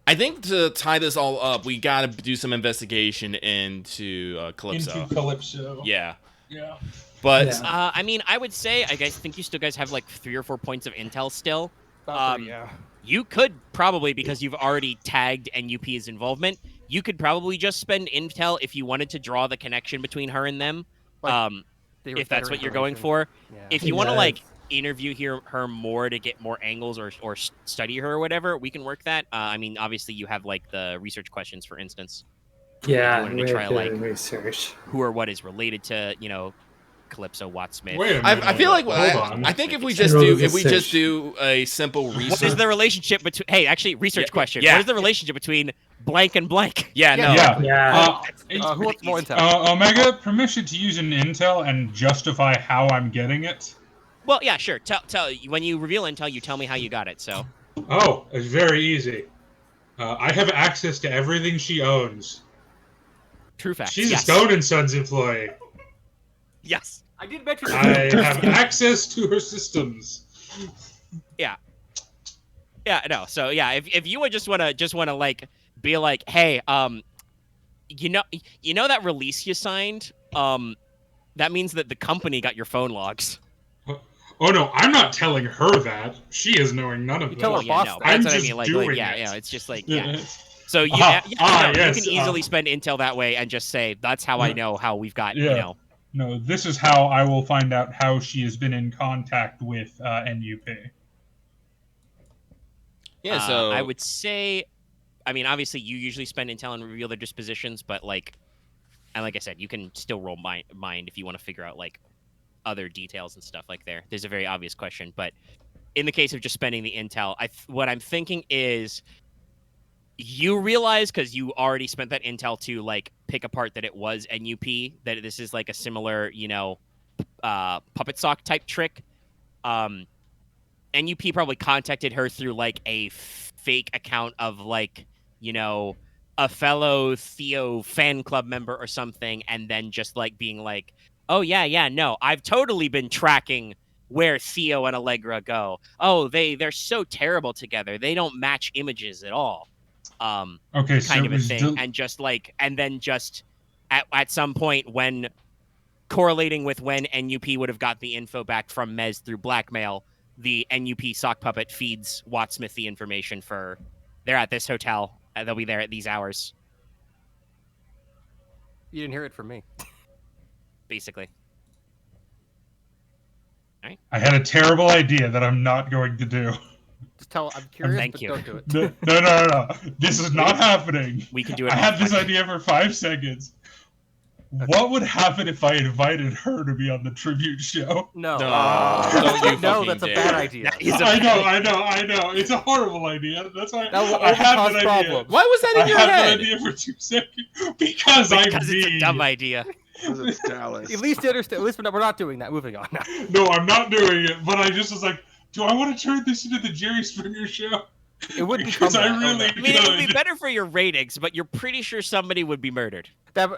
C: I think to tie this all up, we gotta do some investigation into Calypso. Yeah.
G: Yeah.
C: But
A: I mean, I would say I think you still guys have like 3 or 4 points of intel still.
D: Yeah.
A: You could probably, because you've already tagged NUP's involvement, you could probably just spend intel if you wanted to draw the connection between her and them. If that's what you're going for.
D: Yeah.
A: If you want to like interview her more to get more angles or study her or whatever, we can work that. I mean, obviously you have like the research questions, for instance.
E: Yeah,
A: you wanted to try like
E: research
A: who or what is related to Calypso Watt Smith.
G: Wait a minute.
C: I feel like
G: Hold on.
C: I think if we just do a simple research.
A: What is the relationship between? Hey, actually, research question.
C: Yeah.
A: What is the relationship between blank and blank?
C: Yeah, no.
G: Yeah.
D: Who wants more intel?
G: Omega, permission to use an intel and justify how I'm getting it?
A: Well, yeah, sure. Tell when you reveal intel, you tell me how you got it. So.
G: Oh, it's very easy. I have access to everything she owns.
A: True fact.
G: She's
A: yes.
G: a Stone & Sons employee.
A: Yes.
D: I did mention.
G: I have access to her systems.
A: Yeah. Yeah. No. So yeah, if you would just wanna like be like, hey, you know that release you signed, That means that the company got your phone logs.
G: Oh no, I'm not telling her that. She is knowing none of
D: You
G: this.
D: tell her boss
A: no,
D: that.
A: but that's
G: I'm
A: what I
G: just
A: mean. Like,
G: doing
A: yeah,
G: it.
A: yeah, it's just like,
G: Yeah.
A: yeah. So you,
G: yes,
A: you can easily spend intel that way and just say, that's how I know how we've got,
G: Yeah. No, this is how I will find out how she has been in contact with NUP.
C: Yeah, so
A: I would say, I mean, obviously you usually spend intel and reveal their dispositions, but like I said, you can still roll mind if you want to figure out like other details and stuff like there. There's a very obvious question, but in the case of just spending the intel, what I'm thinking is you realize, because you already spent that intel to like pick apart that it was NUP, that this is like a similar, puppet sock type trick. NUP probably contacted her through like a fake account of like, a fellow Theo fan club member or something, and then just like being like, oh yeah, no, I've totally been tracking where Theo and Allegra go. Oh, they're so terrible together. They don't match images at all.
G: Okay, so
A: Kind
G: it
A: of a
G: was
A: thing. And just like, and then just at some point when correlating with when NUP would have got the info back from Mez through blackmail, the NUP sock puppet feeds Wattsmith the information for they're at this hotel. They'll be there at these hours.
D: You didn't hear it from me.
A: Basically.
G: I had a terrible idea that I'm not going to do.
D: Just tell. I'm curious,
A: Thank
D: but
A: you.
D: don't do it.
G: No. This is not happening.
A: We can do it.
G: I had this
A: offline.
G: idea for 5 seconds.
D: Okay.
G: What would happen if I invited her to be on the tribute show?
D: No.
C: don't you
D: No,
C: fucking
D: that's a
C: dare.
D: bad idea.
A: That is a
G: I know. It's a horrible idea. That's why
D: That will
G: I
D: only
G: had
D: cause
G: that idea.
D: problems.
C: Why was that
G: I
C: in your
G: had that
C: head?
G: idea for 2 seconds because I'm
A: Because it's a
G: mean.
A: dumb idea.
F: Because it's Dallas.
D: At least you understand. At least we're not doing that. Moving on now.
G: No, I'm not doing it. But I just was like, do I want to turn this into the Jerry Springer show?
D: It would
G: Because
D: become
G: I
D: that.
G: really
A: I mean, it would be
G: could.
A: better for your ratings, but you're pretty sure somebody would be murdered.
D: That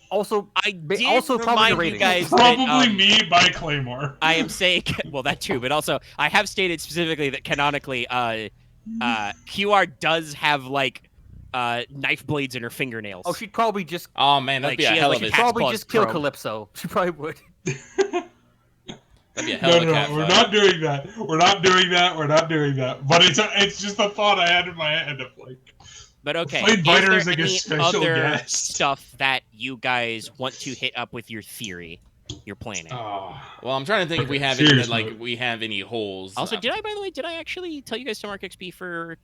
D: also.
A: I did
D: also probably
A: remind
D: the
A: you
D: ratings.
A: guys
G: Probably
A: that,
G: me by Claymore.
A: I am saying, well, that too, but also I have stated specifically that canonically, QR does have like knife blades in her fingernails.
D: Oh, she'd probably just.
C: Oh man, that'd
A: Like,
C: be a
A: she has,
C: hell
A: like,
C: of
A: a
C: a
A: cat's
D: Probably
A: claws
D: just kill
A: probe.
D: Calypso. She probably would.
C: that'd be a hell of a cat
G: We're
C: fight.
G: not doing that. We're not doing that. But it's just a thought I had in my head of like.
A: But okay,
G: Flame Biter
A: is
G: is
A: there
G: like a
A: any
G: special
A: other
G: guest.
A: stuff that you guys want to hit up with your theory, your planning?
G: Oh.
C: Well, I'm trying to think if we have
G: Seriously.
C: we have any holes.
A: Also, by the way, did I actually tell you guys to mark XP for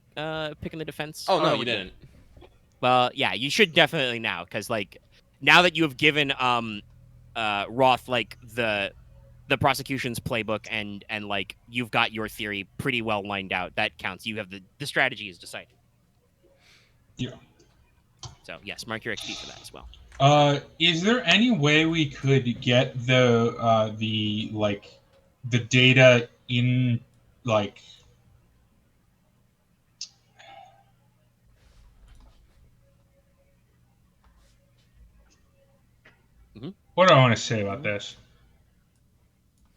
A: picking the defense?
C: Oh no,
D: we
C: you
D: didn't.
C: didn't.
A: Well, yeah, you should definitely now, because like now that you have given Roth like the prosecution's playbook and like you've got your theory pretty well lined out. That counts. You have the strategy is decided.
G: Yeah.
A: So yes, mark your XP for that as well.
G: Is there any way we could get the data in like what do I want to say about this?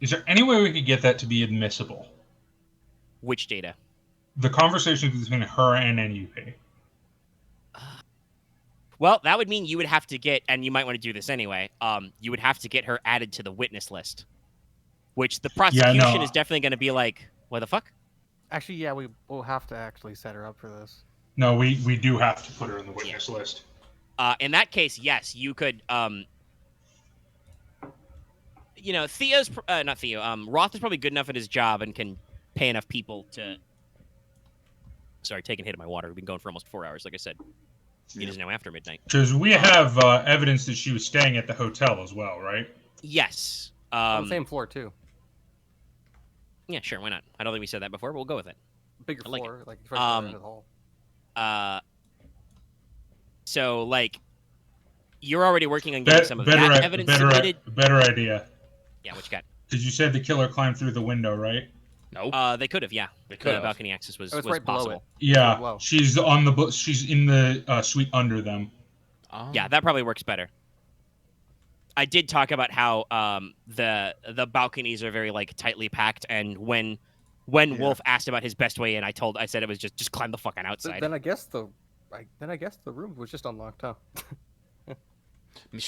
G: Is there any way we could get that to be admissible?
A: Which data?
G: The conversation between her and NUP.
A: Well, that would mean you would have to get, and you might want to do this anyway. You would have to get her added to the witness list, which the prosecution is definitely going to be like, "What the fuck?"
D: Actually, yeah, we will have to actually set her up for this.
G: No, we do have to put her in the witness list.
A: In that case, yes, you could. Theo's not Theo. Roth is probably good enough at his job and can pay enough people to. Sorry, taking a hit of my water. We've been going for almost 4 hours, like I said. It is now after midnight.
G: Because we have evidence that she was staying at the hotel as well, right?
A: Yes.
D: On the same floor too.
A: Yeah, sure. Why not? I don't think we said that before, but we'll go with it.
D: Bigger
A: I like
D: floor, like front of the hall.
A: So like, you're already working on getting some of that evidence submitted.
G: Better idea.
A: Yeah, what you got?
G: Because you said the killer climbed through the window, right?
C: Nope.
A: They could have, yeah.
C: They could
A: The
C: have.
A: balcony access was
D: Oh, it's right below
A: possible.
G: Yeah,
D: Wow.
G: she's on the she's in the suite under them.
C: Oh.
A: Yeah, that probably works better. I did talk about how the balconies are very like tightly packed, and when Wolf asked about his best way in, I said it was just climb the fucking outside.
D: Then I guess the room was just unlocked, huh?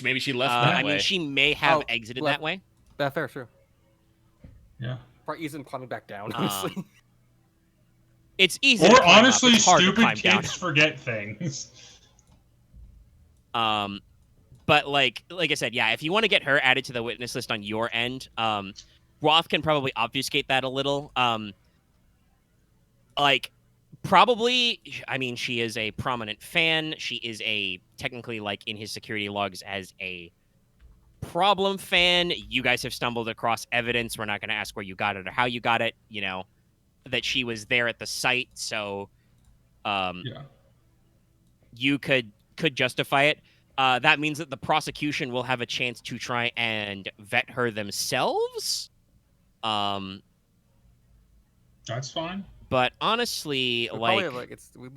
C: Maybe she left that
A: I
C: way.
A: mean, she may have
D: Oh,
A: exited
D: left.
A: that way.
D: Fair, true.
G: Yeah.
D: Probably isn't climbing back down, honestly.
A: It's easy. to
G: Or
A: climb up,
G: honestly,
A: it's hard to
G: stupid
A: climb down.
G: kids forget things.
A: But like I said, yeah, if you want to get her added to the witness list on your end, Roth can probably obfuscate that a little. Like, probably, I mean, she is a prominent fan. She is technically, like, in his security logs as a problem fan. You guys have stumbled across evidence. We're not going to ask where you got it or how you got it, that she was there at the site. So,
G: Yeah.
A: you could justify it. That means that the prosecution will have a chance to try and vet her themselves.
G: That's fine.
A: But honestly,
D: We
A: like,
D: probably,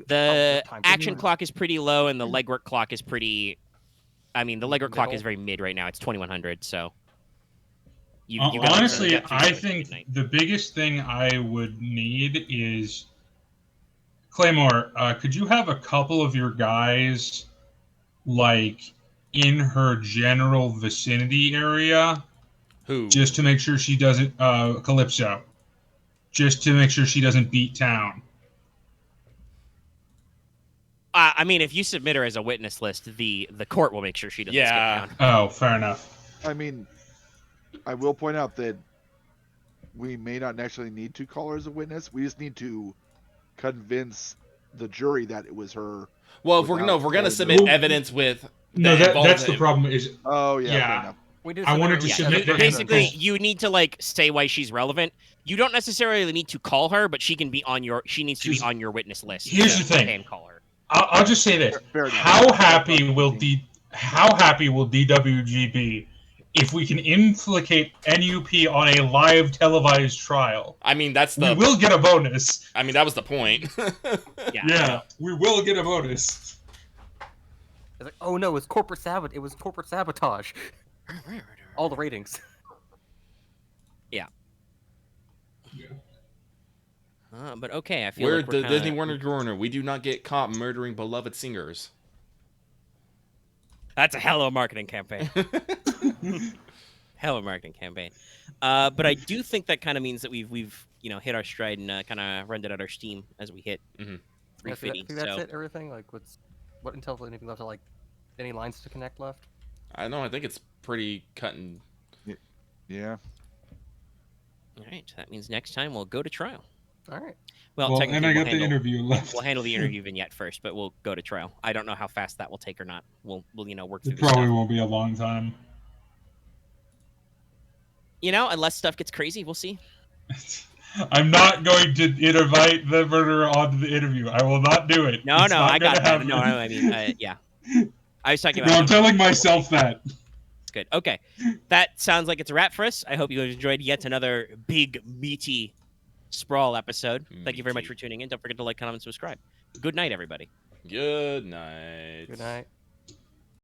A: the
D: time
A: action
D: to-
A: clock is pretty low and the legwork clock is pretty... I mean, the legwork clock is very mid right now. It's 2100, so... you got
G: Honestly,
A: got
G: I
A: 3 hours
G: think
A: midnight.
G: the biggest thing I would need is... Claymore, could you have a couple of your guys, like, in her general vicinity area?
C: Who?
G: Just to make sure she doesn't... Calypso. Just to make sure she doesn't beat town.
A: I mean, if you submit her as a witness list, the court will make sure she doesn't skip
C: Yeah.
A: town.
G: Oh, fair enough.
F: I mean, I will point out that we may not actually need to call her as a witness. We just need to convince the jury that it was her.
C: Well, if we're gonna submit
G: Well,
C: evidence with
G: No,
C: that involves
G: that's the
C: it.
G: problem is...
F: Oh yeah.
G: Yeah.
F: Fair enough.
D: We did
G: I wanted
D: submit
G: to
D: her-
G: submit the
A: Basically,
G: info.
A: you need to, like, say why she's relevant. You don't necessarily need to call her, but she needs to be on your witness list.
G: Here's
A: to
G: the thing.
A: And call her.
G: I'll just say this:
F: Fair enough.
G: how happy will DWG be if we can implicate NUP on a live televised trial?
C: I mean, that's
G: We
C: the.
G: will get a bonus.
C: I mean, that was the point.
A: Yeah.
G: We will get a bonus.
D: It's like, oh no, it was corporate sabotage. All the ratings.
A: But okay, I feel
C: We're
A: like
C: the
A: we're
C: Disney Warner Joiner. We do not get caught murdering beloved singers.
A: That's a hell of a marketing campaign. Hell of a marketing campaign. But I do think that kind of means that we've hit our stride and kind of rendered out our steam as we hit
C: Mhm.
D: I
A: 350.
D: think that's
A: So
D: it. Everything like what intel anything left? Like any lines to connect left?
C: I know. I think it's pretty cut and.
F: Yeah.
A: all right, that means next time we'll go to trial.
D: All right.
A: Well,
G: Well,
A: technically
G: and I
A: we'll
G: got the
A: handle,
G: interview left.
A: we'll handle the interview vignette first, but we'll go to trial. I don't know how fast that will take or not. We'll work through
G: It
A: the
G: probably
A: stuff.
G: won't be a long time.
A: Unless stuff gets crazy, we'll see.
G: I'm not going to invite the murderer onto the interview. I will not do it.
A: No,
G: It's
A: no,
G: not
A: I got
G: gonna
A: that.
G: happen.
A: No, I mean, yeah. I was talking
G: No,
A: about.
G: I'm telling myself that.
A: It's good. Okay, that sounds like it's a wrap for us. I hope you enjoyed yet another big, meaty Sprawl episode. Thank you very much
C: Meaty.
A: for tuning in. Don't forget to like, comment, and subscribe. Good night, everybody.
C: Good night.
D: Good night.